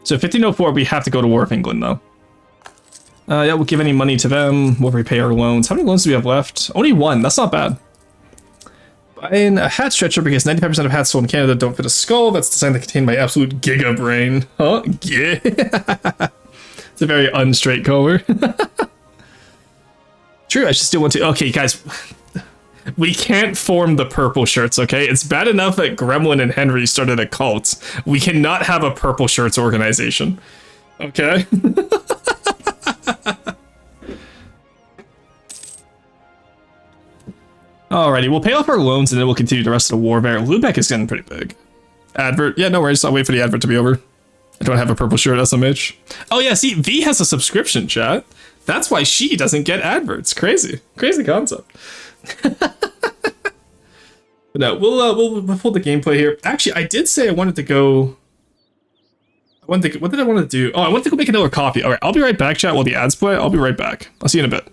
So 1504, we have to go to War of England, though. Yeah, we'll give any money to them. We'll repay our loans. How many loans do we have left? Only 1. That's not bad. Buying a hat stretcher because 95% of hats sold in Canada don't fit a skull. That's designed to contain my absolute giga brain. Huh? Yeah. It's a very unstraight color. True, I should still want to... okay, guys. We can't form the purple shirts, okay? It's bad enough that Gremlin and Henry started a cult. We cannot have a purple shirts organization. Okay? Alrighty, we'll pay off our loans and then we'll continue the rest of the war there. Lubeck is getting pretty big. Advert. Yeah, no worries. I'll wait for the advert to be over. I don't have a purple shirt, SMH. Oh yeah, see, V has a subscription, chat. That's why she doesn't get adverts. Crazy concept. But no, we'll pull the gameplay here. Actually, I did say I wanted to go. What did I want to do? Oh, I wanted to go make another coffee. All right, I'll be right back, chat. While the ads play, I'll be right back. I'll see you in a bit.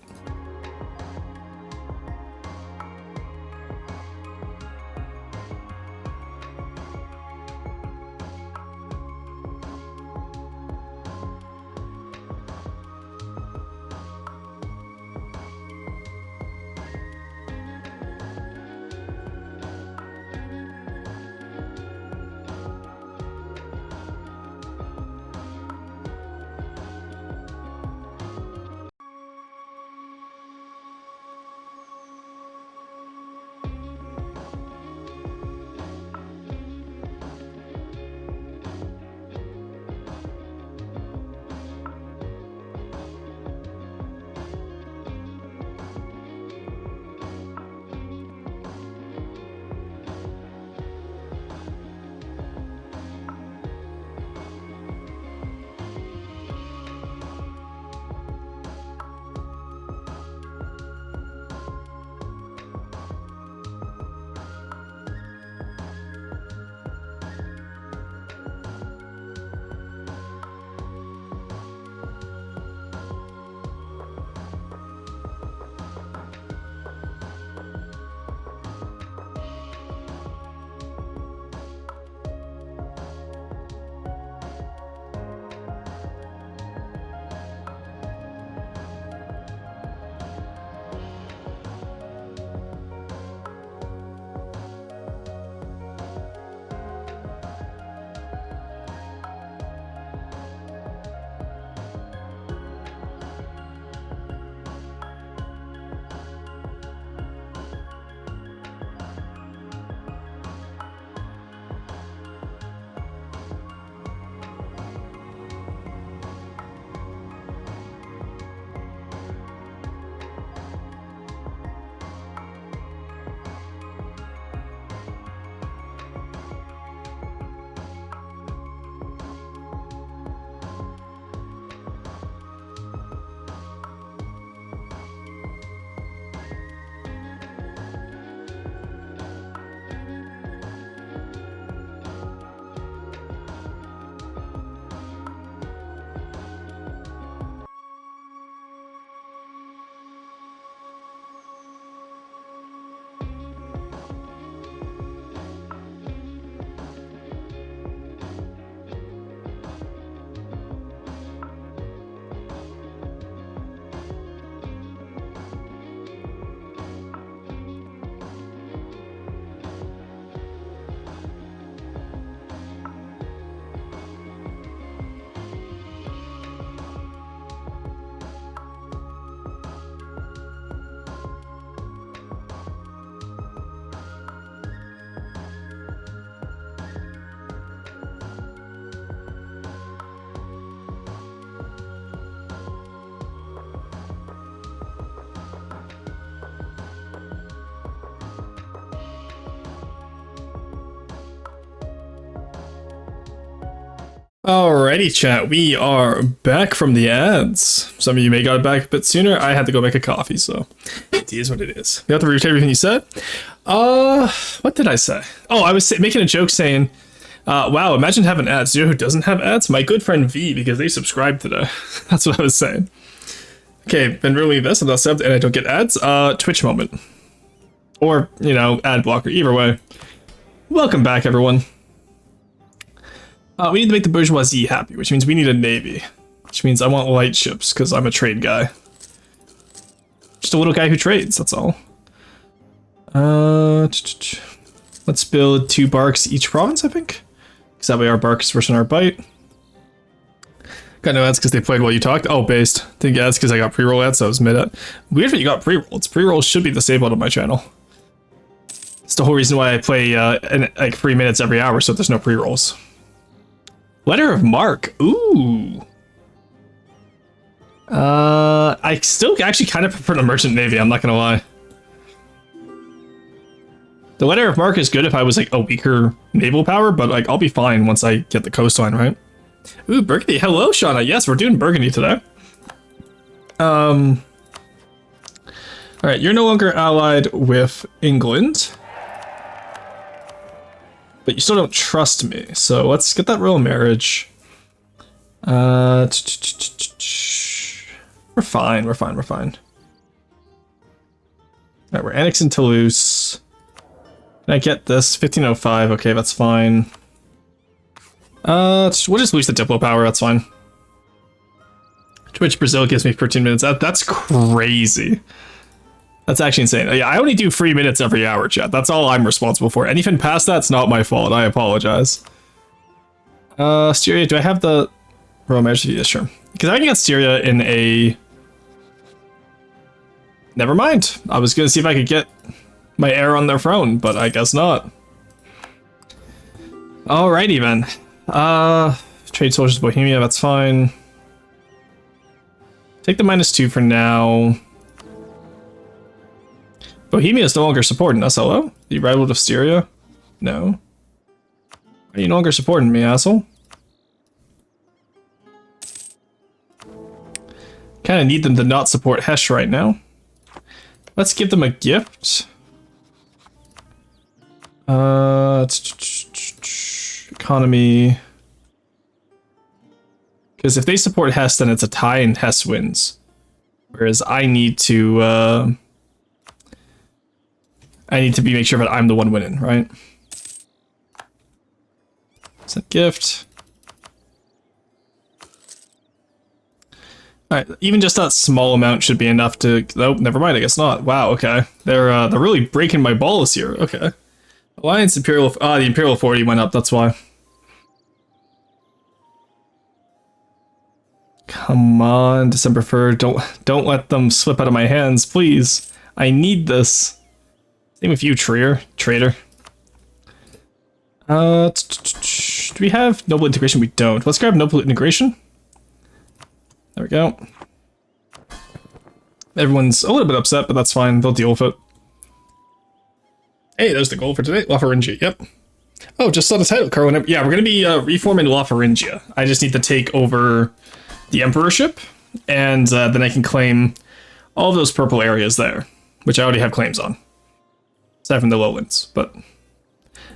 Alrighty, chat. We are back from the ads. Some of you may got back a bit sooner. I had to go make a coffee, so it is what it is. You have to repeat everything you said. What did I say? Oh, I was making a joke saying, wow, imagine having ads. You know who doesn't have ads? My good friend V, because they subscribed today. That's what I was saying. Okay, been really this and that's subbed and I don't get ads. Twitch moment. Or, you know, ad blocker. Either way. Welcome back, everyone. We need to make the bourgeoisie happy, which means we need a navy. Which means I want light ships, because I'm a trade guy. Just a little guy who trades, that's all. Let's build 2 barks each province, I think. Because that way our bark is first on our bite. Got no ads because they played while you talked. Oh, based. Didn't get ads because I got pre-roll ads, so I was mid at. Weird that you got pre-rolls. Pre-rolls should be disabled on my channel. It's the whole reason why I play in like 3 minutes every hour, so there's no pre-rolls. Letter of marque. Ooh. I still actually kind of prefer the merchant navy, I'm not gonna lie. The letter of marque is good if I was like a weaker naval power, but like I'll be fine once I get the coastline, right? Ooh, Burgundy. Hello, Shauna. Yes, we're doing Burgundy today. All right, you're no longer allied with England. But you still don't trust me, so let's get that royal marriage. We're fine, we're fine, we're fine. Alright, we're annexing Toulouse. Can I get this? 1505, okay, that's fine. We'll just lose the Diplo power, that's fine. Which Brazil gives me 13 minutes. That's crazy. That's actually insane. Yeah, I only do 3 minutes every hour, chat. That's all I'm responsible for. Anything past that's not my fault. I apologize. Styria, do I have the royal marriage? Yeah, sure. Because I can get Styria in a... Never mind. I was going to see if I could get my heir on their throne, but I guess not. Alrighty, then. Trade soldiers Bohemia, that's fine. Take the -2 for now. Bohemia is no longer supporting us, hello? You rivaled with Styria? No. Are you no longer supporting me, asshole? Kinda need them to not support Hesh right now. Let's give them a gift. Economy. Because if they support Hess, then it's a tie and Hess wins. Whereas I need to make sure that I'm the one winning, right? It's a gift. Alright, even just that small amount should be enough to... Oh, never mind, I guess not. Wow, okay. They're really breaking my balls here. Okay. Alliance Imperial... Ah, the Imperial Authority went up, that's why. Come on, December 3rd. Don't let them slip out of my hands, please. I need this. Same with you, traitor. Do we have noble integration? We don't. Let's grab noble integration. There we go. Everyone's a little bit upset, but that's fine. They'll deal with it. Hey, there's the goal for today. La Thuringia, yep. Oh, just saw the title, Karling Empire. Yeah, we're going to be reforming La Thuringia. I just need to take over the emperorship, and then I can claim all of those purple areas there, which I already have claims on. Aside from the lowlands, but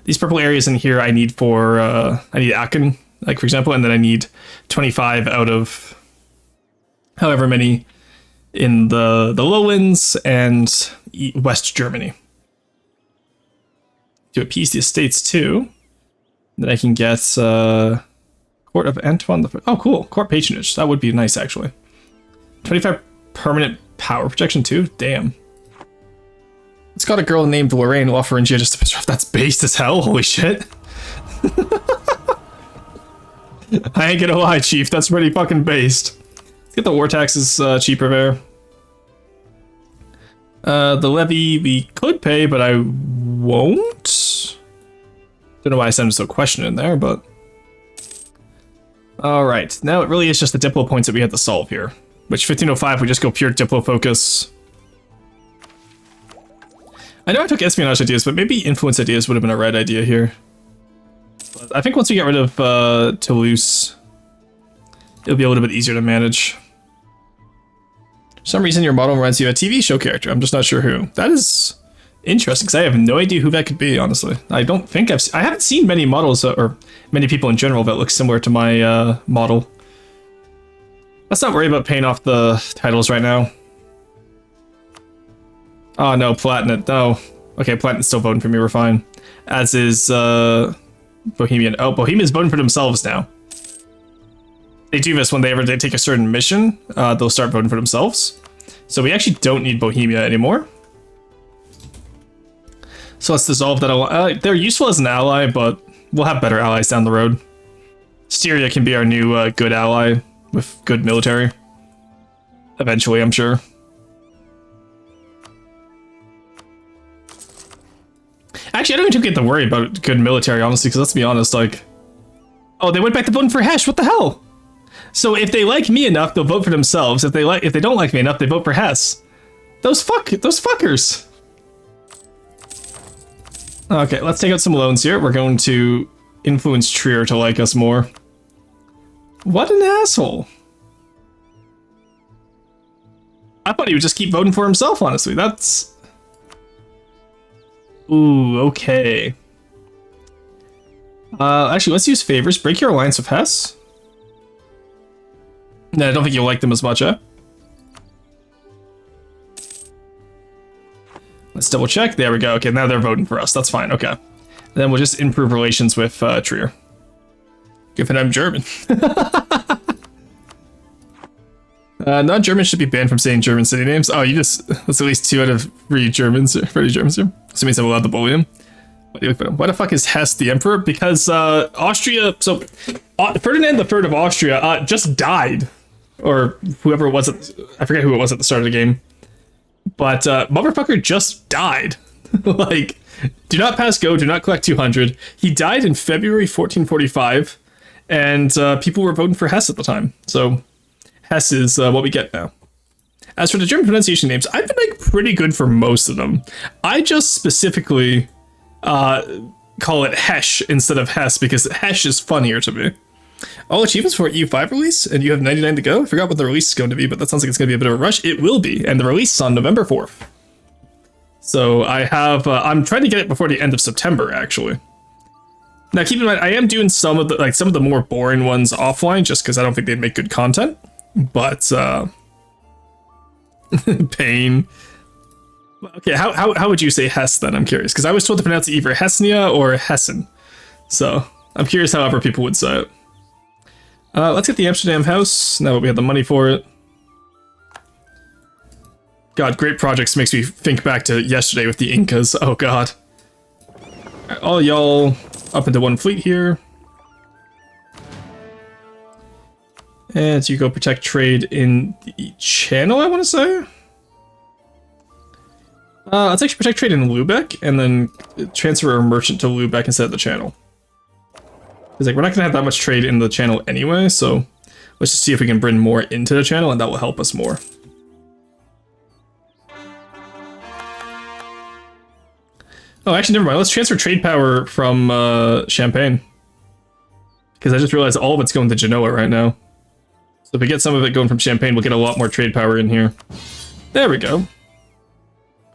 these purple areas in here I need for, I need Aachen, like for example, and then I need 25 out of however many in the lowlands and West Germany. To appease the estates too. Then I can get Court of Antoine the... Oh, cool. Court patronage. That would be nice, actually. 25 permanent power protection too? Damn. It's got a girl named Lorraine La Thuringia just to piss her off. That's based as hell. Holy shit. I ain't gonna lie, Chief. That's pretty fucking based. Let's get the war taxes cheaper there. The levy we could pay, but I won't. Don't know why I sent so question in there, but... Alright, now it really is just the Diplo points that we had to solve here. Which 1505, we just go pure Diplo focus. I know I took espionage ideas, but maybe influence ideas would have been a right idea here. But I think once we get rid of Toulouse, it'll be a little bit easier to manage. For some reason your model reminds you of a TV show character. I'm just not sure who. That is interesting, because I have no idea who that could be, honestly. I don't think I haven't seen many models, or many people in general, that look similar to my model. Let's not worry about paying off the titles right now. Oh no, Platinum, no. Okay, Platinum's still voting for me, we're fine. As is Bohemian. Oh, Bohemian's voting for themselves now. They do this when they take a certain mission, they'll start voting for themselves. So we actually don't need Bohemia anymore. So let's dissolve that. They're useful as an ally, but we'll have better allies down the road. Styria can be our new good ally with good military. Eventually, I'm sure. Actually, I don't even get to worry about good military, honestly, because let's be honest, like... Oh, they went back to voting for Hesh, what the hell? So if they like me enough, they'll vote for themselves. If they don't like me enough, they vote for Hess. Those fuckers. Okay, let's take out some loans here. We're going to influence Trier to like us more. What an asshole. I thought he would just keep voting for himself, honestly. That's... Ooh, okay. Actually, let's use favors. Break your alliance with Hess. No, I don't think you'll like them as much, eh? Let's double check. There we go. Okay, now they're voting for us. That's fine. Okay. And then we'll just improve relations with Trier. Given I'm German. Non-Germans should be banned from saying German city names. Oh, that's at least 2 out of 3 Germans, pretty Germans here. So it means I'm allowed to bully him. Why the fuck is Hess the emperor? Because Austria, so Ferdinand III of Austria just died. Or whoever it was, I forget who it was at the start of the game. But motherfucker just died. Like, do not pass go, do not collect 200. He died in February 1445, and people were voting for Hess at the time. So Hess is what we get now. As for the German pronunciation names, I've been like pretty good for most of them. I just specifically call it Hesh instead of Hess because Hesh is funnier to me. All achievements for EU5 release, and you have 99 to go. I forgot what the release is going to be, but that sounds like it's going to be a bit of a rush. It will be, and the release is on November 4th. So I have, I'm trying to get it before the end of September, actually. Now, keep in mind, I am doing some of the more boring ones offline, just because I don't think they'd make good content. But, pain. Okay, how would you say Hess, then? I'm curious, because I was told to pronounce it either Hesnia or Hessen. So, I'm curious how other people would say it. Let's get the Amsterdam house, now that we have the money for it. God, great projects makes me think back to yesterday with the Incas. Oh god. Right, all y'all up into one fleet here. And so you go protect trade in the channel, I want to say? Let's actually protect trade in Lubeck, and then transfer a merchant to Lubeck instead of the channel. Because like, we're not going to have that much trade in the channel anyway, so let's just see if we can bring more into the channel, and that will help us more. Oh, actually, never mind. Let's transfer trade power from Champagne. Because I just realized all of it's going to Genoa right now. So if we get some of it going from Champagne, we'll get a lot more trade power in here. There we go.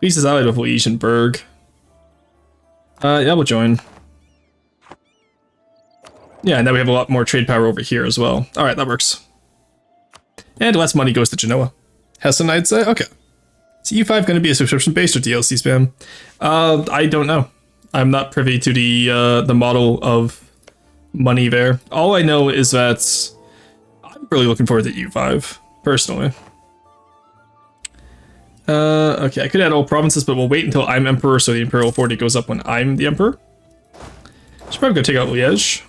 Peace is allied with Liège and Berg. Yeah, we'll join. Yeah, now we have a lot more trade power over here as well. Alright, that works. And less money goes to Genoa. Hessen, I'd say? Okay. Is EU5 going to be a subscription-based or DLC spam? I don't know. I'm not privy to the model of money there. All I know is that I'm really looking forward to EU5, personally. Okay, I could add all provinces, but we'll wait until I'm emperor so the imperial authority goes up when I'm the emperor. Should probably go take out Liège.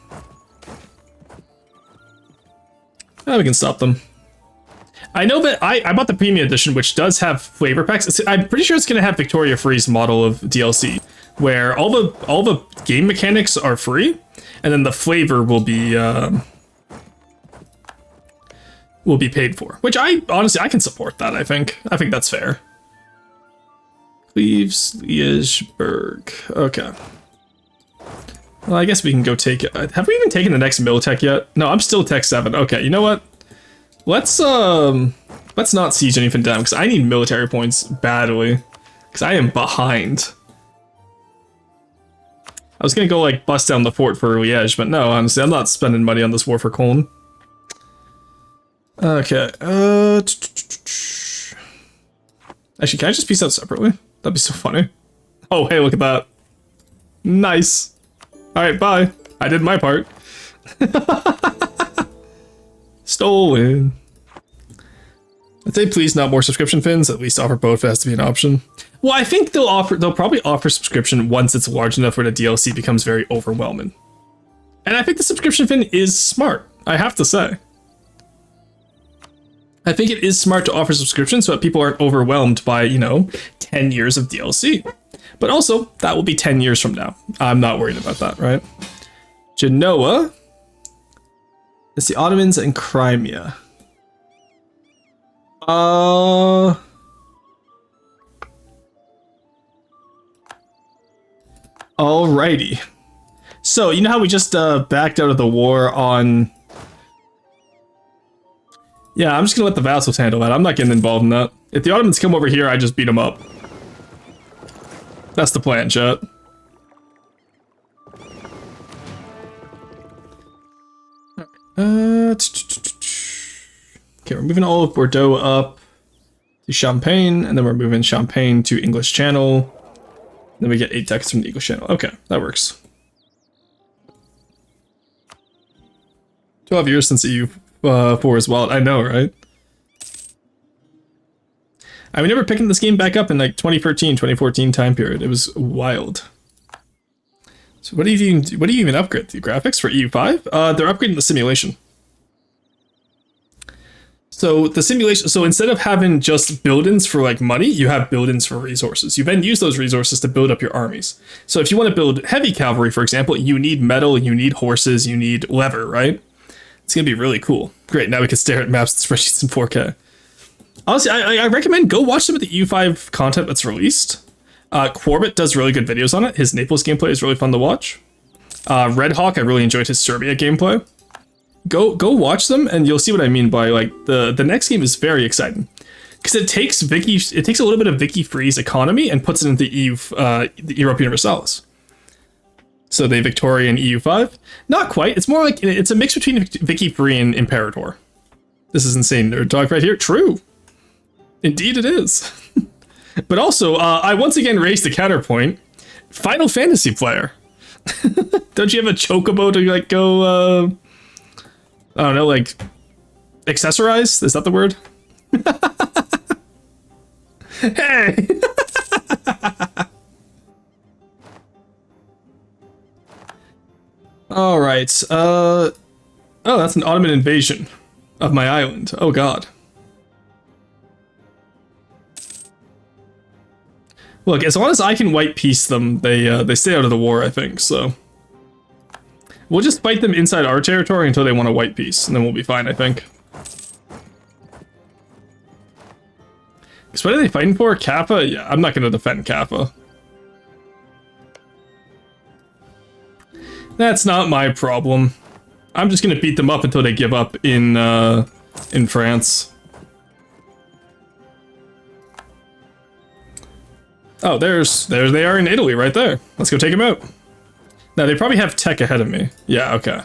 We can stop them. I know that I bought the premium edition, which does have flavor packs. I'm pretty sure it's going to have Victoria Free's model of DLC, where all the game mechanics are free, and then the flavor will be paid for. Which honestly I can support that. I think that's fair. Cleves, Liège, Berg. Okay. Well, I guess we can go take it. Have we even taken the next Militech yet? No, I'm still Tech 7. Okay, you know what? Let's not siege anything down, because I need military points badly. Because I am behind. I was gonna go, like, bust down the fort for Liège, but no, honestly, I'm not spending money on this war for Cologne. Okay, actually, can I just peace out separately? That'd be so funny. Oh, hey, look at that. Nice. Alright, bye. I did my part. Stolen. I'd say please not more subscription fins, at least offer both if it has to be an option. Well, I think they'll probably offer subscription once it's large enough where the DLC becomes very overwhelming. And I think the subscription fin is smart, I have to say. I think it is smart to offer subscription so that people aren't overwhelmed by, 10 years of DLC. But also, that will be 10 years from now. I'm not worried about that, right? Genoa. It's the Ottomans and Crimea. Alrighty. So, you know how we just backed out of the war on Yeah, I'm just gonna let the vassals handle that. I'm not getting involved in that. If the Ottomans come over here, I just beat them up. That's the plan, chat. Okay, we're moving all of Bordeaux up to Champagne, and then we're moving Champagne to English Channel. Then we get 8 decks from the English Channel. Okay, that works. 12 years since EU4 as well. I know, right? I remember picking this game back up in like 2013, 2014 time period. It was wild. So what do you even upgrade? The graphics for EU5? They're upgrading the simulation. So the simulation, so instead of having just build-ins for like money, you have build-ins for resources. You then use those resources to build up your armies. So if you want to build heavy cavalry, for example, you need metal, you need horses, you need leather, right? It's going to be really cool. Great, now we can stare at maps and spreadsheets in 4K. Honestly, I recommend go watch some of the EU5 content that's released. Corbett does really good videos on it. His Naples gameplay is really fun to watch. Red Hawk, I really enjoyed his Serbia gameplay. Go watch them, and you'll see what I mean by like the next game is very exciting because it takes a little bit of Vicky Free's economy and puts it into the Europe Universalis. So the Victorian EU5, not quite. It's more like it's a mix between Vicky Free and Imperator. This is insane nerd talk right here. True, indeed it is. But also, I once again raised the counterpoint. Final Fantasy player. Don't you have a chocobo to like go? I don't know, like, accessorize? Is that the word? Hey! Alright, oh, that's an Ottoman invasion of my island. Oh god. Look, as long as I can white piece them, they stay out of the war, I think, so... We'll just fight them inside our territory until they want a white piece, and then we'll be fine, I think. Because what are they fighting for? Kappa? Yeah, I'm not going to defend Kappa. That's not my problem. I'm just going to beat them up until they give up in France. Oh, there they are in Italy right there. Let's go take them out. Now, they probably have tech ahead of me. Yeah, okay.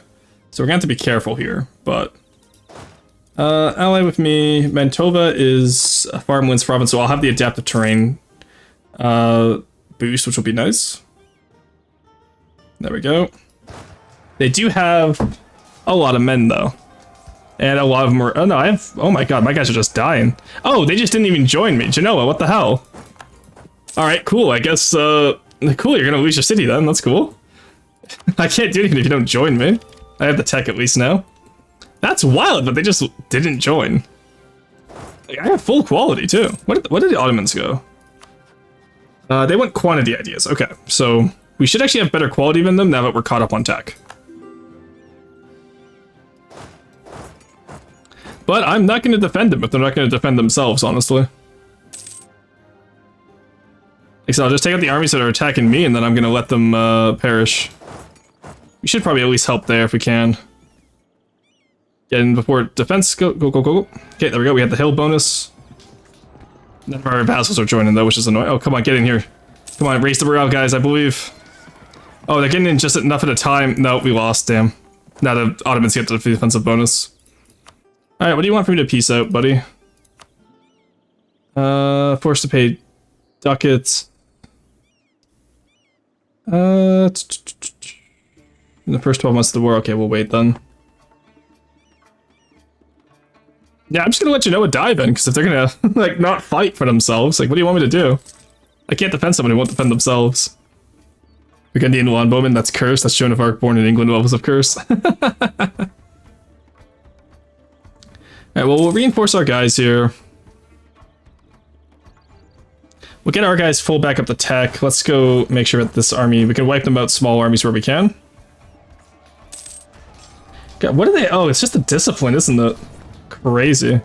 So we're going to have to be careful here, but... ally with me. Mantova is a farmlands province, so I'll have the adaptive terrain boost, which will be nice. There we go. They do have a lot of men, though. And a lot of them are... Oh, no, I have... Oh my god, my guys are just dying. Oh, they just didn't even join me. Genoa, what the hell? Alright, cool. I guess, cool, you're gonna lose your city then. That's cool. I can't do anything if you don't join me. I have the tech at least now. That's wild, but they just didn't join. Like, I have full quality too. What did the Ottomans go? They went quantity ideas. Okay, so we should actually have better quality than them now that we're caught up on tech. But I'm not going to defend them if they're not going to defend themselves, honestly. So I'll just take out the armies that are attacking me, and then I'm going to let them perish. We should probably at least help there if we can. Get in before defense. Go. Okay, there we go. We have the hill bonus. None of our vassals are joining, though, which is annoying. Oh, come on, get in here. Come on, raise the morale, guys, I believe. Oh, they're getting in just enough at a time. No, we lost, damn. Now the Ottomans get the defensive bonus. Alright, what do you want for me to peace out, buddy? Forced to pay ducats. In the first 12 months of the war. Okay, we'll wait then. Yeah, I'm just gonna let you know a dive in, because if they're gonna, like, not fight for themselves, like, what do you want me to do? I can't defend someone who won't defend themselves. Burgundian Longbowman, that's Curse. That's Joan of Arc, born in England, levels of Curse. Alright, well, we'll reinforce our guys here. We'll get our guys full back up the tech. Let's go make sure that this army, we can wipe them out small armies where we can. God, what are they? Oh, it's just a discipline, isn't it? Crazy.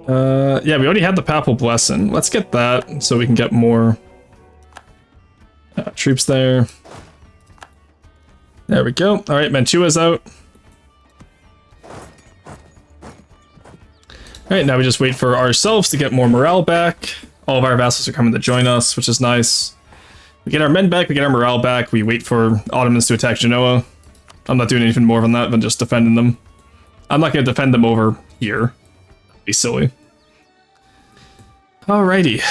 Yeah, we already had the Papal Blessing. Let's get that so we can get more troops there. There we go. All right, Mantua's out. Alright, now we just wait for ourselves to get more morale back. All of our vassals are coming to join us, which is nice. We get our men back, we get our morale back, we wait for Ottomans to attack Genoa. I'm not doing anything more than that than just defending them. I'm not going to defend them over here. That'd be silly. Alrighty.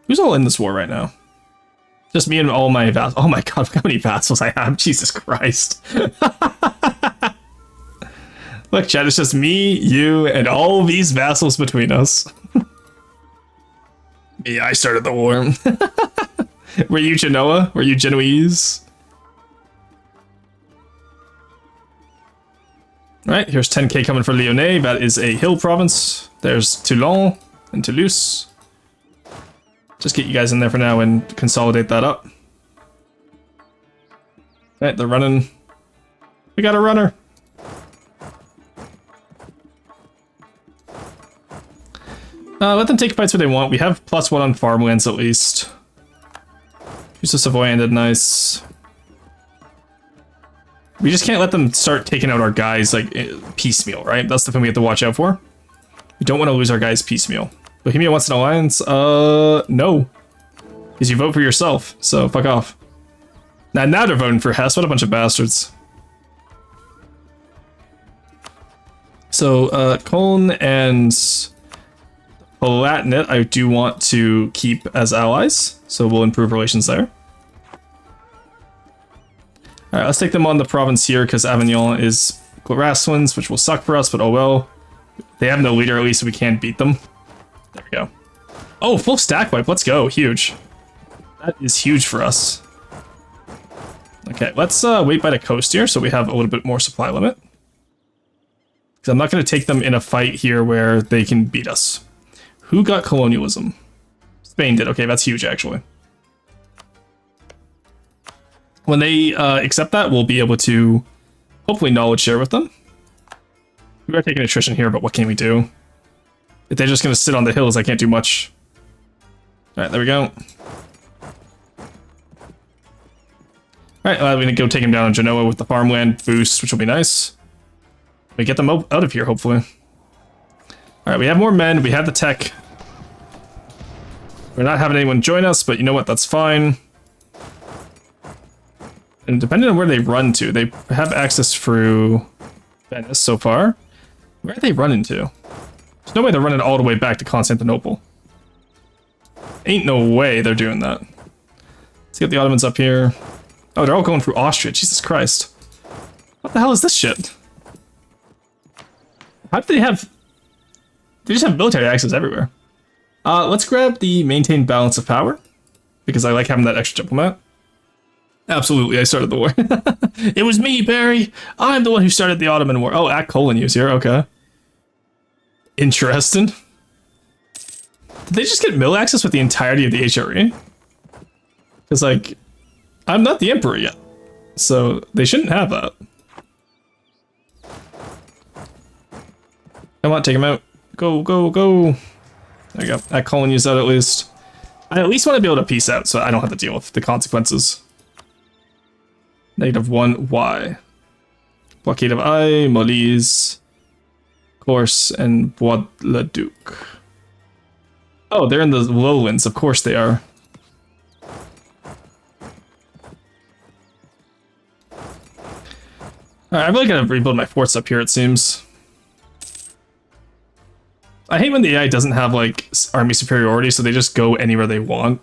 Who's all in this war right now? Just me and all my vassals. Oh my god, look how many vassals I have. Jesus Christ. Look, chat, it's just me, you, and all these vassals between us. Yeah, I started the war. Were you Genoa? Were you Genoese? Alright, here's 10k coming for Lyonnais. That is a hill province. There's Toulon and Toulouse. Just get you guys in there for now and consolidate that up. Alright, they're running. We got a runner. Let them take fights where they want. We have +1 on farmlands at least. Use the Savoy ended nice. We just can't let them start taking out our guys like piecemeal, right? That's the thing we have to watch out for. We don't want to lose our guys piecemeal. Bohemia wants an alliance? No. Because you vote for yourself, so fuck off. Now they're voting for Hesse. What a bunch of bastards. So, Cologne and Palatinate I do want to keep as allies, so we'll improve relations there. Alright, let's take them on the province here, because Avignon is grasslands, which will suck for us, but oh well. They have no leader, at least, so we can't beat them. There we go. Oh, full stack wipe, let's go, huge. That is huge for us. Okay, let's wait by the coast here, so we have a little bit more supply limit. Because I'm not going to take them in a fight here where they can beat us. Who got colonialism? Spain did. Okay, that's huge, actually. When they accept that, we'll be able to hopefully knowledge share with them. We are taking attrition here, but what can we do? If they're just going to sit on the hills, I can't do much. Alright, there we go. Alright, we're going to go take him down in Genoa with the farmland boost, which will be nice. We get them out of here, hopefully. Alright, we have more men, we have the tech. We're not having anyone join us, but you know what, that's fine. And depending on where they run to, they have access through Venice so far. Where are they running to? There's no way they're running all the way back to Constantinople. Ain't no way they're doing that. Let's get the Ottomans up here. Oh, they're all going through Austria, Jesus Christ. What the hell is this shit? How do they have... They just have military access everywhere. Let's grab the maintain balance of power, because I like having that extra diplomat. Absolutely, I started the war. It was me, Barry. I'm the one who started the Ottoman War. Oh, at colon use here, okay. Interesting. Did they just get mill access with the entirety of the HRE? Because, like, I'm not the emperor yet, so they shouldn't have that. Come on, take him out. Go, go, go. There you go. At colon use that at least. I at least want to be able to peace out, so I don't have to deal with the consequences. -1, Y. Blockade of I, Molise, Corse, and Bois-le-Duc. Oh, they're in the lowlands. Of course they are. Alright, I'm really gonna rebuild my forts up here, it seems. I hate when the AI doesn't have, like, army superiority, so they just go anywhere they want.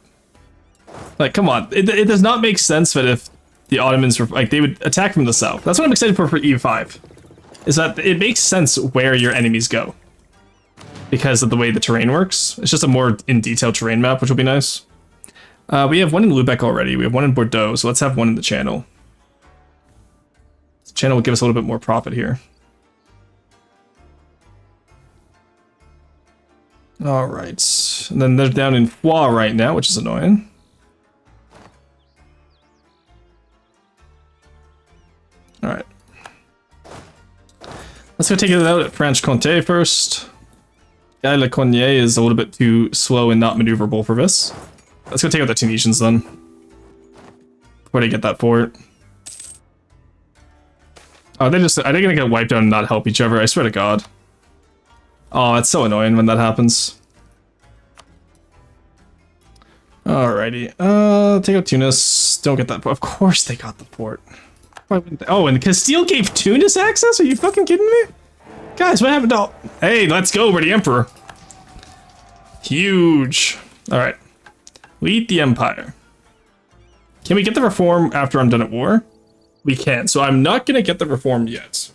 Like, come on. It does not make sense that if the Ottomans were, like, they would attack from the south. That's what I'm excited for E5. Is that it makes sense where your enemies go. Because of the way the terrain works. It's just a more in-detail terrain map, which will be nice. We have one in Lubeck already. We have one in Bordeaux, so let's have one in the channel. The channel will give us a little bit more profit here. Alright. And then they're down in Foix right now, which is annoying. Alright. Let's go take it out at Franche-Comté first. Guy Le Cornier is a little bit too slow and not maneuverable for this. Let's go take out the Tunisians then. Before they get that fort. Oh, are they gonna get wiped out and not help each other? I swear to God. Oh, it's so annoying when that happens. Alrighty. Take out Tunis. Don't get that. Of course they got the fort. Why wouldn't they? Oh, and Castile gave Tunis access? Are you fucking kidding me? Guys, what happened to... Hey, let's go. We're the Emperor. Huge. Alright. Lead the Empire. Can we get the reform after I'm done at war? We can. So I'm not going to get the reform yet.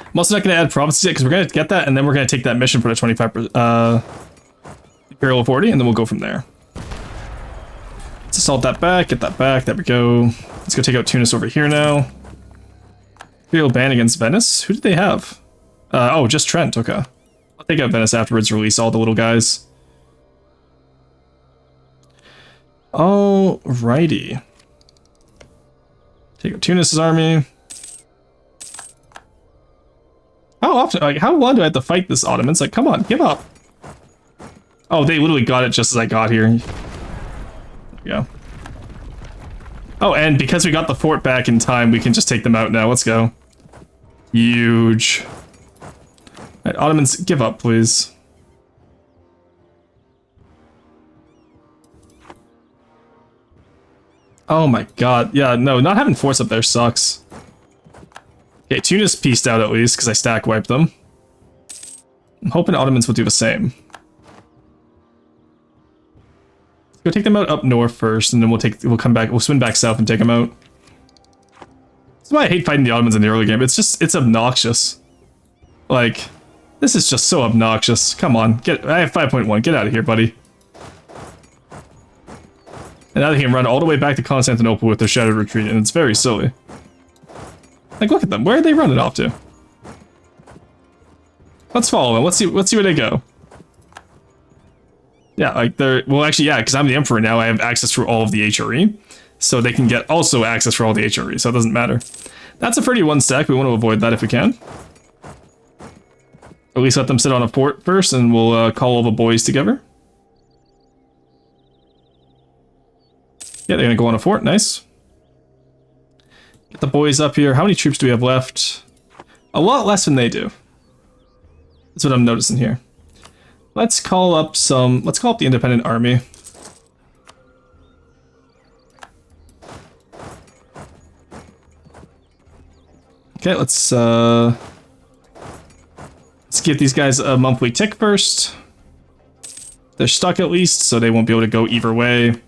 I'm also not going to add provinces yet because we're going to get that and then we're going to take that mission for the 25% Imperial authority and then we'll go from there. Let's assault that back, get that back. There we go. Let's go take out Tunis over here now. Imperial ban against Venice? Who did they have? Oh, just Trent. Okay. I'll take out Venice afterwards, release all the little guys. Alrighty. Take out Tunis's army. How often, like, how long do I have to fight this Ottomans? Like, come on, give up. Oh, they literally got it just as I got here. There we go. Oh, and because we got the fort back in time, we can just take them out now. Let's go. Huge. Alright, Ottomans, give up, please. Oh my god. Yeah, no, not having force up there sucks. Okay, Tunis pieced out at least, because I stack wiped them. I'm hoping Ottomans will do the same. Let's go take them out up north first, and then we'll come back, we'll swing back south and take them out. That's why I hate fighting the Ottomans in the early game. It's just, it's obnoxious. Like, this is just so obnoxious. Come on, I have 5.1, get out of here, buddy. And now they can run all the way back to Constantinople with their shattered retreat, and it's very silly. Like, look at them. Where are they running off to? Let's follow them. Let's see where they go. Yeah, like they're... Well, actually, yeah, because I'm the Emperor now. I have access for all of the HRE. So they can get also access for all the HRE, so it doesn't matter. That's a pretty one stack. We want to avoid that if we can. At least let them sit on a fort first, and we'll call all the boys together. Yeah, they're gonna go on a fort. Nice. Get the boys up here. How many troops do we have left? A lot less than they do. That's what I'm noticing here. Let's call up the independent army. Okay, let's give these guys a monthly tick first. They're stuck at least, so they won't be able to go either way.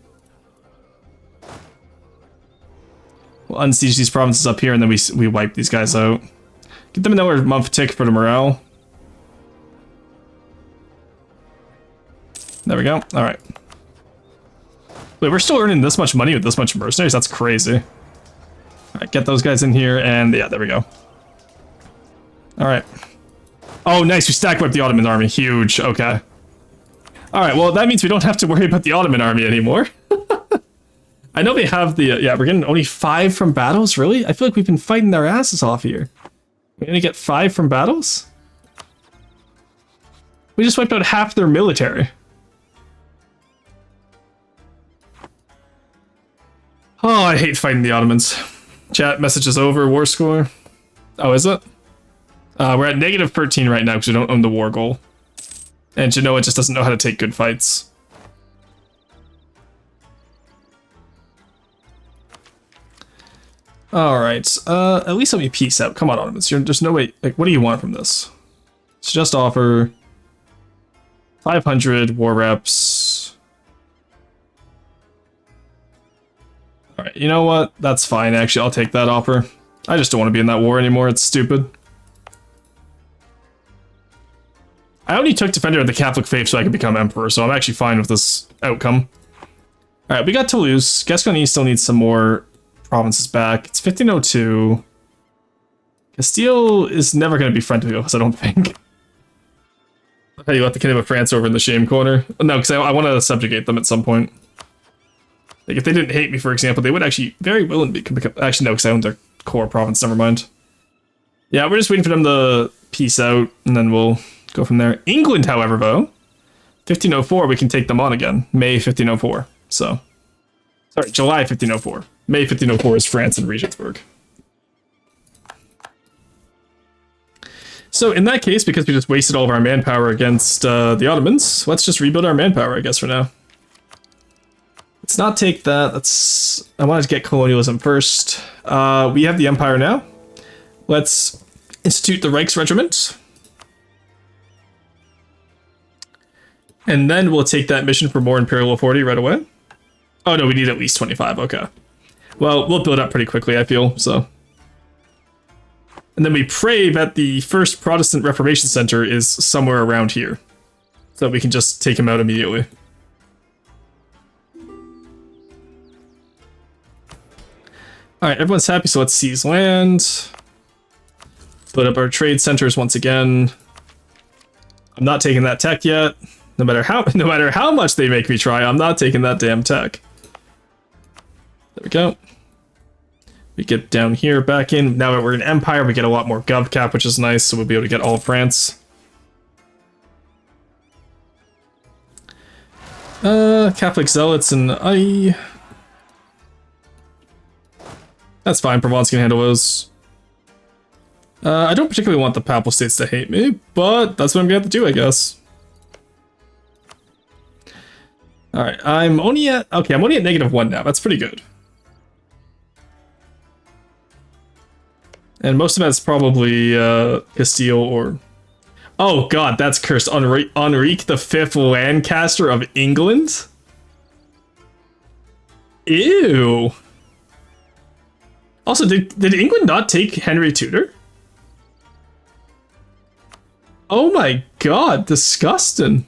We'll unsiege these provinces up here, and then we wipe these guys out. Get them another month tick for the morale. There we go. Alright. Wait, we're still earning this much money with this much mercenaries? That's crazy. Alright, get those guys in here, and yeah, there we go. Alright. Oh, nice, we stack wiped the Ottoman army. Huge, okay. Alright, well, that means we don't have to worry about the Ottoman army anymore. I know they have the, yeah, we're getting only 5 from battles, really? I feel like we've been fighting their asses off here. We're gonna get 5 from battles? We just wiped out half their military. Oh, I hate fighting the Ottomans. Chat, message is over, war score. Oh, is it? We're at -13 right now because we don't own the war goal. And Genoa just doesn't know how to take good fights. Alright, at least let me peace out. Come on, Ottomans. There's no way... Like, what do you want from this? Let's just offer 500 war reps. Alright, you know what? That's fine, actually. I'll take that offer. I just don't want to be in that war anymore. It's stupid. I only took Defender of the Catholic Faith so I could become Emperor, so I'm actually fine with this outcome. Alright, we got Toulouse. Gascony still needs some more provinces back. It's 1502. Castile is never going to be friendly with us, I don't think. Okay, you let the Kingdom of France over in the shame corner. No, because I want to subjugate them at some point. Like, if they didn't hate me, for example, they would actually very willingly become... Actually, no, because I own their core province, never mind. Yeah, we're just waiting for them to peace out, and then we'll go from there. England, however, though, 1504, we can take them on again. May 1504, so... Sorry, July 1504. May 1504 is France and Regensburg. So in that case, because we just wasted all of our manpower against the Ottomans, let's just rebuild our manpower, I guess, for now. Let's not take that. I wanted to get colonialism first. We have the Empire now. Let's institute the Reichsregiment. And then we'll take that mission for more Imperial authority right away. Oh no, we need at least 25, okay. Well, we'll build up pretty quickly, I feel, so. And then we pray that the first Protestant Reformation Center is somewhere around here. So we can just take him out immediately. Alright, everyone's happy, so let's seize land. Build up our trade centers once again. I'm not taking that tech yet. No matter how much they make me try, I'm not taking that damn tech. There we go. We get down here, back in. Now that we're an empire, we get a lot more gov cap, which is nice, so we'll be able to get all of France. Catholic zealots and that's fine, Provence can handle those. I don't particularly want the Papal States to hate me, but that's what I'm gonna have to do, I guess. Alright, I'm only at -1 now, that's pretty good. And most of that's probably Castile or... Oh god, that's cursed. Henrique V Lancaster of England? Ew. Also, did England not take Henry Tudor? Oh my god, disgusting.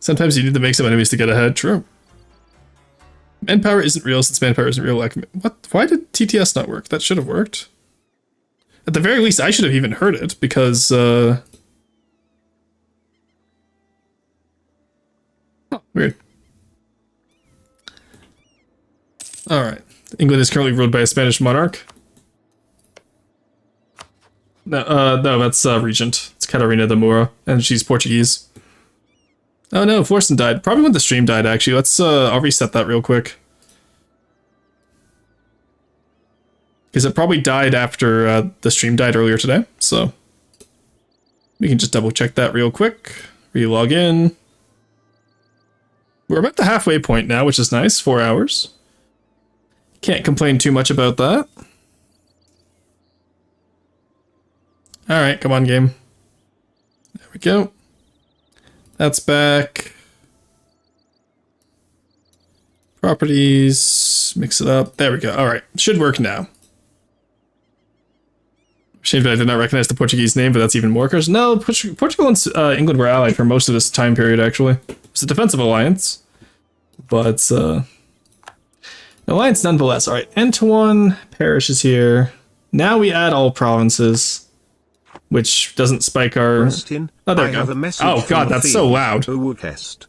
Sometimes you need to make some enemies to get ahead, true. Manpower isn't real since manpower isn't real. Like, what? Why did TTS not work? That should have worked. At the very least, I should have even heard it, because, oh, weird. Alright. England is currently ruled by a Spanish monarch. No, that's, Regent. It's Catarina de Moura, and she's Portuguese. Oh no, Forsten died. Probably when the stream died, actually. Let's, I'll reset that real quick. Because it probably died after the stream died earlier today, so we can just double check that real quick. Re-log in. We're about the halfway point now, which is nice. 4 hours. Can't complain too much about that. Alright, come on, game. There we go. That's back. Properties. Mix it up. There we go. Alright, should work now. Shame that I did not recognize the Portuguese name, but that's even more cursed. No, Portugal and England were allied for most of this time period, actually. It's a defensive alliance, but an alliance nonetheless. All right, Antoine Parish is here. Now we add all provinces, which doesn't spike our... Oh, there we go. Oh, God, that's so loud.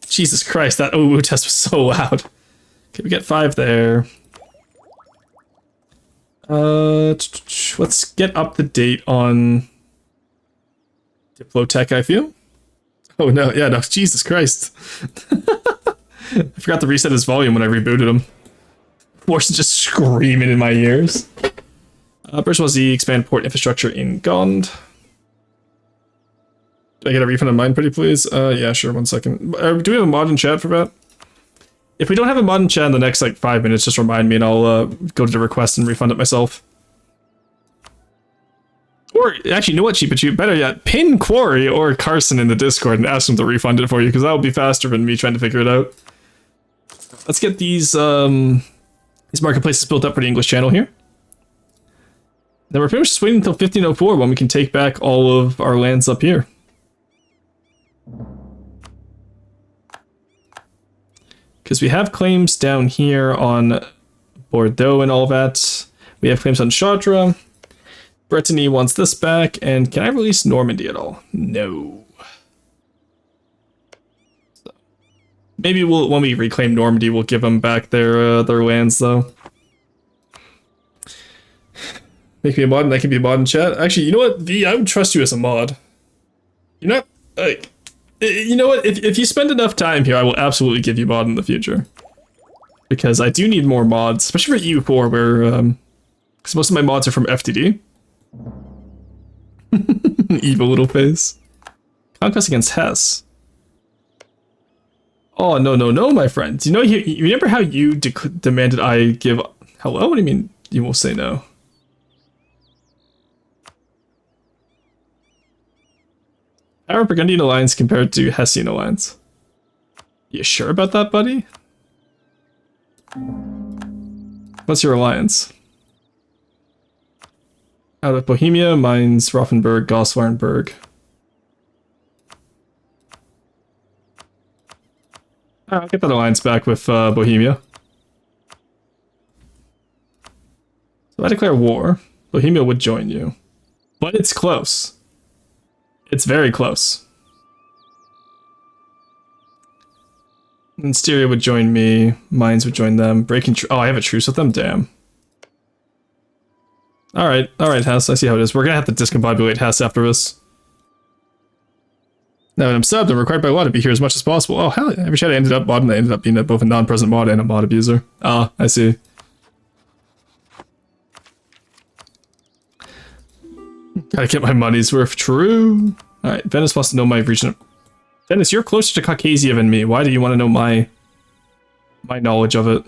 Jesus Christ, that OWU test was so loud. Okay, we get 5 there. Let's get up to date on Diplotech, I feel. Oh no, yeah, no, Jesus Christ. I forgot to reset his volume when I rebooted him. Force just screaming in my ears. Bourgeoisie, expand port infrastructure in Gond. Do I get a refund on mine, pretty please? Yeah, sure, 1 second. Do we have a mod in chat for that? If we don't have a mod in chat in the next, like, 5 minutes, just remind me and I'll go to the request and refund it myself. Or, actually, you know what, Cheapachu? Better yet, pin Quarry or Carson in the Discord and ask them to refund it for you, because that'll be faster than me trying to figure it out. Let's get these marketplaces built up for the English channel here. Then we're pretty much just waiting until 1504 when we can take back all of our lands up here. Because we have claims down here on Bordeaux and all that. We have claims on Chartres. Brittany wants this back. And can I release Normandy at all? No. So, maybe when we reclaim Normandy, we'll give them back their lands, though. Make me a mod and I can be a mod in chat. Actually, you know what, V? I would trust you as a mod. You're not, like... You know what, if you spend enough time here, I will absolutely give you mod in the future. Because I do need more mods, especially for EU4, where, because most of my mods are from FTD. Evil little face. Conquest against Hess. Oh, no, no, no, my friend. You know, you remember how you demanded I give... Hello? What do you mean you will say no? Our Burgundian alliance compared to Hessian alliance. You sure about that, buddy? What's your alliance? Out of Bohemia, Mainz, Rothenburg, Goslarnberg. I'll get that alliance back with Bohemia. So I declare war. Bohemia would join you. But it's close. It's very close. And Styria would join me. Mainz would join them. Breaking oh, I have a truce with them? Damn. Alright, Hess. I see how it is. We're gonna have to discombobulate Hess after this. Now, I'm subbed and required by law to be here as much as possible. Oh, hell yeah. Every chat I ended up modding, I ended up being both a non-present mod and a mod abuser. Ah, I see. Gotta get my money's worth. True. Alright, Venice wants to know my region. Venice, you're closer to Caucasia than me. Why do you want to know my knowledge of it?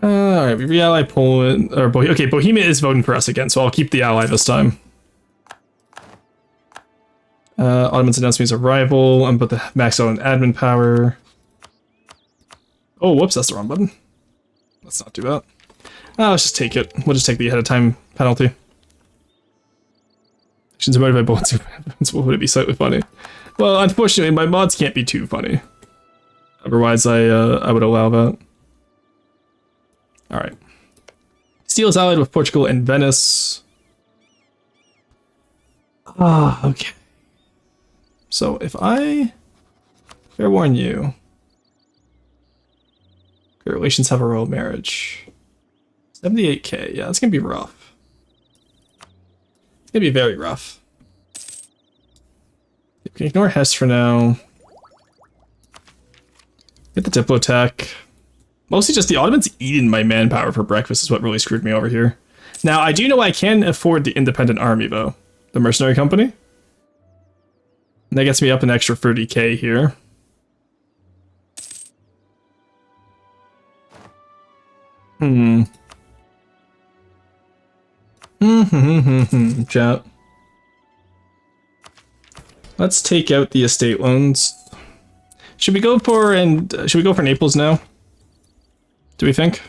Alright, we re-ally Poland. Or okay, Bohemia is voting for us again, so I'll keep the ally this time. Ottomans announced me as a rival. I'm about to max out on admin power. Oh, whoops, that's the wrong button. Let's not do that. Let's just take it. We'll just take the ahead of time penalty. Actions motivated by both. What would it be slightly funny? Well, unfortunately, my mods can't be too funny. Otherwise, I would allow that. All right. Steel is allied with Portugal and Venice. Ah, okay. So if I fair warn you, your relations have a royal marriage. 78k, yeah, it's gonna be rough. It's gonna be very rough. You can ignore Hess for now. Get the Diplo tech. Mostly just the Ottomans eating my manpower for breakfast is what really screwed me over here. Now, I do know I can afford the independent army, though. The mercenary company. And that gets me up an extra 30k here. Chat. Let's take out the estate loans. Should we go for Naples now? Do we think?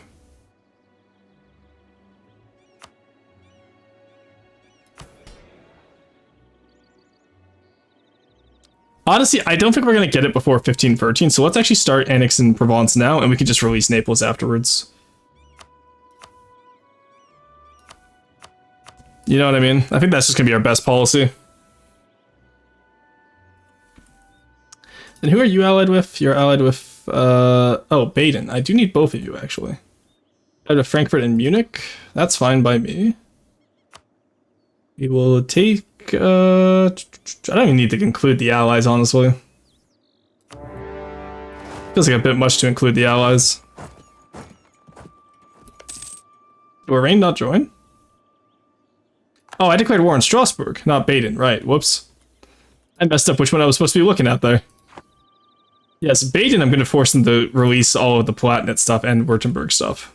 Honestly, I don't think we're going to get it before 1513, so let's actually start annexing Provence now, and we can just release Naples afterwards. You know what I mean? I think that's just going to be our best policy. And who are you allied with? You're allied with, oh, Baden. I do need both of you, actually. Out of Frankfurt and Munich. That's fine by me. We will take, I don't even need to include the allies, honestly. Feels like a bit much to include the allies. Will Lorraine not join? Oh, I declared war on Strasbourg, not Baden. Right, whoops. I messed up which one I was supposed to be looking at there. Yes, Baden, I'm going to force them to release all of the Palatinate stuff and Württemberg stuff.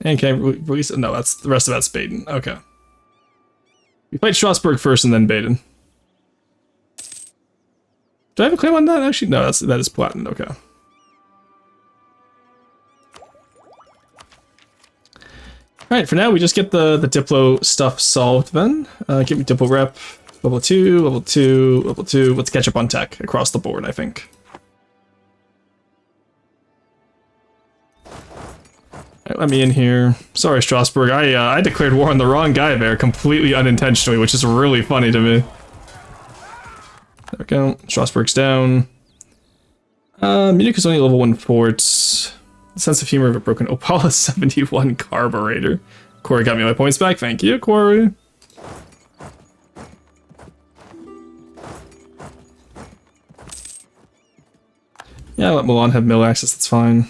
And can I release it? No, that's the rest of that's Baden. Okay. We fight Strasbourg first and then Baden. Do I have a claim on that? Actually, no, that is Palatinate. Okay. Alright, for now we just get the Diplo stuff solved then. Give me Diplo rep. Level 2, level 2, level 2. Let's catch up on tech across the board, I think. Alright, let me in here. Sorry, Strasbourg. I declared war on the wrong guy there, completely unintentionally, which is really funny to me. There we go. Strasbourg's down. Munich is only level 1 forts. Sense of humor of a broken Opala 71 carburetor. Corey got me my points back. Thank you, Corey. Yeah, let Milan have mill access, that's fine.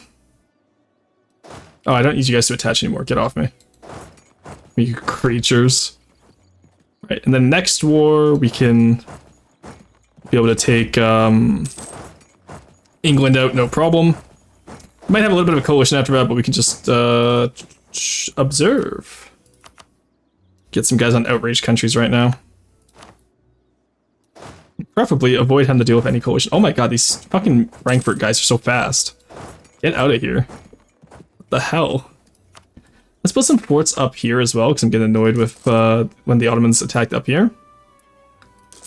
Oh, I don't need you guys to attach anymore. Get off me. You creatures. Right, and then next war we can be able to take England out, no problem. Might have a little bit of a coalition after that, but we can just observe. Get some guys on outraged countries right now. Preferably avoid having to deal with any coalition. Oh my god, these fucking Frankfurt guys are so fast. Get out of here. What the hell? Let's put some forts up here as well, because I'm getting annoyed with when the Ottomans attacked up here.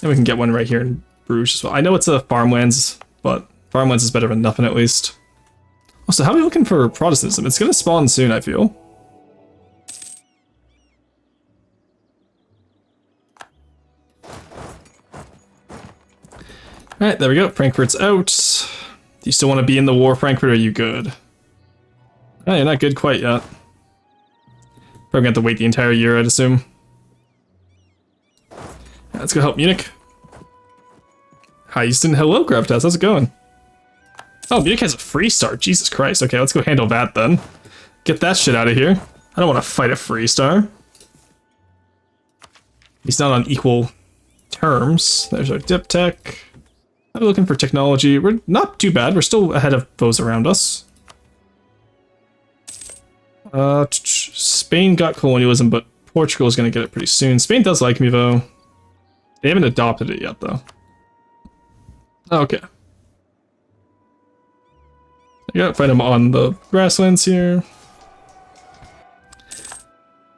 And we can get one right here in Bruges as well. I know it's a farmlands, but farmlands is better than nothing at least. Oh, so how are we looking for Protestantism? It's going to spawn soon, I feel. Alright, there we go. Frankfurt's out. Do you still want to be in the war, Frankfurt, or are you good? Oh, you're not good quite yet. Probably gonna have to wait the entire year, I'd assume. Let's go help Munich. Hi, Houston. Hello, Gravitas. How's it going? Oh, Munich has a free star. Jesus Christ. Okay, let's go handle that then. Get that shit out of here. I don't want to fight a free star. He's not on equal terms. There's our dip tech. I'm looking for technology. We're not too bad. We're still ahead of those around us. Spain got colonialism, but Portugal is going to get it pretty soon. Spain does like me, though. They haven't adopted it yet, though. Okay. I gotta find them on the grasslands here.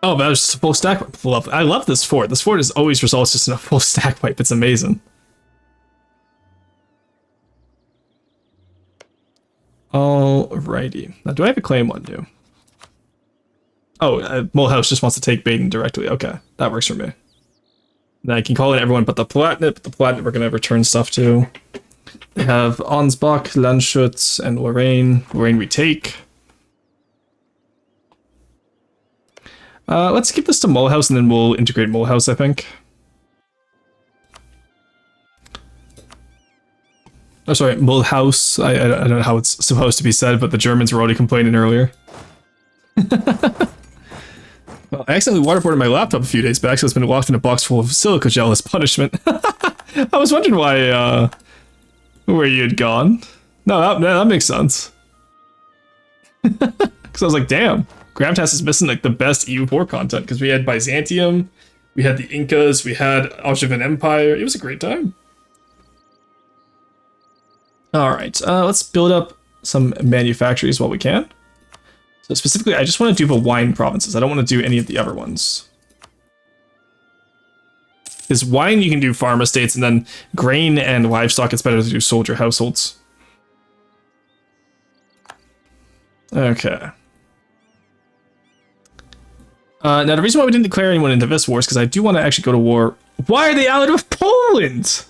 Oh, that was just a full stack wipe. I love this fort. This fort is always results just in a full stack wipe. It's amazing. Alrighty. Now, do I have a claim one, too? Oh, Mulhouse just wants to take Baden directly. Okay, that works for me. Now I can call in everyone but the Palatinate, we're going to return stuff to. They have Ansbach, Landshut, and Lorraine. Lorraine we take. Let's give this to Mulhouse and then we'll integrate Mulhouse, I think. Oh, sorry, Mulhouse. I don't know how it's supposed to be said, but the Germans were already complaining earlier. Well, I accidentally waterboarded my laptop a few days back, so it's been locked in a box full of silica gel as punishment. I was wondering why, where you had gone. No, that makes sense. Because I was like, damn, Gravitas is missing like the best EU4 content, because we had Byzantium, we had the Incas, we had Karling Empire. It was a great time. Alright, let's build up some manufactories while we can. So specifically, I just want to do the wine provinces. I don't want to do any of the other ones. Because wine, you can do farm estates, and then grain and livestock, it's better to do soldier households. Okay. Now, the reason why we didn't declare anyone into this war is because I do want to actually go to war. Why are they allied with Poland?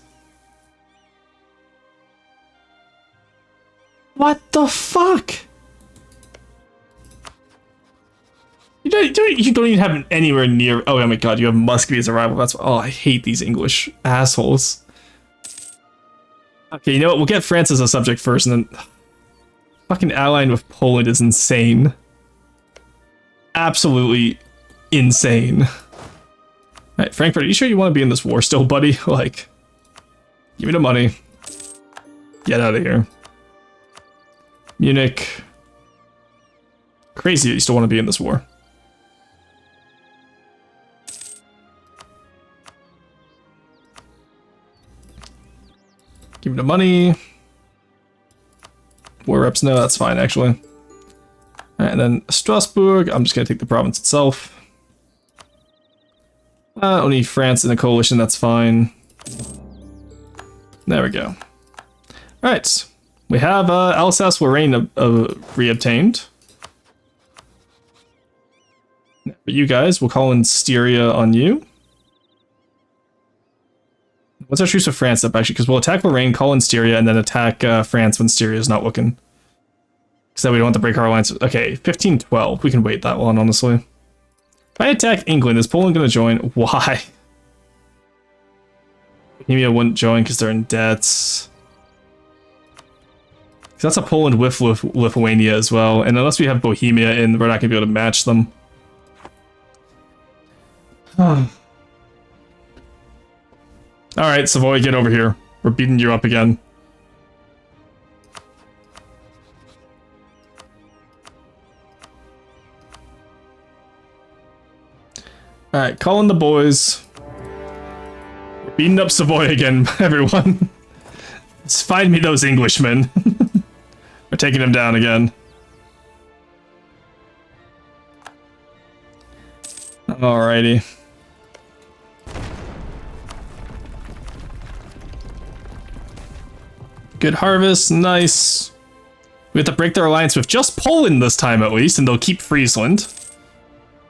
What the fuck? You don't even have it anywhere near. Oh my god, you have Muscovy as a rival. That's oh, I hate these English assholes. Okay, you know what? We'll get France as a subject first, and then fucking allying with Poland is insane. Absolutely insane. All right, Frankfurt, are you sure you want to be in this war still, buddy? Like, give me the money. Get out of here. Munich. Crazy that you still want to be in this war. Give me the money. War reps, no, that's fine, actually. Alright, and then Strasbourg, I'm just going to take the province itself. Only France in a coalition, that's fine. There we go. Alright, we have Alsace-Lorraine re-obtained. For you guys, we'll call in Styria on you. What's our truce with France up, actually? Because we'll attack Lorraine, call in Styria, and then attack France when Styria is not looking. Because then we don't want to break our alliance. Okay, 15-12. We can wait that long, honestly. If I attack England, is Poland going to join? Why? Bohemia wouldn't join because they're in debts. Because that's a Poland with Lithuania as well. And unless we have Bohemia in, we're not going to be able to match them. Alright, Savoy, get over here. We're beating you up again. Alright, calling the boys. We're beating up Savoy again, everyone. Let's find me those Englishmen. We're taking them down again. Alrighty. Good harvest, nice. We have to break their alliance with just Poland this time at least, and they'll keep Friesland.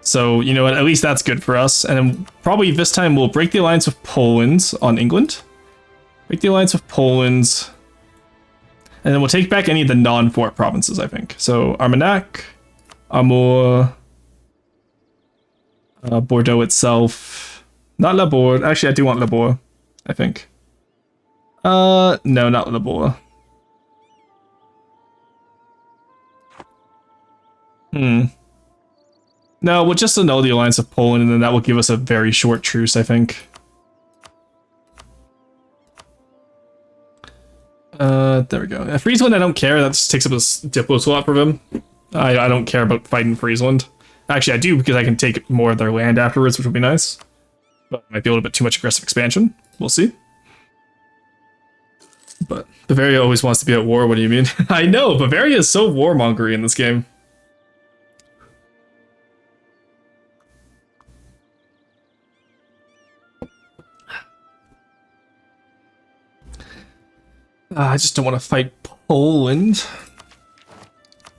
So, you know what, at least that's good for us. And then probably this time we'll break the alliance with Poland on England. Break the alliance with Poland. And then we'll take back any of the non-fort provinces, I think. So, Armagnac, Amour, Bordeaux itself. Not La Bourd. Actually, I do want La Bourd, I think. No, not La Bourd. No, we'll just annul the alliance of Poland, and then that will give us a very short truce, I think. There we go. Friesland, I don't care. That just takes up a diplo slot for them. I don't care about fighting Friesland. Actually, I do, because I can take more of their land afterwards, which would be nice. But it might be a little bit too much aggressive expansion. We'll see. But Bavaria always wants to be at war. What do you mean? I know, Bavaria is so warmongery in this game. I just don't want to fight Poland.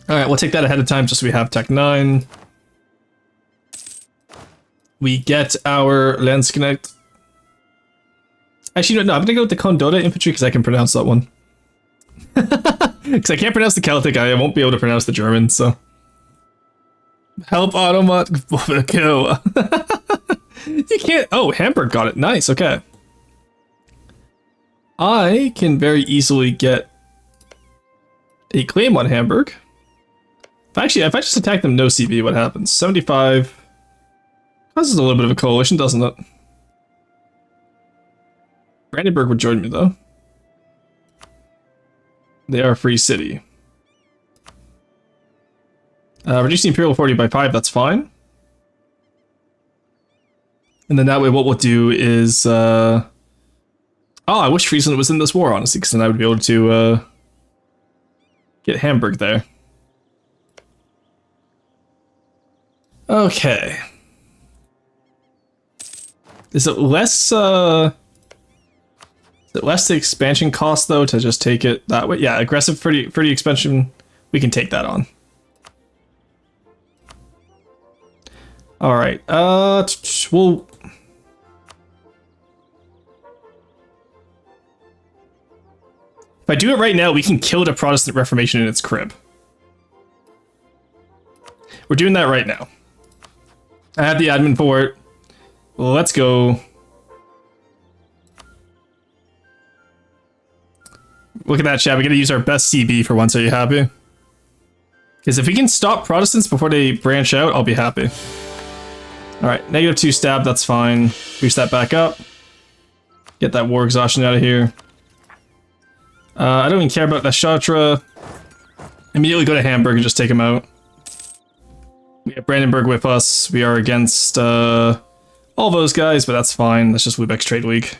Alright, we'll take that ahead of time just so we have Tech 9. We get our Landsknecht. Actually, no, I'm gonna go with the Condotta infantry because I can pronounce that one. Because I can't pronounce the Celtic, I won't be able to pronounce the German, so. Help Automat kill. You can't. Oh, Hamburg got it. Nice, okay. I can very easily get a claim on Hamburg. If I just attack them no CV, what happens? 75. This is a little bit of a coalition, doesn't it? Brandenburg would join me, though. They are a free city. Reduce the Imperial authority by 5, that's fine. And then that way what we'll do is... Oh, I wish Friesland was in this war, honestly, because then I would be able to get Hamburg there. Okay. Is it less the expansion cost though to just take it that way? Yeah, aggressive for the expansion, we can take that on. All right. We'll. If I do it right now, we can kill the Protestant Reformation in its crib. We're doing that right now. I have the admin for it. Well, let's go. Look at that, chat. We're going to use our best CB for once. Are you happy? Because if we can stop Protestants before they branch out, I'll be happy. Alright, -2 stab, that's fine. Boost that back up. Get that war exhaustion out of here. I don't even care about the Chartres. Immediately go to Hamburg and just take him out. We have Brandenburg with us. We are against all those guys, but that's fine. That's just Lübeck's trade week.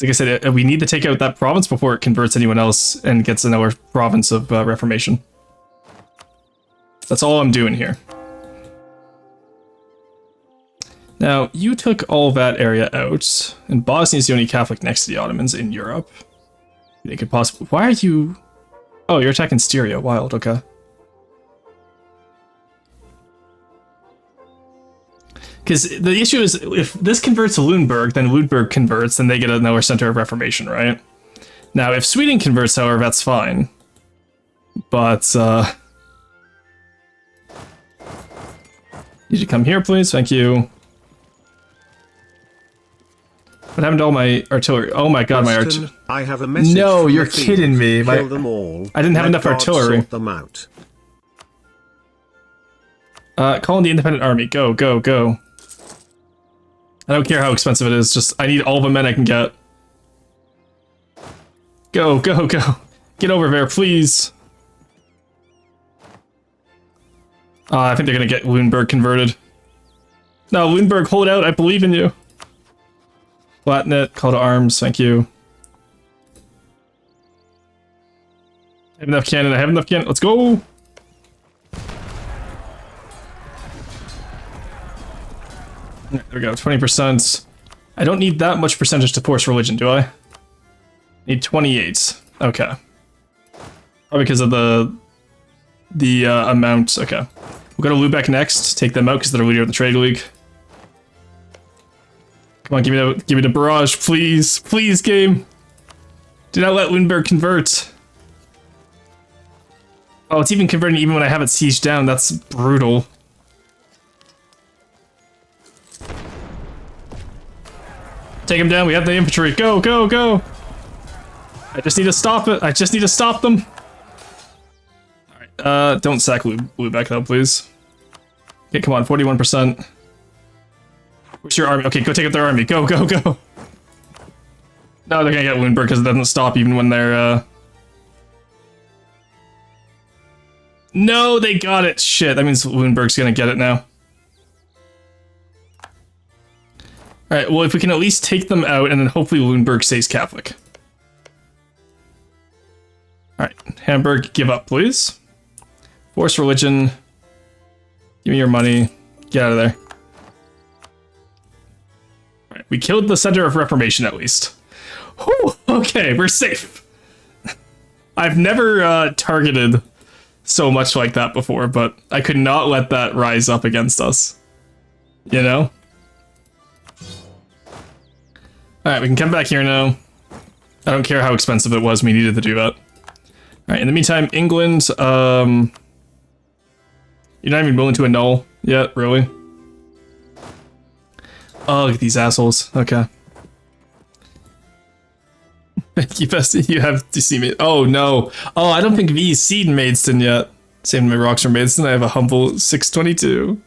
Like I said, we need to take out that province before it converts anyone else and gets another province of Reformation. That's all I'm doing here. Now, you took all that area out, and Bosnia is the only Catholic next to the Ottomans in Europe. They could possibly... Why are you... Oh, you're attacking Styria. Wild, okay. Because the issue is, if this converts to Lüneburg, then Lüneburg converts, then they get another center of Reformation, right? Now, if Sweden converts, however, that's fine. But, Need you come here, please? Thank you. What happened to all my artillery? Oh my god, my artillery. I have a message. No, you're kidding me. Kill them all. I didn't have enough artillery. Sort them out. Calling the independent army. Go, go, go. I don't care how expensive it is, just I need all the men I can get. Go, go, go. Get over there, please. I think they're gonna get Lundberg converted. No, Lundberg, hold out, I believe in you. Flatten it, call to arms, thank you. I have enough cannon, I have enough cannon, let's go! There we go, 20%. I don't need that much percentage to force religion, do I? Need 28. Okay. Oh, because of the amount. Okay. We'll go to Lubeck next. Take them out because they're leader of the Trade League. Come on, give me the barrage, please. Please, game. Do not let Lundberg convert. Oh, it's even converting even when I have it sieged down. That's brutal. Take him down. We have the infantry. Go, go, go. I just need to stop it. I just need to stop them. Alright, don't sack Lubeck though, please. Okay, come on, 41%. Where's your army? Okay, go take up their army. Go, go, go. No, they're gonna get Lundberg because it doesn't stop even when they're, No, they got it. Shit, that means Lundberg's gonna get it now. Alright, well, if we can at least take them out, and then hopefully Lundberg stays Catholic. Alright, Hamburg, give up, please. Force religion. Give me your money. Get out of there. Alright, we killed the center of Reformation, at least. Whew, okay, we're safe. I've never targeted so much like that before, but I could not let that rise up against us. You know? Alright, we can come back here now. I don't care how expensive it was, we needed to do that. Alright, in the meantime, England, you're not even willing to annul yet, really? Oh, look at these assholes. Okay. You have to see me. Oh, no. Oh, I don't think V's seen Maidstone yet. Same my rocks from Maidstone. I have a humble 622.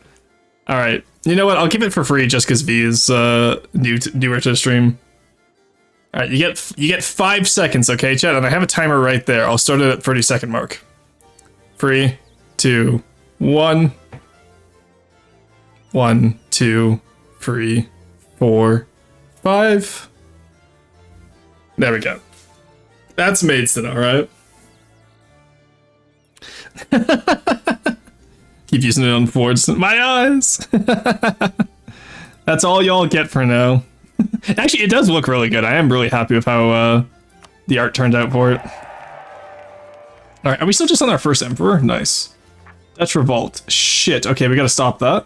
Alright. You know what? I'll give it for free just because V is newer to the stream. Alright, you get 5 seconds, okay, chat? And I have a timer right there. I'll start it at 30-second mark. 3, 2, 1. 1, 2, 3, 4, 5. There we go. That's Maidstone, alright? Keep using it on boards. My eyes! That's all y'all get for now. Actually, it does look really good. I am really happy with how the art turned out for it. Alright, are we still just on our first emperor? Nice. Dutch revolt. Shit. Okay, we gotta stop that.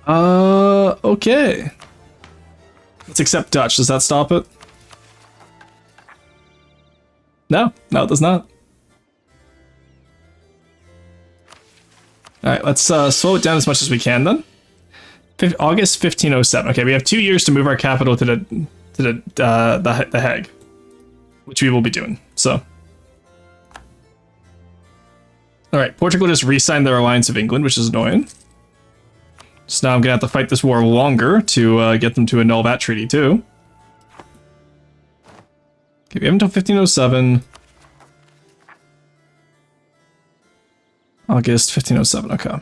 Okay. Let's accept Dutch. Does that stop it? No, it does not. Alright, let's slow it down as much as we can then. August 1507. Okay, we have 2 years to move our capital to the Hague, which we will be doing. So, all right, Portugal just re-signed their alliance of England, which is annoying. So now I'm gonna have to fight this war longer to get them to annul that treaty too. Okay, we have until 1507. August 1507. Okay.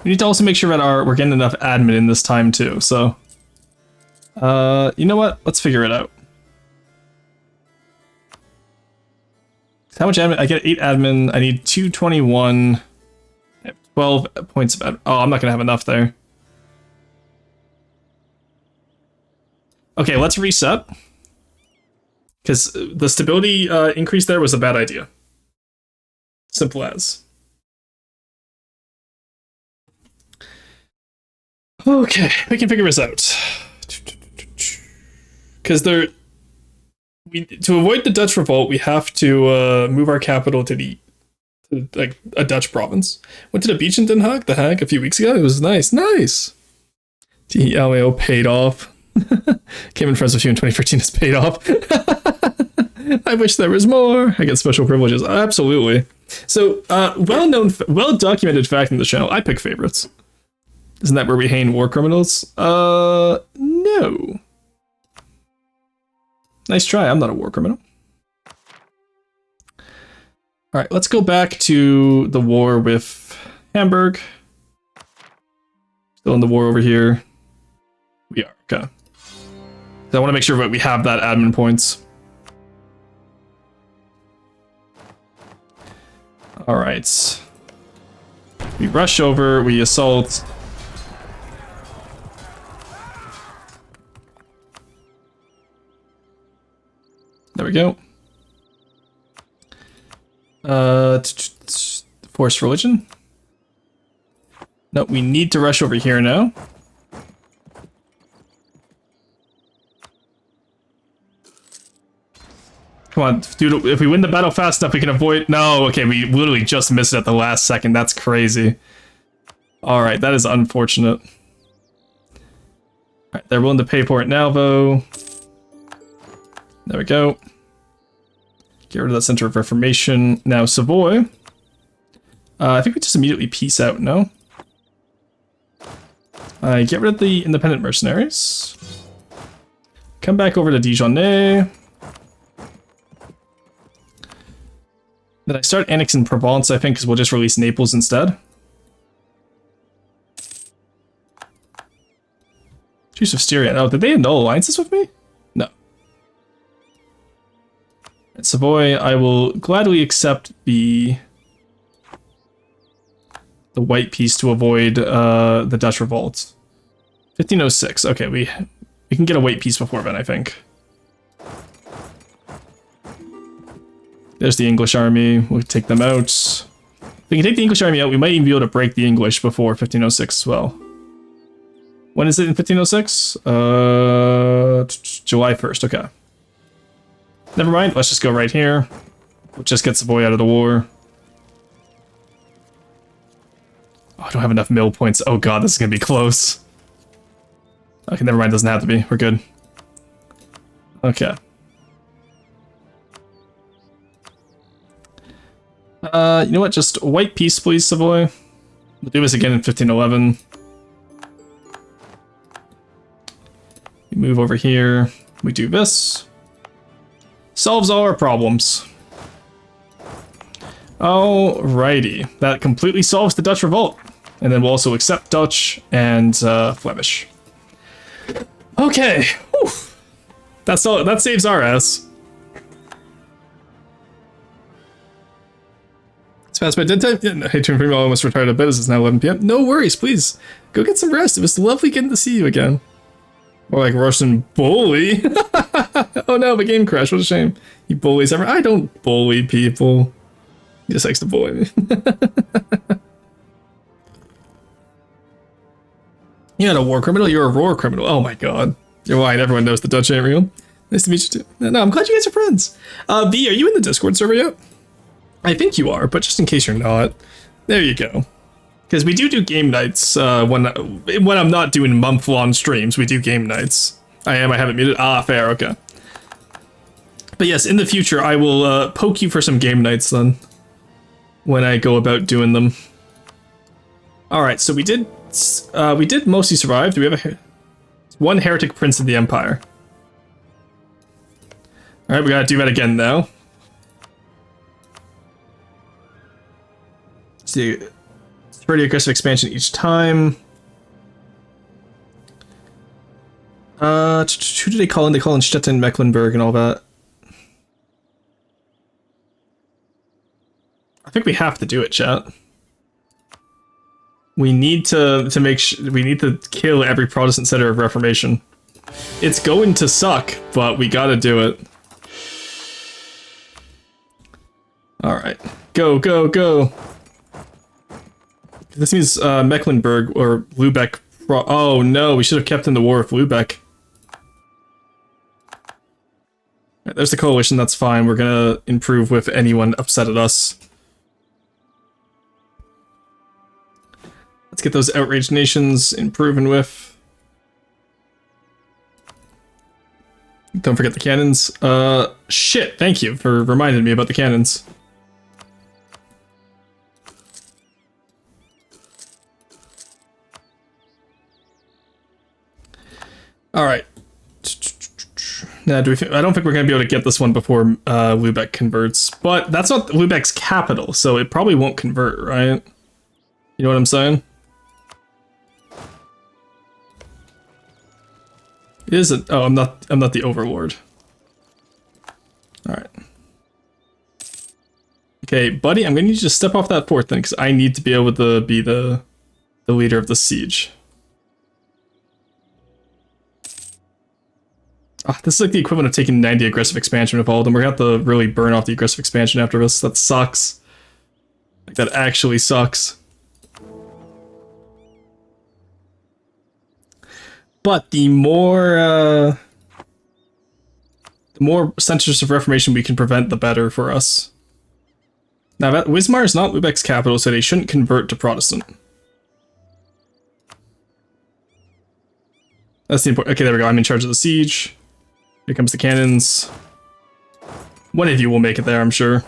We need to also make sure that we're getting enough admin in this time too, so... you know what? Let's figure it out. How much admin? I get 8 admin, I need 221... I have 12 points of admin. Oh, I'm not gonna have enough there. Okay, let's reset. Because the stability increase there was a bad idea. Simple as. Okay, we can figure this out. Because to avoid the Dutch revolt, we have to move our capital to like a Dutch province. Went to the beach in Den Haag, The Hague, a few weeks ago. It was nice, nice. DLAO paid off. Came in friends with you in 2013 has paid off. I wish there was more. I get special privileges. Absolutely. So, well-documented fact in the channel, I pick favorites. Isn't that where we hang war criminals? No. Nice try, I'm not a war criminal. Alright, let's go back to the war with Hamburg. Still in the war over here. We are, okay. So I want to make sure that we have that admin points. Alright. We rush over, we assault. There we go. Force religion. No, we need to rush over here now. Come on, dude, if we win the battle fast enough, we can avoid... No, okay, we literally just missed it at the last second. That's crazy. Alright, that is unfortunate. Alright, they're willing to pay for it now, though. There we go. Get rid of that Center of Reformation. Now, Savoy. I think we just immediately peace out, no? Get rid of the independent mercenaries. Come back over to Dijonais. Then I start annexing Provence, I think, because we'll just release Naples instead. Chiefs of Styria. Oh, did they annul alliances with me? No. At Savoy, I will gladly accept the white peace to avoid the Dutch revolt. 1506. Okay, we can get a white peace before then, I think. There's the English army. We'll take them out. If we can take the English army out, we might even be able to break the English before 1506 as well. When is it in 1506? July 1st, okay. Never mind, let's just go right here. We'll just get Savoy out of the war. Oh, I don't have enough mill points. Oh god, this is gonna be close. Okay, never mind, doesn't have to be. We're good. Okay. You know what? Just white peace, please, Savoy. We'll do this again in 1511. We move over here. We do this. Solves all our problems. Alrighty. That completely solves the Dutch revolt. And then we'll also accept Dutch and Flemish. Okay. Whew. That's all. That saves our ass. It's past my dead time. Yeah, no, hey, turn for me, I almost retired a bit as it's now 11 p.m. No worries, please. Go get some rest. It was lovely getting to see you again. More like Russian bully. Oh no, the game crashed. What a shame. He bullies everyone. I don't bully people. He just likes to bully me. You're not a war criminal, you're a roar criminal. Oh my god. You're lying. Everyone knows the Dutch ain't real. Nice to meet you too. No, I'm glad you guys are friends. V, are you in the Discord server yet? I think you are, but just in case you're not, there you go. Because we do game nights when I'm not doing month-long streams. We do game nights. I have it muted. Ah, fair, okay. But yes, in the future, I will poke you for some game nights then, when I go about doing them. All right, so we did mostly survive. Do we have one heretic prince of the empire? All right, we gotta do that again now. See, it's pretty aggressive expansion each time. Who did they call in? They call in Stettin, Mecklenburg, and all that. I think we have to do it, chat. We need to make sure we need to kill every Protestant center of Reformation. It's going to suck, but we gotta do it. All right, go, go, go. This means Mecklenburg or Lübeck. Oh no, we should have kept in the war with Lübeck. Right, there's the coalition, that's fine. We're gonna improve with anyone upset at us. Let's get those outraged nations improven with. Don't forget the cannons. Shit, thank you for reminding me about the cannons. Now, I don't think we're going to be able to get this one before Lübeck converts. But that's not Lübeck's capital, so it probably won't convert, right? You know what I'm saying? It isn't. Oh, I'm not the overlord. All right. Okay, buddy, I'm going to need you to step off that fort then, because I need to be able to be the leader of the siege. Oh, this is like the equivalent of taking 90 aggressive expansion of all of them. We're going to have to really burn off the aggressive expansion after this. That sucks. Like, that actually sucks. But the more centers of reformation we can prevent, the better for us. Now, Wismar is not Lübeck's capital, so they shouldn't convert to Protestant. That's the important. Okay, there we go. I'm in charge of the siege. Here comes the cannons. One of you will make it there, I'm sure.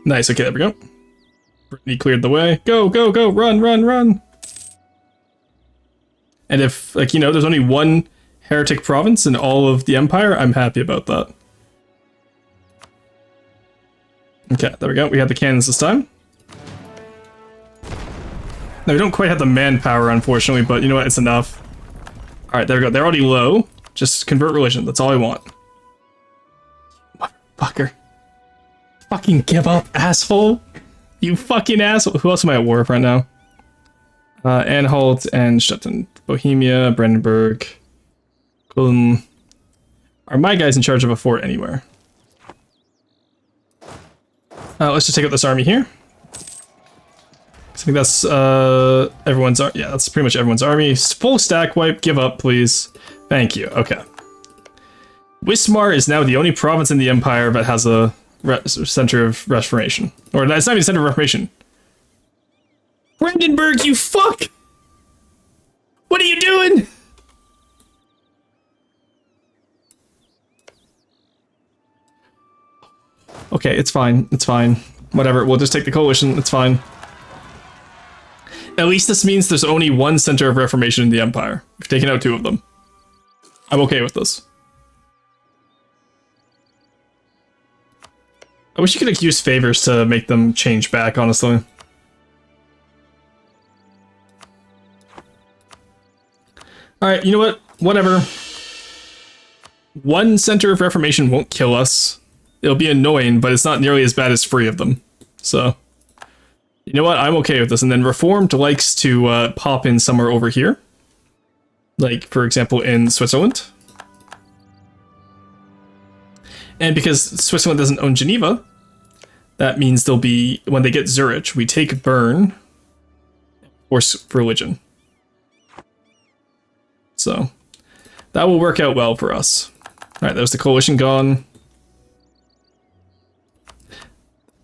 Nice. Okay, there we go. Brittany cleared the way. Go, go, go! Run, run, run! And if, like, you know, there's only one heretic province in all of the empire, I'm happy about that. Okay, there we go. We have the cannons this time. Now, we don't quite have the manpower, unfortunately, but you know what? It's enough. Alright, there we go. They're already low. Just convert religion. That's all I want. Motherfucker. Fucking give up, asshole. You fucking asshole. Who else am I at war with right now? Anhalt and Stettin. Bohemia, Brandenburg. Kulm. Are my guys in charge of a fort anywhere? Let's just take out this army here. I think that's everyone's. Yeah, that's pretty much everyone's army. Full stack wipe. Give up, please. Thank you. Okay. Wismar is now the only province in the empire that has a center of reformation, or it's not even a center of reformation. Brandenburg, you fuck! What are you doing? Okay, it's fine. It's fine. Whatever. We'll just take the coalition. It's fine. At least this means there's only one center of reformation in the empire. We've taken out 2 of them. I'm okay with this. I wish you could like, use favors to make them change back, honestly. Alright, you know what? Whatever. One center of reformation won't kill us. It'll be annoying, but it's not nearly as bad as 3 of them. So, you know what? I'm okay with this. And then Reformed likes to pop in somewhere over here. Like, for example, in Switzerland. And because Switzerland doesn't own Geneva, that means they'll be, when they get Zurich, we take Bern or religion. So, that will work out well for us. Alright, there's the coalition gone.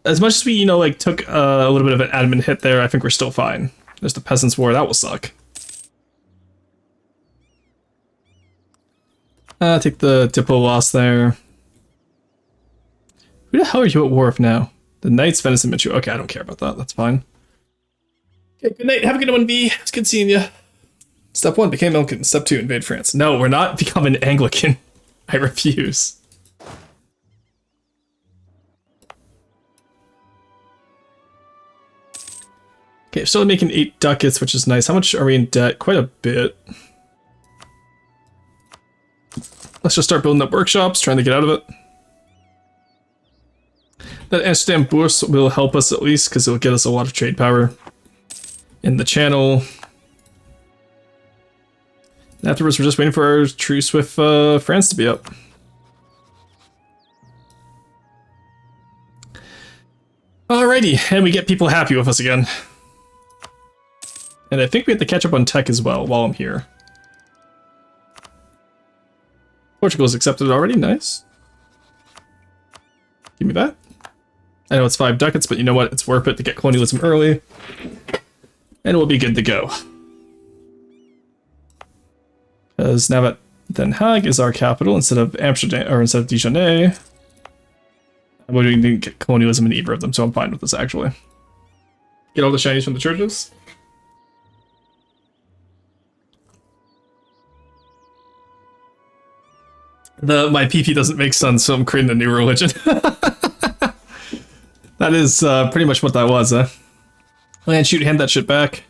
As much as we, you know, like, took a little bit of an admin hit there, I think we're still fine. There's the Peasants' War, that will suck. Take the Diplo loss there. Who the hell are you at war with now? The Knights, Venice, and Mitchell. Okay, I don't care about that, that's fine. Okay, good night, have a good one, V. It's good seeing you. Step 1, became Anglican. Step 2, invade France. No, we're not becoming Anglican. I refuse. Okay, still making 8 ducats, which is nice. How much are we in debt? Quite a bit. Let's just start building up workshops, trying to get out of it. That Amsterdam Bourse will help us at least, because it'll get us a lot of trade power in the channel. And afterwards, we're just waiting for our truce with France to be up. Alrighty, and we get people happy with us again. And I think we have to catch up on tech as well while I'm here. Portugal's accepted already, nice. Give me that. I know it's 5 ducats, but you know what? It's worth it to get colonialism early. And we'll be good to go. Because now that Den Haag is our capital instead of Amsterdam, or instead of Dijon, we didn't get colonialism in either of them, so I'm fine with this actually. Get all the shinies from the churches. My PP doesn't make sense, so I'm creating a new religion. That is pretty much what that was, huh? And shoot, hand that shit back.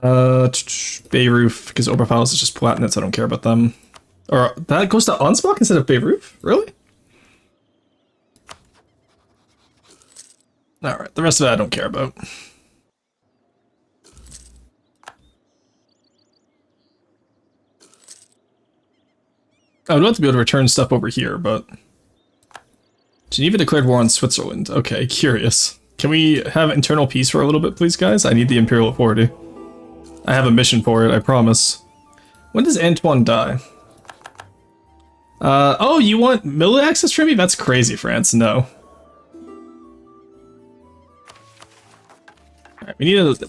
Beirut, because Oberphaus is just Palatinate, so I don't care about them. Or that goes to Ansbach instead of Beirut? Really? Alright, the rest of it I don't care about. I would love to be able to return stuff over here, but... Geneva declared war on Switzerland. Okay, curious. Can we have internal peace for a little bit, please, guys? I need the Imperial Authority. I have a mission for it, I promise. When does Antoine die? Oh, you want military access for me? That's crazy, France. No. Alright,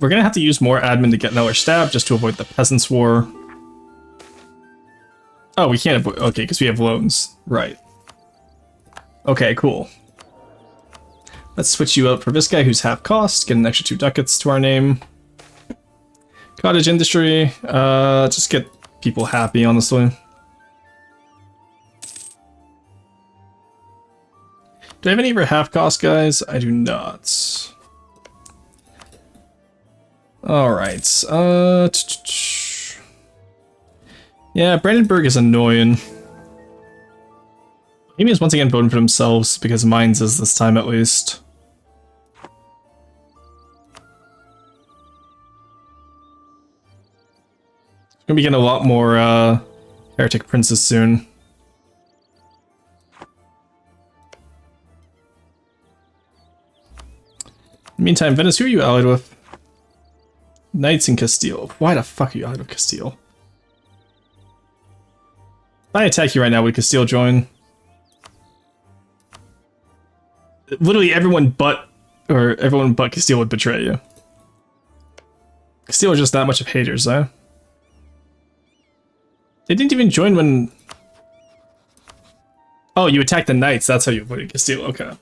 we're gonna have to use more admin to get another stab just to avoid the Peasants' War. Oh, we can't avoid... Okay, because we have loans. Right. Okay, cool. Let's switch you out for this guy who's half cost. Get an extra 2 ducats to our name. Cottage industry. Just get people happy, honestly. Do I have any for half cost, guys? I do not. Alright. Yeah, Brandenburg is annoying. Maybe is once again voting for themselves because Mainz is this time at least. Gonna be getting a lot more heretic princes soon. In the meantime, Venice, who are you allied with? Knights in Castile. Why the fuck are you allied with Castile? If I attack you right now, would Castile join? Literally everyone but Castile would betray you. Castile are just that much of haters, huh? They didn't even join when... Oh, you attacked the knights, that's how you avoided Castile, okay.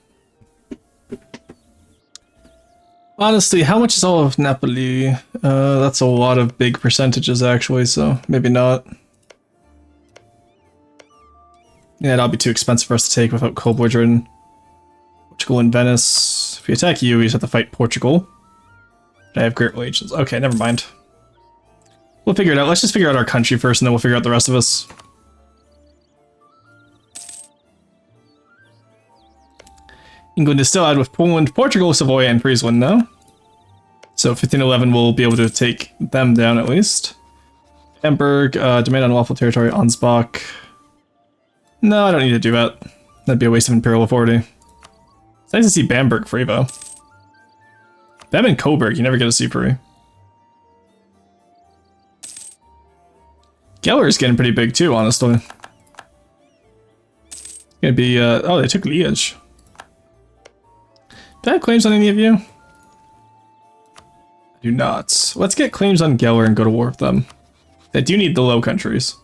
Honestly, how much is all of Napoli? That's a lot of big percentages actually, so maybe not. Yeah, that'll be too expensive for us to take without Cold-Belligerent. Portugal and Venice. If we attack you, we just have to fight Portugal. I have great relations. Okay, never mind. We'll figure it out. Let's just figure out our country first, and then we'll figure out the rest of us. England is still allied with Poland, Portugal, Savoy, and Friesland now. So 1511 will be able to take them down at least. Hamburg, demand unlawful territory, Ansbach. No, I don't need to do that. That'd be a waste of imperial authority. It's nice to see Bamberg free, though. Them and Coburg, you never get to see free. Geller is getting pretty big too, honestly. It's gonna be, oh, they took Liège. Do I have claims on any of you? I do not. Let's get claims on Geller and go to war with them. They do need the Low Countries.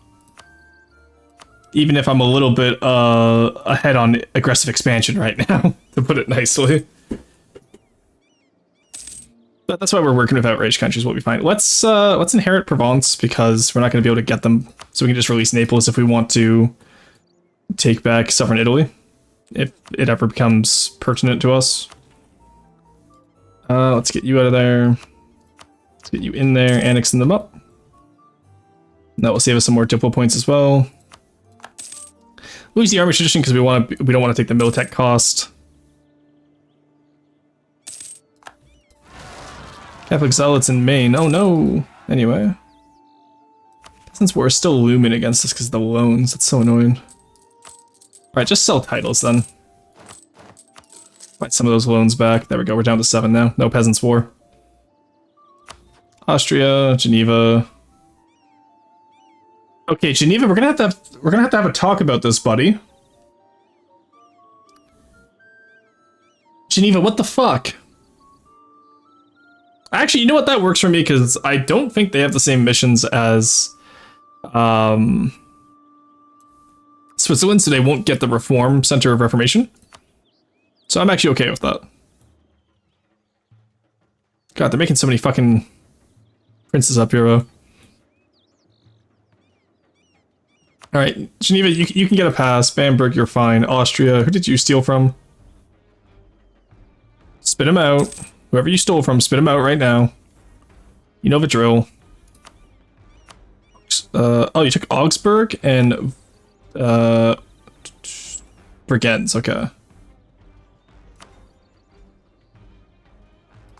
Even if I'm a little bit ahead on aggressive expansion right now, to put it nicely. But that's why we're working with outraged countries, we'll be fine. Let's inherit Provence, because we're not going to be able to get them, so we can just release Naples if we want to take back southern Italy. If it ever becomes pertinent to us. Let's get you out of there. Let's get you in there, annexing them up. And that will save us some more diplo points as well. Lose the army tradition because we don't want to take the Militech cost. Catholic zealots in Maine. Oh no. Anyway. Peasants' War is still looming against us because of the loans. That's so annoying. Alright, just sell titles then. Fight some of those loans back. There we go, we're down to 7 now. No Peasants' War. Austria, Geneva. Okay, Geneva, we're gonna have to have a talk about this, buddy. Geneva, what the fuck? Actually, you know what? That works for me, because I don't think they have the same missions as Switzerland, so they won't get the Reform Center of Reformation. So I'm actually okay with that. God, they're making so many fucking princes up here, though. All right, Geneva, you can get a pass. Bamberg, you're fine. Austria, who did you steal from? Spit him out. Whoever you stole from, spit him out right now. You know the drill. Oh, you took Augsburg and Bregenz, okay.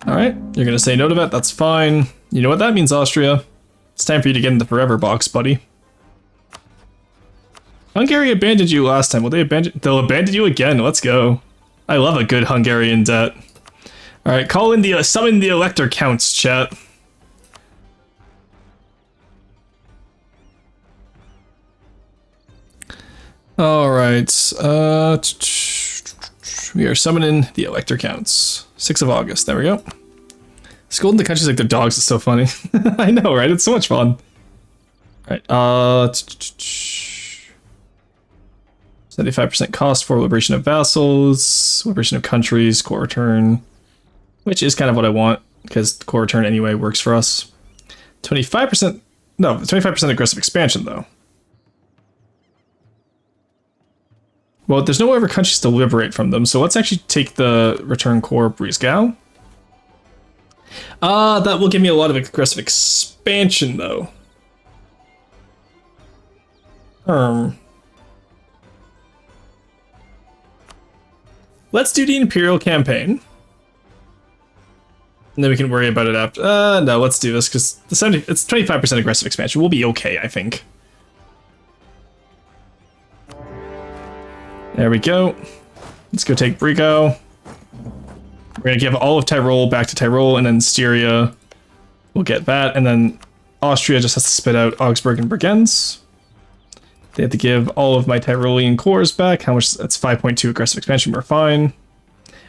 Alright, you're gonna say no to that, that's fine. You know what that means, Austria. It's time for you to get in the forever box, buddy. Hungary abandoned you last time. Will they abandon? They'll abandon you again. Let's go. I love a good Hungarian debt. Alright, call in the summon the elector counts, chat. Alright, we are summoning the elector counts. 6th of August, there we go. Scolding the countries like their dogs is so funny. I know, right? It's so much fun. Alright, 75% cost for liberation of vassals, liberation of countries, core return, which is kind of what I want, because core return anyway works for us. 25%, no, 25% aggressive expansion, though. Well, there's no other countries to liberate from them, so let's actually take the return core Breisgau. That will give me a lot of aggressive expansion, though. Let's do the Imperial campaign. And then we can worry about it after. No, let's do this, because it's 25% aggressive expansion. We'll be okay, I think. There we go. Let's go take Brico. We're gonna give all of Tyrol back to Tyrol, and then Styria will get that, and then Austria just has to spit out Augsburg and Bregenz. They have to give all of my Tyrolean cores back. How much? That's 5.2 aggressive expansion. We're fine.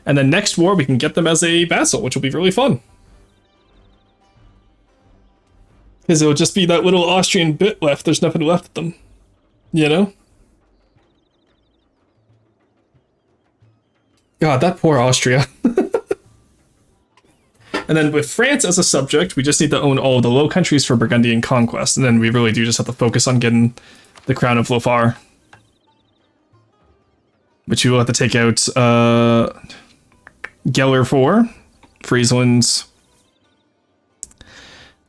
And then next war, we can get them as a vassal, which will be really fun. Because it will just be that little Austrian bit left. There's nothing left of them. You know? God, that poor Austria. And then with France as a subject, we just need to own all of the Low Countries for Burgundian conquest. And then we really do just have to focus on getting the crown of Lothair. Which we will have to take out Geller for. Friesland.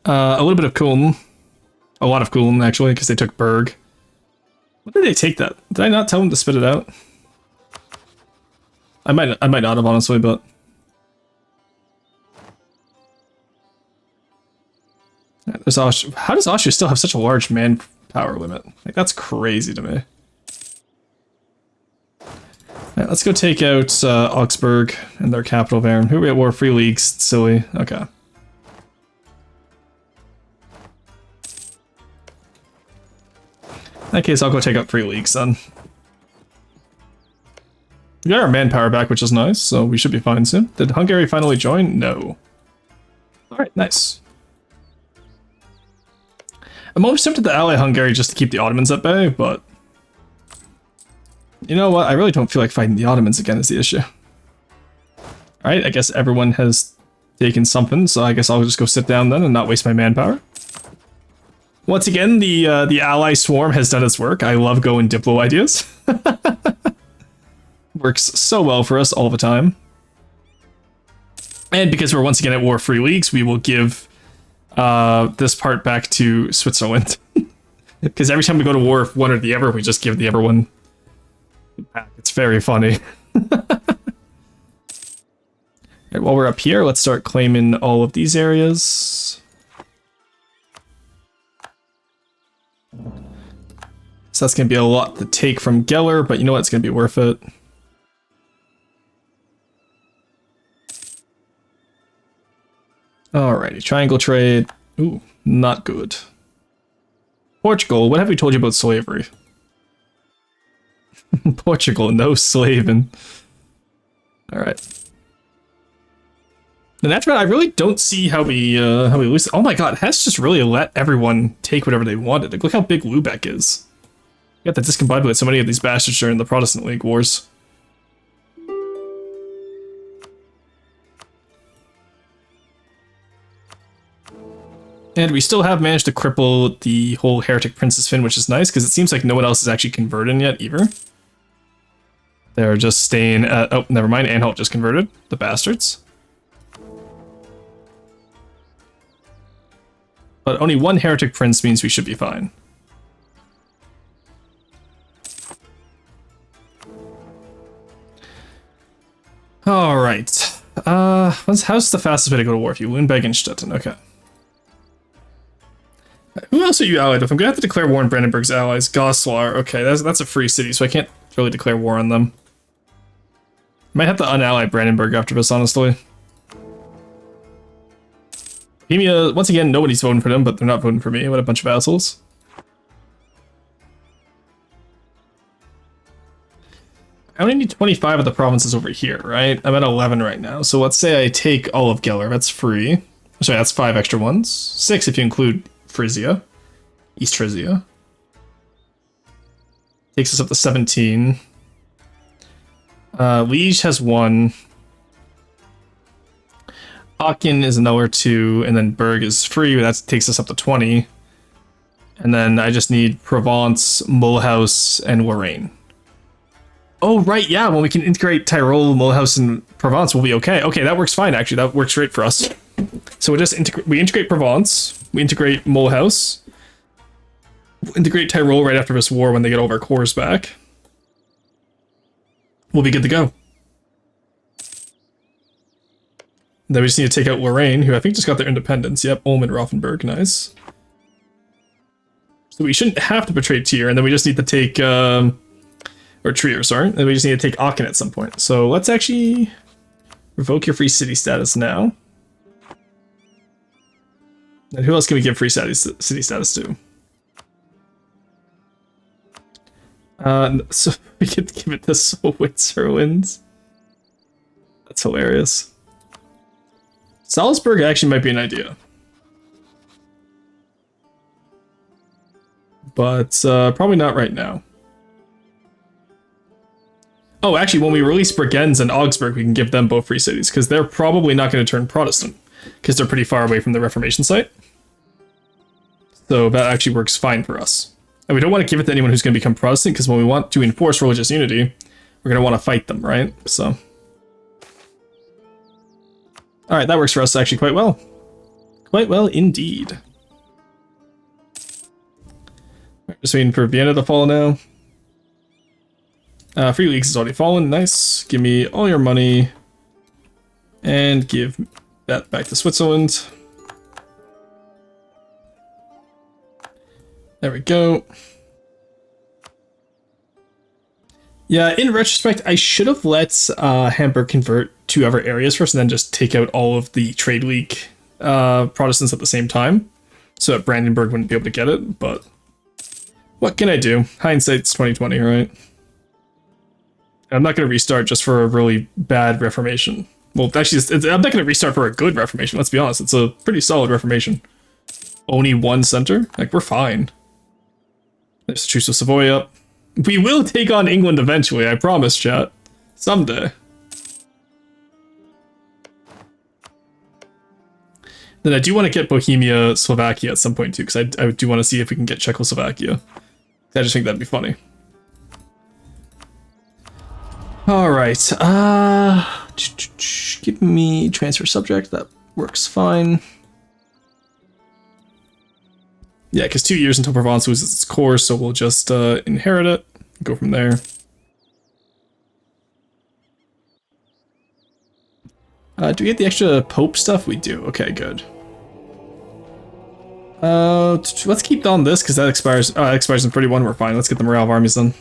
A little bit of Kulm. A lot of Kulm, actually, because they took Berg. What did they take that? Did I not tell them to spit it out? I might not have, honestly, but... There's Austria. How does Austria still have such a large manpower limit? Like, that's crazy to me. Alright, let's go take out Augsburg and their capital there. Who are we at war? Free Leagues. Silly. Okay. In that case, I'll go take out Free Leagues then. We got our manpower back, which is nice, so we should be fine soon. Did Hungary finally join? No. Alright, nice. I'm almost tempted to ally Hungary just to keep the Ottomans at bay, but... You know what? I really don't feel like fighting the Ottomans again is the issue. Alright, I guess everyone has taken something, so I guess I'll just go sit down then and not waste my manpower. Once again, the ally swarm has done its work. I love going Diplo ideas. Works so well for us all the time. And because we're once again at war free leagues, we will give this part back to Switzerland. Because every time we go to war with one or the other, we just give the other one back. It's very funny. Right, while we're up here, let's start claiming all of these areas. So that's going to be a lot to take from Geller, but you know what? It's going to be worth it. Alrighty, triangle trade. Ooh, not good. Portugal, what have we told you about slavery? Portugal, no slaving. Alright. And after that, I really don't see how we lose. Oh my god, Hess just really let everyone take whatever they wanted. Like, look how big Lubeck is. You got to discombobulate so many of these bastards during the Protestant League wars. And we still have managed to cripple the whole Heretic Princess Fin, which is nice, because it seems like no one else is actually converting yet, either. They're just staying at... Oh, never mind. Anhalt just converted. The bastards. But only one Heretic Prince means we should be fine. Alright. How's the fastest way to go to war if you win Begenstetten? Okay. Who else are you allied with? I'm gonna have to declare war on Brandenburg's allies. Goslar. Okay, that's a free city, so I can't really declare war on them. Might have to unally Brandenburg after this, honestly. Bohemia, once again, nobody's voting for them, but they're not voting for me. What a bunch of assholes. I only need 25 of the provinces over here, right? I'm at 11 right now. So let's say I take all of Geller. That's free. Sorry, that's 5 extra ones. 6 if you include Frisia. East Frisia. Takes us up to 17. Liege has 1. Aachen is another 2, and then Berg is free, that takes us up to 20. And then I just need Provence, Mulhouse, and Lorraine. Oh, right, yeah, when we can integrate Tyrol, Mulhouse, and Provence, we'll be okay. Okay, that works fine, actually. That works great for us. So we just integrate Provence, we integrate Mulhouse, we'll integrate Tyrol right after this war when they get all of our cores back. We'll be good to go. Then we just need to take out Lorraine, who I think just got their independence. Yep, Ulm and Rothenburg, nice. So we shouldn't have to betray Trier, and then we just need to take, or Trier, sorry. And we just need to take Aachen at some point. So let's actually revoke your free city status now. And who else can we give free city status to? So we could give it to Switzerland. That's hilarious. Salzburg actually might be an idea. But probably not right now. Oh, actually, when we release Bregenz and Augsburg, we can give them both free cities, because they're probably not going to turn Protestant, because they're pretty far away from the Reformation site. So that actually works fine for us. And we don't want to give it to anyone who's going to become Protestant, because when we want to enforce religious unity, we're going to want to fight them, right? So... Alright, that works for us actually quite well. Quite well indeed. Just waiting for Vienna to fall now. Free Leagues has already fallen, nice. Give me all your money. And give that back to Switzerland. There we go. Yeah, in retrospect, I should have let Hamburg convert 2 other areas first and then just take out all of the Trade League Protestants at the same time, so that Brandenburg wouldn't be able to get it, but what can I do? Hindsight's 2020, right? I'm not going to restart just for a really bad Reformation. Well, actually, I'm not going to restart for a good Reformation, let's be honest. It's a pretty solid Reformation. Only 1 center? Like, we're fine. There's the Truce of Savoy up. We will take on England eventually, I promise, chat. Someday. Then I do want to get Bohemia, Slovakia at some point too, because I do want to see if we can get Czechoslovakia. I just think that'd be funny. Alright, give me transfer subject, that works fine. Yeah, because 2 years until Provence loses its core, so we'll just inherit it, go from there. Do we get the extra Pope stuff? We do. Okay, good. Let's keep on this, because that expires in 31, we're fine. Let's get the morale of armies then.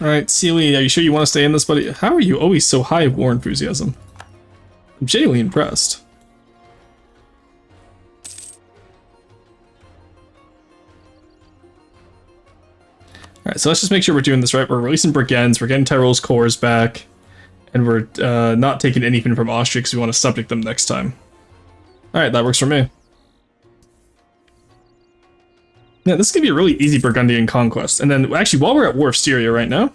Alright, Sealy, are you sure you want to stay in this, buddy? How are you always so high war enthusiasm? I'm genuinely impressed. Alright, so let's just make sure we're doing this right. We're releasing Bregenz, we're getting Tyrol's cores back, and we're not taking anything from Austria because we want to subject them next time. Alright, that works for me. Yeah, this is going to be a really easy Burgundian conquest. And then, actually, while we're at War of Styria right now,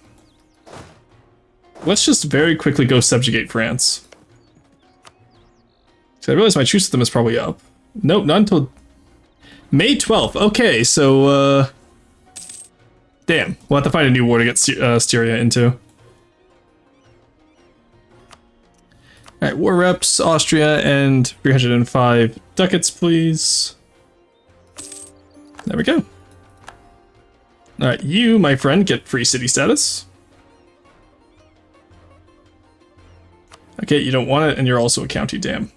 let's just very quickly go subjugate France. So I realize my truce system is probably up. Nope, not until May 12th. Okay, so, damn. We'll have to find a new war to get Styria into. Alright, war reps, Austria, and 305 ducats, please. There we go. Alright, you, my friend, get free city status. Okay, you don't want it, and you're also a county, damn.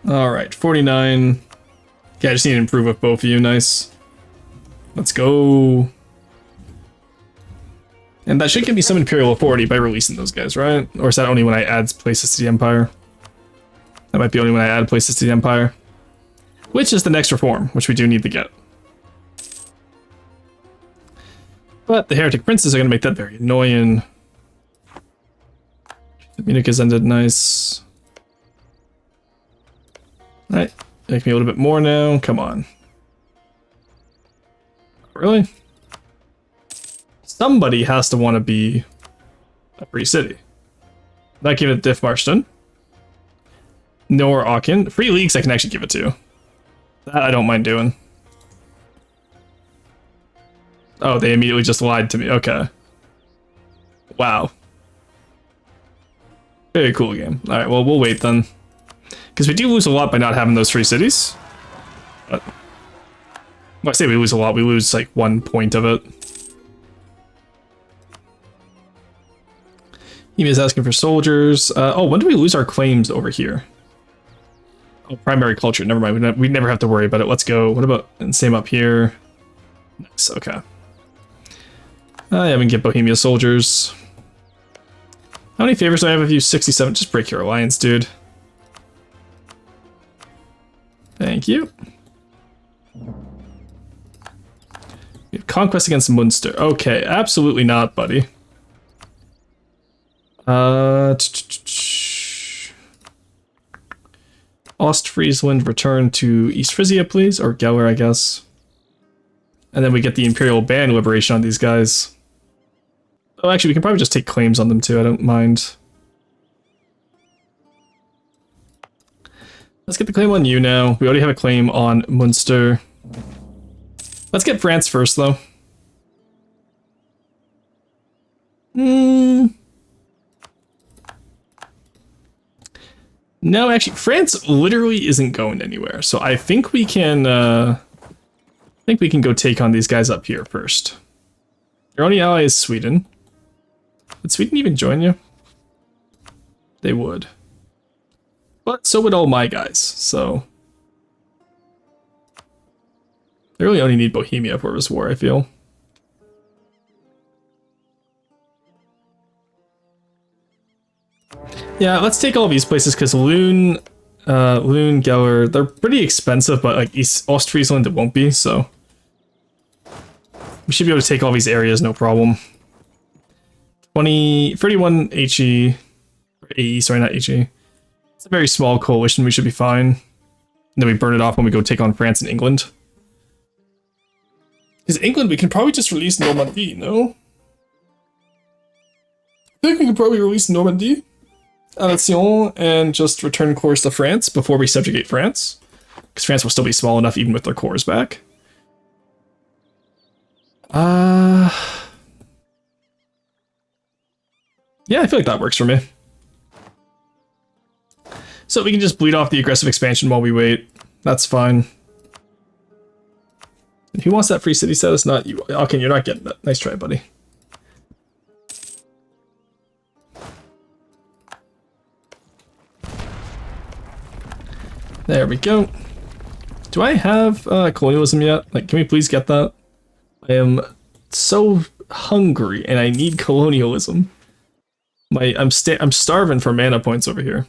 Alright, 49. Okay, I just need to improve with both of you, nice. Let's go. And that should give me some Imperial authority by releasing those guys, right? Or is that only when I add places to the Empire? That might be only when I add places to the Empire. Which is the next reform, which we do need to get. But the Heretic Princes are going to make that very annoying. Munich has ended, nice. Alright, make me a little bit more now, come on. Really? Somebody has to want to be a free city. Not give it to Diffmarston. Nor Aachen. Free leagues I can actually give it to. That I don't mind doing. Oh, they immediately just lied to me. Okay. Wow. Very cool game. Alright, well, we'll wait then. Because we do lose a lot by not having those free cities. But, well, I say we lose a lot. We lose, like, 1 point of it. He is asking for soldiers. Oh, when do we lose our claims over here? Oh, primary culture. Never mind. We never have to worry about it. Let's go. What about... And same up here. Nice. Okay. Yeah, we can get Bohemia soldiers. How many favors do I have of you? 67. Just break your alliance, dude. Thank you. We have conquest against Munster. Okay, absolutely not, buddy. Ostfriesland, return to East Frisia, please. Or Geller, I guess. And then we get the Imperial Band liberation on these guys. Oh, actually, we can probably just take claims on them, too. I don't mind. Let's get the claim on you now. We already have a claim on Munster. Let's get France first, though. No, actually, France literally isn't going anywhere. So I think we can, go take on these guys up here first. Your only ally is Sweden. Would Sweden even join you? They would. But so would all my guys, so... They really only need Bohemia for this war, I feel. Yeah, let's take all these places, because Lune, Geller, they're pretty expensive, but like East Ostfriesland it won't be, so... We should be able to take all these areas, no problem. 31 HE, or AE, sorry, not HE. It's a very small coalition, we should be fine. And then we burn it off when we go take on France and England. Because England, we can probably just release Normandy, no? I think we can probably release Normandy, Alation, and just return cores to France before we subjugate France. Because France will still be small enough even with their cores back. Yeah, I feel like that works for me. So we can just bleed off the aggressive expansion while we wait. That's fine. And who wants that free city status? Not you. Okay, you're not getting that. Nice try, buddy. There we go. Do I have colonialism yet? Like, can we please get that? I am so hungry and I need colonialism. I'm starving for mana points over here.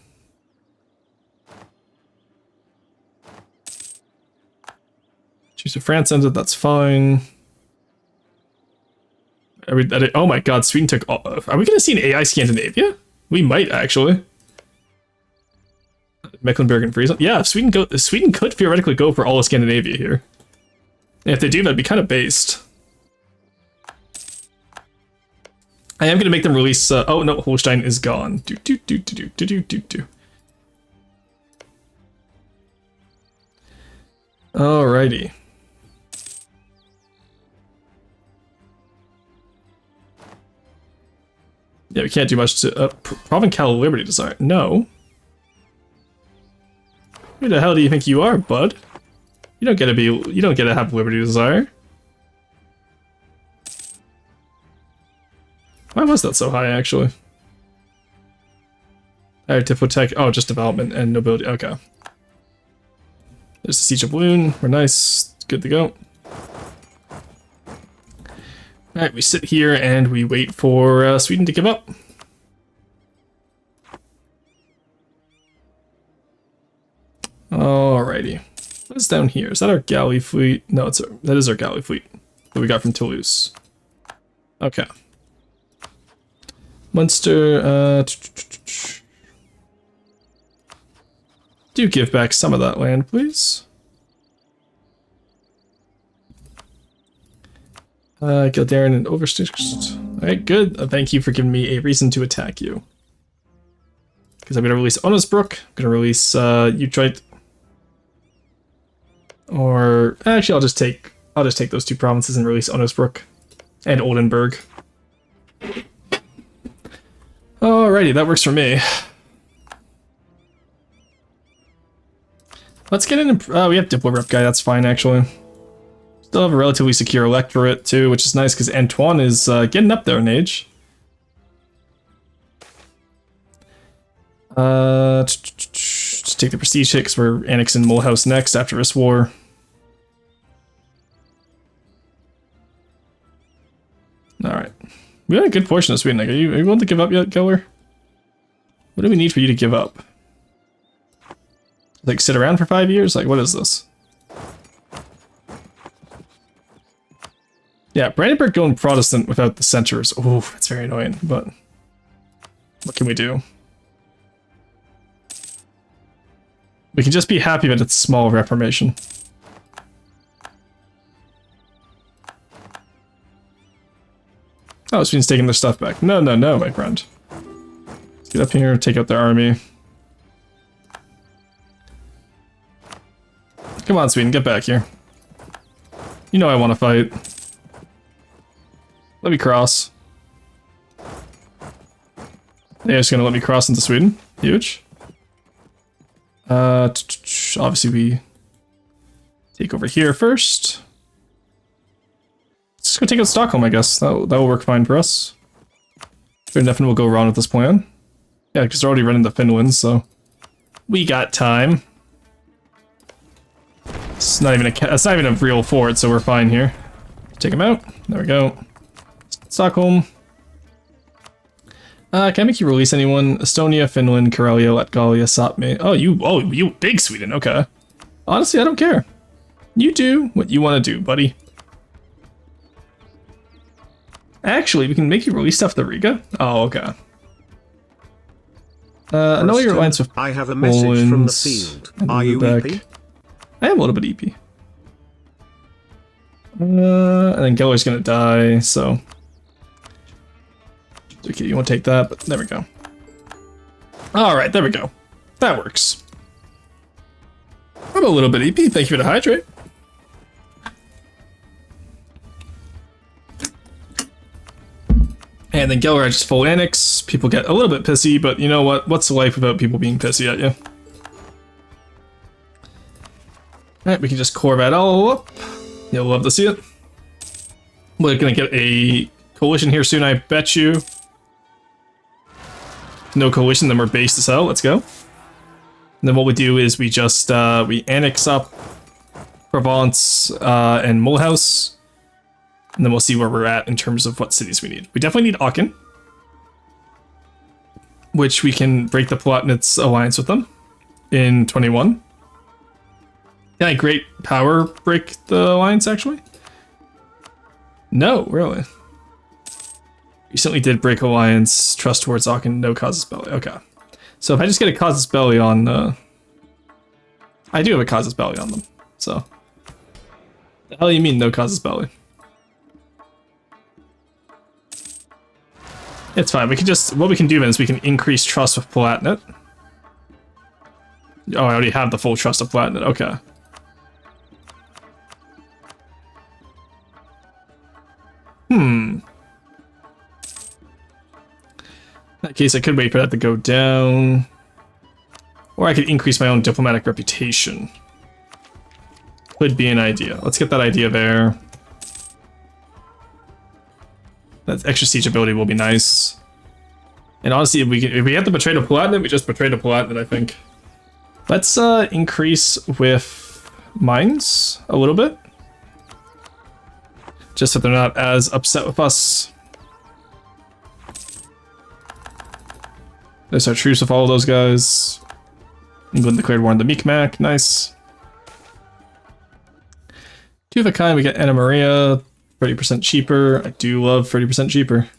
Choose a France ended, that's fine. Oh my god, Sweden took all of... Are we gonna see an AI Scandinavia? We might, actually. Mecklenburg and Friesland? Yeah, Sweden could theoretically go for all of Scandinavia here. And if they do, that'd be kind of based. I am going to make them release... oh, no, Holstein is gone. Alrighty. Yeah, we can't do much to Provencal Liberty Desire. No. Who the hell do you think you are, bud? You don't get to have Liberty Desire. Why was that so high, actually? Alright, Tifotech. Oh, just development and nobility. Okay. There's the Siege of Loon. We're nice. Good to go. Alright, we sit here and we wait for Sweden to give up. Alrighty. What is down here? Is that our galley fleet? No, that is our galley fleet that we got from Toulouse. Okay. Munster, do give back some of that land, please. Gildarin and Overstitched. Alright, good. Thank you for giving me a reason to attack you. Because I'm going to release Onasbrook. I'm going to release Utrecht. Or actually, I'll just take those two provinces and release Onasbrook and Oldenburg. Alrighty, that works for me. Let's get in. We have Diplo Rep guy. That's fine, actually. Still have a relatively secure electorate too, which is nice because Antoine is getting up there in age. Just take the prestige hit because we're annexing Mulhouse next after this war. Alright. We got a good portion of Sweden. Like, are you willing to give up yet, Geller? What do we need for you to give up? Like, sit around for 5 years? Like, what is this? Yeah, Brandenburg going Protestant without the censures. Oh, that's very annoying, but what can we do? We can just be happy that it's small reformation. Oh, Sweden's taking their stuff back. No, no, no, my friend. Let's get up here and take out their army. Come on, Sweden, get back here. You know I want to fight. Let me cross. They're just gonna let me cross into Sweden. Huge. Obviously we take over here first. Let's just go take out Stockholm, I guess. That will work fine for us. There nothing will go wrong with this plan. Yeah, because they're already running to Finland, so we got time. It's not even a real fort, so we're fine here. Take them out. There we go. Stockholm. Can I make you release anyone? Estonia, Finland, Karelia, Latgalia, Sapmi. Oh, you big Sweden. Okay. Honestly, I don't care. You do what you want to do, buddy. Actually, we can make you release stuff to Riga. Oh, okay. I know your alliance with I have a message Poland, from the field. Are you EP? I am a little bit EP. And then Geller's gonna die, so... Okay, you want to take that, but there we go. Alright, there we go. That works. I'm a little bit EP, thank you for the hydrate. And then Geller just full annex. People get a little bit pissy, but you know what? What's life without people being pissy at you? Alright, we can just core that all up. You'll love to see it. We're gonna get a coalition here soon, I bet you. No coalition, then we're based as hell. Let's go. And then what we do is we just we annex up Provence and Mulhouse, and then we'll see where we're at in terms of what cities we need. We definitely need Aachen, which we can break the Palatinate alliance with them in 21. Can I great power break the alliance actually? No, really. Recently did break alliance, trust towards Aachen, no casus belli. Okay. So if I just get a casus belli on, I do have a casus belli on them, so. The hell you mean no casus belli? It's fine, we can just, what we can do then is we can increase trust with Palatinate. Oh, I already have the full trust of Palatinate, okay. In that case, I could wait for that to go down. Or I could increase my own diplomatic reputation. Could be an idea. Let's get that idea there. That extra siege ability will be nice. And honestly, if we have to betray the Palatinate, we just betray the Palatinate, I think. Let's increase with mines a little bit. Just so they're not as upset with us. There's our truce with all of those guys. England declared war on the Micmac. Nice. Two of a kind, we get Anna Maria. 30% cheaper. I do love 30% cheaper.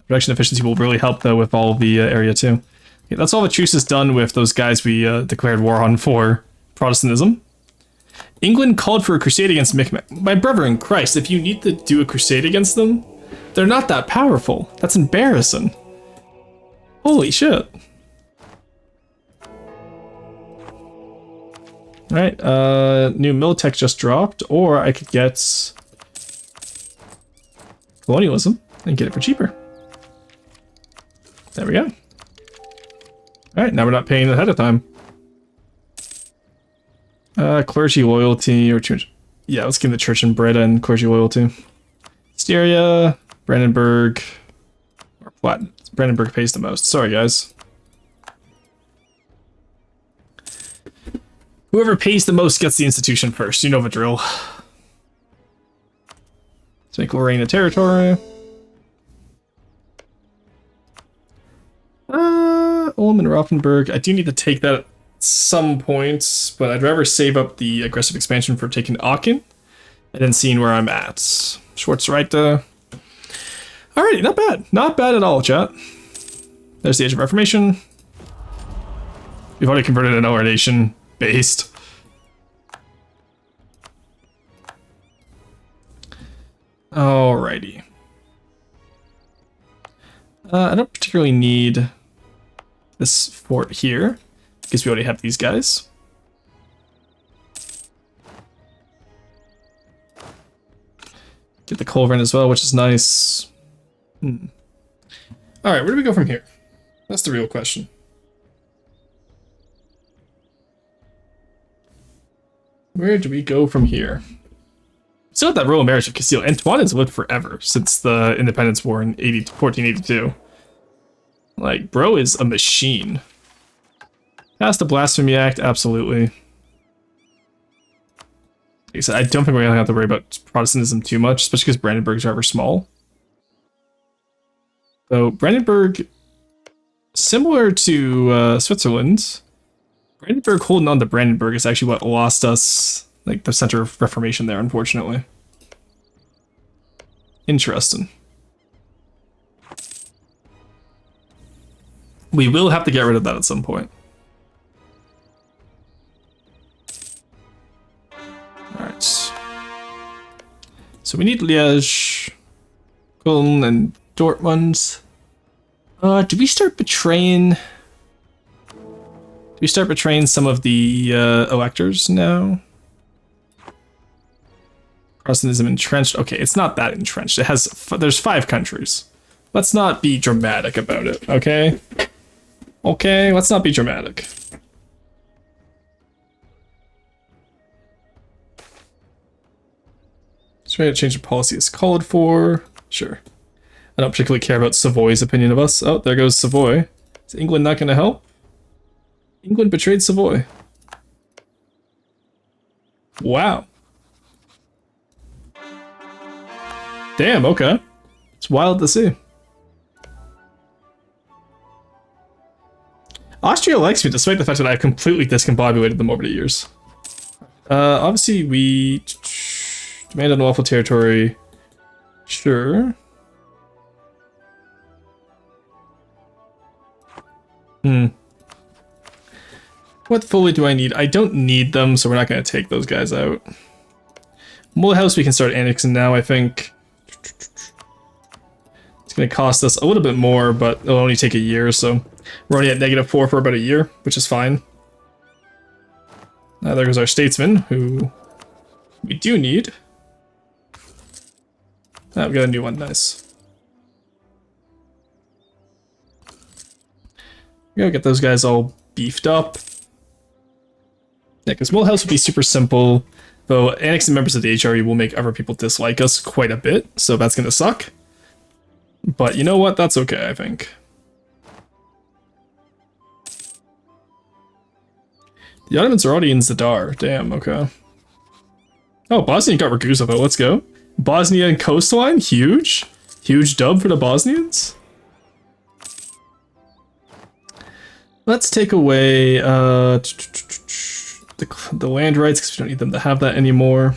Production efficiency will really help, though, with all the area, too. Okay, that's all the truces done with those guys we declared war on for Protestantism. England called for a crusade against Micmac. My brother in Christ, if you need to do a crusade against them, they're not that powerful. That's embarrassing. Holy shit. Alright, new Militech just dropped, or I could get colonialism and get it for cheaper. There we go. Alright, now we're not paying ahead of time. Clergy loyalty, or church. Yeah, let's give the church and bread and clergy loyalty. Styria, Brandenburg, or Platin. Brandenburg pays the most. Sorry, guys. Whoever pays the most gets the institution first. You know the drill. Let's make Lorraine a territory. Ulm and Rothenburg. I do need to take that at some points, but I'd rather save up the aggressive expansion for taking Aachen and then seeing where I'm at. Schwarzreiter. Alrighty, not bad. Not bad at all, chat. There's the Age of Reformation. We've already converted an our nation based. Alrighty. I don't particularly need this fort here, because we already have these guys. Get the culverin as well, which is nice. Alright, where do we go from here? That's the real question. Where do we go from here? Still have that royal marriage of Castile. Antoine has lived forever since the Independence War in 1482. Like, bro is a machine. Pass the Blasphemy Act, absolutely. Like I said, I don't think we're going to have to worry about Protestantism too much, especially because Brandenburg's rather small. So, Brandenburg, similar to Switzerland, Brandenburg holding on to Brandenburg is actually what lost us, like, the center of Reformation there, unfortunately. Interesting. We will have to get rid of that at some point. Alright. So we need Liège, Köln, and Dortmund. Do we start betraying... Do we start betraying some of the electors now? Protestantism entrenched. Okay, it's not that entrenched. It has. There's 5 countries. Let's not be dramatic about it, okay? Okay, let's not be dramatic. Just ready to change the policy as called for. Sure. I don't particularly care about Savoy's opinion of us. Oh, there goes Savoy. Is England not going to help? England betrayed Savoy. Wow. Damn, okay. It's wild to see. Austria likes me despite the fact that I've completely discombobulated them over the years. Obviously we demand unlawful territory. Sure. What fully do I need? I don't need them, so we're not going to take those guys out. Mulhouse we can start annexing now, I think. It's going to cost us a little bit more, but it'll only take a year, so we're only at -4 for about a year, which is fine. There goes our statesman, who we do need. Oh, we got a new one, nice. We gotta get those guys all beefed up. Yeah, because Mulhouse will be super simple, though annexing members of the HRE will make other people dislike us quite a bit, so that's gonna suck. But you know what? That's okay, I think. The Ottomans are already in Zadar. Damn, okay. Oh, Bosnia got Ragusa, though. Let's go. Bosnia and coastline? Huge. Huge dub for the Bosnians. Let's take away the land rights, because we don't need them to have that anymore.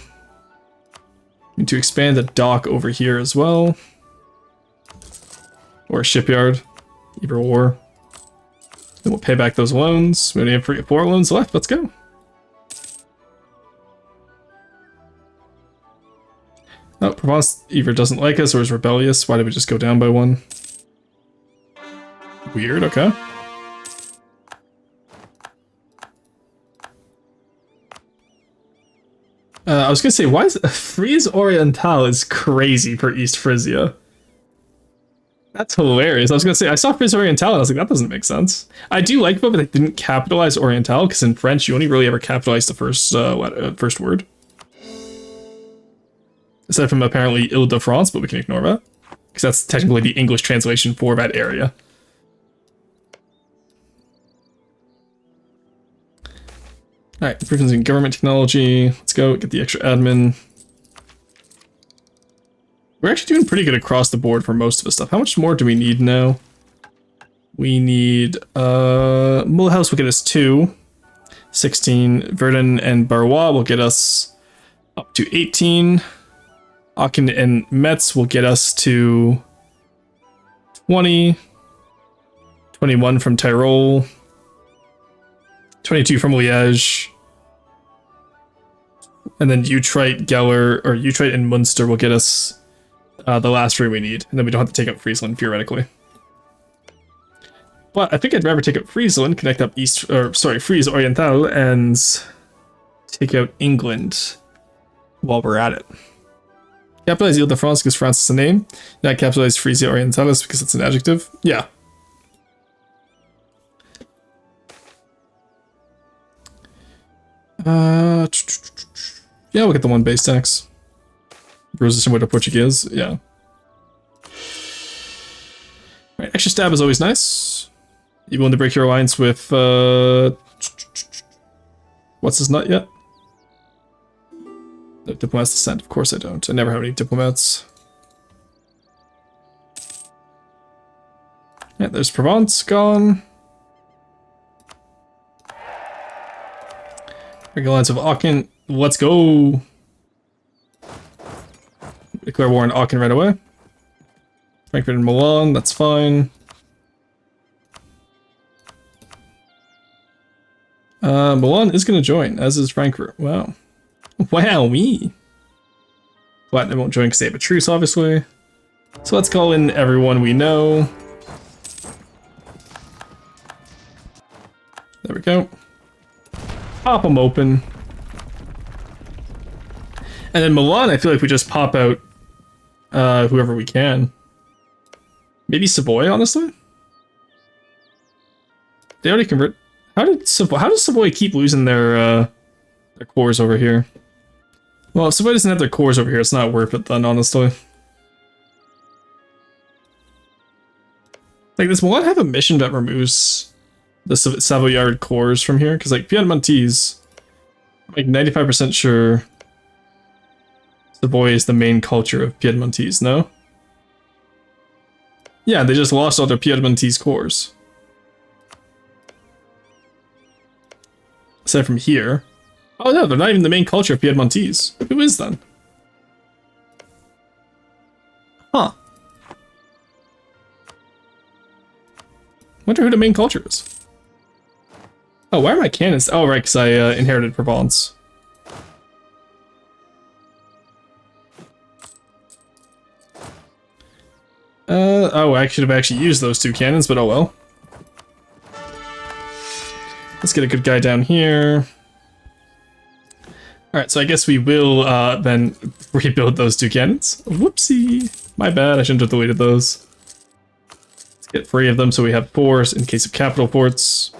We need to expand a dock over here as well. Or a shipyard. Either or. Then we'll pay back those loans. We only have 4 loans left. Let's go. Oh, Provence either doesn't like us or is rebellious. Why did we just go down by 1? Weird, okay. I was gonna say, why is Frise Oriental is crazy for East Frisia? That's hilarious. I was gonna say, I saw Frise Oriental and I was like, that doesn't make sense. I do like it, but they didn't capitalize Oriental, because in French, you only really ever capitalize the first word. Aside from apparently Ile-de-France, but we can ignore that. Because that's technically the English translation for that area. Alright, improvements in government technology. Let's go, get the extra admin. We're actually doing pretty good across the board for most of the stuff. How much more do we need now? We need, Mulhouse will get us 2. 16. Verdun and Barrois will get us up to 18. Aachen and Metz will get us to 20. 21 from Tyrol. 22 from Liège. And then Utrecht, Geller, or Utrecht and Munster will get us the last 3 we need. And then we don't have to take up Friesland, theoretically. But I think I'd rather take out Friesland, connect up Frise Oriental, and take out England while we're at it. Capitalize Ile-de-France because France is a name. Not capitalize Frise Orientalis because it's an adjective. Yeah. Yeah, we'll get the 1 base tax. Resistant with the Portuguese, yeah. Right, extra stab is always nice. You willing to break your alliance with, what's his nut yet? No diplomats to send, of course I don't. I never have any diplomats. Yeah, there's Provence gone. Break alliance of Aachen. Let's go. Declare war on Aachen right away. Frankfurt and Milan, that's fine. Milan is going to join, as is Frankfurt. Wow. Wow, me. But they won't join because they have a truce, obviously. So let's call in everyone we know. There we go. Pop them open. And then Milan, I feel like we just pop out whoever we can. Maybe Savoy, honestly? They already convert. How does Savoy keep losing their cores over here? Well, if Savoy doesn't have their cores over here, it's not worth it then, honestly. Like, does Milan have a mission that removes the Savoyard cores from here? Because, like, Piedmontese, I'm like 95% sure Savoy is the main culture of Piedmontese, no? Yeah, they just lost all their Piedmontese cores. Aside from here. Oh no, they're not even the main culture of Piedmontese. Who is then? Huh. Wonder who the main culture is. Oh, why are my cannons? Oh, right, because I inherited Provence. Oh, I should have actually used those 2 cannons, but oh well. Let's get a good guy down here. Alright, so I guess we will then rebuild those 2 cannons. Whoopsie! My bad, I shouldn't have deleted those. Let's get 3 of them so we have 4 in case of capital ports.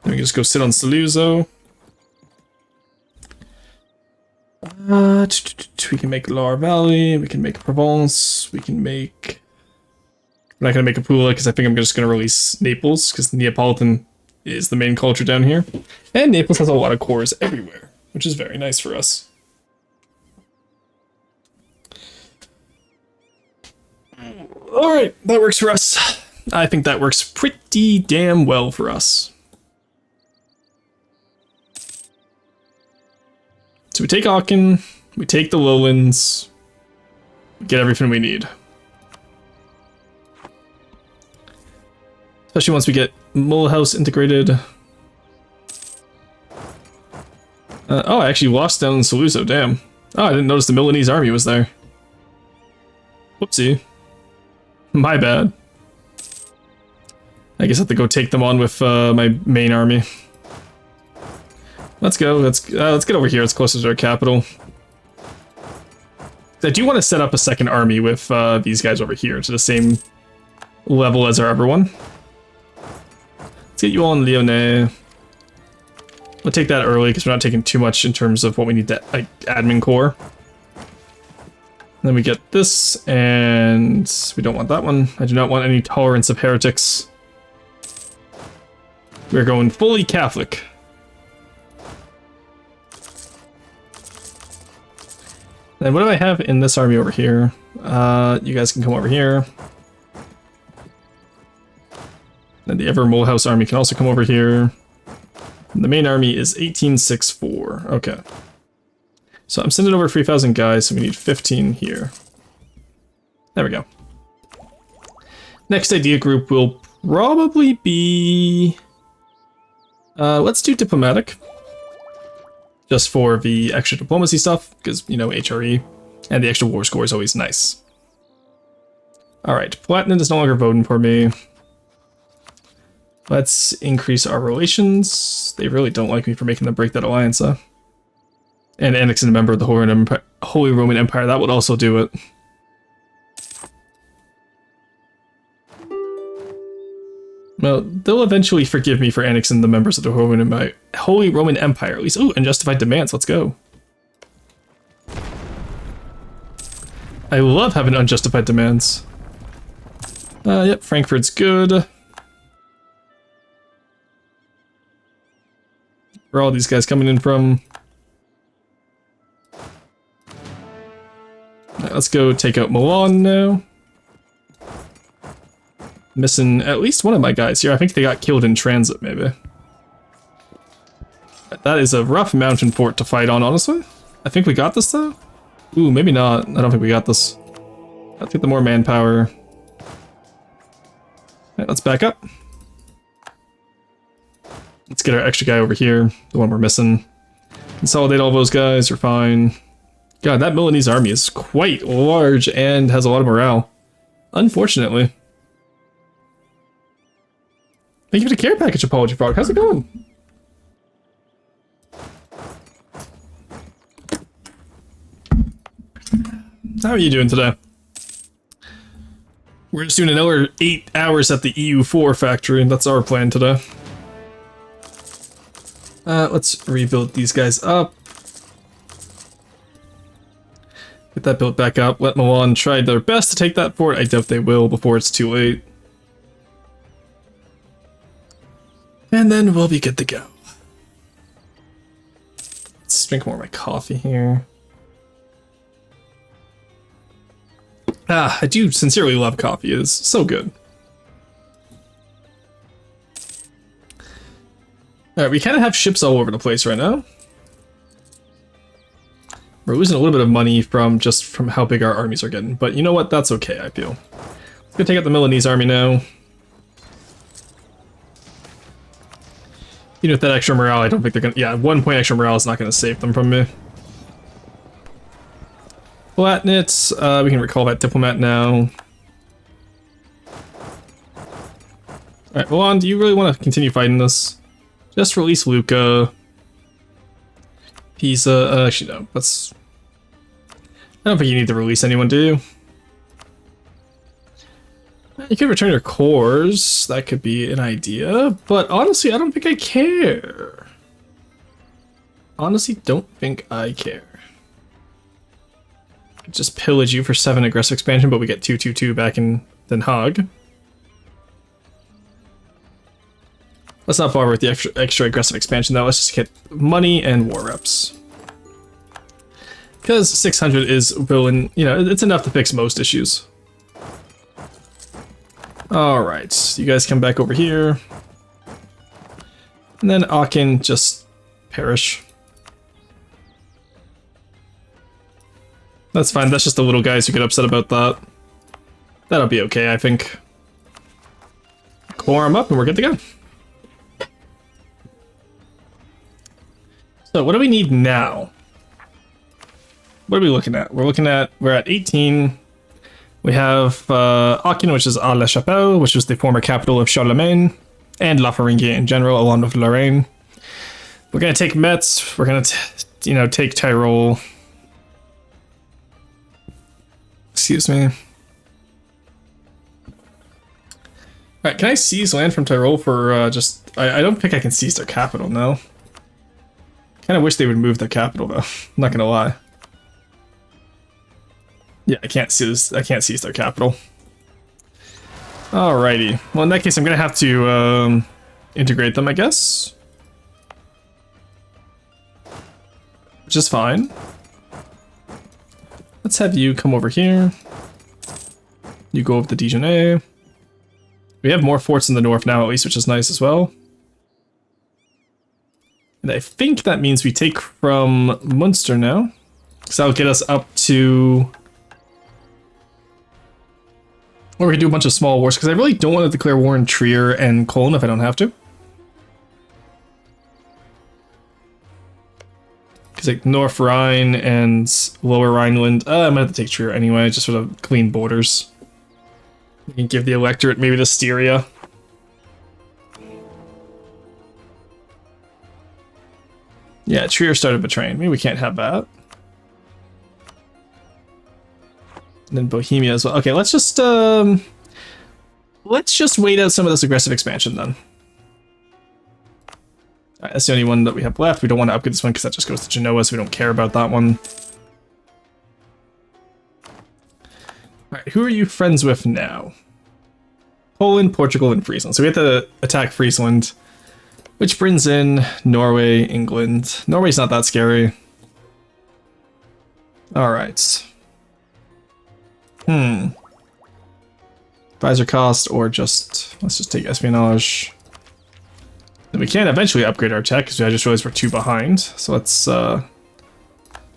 Then we can just go sit on Saluzzo. We can make Loire Valley, we can make Provence, we can make... I'm not going to make Apula because I think I'm just going to release Naples because Neapolitan is the main culture down here. And Naples has a lot of cores everywhere, which is very nice for us. Alright, that works for us. I think that works pretty damn well for us. So we take Aachen, we take the lowlands, we get everything we need. Especially once we get Mulhouse integrated. Oh, I actually lost down in Saluzzo, damn. Oh, I didn't notice the Milanese army was there. Whoopsie. My bad. I guess I have to go take them on with my main army. Let's go. Let's get over here. It's closer to our capital. I do want to set up a second army with these guys over here to the same level as our other one. Let's get you all in Lyonnais. We'll take that early because we're not taking too much in terms of what we need to like admin core. Then we get this, and we don't want that one. I do not want any tolerance of heretics. We're going fully Catholic. Then what do I have in this army over here? You guys can come over here. And the Ever Mulhouse army can also come over here. And the main army is 1864. Okay. So I'm sending over 3,000 guys, so we need 15 here. There we go. Next idea group will probably be... let's do diplomatic. Just for the extra diplomacy stuff, because, you know, HRE. And the extra war score is always nice. Alright, Platinum is no longer voting for me. Let's increase our relations. They really don't like me for making them break that alliance, huh? And annexing a member of the Holy Roman Empire, that would also do it. Well, they'll eventually forgive me for annexing the members of the Holy Roman Empire, at least. Ooh, unjustified demands, let's go. I love having unjustified demands. Yep, Frankfurt's good. Where are all these guys coming in from? Right, let's go take out Milan now. Missing at least one of my guys here. I think they got killed in transit, maybe. That is a rough mountain fort to fight on, honestly. I think we got this, though? Ooh, maybe not. I don't think we got this. Let's get the more manpower. Right, let's back up. Let's get our extra guy over here, the one we're missing. Consolidate all those guys, we're fine. God, that Milanese army is quite large and has a lot of morale. Unfortunately. Thank you for the care package, Apology Frog. How's it going? How are you doing today? We're just doing another 8 hours at the EU4 factory, and that's our plan today. Let's rebuild these guys up. Get that built back up. Let Milan try their best to take that fort. I doubt they will before it's too late. And then we'll be good to go. Let's drink more of my coffee here. Ah, I do sincerely love coffee. It is so good. Alright, we kind of have ships all over the place right now. We're losing a little bit of money from how big our armies are getting, but you know what? That's okay, I feel. Let's go take out the Milanese army now. Even with that extra morale, I don't think they're gonna... Yeah, 1 point extra morale is not gonna save them from me. Flatnets, we can recall that diplomat now. Alright, Milan, do you really want to continue fighting this? Just release Lucca. Pisa, actually no, that's... I don't think you need to release anyone, do you? You could return your cores, that could be an idea, but honestly, I don't think I care. Honestly, don't think I care. Just pillage you for 7 aggressive expansion, but we get 2/2/2 back in Den Haag. Let's not bother with the extra aggressive expansion though, let's just get money and war reps. Because 600 is willing, you know, it's enough to fix most issues. Alright, you guys come back over here. And then Aachen just perish. That's fine, that's just the little guys who get upset about that. That'll be okay, I think. Core them up and we're good to go. So what do we need now? What are we looking at? We're at 18. We have Aachen, which is Aix-la-Chapelle, which was the former capital of Charlemagne, and La Thuringia in general, along with Lorraine. We're gonna take Metz. We're gonna, take Tyrol. Excuse me. Alright, can I seize land from Tyrol for just... I don't think I can seize their capital, no. Kinda wish they would move their capital, though. I'm not gonna lie. Yeah, I can't seize their capital. Alrighty. Well, in that case, I'm gonna have to integrate them, I guess. Which is fine. Let's have you come over here. You go over to Dijonais. We have more forts in the north now, at least, which is nice as well. And I think that means we take from Munster now. Because that'll get us up to... Or we can do a bunch of small wars, because I really don't want to declare war in Trier and Cologne if I don't have to. Because like North Rhine and Lower Rhineland, I'm gonna have to take Trier anyway, just for the clean borders. We can give the electorate maybe to Styria. Yeah, Trier started betraying me, we can't have that. And then Bohemia as well. Okay, let's just wait out some of this aggressive expansion then. Alright, that's the only one that we have left. We don't want to upgrade this one because that just goes to Genoa, so we don't care about that one. Alright, who are you friends with now? Poland, Portugal, and Friesland. So we have to attack Friesland, which brings in Norway, England. Norway's not that scary. Alright. Advisor cost, or just... Let's just take espionage. Then we can eventually upgrade our tech, because I just realized we're 2 behind. So let's... we're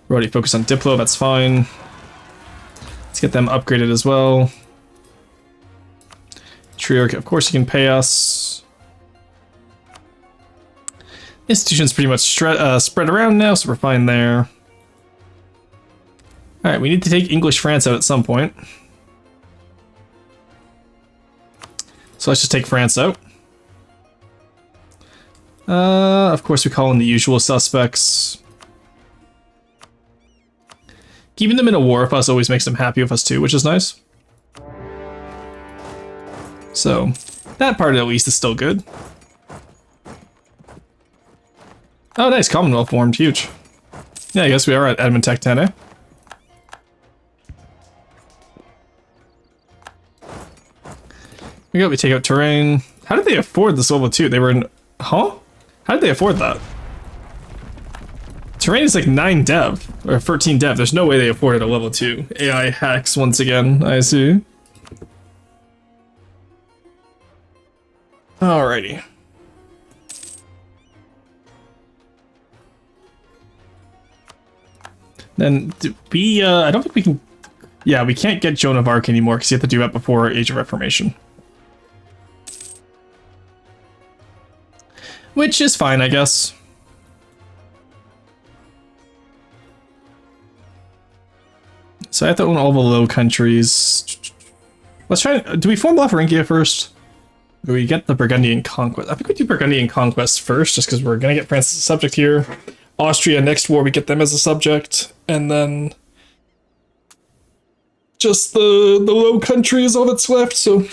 already focused on Diplo, that's fine. Let's get them upgraded as well. Trier, of course you can pay us. Institution's pretty much spread around now, so we're fine there. Alright, we need to take English France out at some point. So let's just take France out. Of course we call in the usual suspects. Keeping them in a war with us always makes them happy with us too, which is nice. So, that part at least is still good. Oh nice, Commonwealth formed, huge. Yeah, I guess we are at Admin Tech 10, eh? We take out terrain. How did they afford this level 2? They were in... Huh? How did they afford that? Terrain is like 9 dev, or 13 dev. There's no way they afforded a level 2. AI hacks once again, I see. Alrighty. Then, I don't think we can... Yeah, we can't get Joan of Arc anymore, because you have to do that before Age of Reformation. Which is fine, I guess. So I have to own all the Low Countries. Let's try... Do we form La Thuringia first? Or do we get the Burgundian Conquest? I think we do Burgundian Conquest first, just because we're going to get France as a subject here. Austria, next war, we get them as a subject. And then just the Low Country is all that's left, so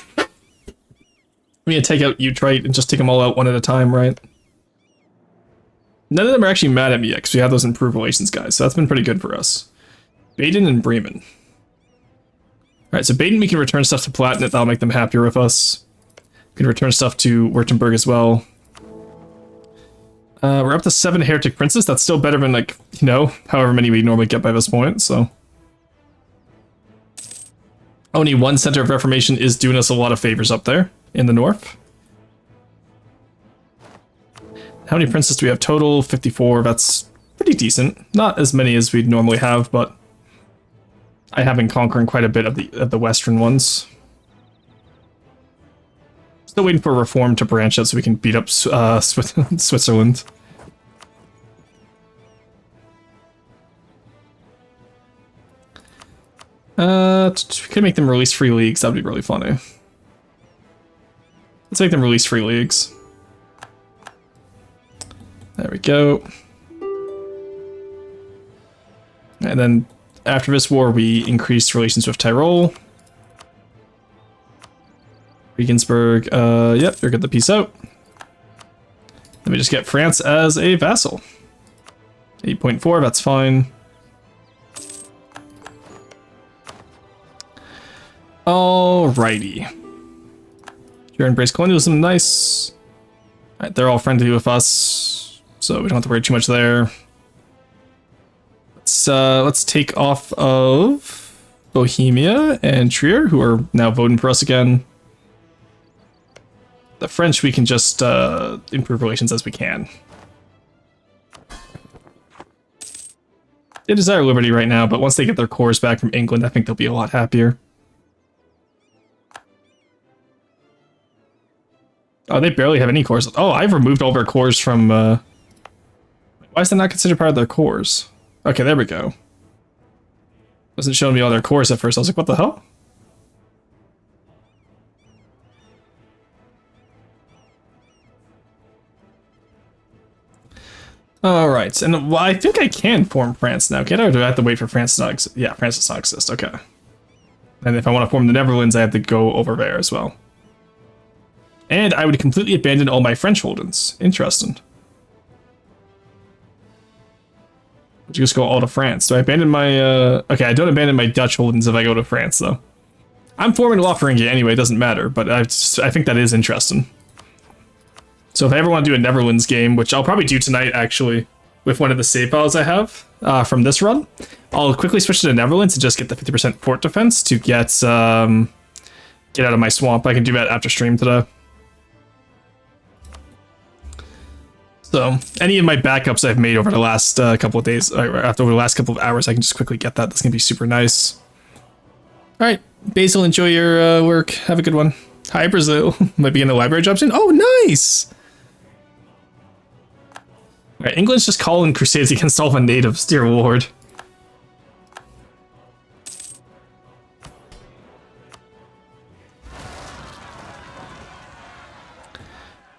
we can take out Utrecht and just take them all out one at a time, right? None of them are actually mad at me yet, because we have those improved relations guys, so that's been pretty good for us. Baden and Bremen. Alright, so Baden we can return stuff to Palatinate, that'll make them happier with us. We can return stuff to Württemberg as well. We're up to 7 heretic princes, that's still better than, like, you know, however many we normally get by this point, so. Only one center of reformation is doing us a lot of favors up there in the north. How many princes do we have total? 54, that's pretty decent. Not as many as we'd normally have, but I have been conquering quite a bit of the western ones. Still waiting for reform to branch out so we can beat up Switzerland. We could make them release free leagues, that would be really funny. Let's make them release free leagues. There we go. And then after this war, we increased relations with Tyrol. Regensburg, yep, they're good to peace out. Then we just get France as a vassal. 8.4, that's fine. Alrighty. You're embrace colonialism, nice. Alright, they're all friendly with us, so we don't have to worry too much there. Let's take off of Bohemia and Trier, who are now voting for us again. The French, we can just improve relations as we can. They desire liberty right now, but once they get their cores back from England, I think they'll be a lot happier. Oh, they barely have any cores. Oh, I've removed all their cores from... Why is that not considered part of their cores? Okay, there we go. Wasn't showing me all their cores at first. I was like, what the hell? Alright, and well, I think I can form France now, can't I? Or do I have to wait for France to not exist? Yeah, France does not exist, okay. And if I want to form the Netherlands, I have to go over there as well. And I would completely abandon all my French holdings. Interesting. Would you just go all to France? Do I abandon my, Okay, I don't abandon my Dutch holdings if I go to France, though. I'm forming Lotharingia anyway, it doesn't matter, but I think that is interesting. So if I ever want to do a Netherlands game, which I'll probably do tonight, actually, with one of the save files I have from this run, I'll quickly switch to the Netherlands and just get the 50% fort defense to get out of my swamp. I can do that after stream today. So any of my backups I've made over the last couple of days, over the last couple of hours, I can just quickly get that. That's going to be super nice. All right, Basil, enjoy your work. Have a good one. Hi, Brazil. Might be in the library job soon. Oh, nice. All right, England's just calling crusades against all the natives, dear lord.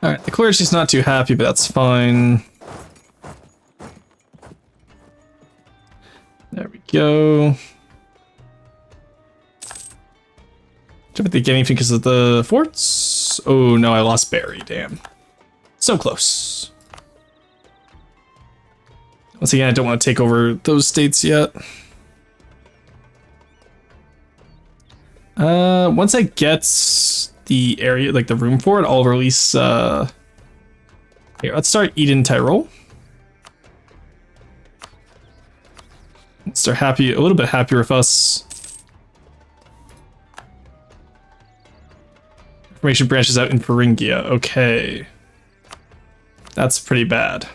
Alright, the clergy's not too happy, but that's fine. There we go. Did they get anything because of the forts? Oh no, I lost Barry, damn. So close. Once again, I don't want to take over those states yet. Once I get the area, like the room for it, I'll release, here, let's start Eden Tyrol. They're happy, a little bit happier with us. Information branches out in Thuringia, okay. That's pretty bad.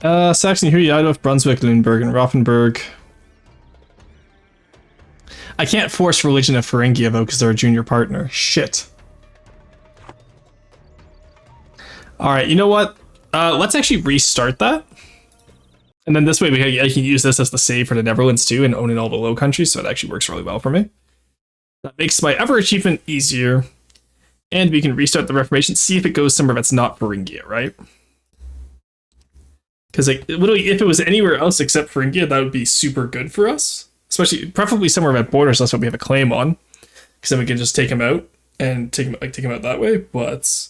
Saxony, Hürriyadov, Brunswick, Lüneburg, and Rothenburg. I can't force religion of Thuringia though, because they're a junior partner. Shit. Alright, you know what? Let's actually restart that. And then this way I can use this as the save for the Netherlands too, and own in all the Low Countries, so it actually works really well for me. That makes my ever achievement easier. And we can restart the Reformation, see if it goes somewhere that's not Thuringia, right? Because like, literally, if it was anywhere else except Thuringia, that would be super good for us. Especially, preferably somewhere that borders us, what we have a claim on. Because then we can just take him out and take him out that way. But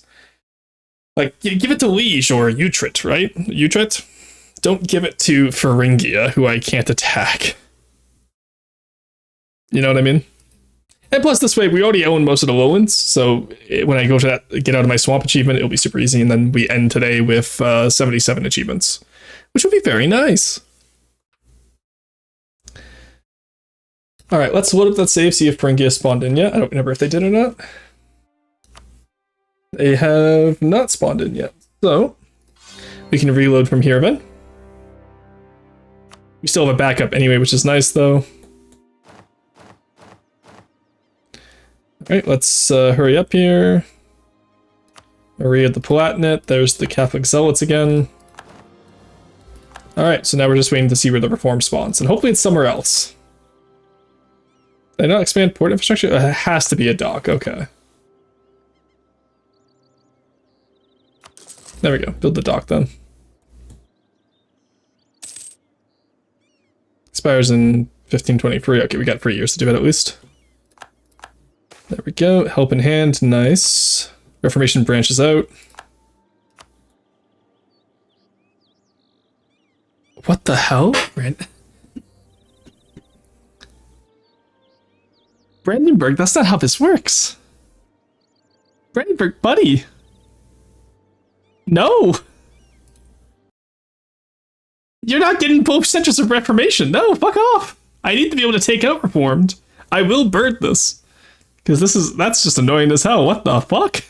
like, give it to Liege or Utrecht, right? Utrecht. Don't give it to Thuringia, who I can't attack. You know what I mean? And plus, this way, we already own most of the lowlands, so when I go to that, get out of my swamp achievement, it'll be super easy, and then we end today with 77 achievements, which would be very nice. Alright, let's load up that save, see if Thuringia spawned in yet. I don't remember if they did or not. They have not spawned in yet, so we can reload from here then. We still have a backup anyway, which is nice, though. Alright, let's hurry up here. Maria the Palatinate, there's the Catholic Zealots again. Alright, so now we're just waiting to see where the Reform spawns, and hopefully it's somewhere else. Did I not expand port infrastructure? It has to be a dock, okay. There we go, build the dock then. Expires in 1523, okay, we got 3 years to do it at least. There we go, help in hand, nice. Reformation branches out. What the hell? Brandenburg, that's not how this works. Brandenburg, buddy. No. You're not getting both centers of Reformation. No, fuck off. I need to be able to take out Reformed. I will bird this. Because that's just annoying as hell. What the fuck?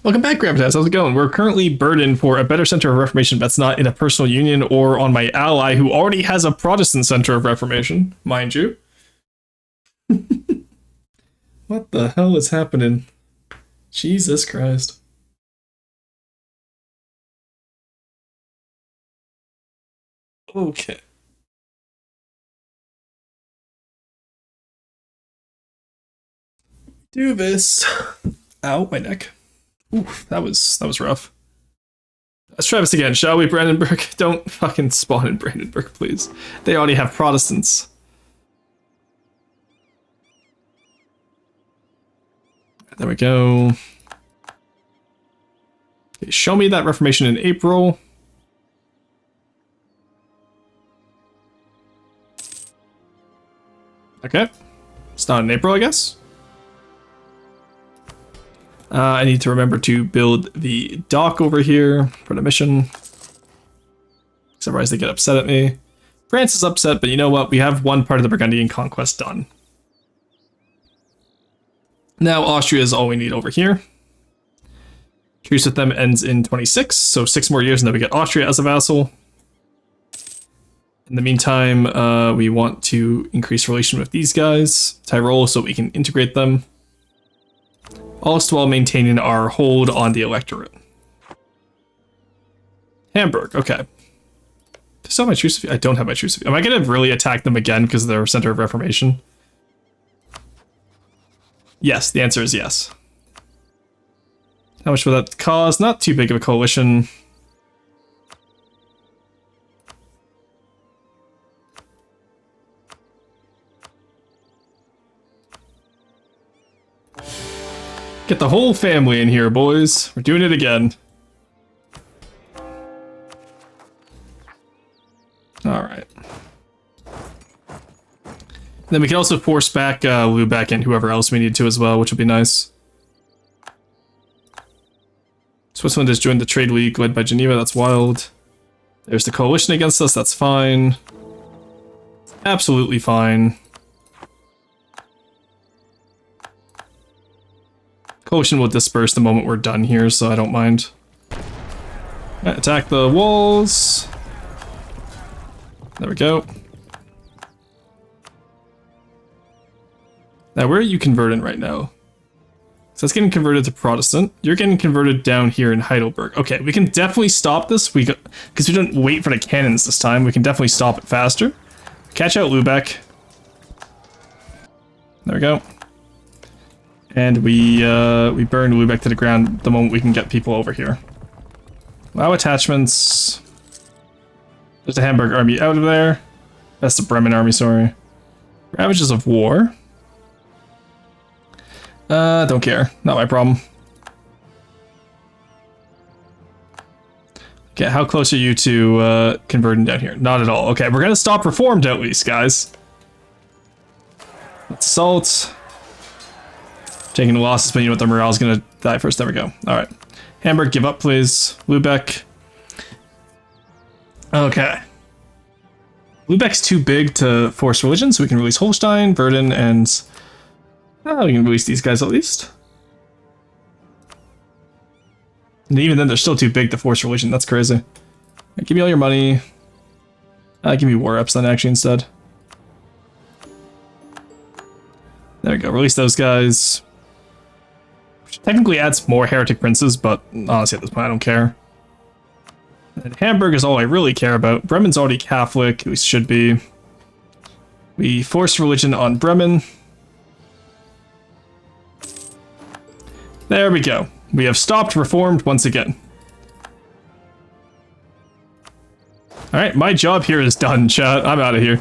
Welcome back, Gravitas. How's it going? We're currently burdened for a better center of Reformation that's not in a personal union or on my ally who already has a Protestant center of Reformation, mind you. What the hell is happening? Jesus Christ. Okay. Do this. Ow, my neck. Oof, that was rough. Let's try this again, shall we, Brandenburg? Don't fucking spawn in Brandenburg, please. They already have Protestants. There we go. Okay, show me that Reformation in April. Okay. It's not in April, I guess. I need to remember to build the dock over here for the mission. Because otherwise they get upset at me. France is upset, but you know what? We have one part of the Burgundian conquest done. Now Austria is all we need over here. Truce with them ends in 26, so 6 more years and then we get Austria as a vassal. In the meantime, we want to increase relation with these guys, Tyrol, so we can integrate them. All while maintaining our hold on the electorate. Hamburg, okay. Do I still have my truce? I don't have my truce. Am I going to really attack them again because they're a center of Reformation? Yes, the answer is yes. How much will that cost? Not too big of a coalition. Get the whole family in here, boys. We're doing it again. Alright. Then we can also force back Lubeck and whoever else we need to as well, which would be nice. Switzerland has joined the Trade League led by Geneva, that's wild. There's the coalition against us, that's fine. Absolutely fine. Coalition will disperse the moment we're done here, so I don't mind. Right, attack the walls. There we go. Now, where are you converting right now? So that's getting converted to Protestant. You're getting converted down here in Heidelberg. Okay, we can definitely stop this. Because we didn't wait for the cannons this time. We can definitely stop it faster. Catch out Lubeck. There we go. And we burn Lubeck to the ground the moment we can get people over here. Allow attachments. There's the Hamburg army out of there. That's the Bremen army, sorry. Ravages of war. Don't care. Not my problem. Okay, how close are you to converting down here? Not at all. Okay, we're gonna stop reformed at least, guys. Let's assault. Taking losses, but you know what, the morale's gonna die first. There we go. Alright. Hamburg, give up, please. Lubeck. Okay. Lubeck's too big to force religion, so we can release Holstein, Verdun, and... we can release these guys at least. And even then, they're still too big to force religion. That's crazy. Right, give me all your money. Give me war reps then, actually, instead. There we go. Release those guys. Which technically adds more heretic princes, but honestly, at this point, I don't care. And Hamburg is all I really care about. Bremen's already Catholic, at least should be. We force religion on Bremen. There we go. We have stopped reformed once again. Alright, my job here is done, chat. I'm out of here.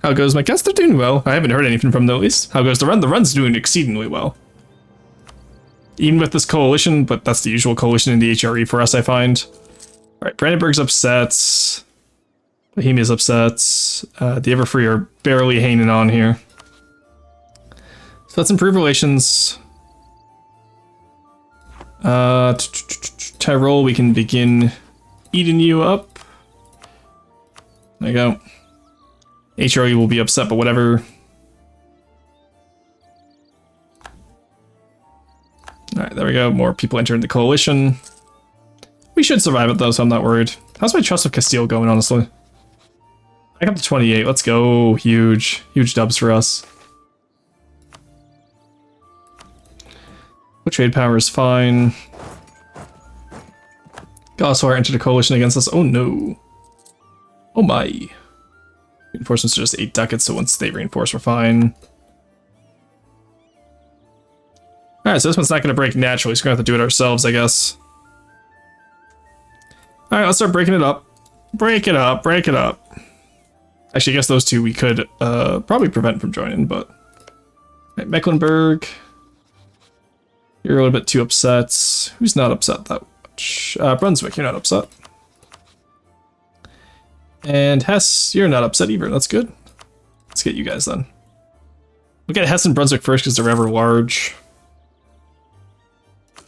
How goes my guest? They're doing well. I haven't heard anything from them at least. How goes the run? The run's doing exceedingly well. Even with this coalition, but that's the usual coalition in the HRE for us, I find. Alright, Brandenburg's upset. Bohemia's upset. The Everfree are barely hanging on here. So let's improve relations. Tyrol, we can begin eating you up. There you go. HRE will be upset, but whatever. Alright, there we go. More people entering the coalition. We should survive it though, so I'm not worried. How's my trust of Castile going, honestly? I got to 28. Let's go. Huge. Huge dubs for us. Trade power is fine. Goswar entered a coalition against us. Oh no. Oh my. Reinforcements are just 8 ducats, so once they reinforce, we're fine. Alright, so this one's not going to break naturally, so we're going to have to do it ourselves, I guess. Alright, let's start breaking it up. Break it up, break it up. Actually, I guess those two we could probably prevent from joining, but... Right, Mecklenburg. You're a little bit too upset. Who's not upset that much? Brunswick, you're not upset. And Hesse, you're not upset either. That's good. Let's get you guys then. We'll get Hesse and Brunswick first because they're ever large.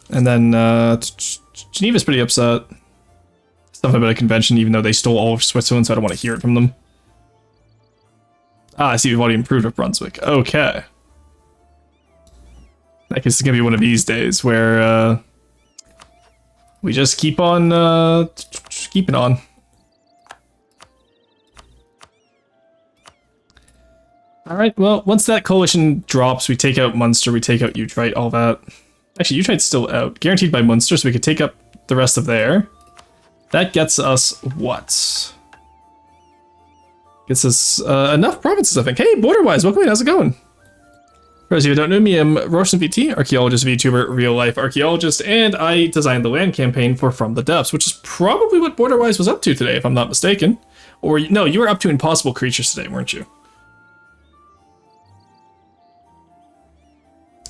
And then Geneva's pretty upset. Something about a convention, even though they stole all of Switzerland, so I don't want to hear it from them. Ah, I see we've already improved with Brunswick. Okay. I guess it's gonna be one of these days where we just keep on keeping on. Alright, well, once that coalition drops, we take out Munster, we take out Utrecht, all that. Actually, Utright's still out. Guaranteed by Munster, so we could take up the rest of there. That gets us what? Gets us enough provinces, I think. Hey, Borderwise, welcome in, how's it going? For those of you who don't know me, I'm Roshan VT, Archaeologist Vtuber, real-life archaeologist, and I designed the land campaign for From the Depths, which is probably what Borderwise was up to today, if I'm not mistaken. Or, no, you were up to Impossible Creatures today, weren't you?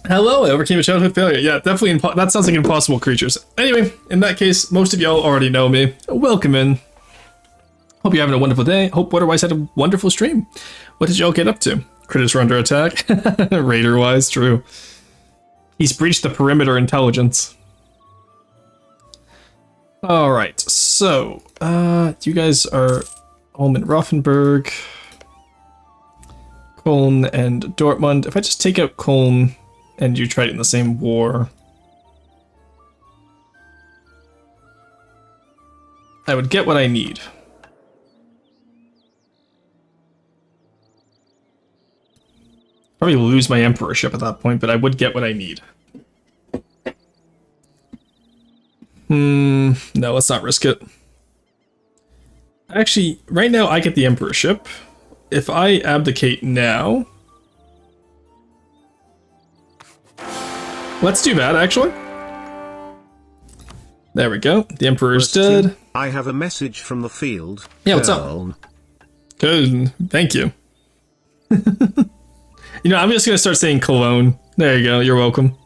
Hello, I overcame a childhood failure. Yeah, definitely, that sounds like Impossible Creatures. Anyway, in that case, most of y'all already know me. Welcome in. Hope you're having a wonderful day. Hope Borderwise had a wonderful stream. What did y'all get up to? Critters were under attack. Raider-wise, true. He's breached the perimeter intelligence. Alright, so, you guys are home in Rothenburg, Cologne, and Dortmund. If I just take out Cologne and Utrecht in the same war, I would get what I need. Probably lose my emperorship at that point, but I would get what I need. No, let's not risk it. Actually, right now I get the emperorship. If I abdicate now, Let's do that, actually. There we go. The Emperor's dead. I have a message from the field. Yeah, what's up? Good. Thank you. You know, I'm just gonna start saying cologne. There you go. You're welcome.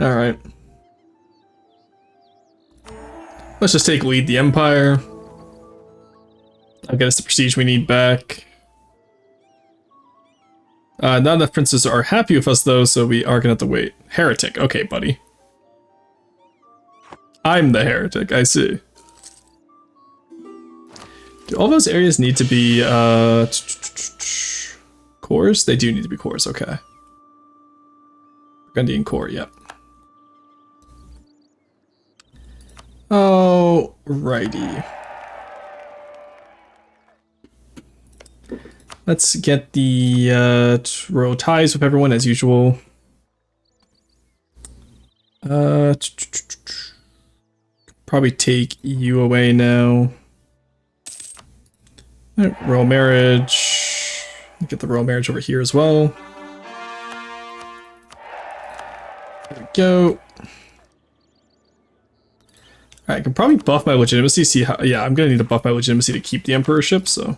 All right. Let's just take lead the Empire. I'll get us the prestige we need back. Not enough princes are happy with us though, so we are gonna have to wait. Heretic. Okay, buddy. I'm the heretic. I see. Do all those areas need to be cores? They do need to be cores. Okay. Burgundian core. Yep. Alrighty. Let's get the royal ties with everyone as usual. Probably take you away now. Royal marriage. Get the royal marriage over here as well. There we go. Alright, I can probably buff my legitimacy. See how? Yeah, I'm gonna need to buff my legitimacy to keep the emperorship. So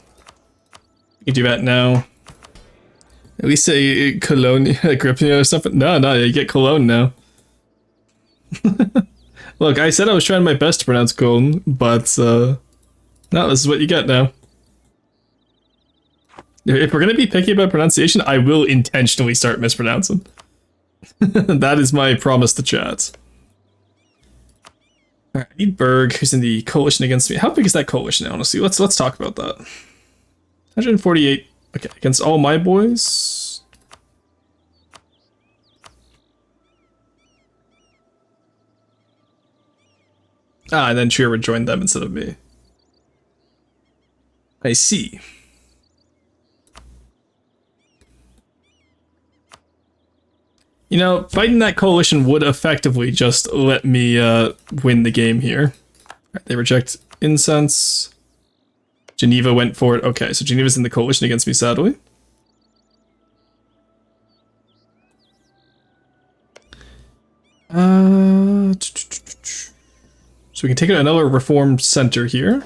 you can do that now. At least say Cologne, Agrippina or something. No, you get Cologne now. Look, I said I was trying my best to pronounce Cologne, but no, this is what you get now. If we're gonna be picky about pronunciation, I will intentionally start mispronouncing. That is my promise to chat. Alright, I need Berg, who's in the coalition against me. How big is that coalition, honestly? Let's talk about that. 148. Okay, against all my boys. Ah, and then Trier would join them instead of me. I see. You know, fighting that coalition would effectively just let me win the game here. Right, they reject incense. Geneva went for it. Okay, so Geneva's in the coalition against me, sadly. So we can take another reformed center here.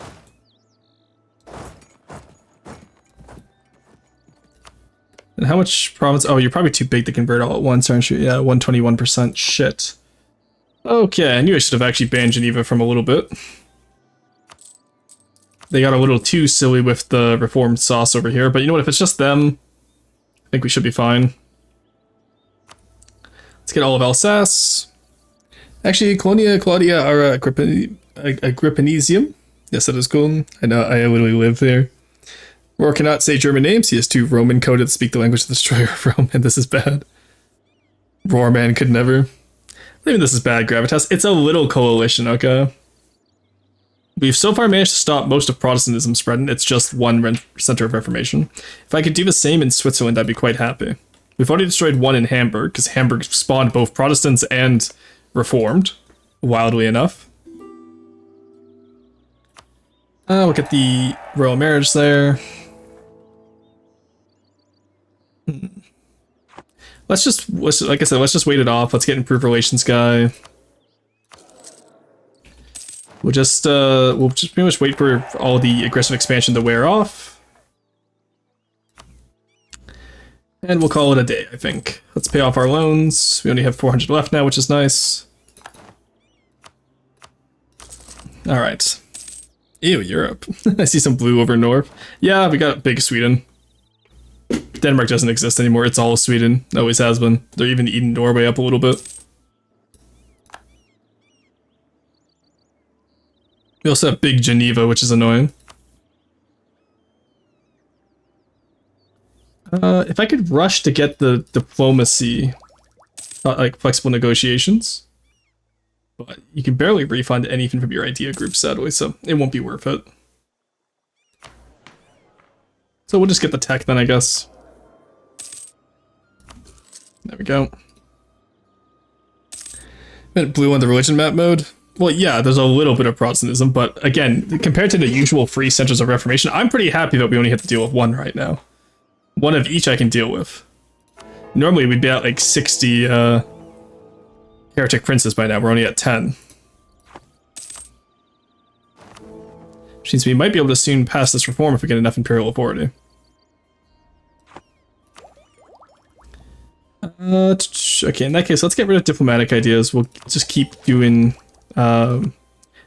And how much province? Oh, you're probably too big to convert all at once, aren't you? Yeah, 121%. Shit. Okay, I knew I should have actually banned Geneva from a little bit. They got a little too silly with the reformed sauce over here, but you know what? If it's just them, I think we should be fine. Let's get all of Alsace. Actually, Colonia Claudia are Agrippinesium. Yes, that is cool. I know, I literally live there. Roar cannot say German names. He is too Roman coded to speak the language of the destroyer of Rome, and this is bad. Roar man could never. Even this is bad, Gravitas. It's a little coalition, okay? We've so far managed to stop most of Protestantism spreading. It's just one center of Reformation. If I could do the same in Switzerland, I'd be quite happy. We've already destroyed one in Hamburg, because Hamburg spawned both Protestants and Reformed, wildly enough. We'll get the royal marriage there. Let's just, like I said, let's just wait it off. Let's get improved relations guy. We'll just pretty much wait for all the aggressive expansion to wear off. And we'll call it a day, I think. Let's pay off our loans. We only have 400 left now, which is nice. Alright. Ew, Europe. I see some blue over north. Yeah, we got big Sweden. Denmark doesn't exist anymore. It's all Sweden. Always has been. They're even eating Norway up a little bit. We also have big Geneva, which is annoying. If I could rush to get the diplomacy, like flexible negotiations, but you can barely refund anything from your idea group, sadly, so it won't be worth it. So we'll just get the tech then, I guess. There we go. Went blue on the religion map mode. Well, yeah, there's a little bit of Protestantism, but again, compared to the usual free centers of Reformation, I'm pretty happy that we only have to deal with one right now. One of each I can deal with. Normally we'd be at like 60 heretic princes by now. We're only at 10. Which means we might be able to soon pass this reform if we get enough imperial authority. Okay, in that case, let's get rid of diplomatic ideas. We'll just keep doing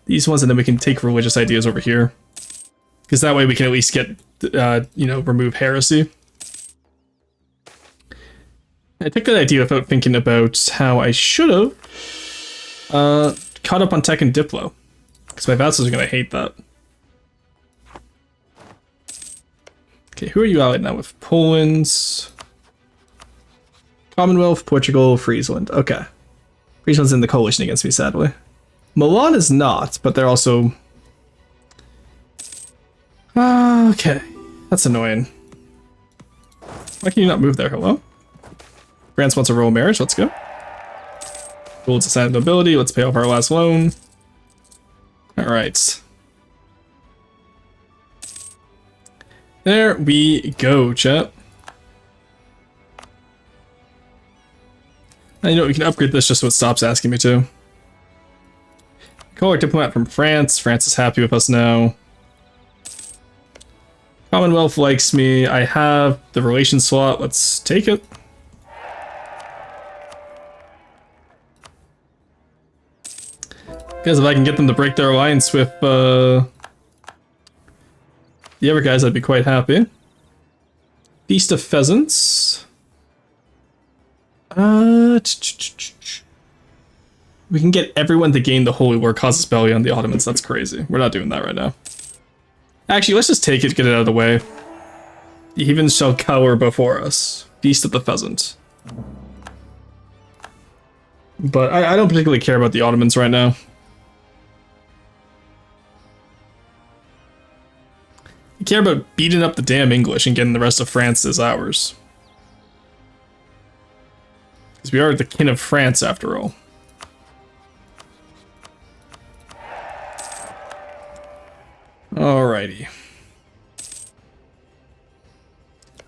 these ones, and then we can take religious ideas over here. Because that way we can at least get, you know, remove heresy. I took that idea without thinking about how I should have caught up on tech and Diplo. Because my vassals are going to hate that. Okay, who are you allied now with? Poland, Commonwealth, Portugal, Friesland. Okay. Friesland's in the coalition against me, sadly. Milan is not, but they're also... okay. That's annoying. Why can you not move there? Hello? France wants a royal marriage. Let's go. Rules assigned nobility. Let's pay off our last loan. Alright. There we go, chat. And you know, we can upgrade this just so it stops asking me to. Call our diplomat from France. France is happy with us now. Commonwealth likes me. I have the relation slot. Let's take it. Because if I can get them to break their alliance with the other guys, I'd be quite happy. Feast of Pheasants. We can get everyone to gain the Holy War Causes Belly on the Ottomans. That's crazy. We're not doing that right now. Actually, let's just take it, get it out of the way. The heathens shall cower before us. Feast of the Pheasant. But I don't particularly care about the Ottomans right now. I care about beating up the damn English and getting the rest of France as ours. Because we are the kin of France, after all. Alrighty.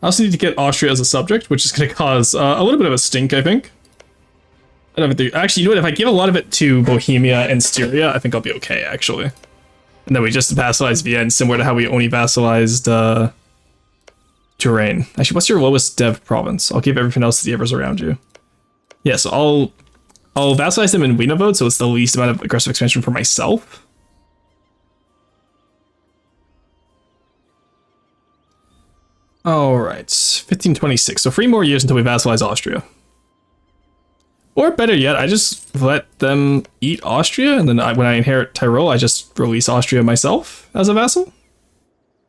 I also need to get Austria as a subject, which is going to cause a little bit of a stink, I think. I don't think actually, you know what? If I give a lot of it to Bohemia and Styria, I think I'll be okay, actually. And then we just vassalize Vienna, similar to how we only vassalized Touraine. Actually, what's your lowest dev province? I'll give everything else to the others around you. Yeah, so I'll vassalize them in Wienervoed, so it's the least amount of aggressive expansion for myself. Alright, 1526. So 3 more years until we vassalize Austria. Or better yet, I just let them eat Austria, and then when I inherit Tyrol, I just release Austria myself as a vassal.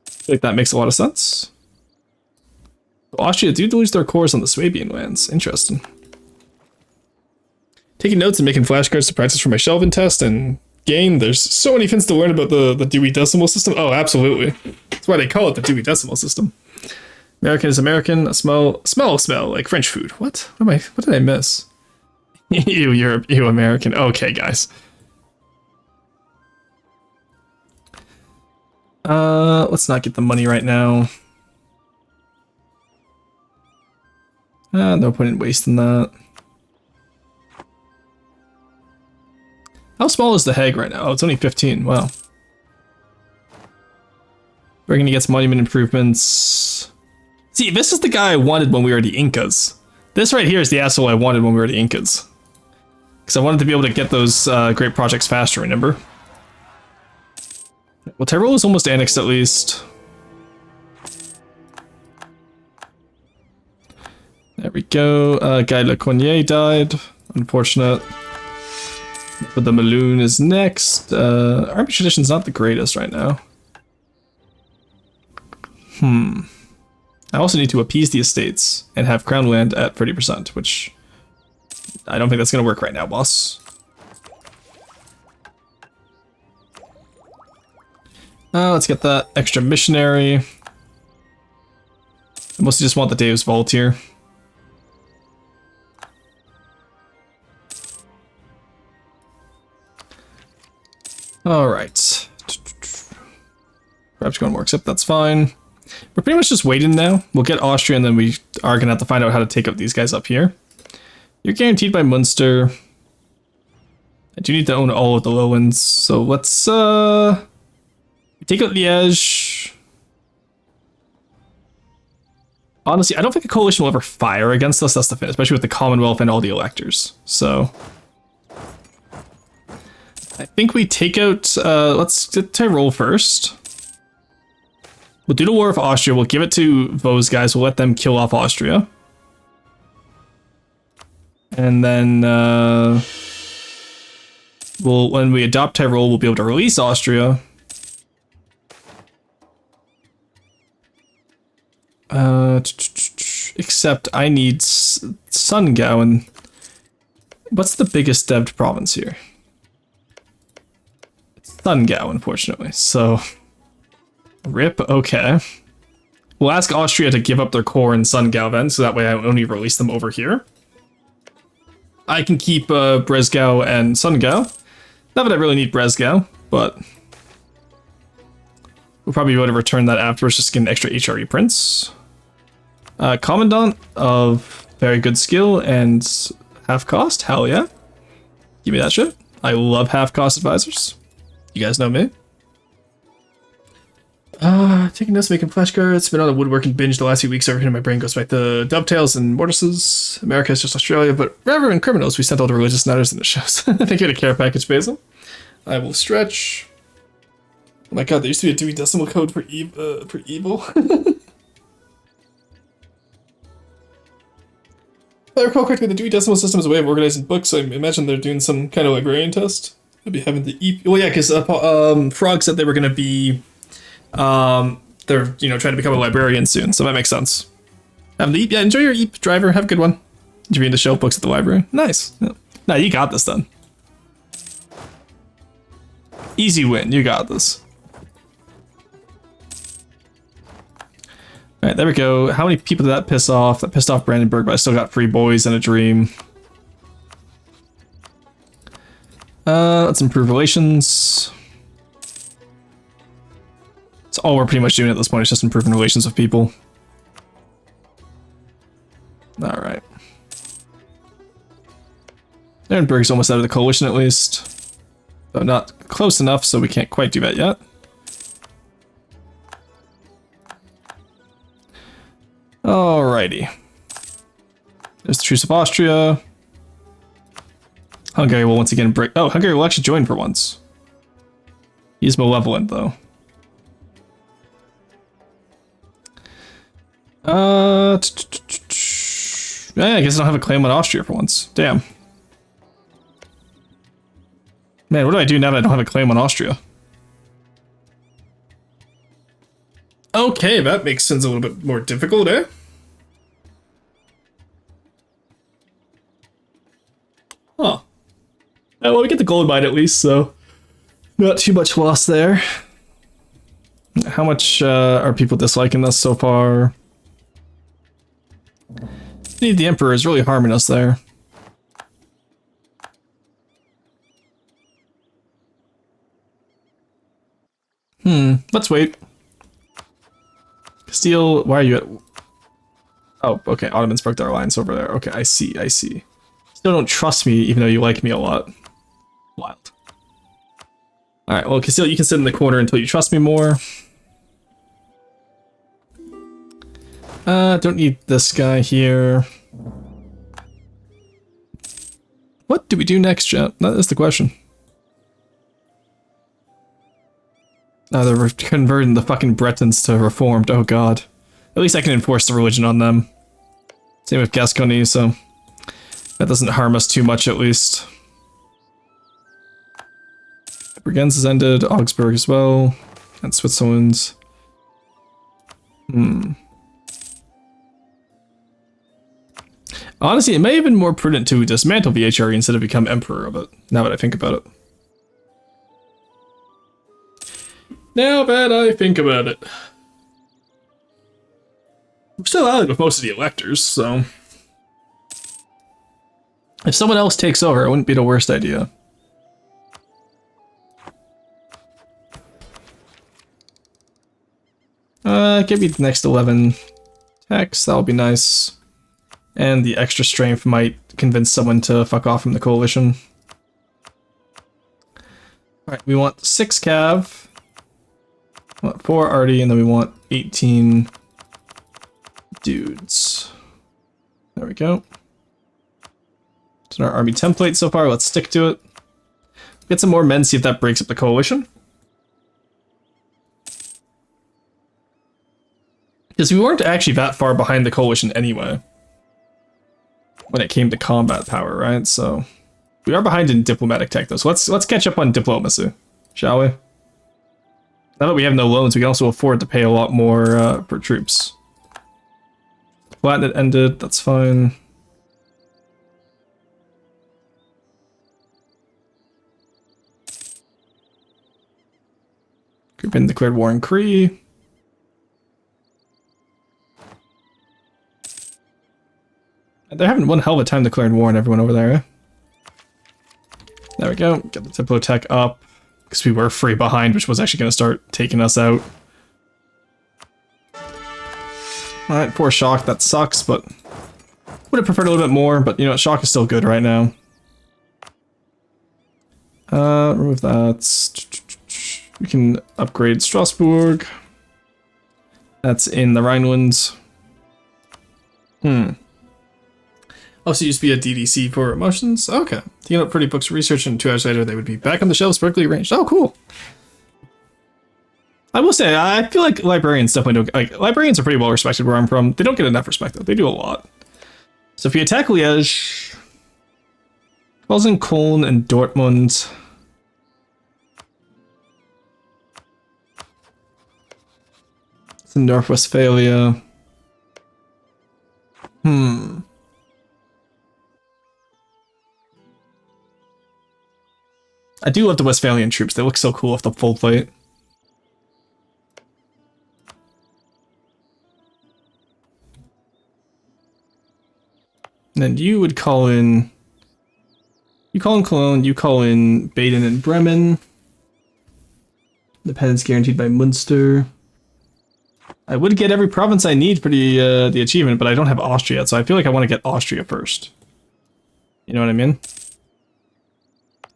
I feel like that makes a lot of sense. Austria do lose their cores on the Swabian lands. Interesting. Taking notes and making flashcards to practice for my Shelvin test and gain. There's so many things to learn about the Dewey Decimal System. Oh, absolutely. That's why they call it the Dewey Decimal System. American is American. Smell like French food. What? What did I miss? You American. Okay, guys. Let's not get the money right now. No point in wasting that. How small is the Hague right now? Oh, it's only 15. Wow. We're gonna get some monument improvements. See, this is the guy I wanted when we were the Incas. This right here is the asshole I wanted when we were the Incas. Because I wanted to be able to get those great projects faster, remember? Well, Tyrol is almost annexed at least. There we go. Guy Le Coignet died. Unfortunate. But the Maloon is next. Army tradition's not the greatest right now. I also need to appease the estates and have crown land at 30%, which I don't think that's going to work right now, boss. Let's get that extra missionary. I mostly just want the Deus Vult here. Alright. Perhaps going more, except that's fine. We're pretty much just waiting now. We'll get Austria, and then we are going to have to find out how to take out these guys up here. You're guaranteed by Munster. I do need to own all of the Lowlands, so let's take out Liège. Honestly, I don't think a coalition will ever fire against us, that's the thing, especially with the Commonwealth and all the electors. So I think we take out, let's get Tyrol first. We'll do the War of Austria, we'll give it to those guys, we'll let them kill off Austria. And then, when we adopt Tyrol, we'll be able to release Austria. Except I need Sungau, and what's the biggest devved province here? It's Sungau, unfortunately. So, rip. Okay. We'll ask Austria to give up their core in Sungau then, so that way I only release them over here. I can keep Bresgau and Sungau. Not that I really need Bresgau, but we'll probably be able to return that afterwards, just get an extra HRE prince. Commandant of very good skill and half cost, hell yeah. Give me that shit. I love half cost advisors. You guys know me. Taking notes, making flashcards. Been on a woodworking binge the last few weeks. Everything in my brain goes back to dovetails and mortises. America is just Australia, but Reverend Criminals, we sent all the religious nutters in the shows. Thank you to care package, Basil. I will stretch. Oh my god, there used to be a Dewey Decimal Code for evil. If I recall correctly, the Dewey Decimal System is a way of organizing books, so I imagine they're doing some kind of librarian test. They'll be having the well, yeah, because Frog said they were going to be, they're, trying to become a librarian soon, so that makes sense. Having the yeah, enjoy your EEP, driver, have a good one. Did you read the shelf books at the library? Nice. Yeah. No, you got this then. Easy win, you got this. Alright, there we go. How many people did that piss off? That pissed off Brandenburg, but I still got 3 boys and a dream. Let's improve relations. That's all we're pretty much doing at this point, is just improving relations with people. Alright. Ehrenberg's almost out of the coalition at least. But not close enough, so we can't quite do that yet. Alrighty. There's the Truce of Austria. Hungary will once again break. Oh, Hungary will actually join for once. He's malevolent, though. Yeah, I guess I don't have a claim on Austria for once. Damn. Man, what do I do now that I don't have a claim on Austria? Okay, that makes things a little bit more difficult, eh? Huh. Well, we get the gold mine at least, so not too much loss there. How much are people disliking us so far? Need the Emperor is really harming us there. Let's wait. Castile, why are you at... Oh, okay, Ottomans broke their alliance over there. Okay, I see, I see. Still don't trust me, even though you like me a lot. Wild. Alright, well, Castile, you can sit in the corner until you trust me more. Don't need this guy here. What do we do next, chat? That is the question. Oh, they're converting the fucking Bretons to Reformed. Oh god. At least I can enforce the religion on them. Same with Gascony, so that doesn't harm us too much, at least. Bregenz has ended, Augsburg as well, and Switzerland. Honestly, it may have been more prudent to dismantle the HRE instead of become Emperor of it, now that I think about it. Now that I think about it. I'm still allied with most of the electors, so... If someone else takes over, it wouldn't be the worst idea. Give me the next 11 techs, that'll be nice. And the extra strength might convince someone to fuck off from the coalition. Alright, we want 6 cav. We want 4 arty, and then we want 18 dudes. There we go. It's our army template so far, let's stick to it. Get some more men, see if that breaks up the coalition. Because we weren't actually that far behind the coalition anyway. When it came to combat power, right? So we are behind in diplomatic tech though. So let's catch up on diplomacy, shall we? Now that we have no loans, we can also afford to pay a lot more per troops. Flatnet ended, that's fine. Group in declared war in Cree. They're having one hell of a time declaring war on everyone over there, eh? There we go. Get the Diplo tech up. Because we were free behind, which was actually going to start taking us out. Alright, poor Shock. That sucks, but... would have preferred a little bit more, but you know, Shock is still good right now. Remove that. We can upgrade Strasbourg. That's in the Rhinelands. Also used to be a DDC for emotions. Okay. Taking up pretty books research, and 2 hours later they would be back on the shelves, perfectly arranged. Oh, cool. I will say, I feel like librarians definitely don't... like, librarians are pretty well respected where I'm from. They don't get enough respect, though. They do a lot. So if you attack Liège... calls in Cologne and Dortmund... it's in North Westphalia. I do love the Westphalian troops. They look so cool with the full plate. And then you would call in... you call in Cologne, you call in Baden and Bremen. Independence guaranteed by Munster. I would get every province I need for the achievement, but I don't have Austria yet, so I feel like I want to get Austria first. You know what I mean?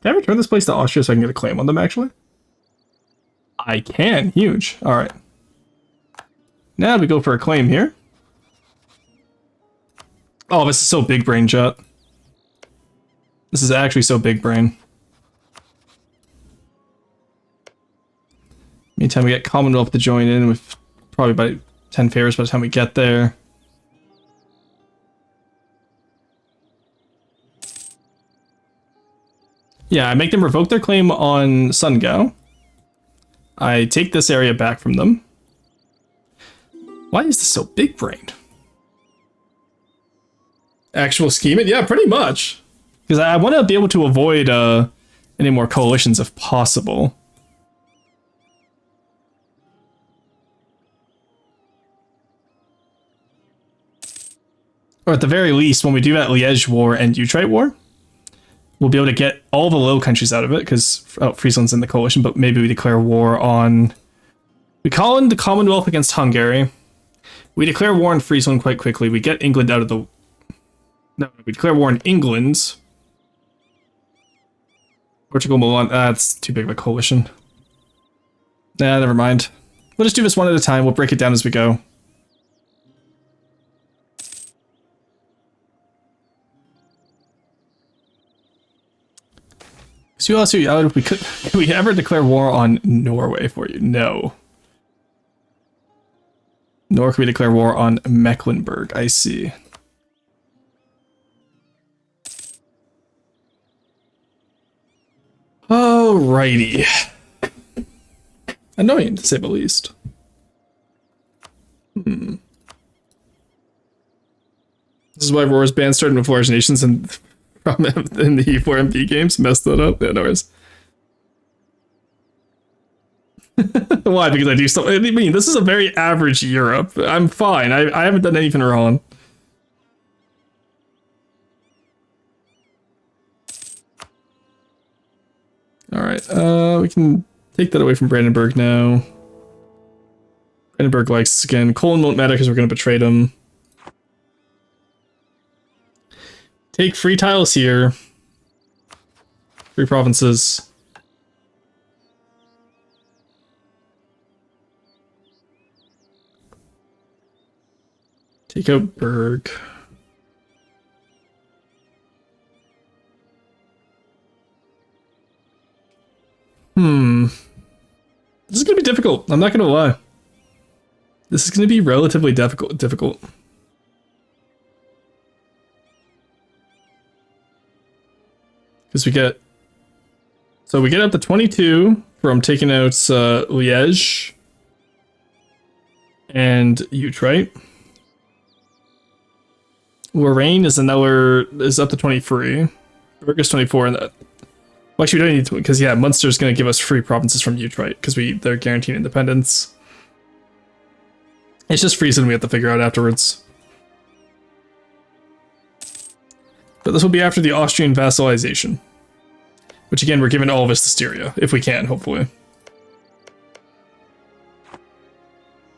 Can I return this place to Austria so I can get a claim on them, actually? I can. Huge. Alright. Now we go for a claim here. Oh, this is so big brain, chat. This is actually so big brain. Meantime, we get Commonwealth to join in with probably about 10 favors by the time we get there. Yeah, I make them revoke their claim on Sungao. I take this area back from them. Why is this so big brained? Actual scheming? Yeah, pretty much. Because I want to be able to avoid any more coalitions if possible. Or at the very least, when we do that Liège War and Utrecht War, we'll be able to get all the Low Countries out of it, because Friesland's in the coalition, but maybe we declare war on... we call in the Commonwealth against Hungary. We declare war on Friesland quite quickly. We get England out of the... no, we declare war on England. Portugal, Milan... that's too big of a coalition. Nah, never mind. We'll just do this one at a time. We'll break it down as we go. So who else are you out? Could we ever declare war on Norway for you? No. Nor can we declare war on Mecklenburg. I see. Alrighty. Annoying, to say the least. This is why Roar's band started with large nations and from in the E4MP games. Messed that up. Yeah, no worries. Why? Because I do something. I mean, this is a very average Europe. I'm fine. I haven't done anything wrong. Alright, we can take that away from Brandenburg now. Edinburgh likes us again. Colin won't matter because we're going to betray them. Take free tiles here. Free provinces. Take out Berg. This is going to be difficult. I'm not going to lie. This is going to be relatively difficult. Because we get up to 22 from taking out Liège and Utrecht. Lorraine is up to 23. Berg is 24, and that. Well, actually, we don't need to, because yeah, Munster's going to give us free provinces from Utrecht because they're guaranteeing independence. It's just Friesland we have to figure out afterwards. But this will be after the Austrian vassalization. Which again, we're giving all of us to Styria, if we can, hopefully.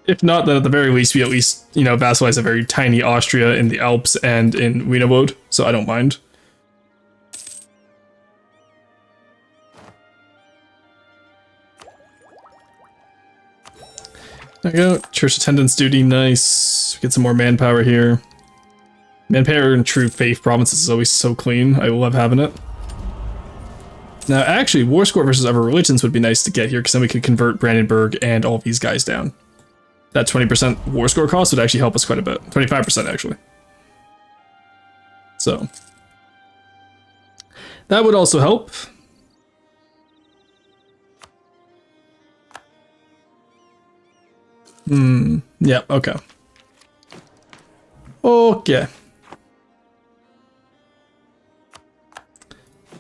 If not, then at the very least, we at least, vassalize a very tiny Austria in the Alps and in Wienerwald, so I don't mind. There we go. Church attendance duty, nice. Get some more manpower here. Manpower in True Faith provinces is always so clean. I love having it. Now, actually, War Score versus Other Religions would be nice to get here, because then we could convert Brandenburg and all of these guys down. That 20% War Score cost would actually help us quite a bit. 25%, actually. So. That would also help. Yeah, okay. Okay.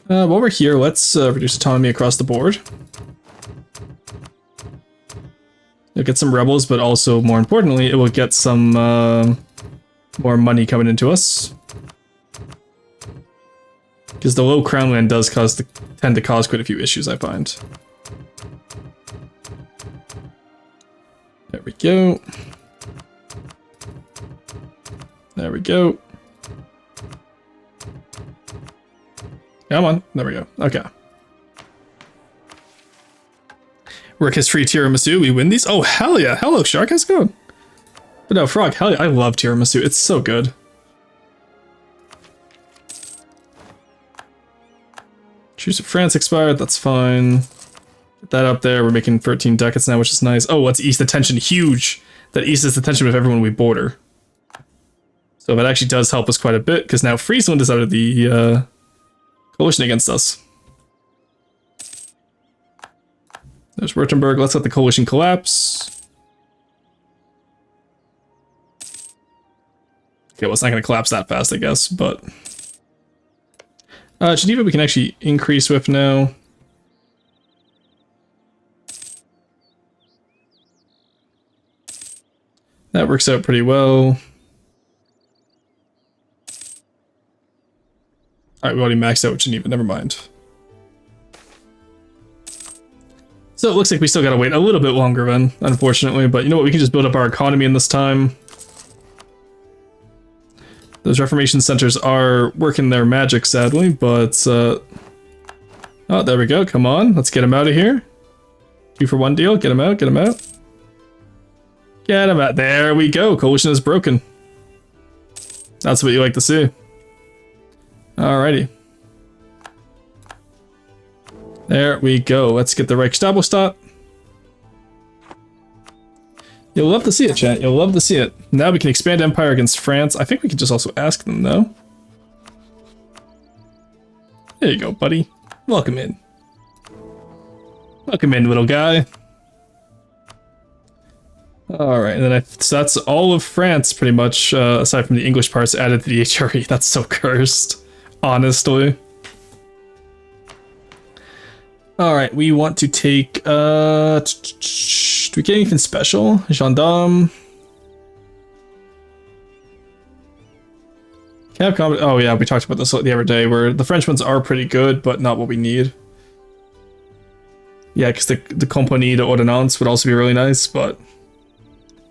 While we're here, let's reduce autonomy across the board. It'll get some rebels, but also, more importantly, it will get some more money coming into us. Because the low crown land does tend to cause quite a few issues, I find. There we go. There we go. Come on. There we go. Okay. Work has free tiramisu. We win these? Oh, hell yeah. Hello, Shark. How's it going? But no, Frog. Hell yeah. I love tiramisu. It's so good. Truce of France expired. That's fine. Get that up there. We're making 13 ducats now, which is nice. Oh, let's ease the tension. Huge. That eases the tension with everyone we border. So that actually does help us quite a bit, because now Friesland is out of the coalition against us. There's Württemberg. Let's let the coalition collapse. Okay, well, it's not going to collapse that fast, I guess, but... Geneva we can actually increase with now. That works out pretty well. Alright, we already maxed out with Geneva, never mind. So it looks like we still gotta wait a little bit longer then, unfortunately, but you know what, we can just build up our economy in this time. Those Reformation centers are working their magic, sadly, but oh, there we go, come on, let's get them out of here. 2-for-1 deal, get them out, get them out. Get him out. There we go. Coalition is broken. That's what you like to see. Alrighty. There we go. Let's get the Reichstabelstadt. You'll love to see it, chat. You'll love to see it. Now we can expand Empire against France. I think we could just also ask them, though. There you go, buddy. Welcome in. Welcome in, little guy. Alright, and then so that's all of France, pretty much, aside from the English parts added to the HRE. That's so cursed, honestly. Alright, we want to take, do we get anything special? Gendarme. Cab combat, oh yeah, we talked about this the other day, where the French ones are pretty good, but not what we need. Yeah, because the Compagnie de Ordonnance would also be really nice, but...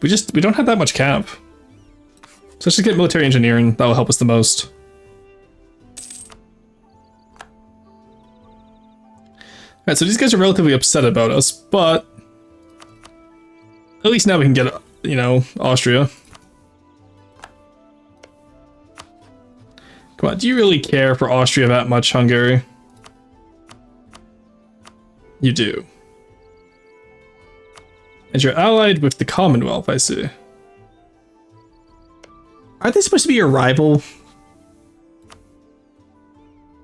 We don't have that much cap. So let's just get military engineering. That will help us the most. Alright, so these guys are relatively upset about us, but at least now we can get, you know, Austria. Come on, do you really care for Austria that much, Hungary? You do. And you're allied with the Commonwealth, I see. Aren't they supposed to be your rival?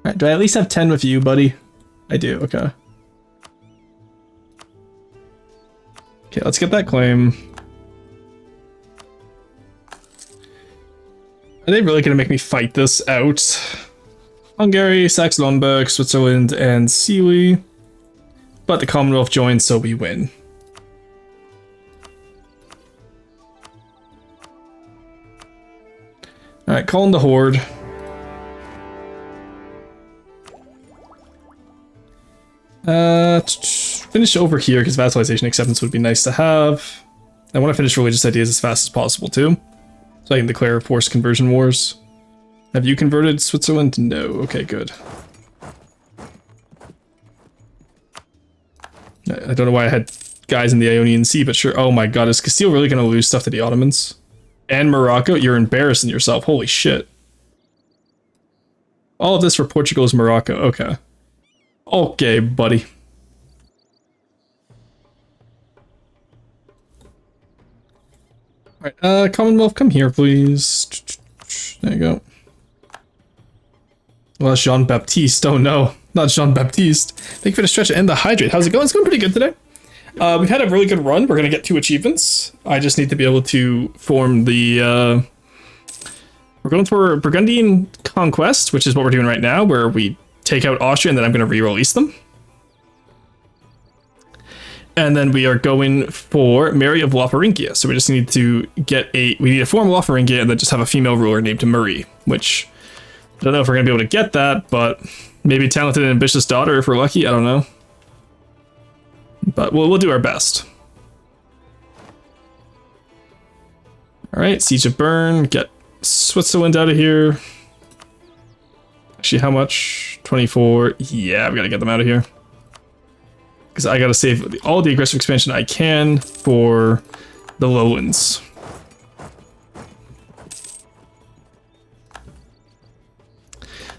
Alright, do I at least have 10 with you, buddy? I do, okay. Okay, let's get that claim. Are they really gonna make me fight this out? Hungary, Saxe-Lauenburg, Switzerland, and Sealy. But the Commonwealth joins, so we win. Alright, calling the Horde. Finish over here, because vassalization acceptance would be nice to have. I want to finish religious ideas as fast as possible, too. So I can declare forced conversion wars. Have you converted Switzerland? No. Okay, good. I don't know why I had guys in the Ionian Sea, but sure. Oh my god, is Castile really going to lose stuff to the Ottomans? And Morocco? You're embarrassing yourself. Holy shit. All of this for Portugal's Morocco. Okay. Okay, buddy. Alright, Commonwealth, come here, please. There you go. Well, that's Jean-Baptiste. Oh no, not Jean-Baptiste. Thank you for the stretch and the hydrate. How's it going? It's going pretty good today. We've had a really good run. We're going to get 2 achievements. I just need to be able to form the... we're going for Burgundian Conquest, which is what we're doing right now, where we take out Austria and then I'm going to re-release them. And then we are going for Mary of Lotharingia. So we just need to get we need to form Lotharingia and then just have a female ruler named Marie, which I don't know if we're going to be able to get that, but maybe talented and ambitious daughter if we're lucky. I don't know. But we'll do our best. All right, Siege of Bern, get Switzerland out of here. Actually, how much? 24. Yeah, we got to get them out of here. Because I got to save all the aggressive expansion I can for the lowlands.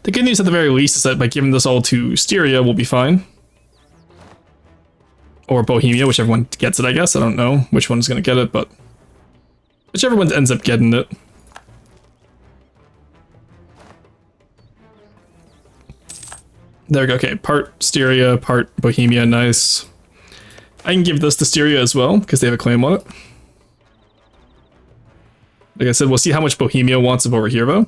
The good news at the very least is that by giving this all to Styria, we'll be fine. Or Bohemia, whichever one gets it, I guess. I don't know which one's going to get it, but whichever one ends up getting it. There we go. Okay, part Styria, part Bohemia. Nice. I can give this to Styria as well, because they have a claim on it. Like I said, we'll see how much Bohemia wants of over here, though.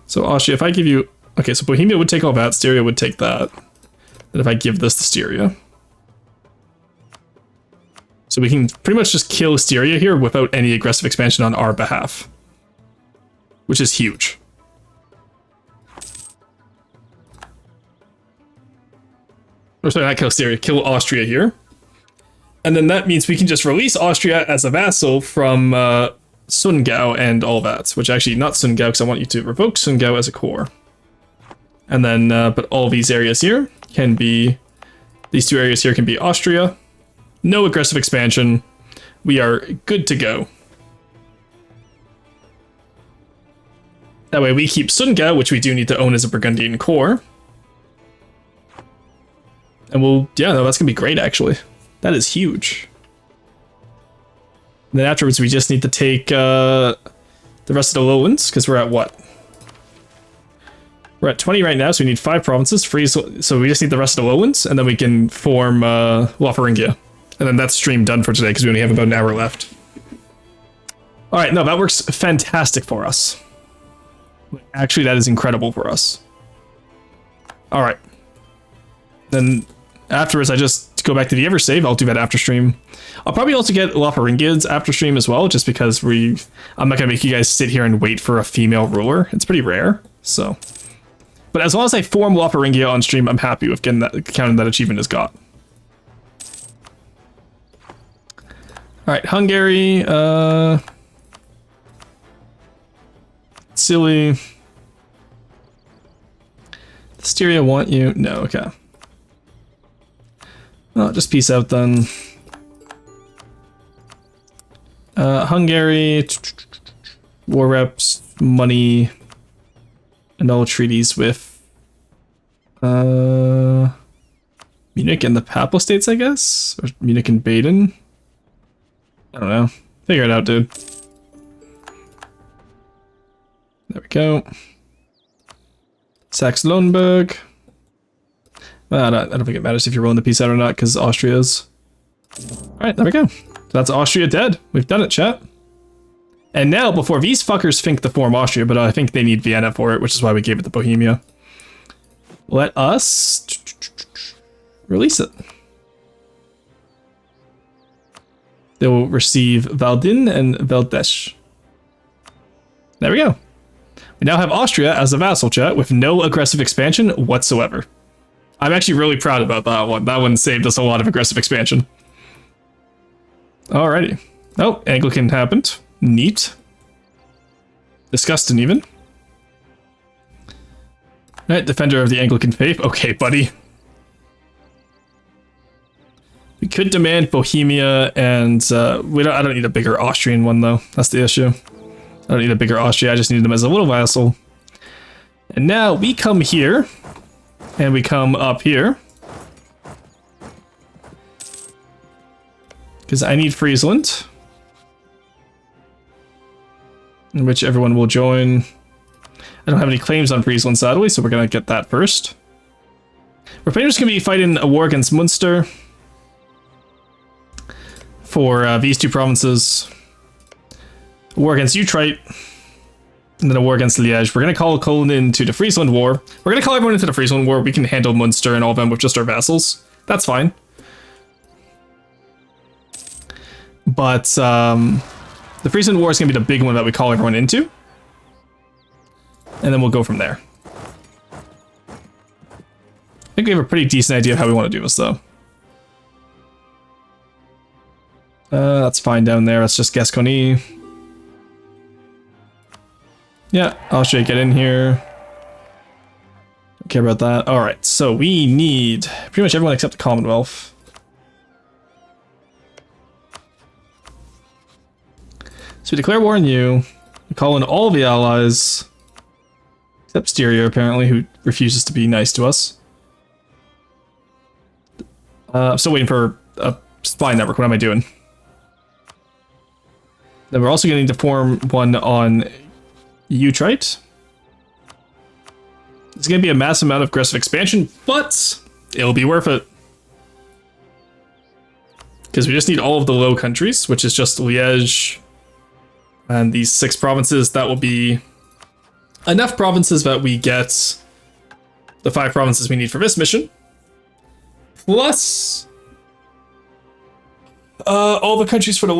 So, Austria, if I give you... Okay, so Bohemia would take all that, Styria would take that. And if I give this to Styria... So we can pretty much just kill Styria here without any aggressive expansion on our behalf. Which is huge. Or sorry, not kill Styria, kill Austria here. And then that means we can just release Austria as a vassal from Sundgau and all that. Which actually, not Sundgau, because I want you to revoke Sundgau as a core. And then, but all these areas here can be... These 2 areas here can be Austria. No aggressive expansion. We are good to go. That way we keep Sundgau, which we do need to own as a Burgundian core. And we'll... Yeah, no, that's going to be great, actually. That is huge. And then afterwards, we just need to take the rest of the lowlands, because we're at what? We're at 20 right now, so we need 5 provinces. So we just need the rest of the lowlands, and then we can form Lotharingia. And then that's stream done for today, because we only have about an hour left. Alright, no, that works fantastic for us. Actually, that is incredible for us. Alright. Then afterwards, I just go back to the Eversave. I'll do that after stream. I'll probably also get Lotharingia's after stream as well, just because I'm not going to make you guys sit here and wait for a female ruler. It's pretty rare, so... But as long as I form Lotharingia on stream, I'm happy with getting that, counting that achievement as got. Alright, Hungary, silly. Styria want you? No, okay. Well, just peace out then. Hungary, war reps, money, annul treaties with Munich and the Papal States, I guess? Or Munich and Baden? I don't know. Figure it out, dude. There we go. Saxe-Lauenburg. Well, I don't think it matters if you're rolling the peace out or not, because Austria is. Alright, there we go. So that's Austria dead. We've done it, chat. And now, before these fuckers think to form Austria, but I think they need Vienna for it, which is why we gave it to Bohemia. Let us release it. They will receive Valdin and Veldesh. There we go. We now have Austria as a vassal, chat, with no aggressive expansion whatsoever. I'm actually really proud about that one. That one saved us a lot of aggressive expansion. Alrighty. Oh, Anglican happened. Neat. Disgusting even. Alright, defender of the Anglican faith. Okay, buddy. We could demand Bohemia and I don't need a bigger Austrian one though. That's the issue. I don't need a bigger Austria, I just need them as a little vassal. And now we come here. And we come up here. Because I need Friesland. In which everyone will join. I don't have any claims on Friesland, sadly, so we're going to get that first. We're pretty much going to be fighting a war against Munster. For these two provinces. A war against Utrecht. And then a war against Liège. We're going to call Cologne into the Friesland War. We're going to call everyone into the Friesland War. We can handle Munster and all of them with just our vassals. That's fine. But the Friesland War is going to be the big one that we call everyone into. And then we'll go from there. I think we have a pretty decent idea of how we want to do this, though. That's fine down there. That's just Gascony. Yeah, Austria, get in here. Don't care about that. Alright, so we need pretty much everyone except the Commonwealth. So we declare war on you. We call in all the allies. Except Styria, apparently, who refuses to be nice to us. I'm still waiting for a spy network. What am I doing? Then we're also going to need to form one on Utrecht. It's going to be a massive amount of aggressive expansion, but it'll be worth it. Because we just need all of the Low Countries, which is just Liège and these 6 provinces. That will be enough provinces that we get the 5 provinces we need for this mission. Plus all the countries for the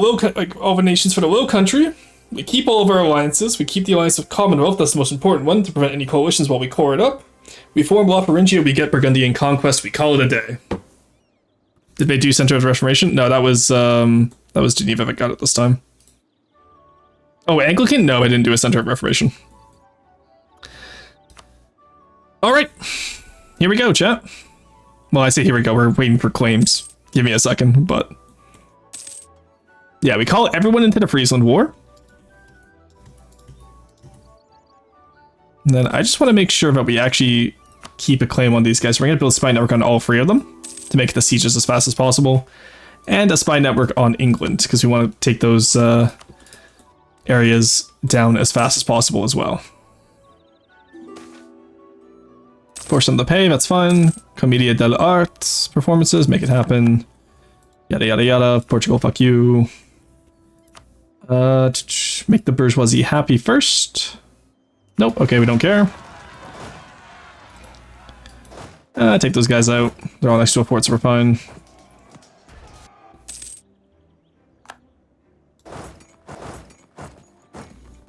all the nations for the Low Country. We keep all of our alliances. We keep the alliance of Commonwealth. That's the most important one to prevent any coalitions while we core it up. We form Lotharingia. We get Burgundian conquest. We call it a day. Did they do Center of the Reformation? No, that was Geneva that got it this time. Oh, Anglican? No, I didn't do a Center of Reformation. All right, here we go, chat. Well, I say here we go. We're waiting for claims. Give me a second, but yeah, we call everyone into the Friesland War. And then I just want to make sure that we actually keep a claim on these guys. We're going to build a spy network on all 3 of them to make the sieges as fast as possible. And a spy network on England, because we want to take those areas down as fast as possible as well. Force them to pay, that's fine. Commedia dell'arte, performances, make it happen. Yada yada yada, Portugal, fuck you. Make the bourgeoisie happy first. Nope, okay, we don't care. Take those guys out. They're all next to a fort, so we're fine.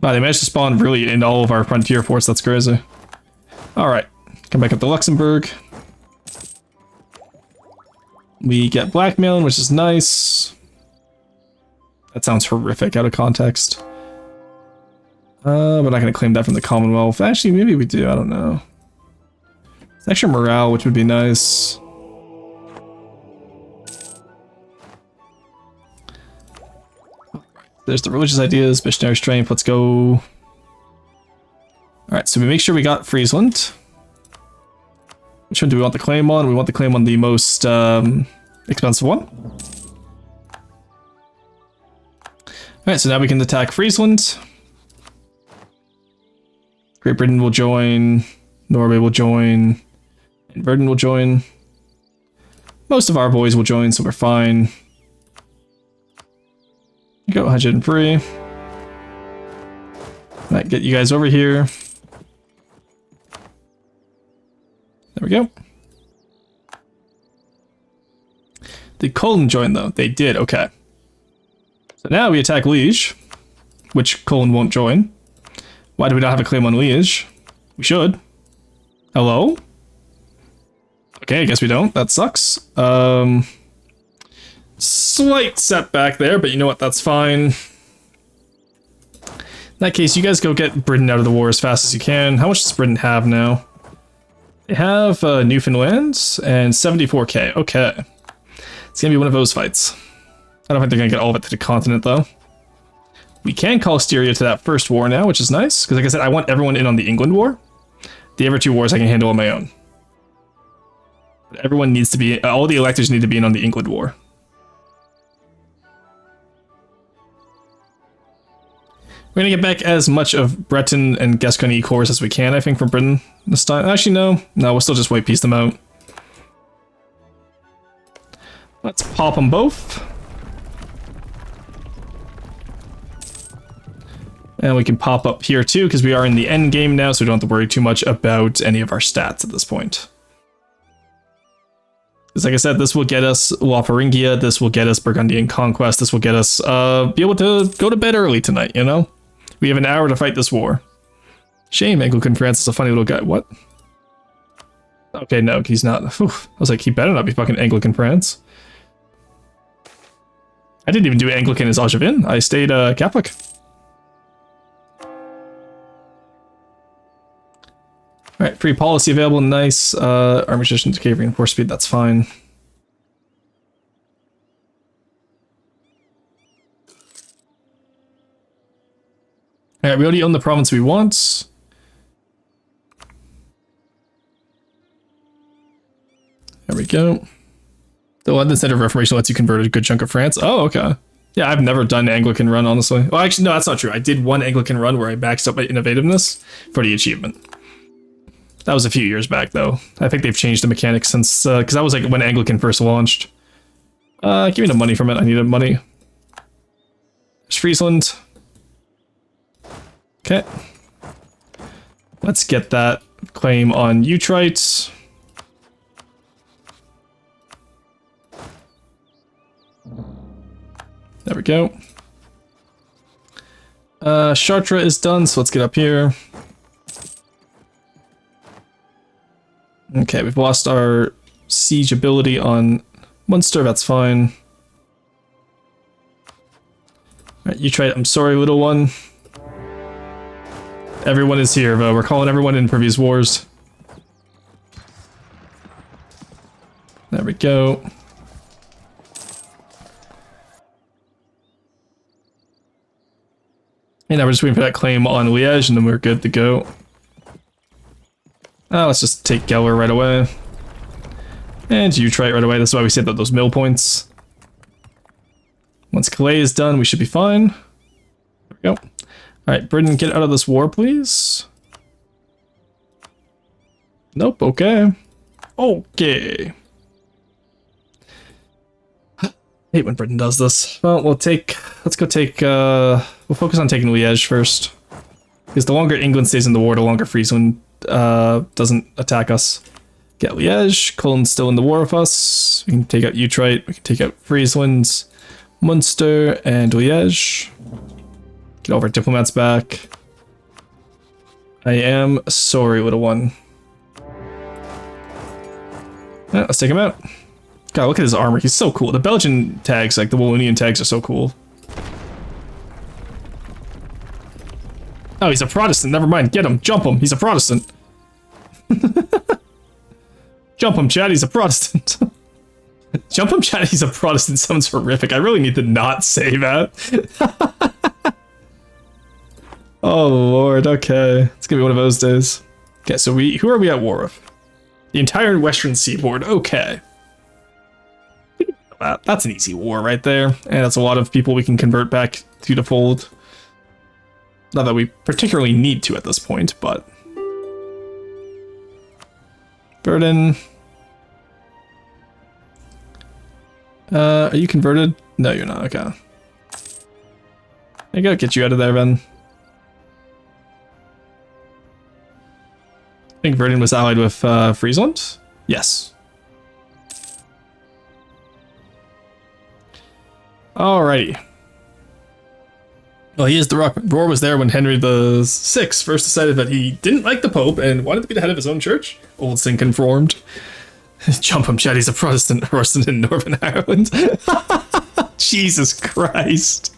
Wow, they managed to spawn really in all of our frontier forts, that's crazy. Alright, come back up to Luxembourg. We get blackmailing, which is nice. That sounds horrific out of context. We're not going to claim that from the Commonwealth. Actually, maybe we do. I don't know. It's extra morale, which would be nice. There's the religious ideas, missionary strength. Let's go. Alright, so we make sure we got Friesland. Which one do we want the claim on? We want the claim on the most expensive one. Alright, so now we can attack Friesland. Great Britain will join. Norway will join. And Britain will join. Most of our boys will join, so we're fine. Go 103. Might get you guys over here. There we go. Did Karling join though? They did, okay. So now we attack Liège, which Karling won't join. Why do we not have a claim on Liège? We should. Hello? Okay, I guess we don't. That sucks. Slight setback there, but you know what? That's fine. In that case, you guys go get Britain out of the war as fast as you can. How much does Britain have now? They have Newfoundland and 74k. Okay. It's gonna be one of those fights. I don't think they're gonna get all of it to the continent, though. We can call Styria to that first war now, which is nice. Because like I said, I want everyone in on the England war. The other two wars I can handle on my own. But everyone needs to be... all the electors need to be in on the England war. We're gonna get back as much of Breton and Gascony cores as we can, I think, from Britain this time. Actually, no. No, we'll still just white piece them out. Let's pop them both. And we can pop up here too, because we are in the end game now, so we don't have to worry too much about any of our stats at this point. Because like I said, this will get us Lotharingia, this will get us Burgundian Conquest, this will get us be able to go to bed early tonight, you know? We have an hour to fight this war. Shame, Anglican France is a funny little guy. What? Okay, no, he's not. Whew. I was like, he better not be fucking Anglican France. I didn't even do Anglican as Angevin. I stayed Catholic. Alright, free policy available, nice. Army position to cave reinforce speed, that's fine. Alright, we already own the province we want. There we go. The London Center of Reformation lets you convert a good chunk of France. Oh, okay. Yeah, I've never done an Anglican run, honestly. Well, actually, no, that's not true. I did one Anglican run where I maxed up my innovativeness for the achievement. That was a few years back, though. I think they've changed the mechanics since, because that was like when Anglican first launched. Give me the money from it. I needed money. There's Friesland. Okay. Let's get that claim on Utrecht. There we go. Chartres is done, so let's get up here. Okay, we've lost our siege ability on Munster, that's fine. Alright, Utrecht, I'm sorry, little one. Everyone is here, though. We're calling everyone in for these wars. There we go. And now we're just waiting for that claim on Liège, and then we're good to go. Let's just take Geller right away. And Utrecht right away. That's why we saved up those mill points. Once Calais is done, we should be fine. There we go. Alright, Britain, get out of this war, please. Nope, okay. Okay. I hate when Britain does this. Well, let's go take, we'll focus on taking Liège first. Because the longer England stays in the war, the longer Friesland doesn't attack us. Get Liège, Cologne still in the war with us. We can take out Utrecht, we can take out Friesland, Munster, and Liège. Get all of our diplomats back. I am sorry, little one. Yeah, let's take him out. God, look at his armor. He's so cool. The Belgian tags, like the Wallonian tags, are so cool. Oh, he's a Protestant. Never mind. Get him. Jump him. He's a Protestant. Jump him, Chad. He's a Protestant. Jump him, Chad. He's a Protestant. Sounds horrific. I really need to not say that. Oh, Lord. Okay. It's going to be one of those days. Okay, so who are we at war with? The entire western seaboard. Okay. That's an easy war right there. And that's a lot of people we can convert back to the fold. Not that we particularly need to at this point, but... Burden. Are you converted? No, you're not. Okay. I gotta get you out of there, then. I think Verdun was allied with Friesland? Yes. Alrighty. Well, he is the rock. Roar was there when Henry VI first decided that he didn't like the Pope and wanted to be the head of his own church. Old Sin conformed. Jump him, Chad. He's a Protestant in Northern Ireland. Jesus Christ.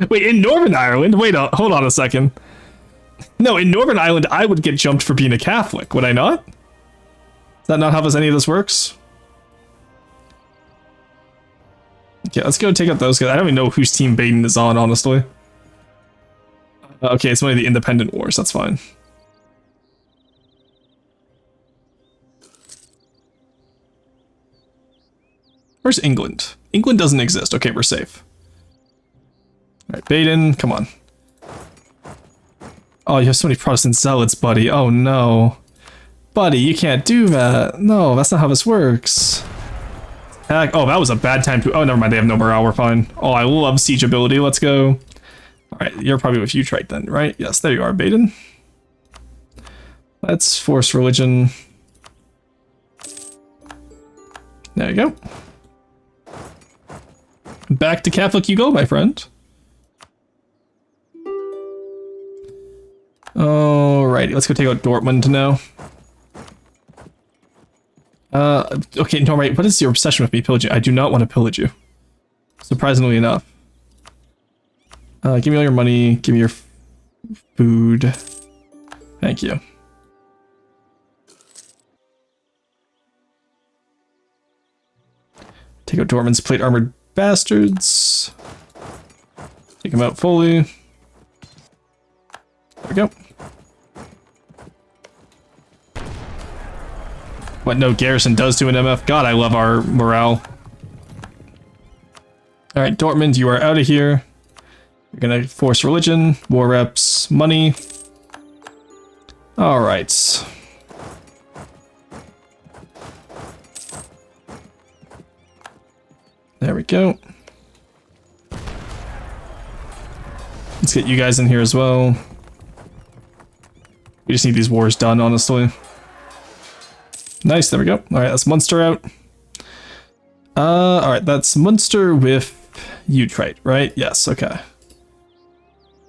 Wait, in Northern Ireland? Wait, hold on a second. No, in Northern Ireland, I would get jumped for being a Catholic, would I not? Is that not how any of this works? Okay, let's go take out those guys. I don't even know whose team Baden is on, honestly. Okay, it's one of the independent wars. That's fine. Where's England? England doesn't exist. Okay, we're safe. Alright, Baden, come on. Oh, you have so many Protestant zealots, buddy. Oh, no. Buddy, you can't do that. No, that's not how this works. Heck, oh, that was a bad time to... Oh, never mind. They have no morale. We're fine. Oh, I love siege ability. Let's go. Alright, you're probably with Utrecht then, right? Yes, there you are, Baden. Let's force religion. There you go. Back to Catholic you go, my friend. Alrighty, let's go take out Dortmund now. Okay, no, right, what is your obsession with me pillaging? I do not want to pillage you. Surprisingly enough. Give me all your money, give me your food. Thank you. Take out Dortmund's plate armored bastards. Take them out fully. There we go. What no garrison does to an MF. God, I love our morale. Alright, Dortmund, you are out of here. You're gonna force religion, war reps, money. Alright. There we go. Let's get you guys in here as well. We just need these wars done, honestly. Nice, there we go. Alright, that's Munster out. Alright, that's Munster with Utrecht, right? Yes, okay.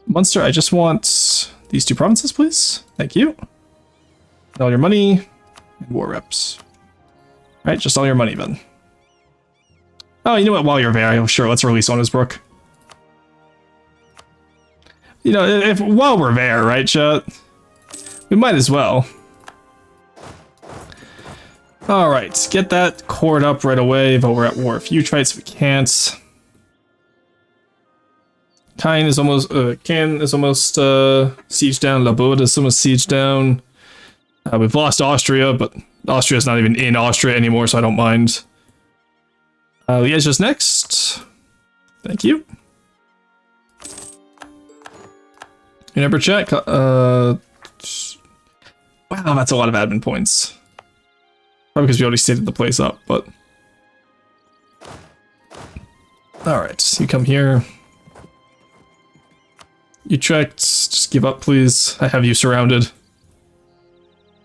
Munster, I just want these two provinces, please. Thank you. And all your money and war reps. Alright, just all your money then. Oh, you know what? While you're there, sure, let's release Onnesbrook. You know, while we're there, right, chat? We might as well. Alright, get that cored up right away, but we're at war with Utrecht, so we can't. Caen is almost sieged down, Labourd is almost sieged down. We've lost Austria, but Austria's not even in Austria anymore, so I don't mind. Liège is next. Thank you. Your number check. Wow, that's a lot of admin points. Probably because we already stated the place up, but... Alright, you come here. Utrecht, just give up, please. I have you surrounded.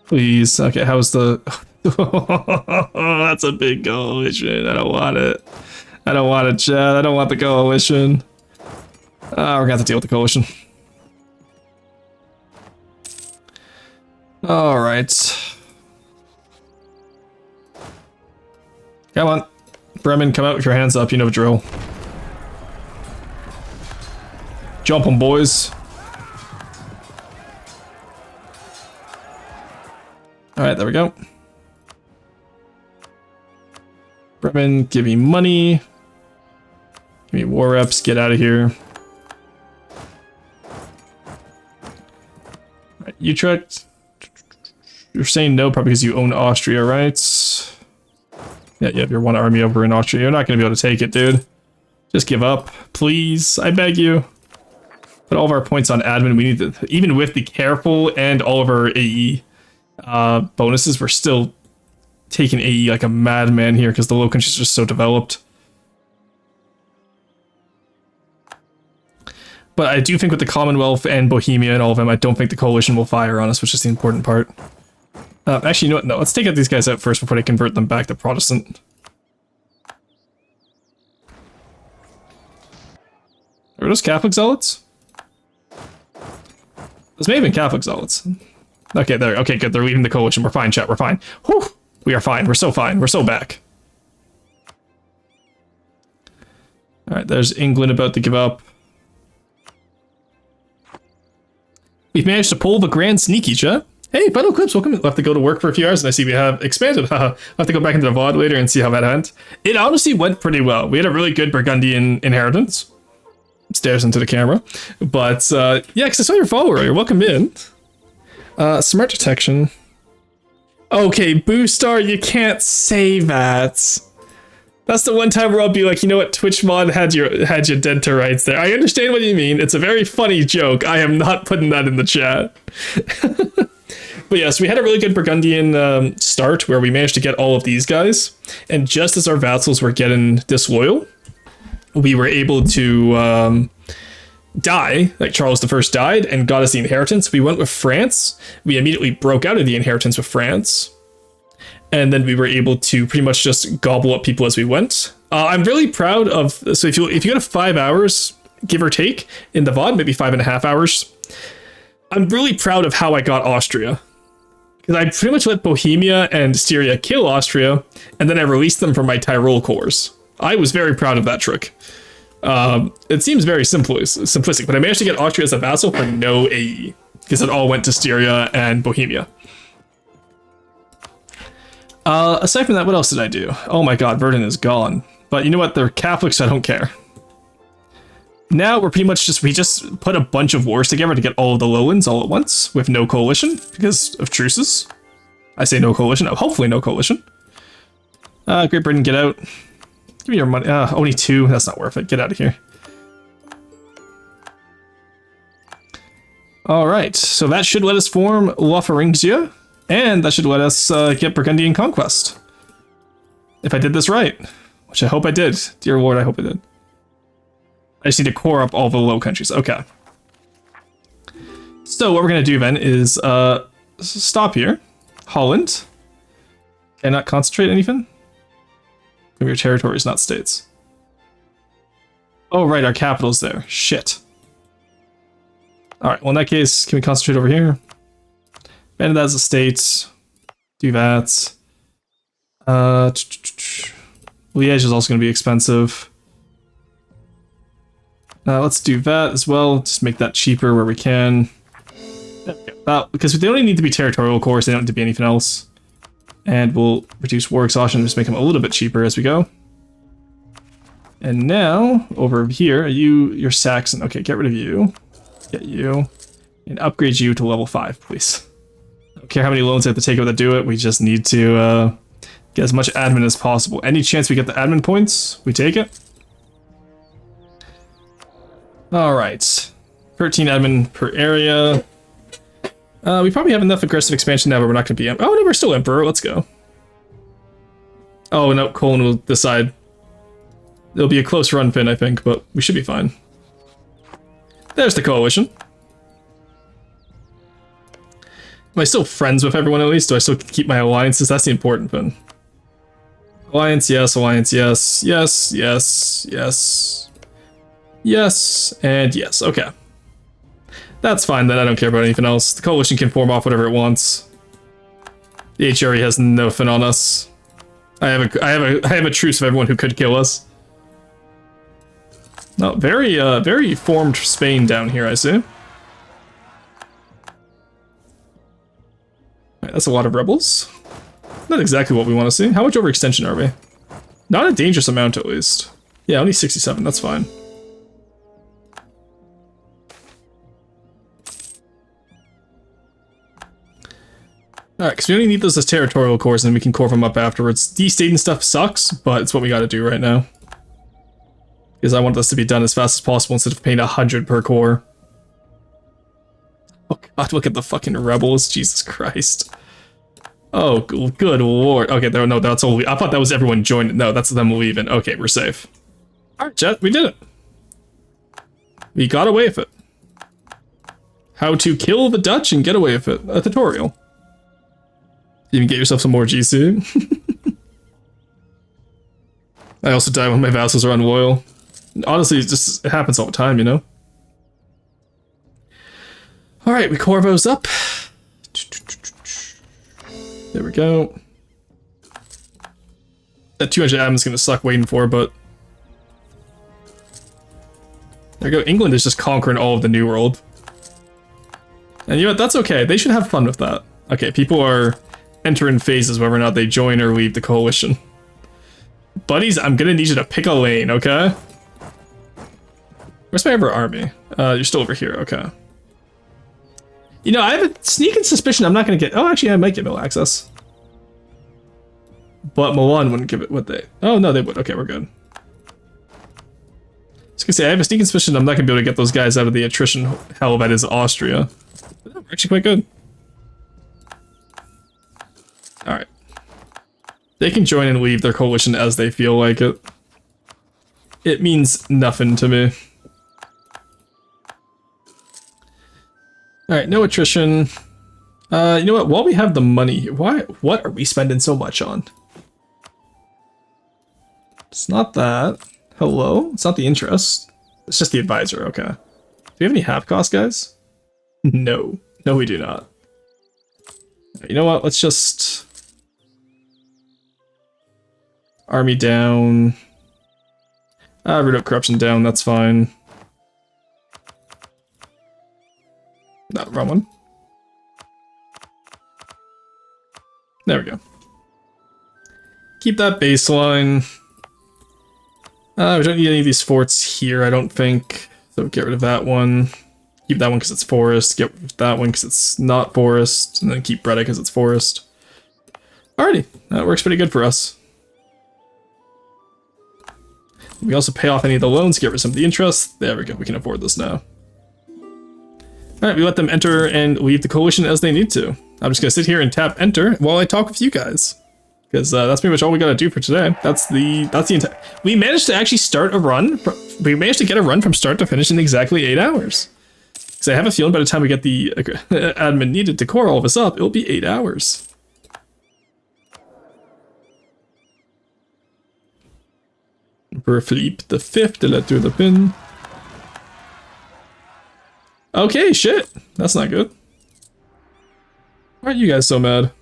Please. Okay, how's the... That's a big coalition. I don't want it. I don't want it, Chad. I don't want the coalition. We're gonna have to deal with the coalition. Alright. Come on. Bremen, come out with your hands up. You know the drill. Jump 'em, boys. Alright, there we go. Bremen, give me money. Give me war reps, get out of here. Alright, Utrecht. You're saying no probably because you own Austria, right? Yeah, you have your one army over in Austria. You're not going to be able to take it, dude. Just give up, please. I beg you. Put all of our points on admin. We need to, even with the careful and all of our AE bonuses, we're still taking AE like a madman here because the Low Countries are just so developed. But I do think with the Commonwealth and Bohemia and all of them, I don't think the coalition will fire on us, which is the important part. Actually, you know what? No, let's take out these guys out first before they convert them back to Protestant. Are those Catholic zealots? Those may have been Catholic zealots. Okay, there. Okay, good. They're leaving the coalition. We're fine, chat. We're fine. Whew! We are fine. We're so fine. We're so back. Alright, there's England about to give up. We've managed to pull the Grand Sneaky, chat. Hey, Final Clips, welcome. We'll have to go to work for a few hours, and I see we have expanded. I'll have to go back into the VOD later and see how that went. It honestly went pretty well. We had a really good Burgundian inheritance. Stares into the camera. But, yeah, because I saw your follower. You're welcome in. Smart detection. Okay, Boostar, you can't say that. That's the one time where I'll be like, you know what, Twitch mod had you dead to rights there. I understand what you mean. It's a very funny joke. I am not putting that in the chat. But yes, we had a really good Burgundian start where we managed to get all of these guys. And just as our vassals were getting disloyal, we were able to die, like Charles I died and got us the inheritance. We went with France. We immediately broke out of the inheritance with France. And then we were able to pretty much just gobble up people as we went. I'm really proud of, so if you go to 5 hours, give or take, in the VOD, maybe 5.5 hours, I'm really proud of how I got Austria. Because I pretty much let Bohemia and Styria kill Austria, and then I released them from my Tyrol cores. I was very proud of that trick. It seems very simplistic, but I managed to get Austria as a vassal for no AE, because it all went to Styria and Bohemia. Aside from that, what else did I do? Oh my god, Verdun is gone. But you know what? They're Catholics, so I don't care. Now we're pretty much we just put a bunch of wars together to get all of the lowlands all at once with no coalition because of truces. I say no coalition, hopefully no coalition. Great Britain, get out. Give me your money. Only 2, that's not worth it. Get out of here. Alright, so that should let us form Lotharingia. And that should let us get Burgundian Conquest. If I did this right. Which I hope I did. Dear Lord, I hope I did. I just need to core up all the Low Countries. Okay. So what we're going to do then is stop here. Holland. Cannot concentrate anything? From your territories, not states. Oh, right, our capital's there. Shit. Alright, well in that case, can we concentrate over here? Abandon that as a state. Do that. Liège is also going to be expensive. Let's do that as well. Just make that cheaper where we can. Because they only need to be territorial cores, they don't need to be anything else. And we'll reduce war exhaustion, just make them a little bit cheaper as we go. And now, over here, you're Saxon. Okay, get rid of you. Get you. And upgrade you to level 5, please. I don't care how many loans I have to take over to do it, we just need to get as much admin as possible. Any chance we get the admin points, we take it. Alright. 13 admin per area. We probably have enough aggressive expansion now, but we're not going to be... Oh, no, we're still Emperor. Let's go. Oh, no, Colin will decide. It'll be a close run, Finn, I think, but we should be fine. There's the coalition. Am I still friends with everyone at least? Do I still keep my alliances? That's the important thing. Alliance, yes. Alliance, yes. Yes, yes, yes. Yes, and yes. Okay. That's fine then. I don't care about anything else. The coalition can form off whatever it wants. The HRE has nothing on us. I have a truce with everyone who could kill us. No, very formed Spain down here, I see. Alright, that's a lot of rebels. Not exactly what we want to see. How much overextension are we? Not a dangerous amount, at least. Yeah, only 67. That's fine. Alright, because we only need those as territorial cores, and then we can core them up afterwards. Destating stuff sucks, but it's what we gotta do right now. Because I want this to be done as fast as possible instead of paying 100 per core. Oh god, look at the fucking rebels. Jesus Christ. Oh, good lord. Okay, no, that's all. I thought that was everyone joining. No, that's them leaving. Okay, we're safe. Alright, chat, we did it. We got away with it. How to kill the Dutch and get away with it. A tutorial. You can get yourself some more GC. I also die when my vassals are unloyal. Honestly, it happens all the time, you know? Alright, we Corvos up. There we go. That 200 admin is going to suck waiting for, but... There we go. England is just conquering all of the New World. And you know what? That's okay. They should have fun with that. Okay, people are entering phases whether or not they join or leave the coalition. Buddies, I'm going to need you to pick a lane, okay? Where's my other army? You're still over here, okay. You know, I have a sneaking suspicion I'm not going to get... Oh, actually, I might get mill access. But Milan wouldn't give it, would they? Oh, no, they would. Okay, we're good. I was going to say, I have a sneaking suspicion I'm not going to be able to get those guys out of the attrition hell that is Austria. But we're actually quite good. Alright. They can join and leave their coalition as they feel like it. It means nothing to me. Alright, no attrition. You know what? While we have the money, what are we spending so much on? It's not that. Hello? It's not the interest. It's just the advisor, okay. Do we have any half cost, guys? No. No, we do not. You know what? Let's just... Army down. Root out corruption down, that's fine. No, wrong one. There we go. Keep that baseline. We don't need any of these forts here, I don't think. So get rid of that one. Keep that one because it's forest. Get rid of that one because it's not forest. And then keep Breda because it's forest. Alrighty, that works pretty good for us. We also pay off any of the loans, get rid of some of the interest. There we go, we can afford this now. Alright, we let them enter and leave the coalition as they need to. I'm just gonna sit here and tap enter while I talk with you guys. Because that's pretty much all we gotta do for today. That's the entire... We managed to actually start a run. We managed to get a run from start to finish in exactly 8 hours. Because I have a feeling by the time we get the admin needed to core all of us up, it'll be 8 hours. Emperor Philippe the Fifth to let through the pin. Okay, shit. That's not good. Why aren't you guys so mad?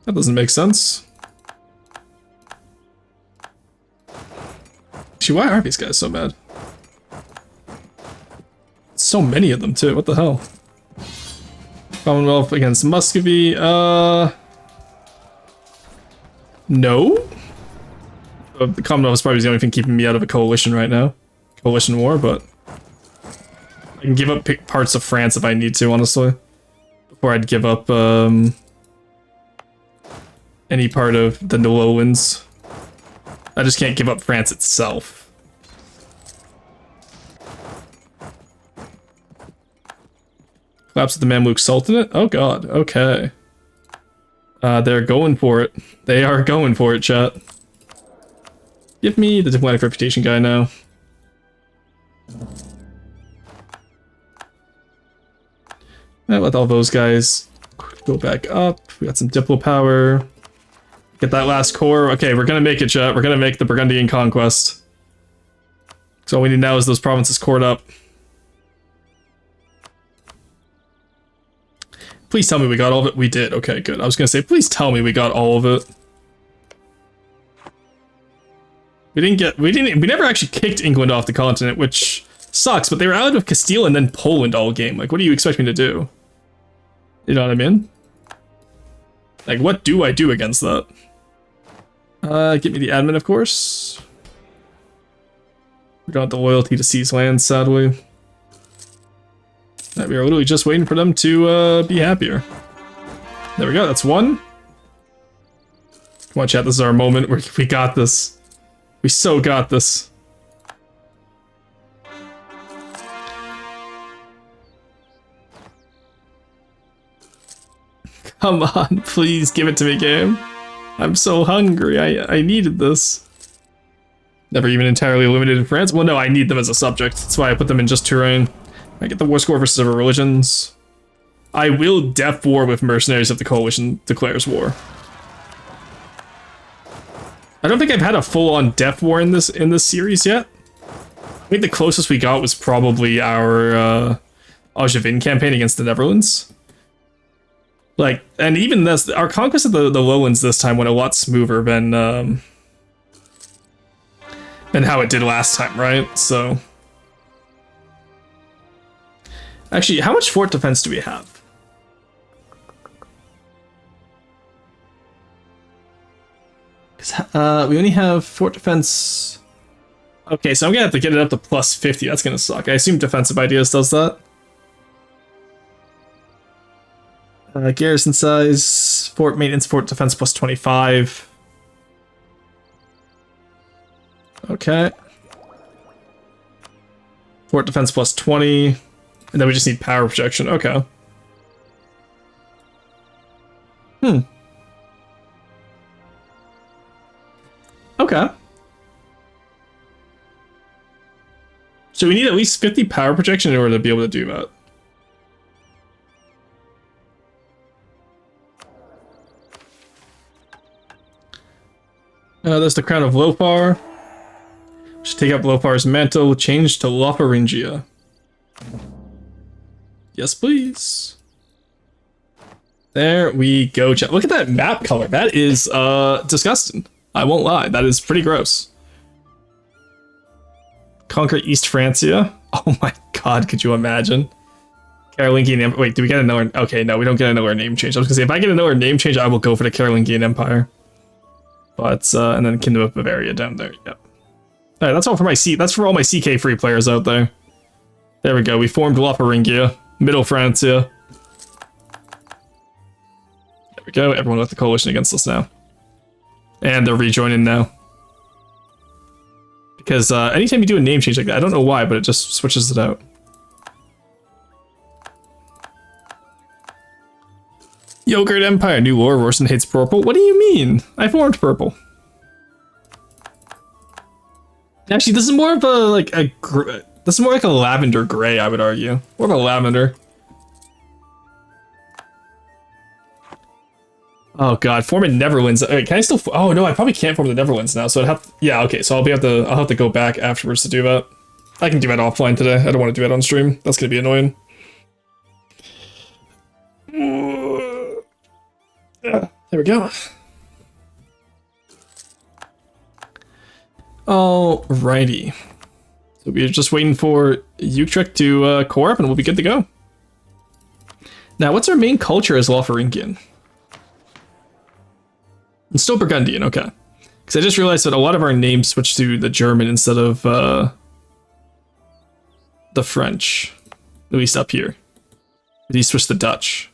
That doesn't make sense. Actually, why are these guys so mad? So many of them, too. What the hell? Commonwealth against Muscovy. No? The Commonwealth is probably the only thing keeping me out of a coalition right now. Coalition war, but... I can give up parts of France if I need to, honestly. Before I'd give up, any part of the lowlands. I just can't give up France itself. Collapse of the Mamluk Sultanate? Oh god, okay. They're going for it. They are going for it, chat. Give me the diplomatic reputation guy now. I'll let all those guys go back up. We got some diplo power. Get that last core. Okay, we're gonna make it, chat. We're gonna make the Burgundian conquest. So all we need now is those provinces cored up. Please tell me we got all of it. We did. Okay, good. I was gonna say, please tell me we got all of it. We never actually kicked England off the continent, which sucks, but they were allied with Castile and then Poland all game. Like, what do you expect me to do? You know what I mean? Like, what do I do against that? Give me the admin, of course. We don't have the loyalty to seize land, sadly. We are literally just waiting for them to be happier. There we go, that's one. Come on, chat, this is our moment. We got this. We so got this. Come on, please give it to me, game. I'm so hungry. I needed this. Never even entirely eliminated France. Well, no, I need them as a subject. That's why I put them in just terrain. I get the war score versus other religions. I will def war with mercenaries if the coalition declares war. I don't think I've had a full-on def war in this series yet. I think the closest we got was probably our Angevin campaign against the Netherlands. Like, and even this, our conquest of the lowlands this time went a lot smoother than how it did last time, right? So, actually, how much fort defense do we have? Because we only have fort defense. Okay, so I'm gonna have to get it up to plus 50. That's gonna suck. I assume defensive ideas does that. Garrison size, fort maintenance, fort defense plus 25. Okay. Fort defense plus 20. And then we just need power projection. Okay. Okay. So we need at least 50 power projection in order to be able to do that. There's the crown of Lopar. Should take up Lopar's mantle, change to Lotharingia. Yes, please. There we go, chat. Look at that map color. That is disgusting. I won't lie. That is pretty gross. Conquer East Francia. Oh my god, could you imagine? Carolingian Empire. Wait, do we get another? Okay, no, we don't get another name change. I was gonna say, if I get another name change, I will go for the Carolingian Empire. But, and then Kingdom of Bavaria down there, yep. Alright, that's all for my that's for all my CK free players out there. There we go, we formed Lotharingia, Middle Francia. There we go, everyone with the coalition against us now. And they're rejoining now. Because anytime you do a name change like that, I don't know why, but it just switches it out. Yogurt Empire, new lore, Rorson hates purple. What do you mean? I formed purple. Actually, this is more of a, this is more like a lavender gray, I would argue. More of a lavender. Oh god, form in Netherlands. Can I still? Oh no, I probably can't form the Netherlands now. So I'd have. Yeah, okay. So I'll have to go back afterwards to do that. I can do that offline today. I don't want to do that on stream. That's gonna be annoying. Yeah, there we go. Alrighty. So we're just waiting for Utrecht to core up and we'll be good to go. Now, what's our main culture as Lotharingian? It's still Burgundian, okay. Because I just realized that a lot of our names switched to the German instead of the French. At least up here. These switched to Dutch.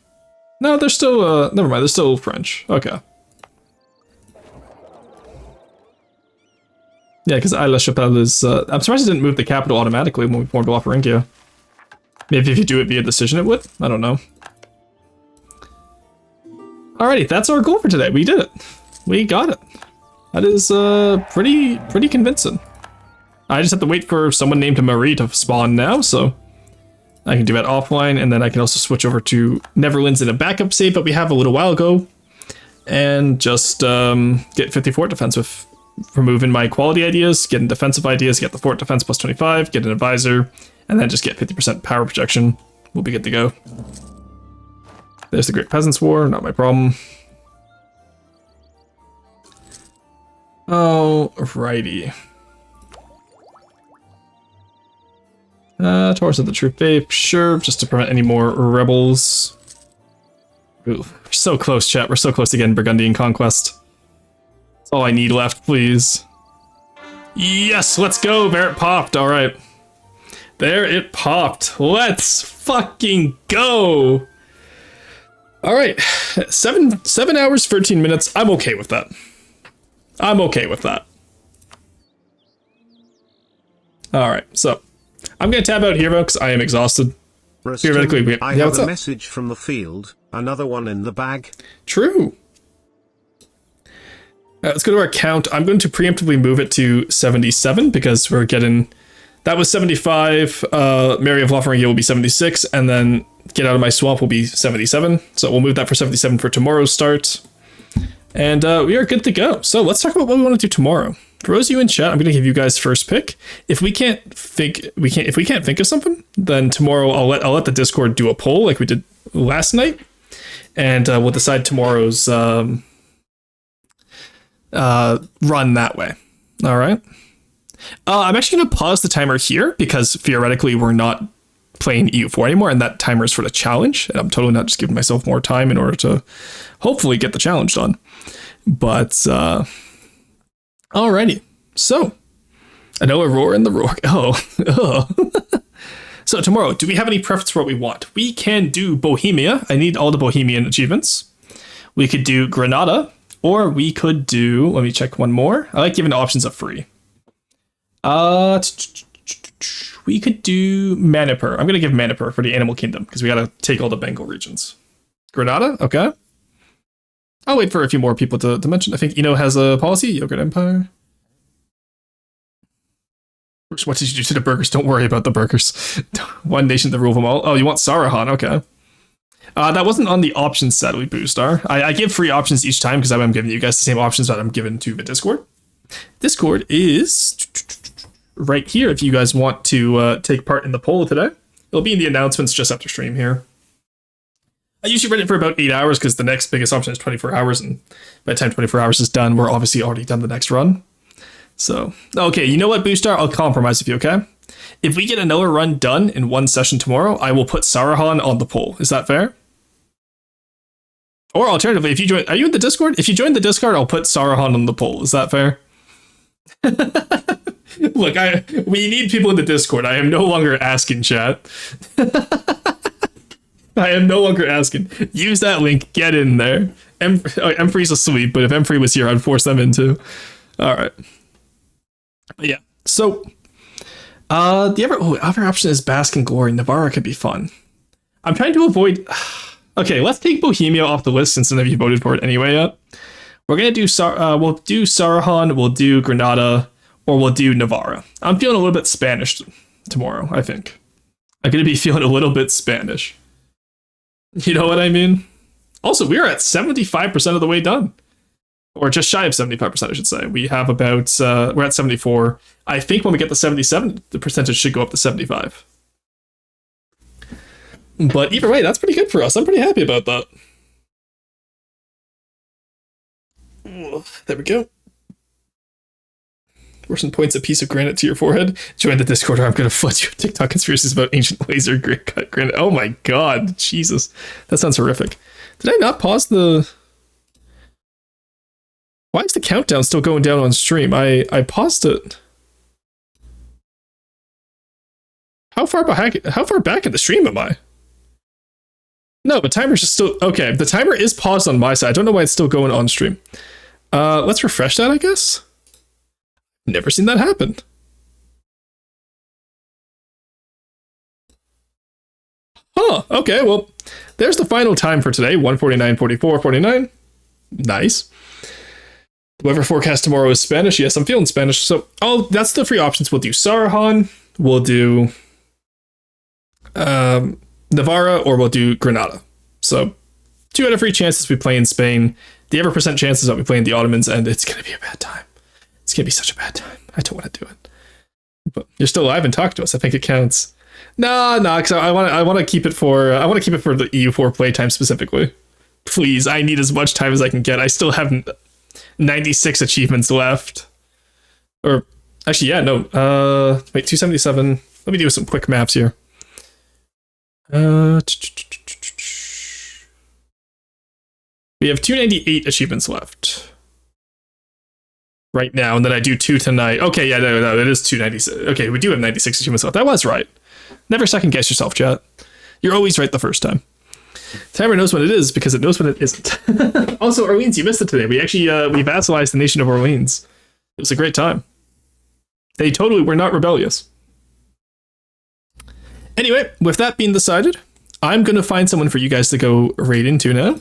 No, they're still, never mind, they're still French. Okay. Yeah, because Aix-la-Chapelle is, I'm surprised it didn't move the capital automatically when we formed Lotharingia. Maybe if you do it via decision it would? I don't know. Alrighty, that's our goal for today. We did it. We got it. That is, pretty convincing. I just have to wait for someone named Marie to spawn now, so I can do that offline, and then I can also switch over to Netherlands in a backup save that we have a little while ago, and just get 50 fort defense with removing my quality ideas, getting defensive ideas, get the fort defense plus 25, get an advisor, and then just get 50% power projection. We'll be good to go. There's the Great Peasants' War, not my problem. Alrighty. Taurus of the True Faith, sure, just to prevent any more rebels. Ooh, we're so close, chat. We're so close to getting Burgundian Conquest. That's all I need left, please. Yes, let's go. There it popped. All right. There it popped. Let's fucking go. All right. 7 hours, 13 minutes. I'm okay with that. I'm okay with that. All right. So I'm going to tab out here, because I am exhausted. Theoretically, I have a message from the field. Another one in the bag. True. Let's go to our count. I'm going to preemptively move it to 77 because we're getting... That was 75. Mary of Lothringia will be 76. And then Get Out of My Swamp will be 77. So we'll move that for 77 for tomorrow's start. And we are good to go. So let's talk about what we want to do tomorrow. For those of you in chat, I'm going to give you guys first pick. If we can't think of something, then tomorrow I'll let the Discord do a poll like we did last night, and we'll decide tomorrow's run that way. All right. I'm actually going to pause the timer here because theoretically we're not playing EU4 anymore, and that timer is for the challenge. And I'm totally not just giving myself more time in order to hopefully get the challenge done. But alrighty. So I know a roar in the roar. Oh. So tomorrow, do we have any preference for what we want? We can do Bohemia. I need all the Bohemian achievements. We could do Granada, or we could do, let me check one more. I like giving options of free. We could do Manipur. I'm going to give Manipur for the Animal Kingdom because we got to take all the Bengal regions. Granada? Okay. I'll wait for a few more people to mention. I think Eno has a policy. Yogurt Empire. What did you do to the burgers? Don't worry about the burgers. One nation to rule them all. Oh, you want Subathon? Okay. That wasn't on the options set we boostar. I give free options each time because I'm giving you guys the same options that I'm giving to the Discord. Discord is right here if you guys want to take part in the poll today. It'll be in the announcements just after stream here. I usually run it for about 8 hours because the next biggest option is 24 hours, and by the time 24 hours is done, we're obviously already done the next run. So, okay, you know what, Boostar? I'll compromise with you, okay? If we get another run done in one session tomorrow, I will put Subathon on the poll. Is that fair? Or alternatively, if you join... Are you in the Discord? If you join the Discord, I'll put Subathon on the poll. Is that fair? Look, we need people in the Discord. I am no longer asking, chat. I am no longer asking. Use that link. Get in there. M3's asleep, but if M3 was here, I'd force them in too. All right. But yeah. So, the other option is Bask in Glory. Navarra could be fun. I'm trying to avoid... Okay, let's take Bohemia off the list since none of you voted for it anyway yet. We're gonna do we'll do Subathon, we'll do Granada, or we'll do Navarra. I'm feeling a little bit Spanish tomorrow, I think. I'm gonna be feeling a little bit Spanish. You know what I mean? Also, we are at 75% of the way done. Or just shy of 75%, I should say. We have about, we're at 74. I think when we get to 77, the percentage should go up to 75. But either way, that's pretty good for us. I'm pretty happy about that. There we go. Worsen points a piece of granite to your forehead. Join the Discord or I'm going to flood you with TikTok conspiracies about ancient laser cut granite. Oh my god, Jesus. That sounds horrific. Did I not pause the... Why is the countdown still going down on stream? I paused it. How far back in the stream am I? No, the timer's just still... Okay, the timer is paused on my side. I don't know why it's still going on stream. Let's refresh that, I guess. Never seen that happen. Huh, okay, well, there's the final time for today. 1:49:44, 49. Nice. The weather forecast tomorrow is Spanish. Yes, I'm feeling Spanish. So, that's the free options. We'll do Subathon, we'll do Navarra, or we'll do Granada. So, 2 out of 3 chances we play in Spain. The other percent chances that we play in the Ottomans, and it's going to be a bad time. It's going to be such a bad time. I don't want to do it. But you're still alive and talk to us. I think it counts. No, because I want to keep it for the EU4 playtime specifically. Please, I need as much time as I can get. I still have 96 achievements left. Or actually, yeah, no. Wait, 277. Let me do some quick maps here. We have 298 achievements left right now, and then I do 2 tonight. Okay, yeah, no, it is 296. Okay, we do have 96 achievements left. That was right. Never second guess yourself, chat. You're always right the first time. Timer knows what it is because it knows when it isn't. Also, Orleans, you missed it today. We actually we vassalized the nation of Orleans. It was a great time. They totally were not rebellious. Anyway, with that being decided, I'm going to find someone for you guys to go raid into now.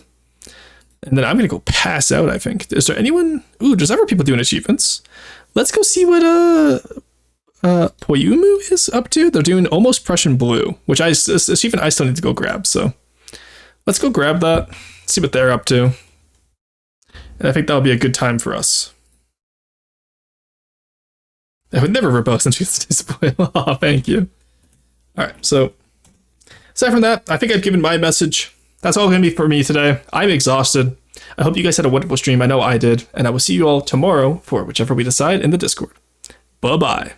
And then I'm going to go pass out, I think. Is there anyone? Ooh, there's other people doing achievements. Let's go see what Poyumu is up to. They're doing almost Prussian blue, which achievement I still need to go grab. So let's go grab that, see what they're up to. And I think that'll be a good time for us. I would never rebel since we spoil. Oh, thank you. All right, so aside from that, I think I've given my message. That's all going to be for me today. I'm exhausted. I hope you guys had a wonderful stream. I know I did. And I will see you all tomorrow for whichever we decide in the Discord. Bye-bye.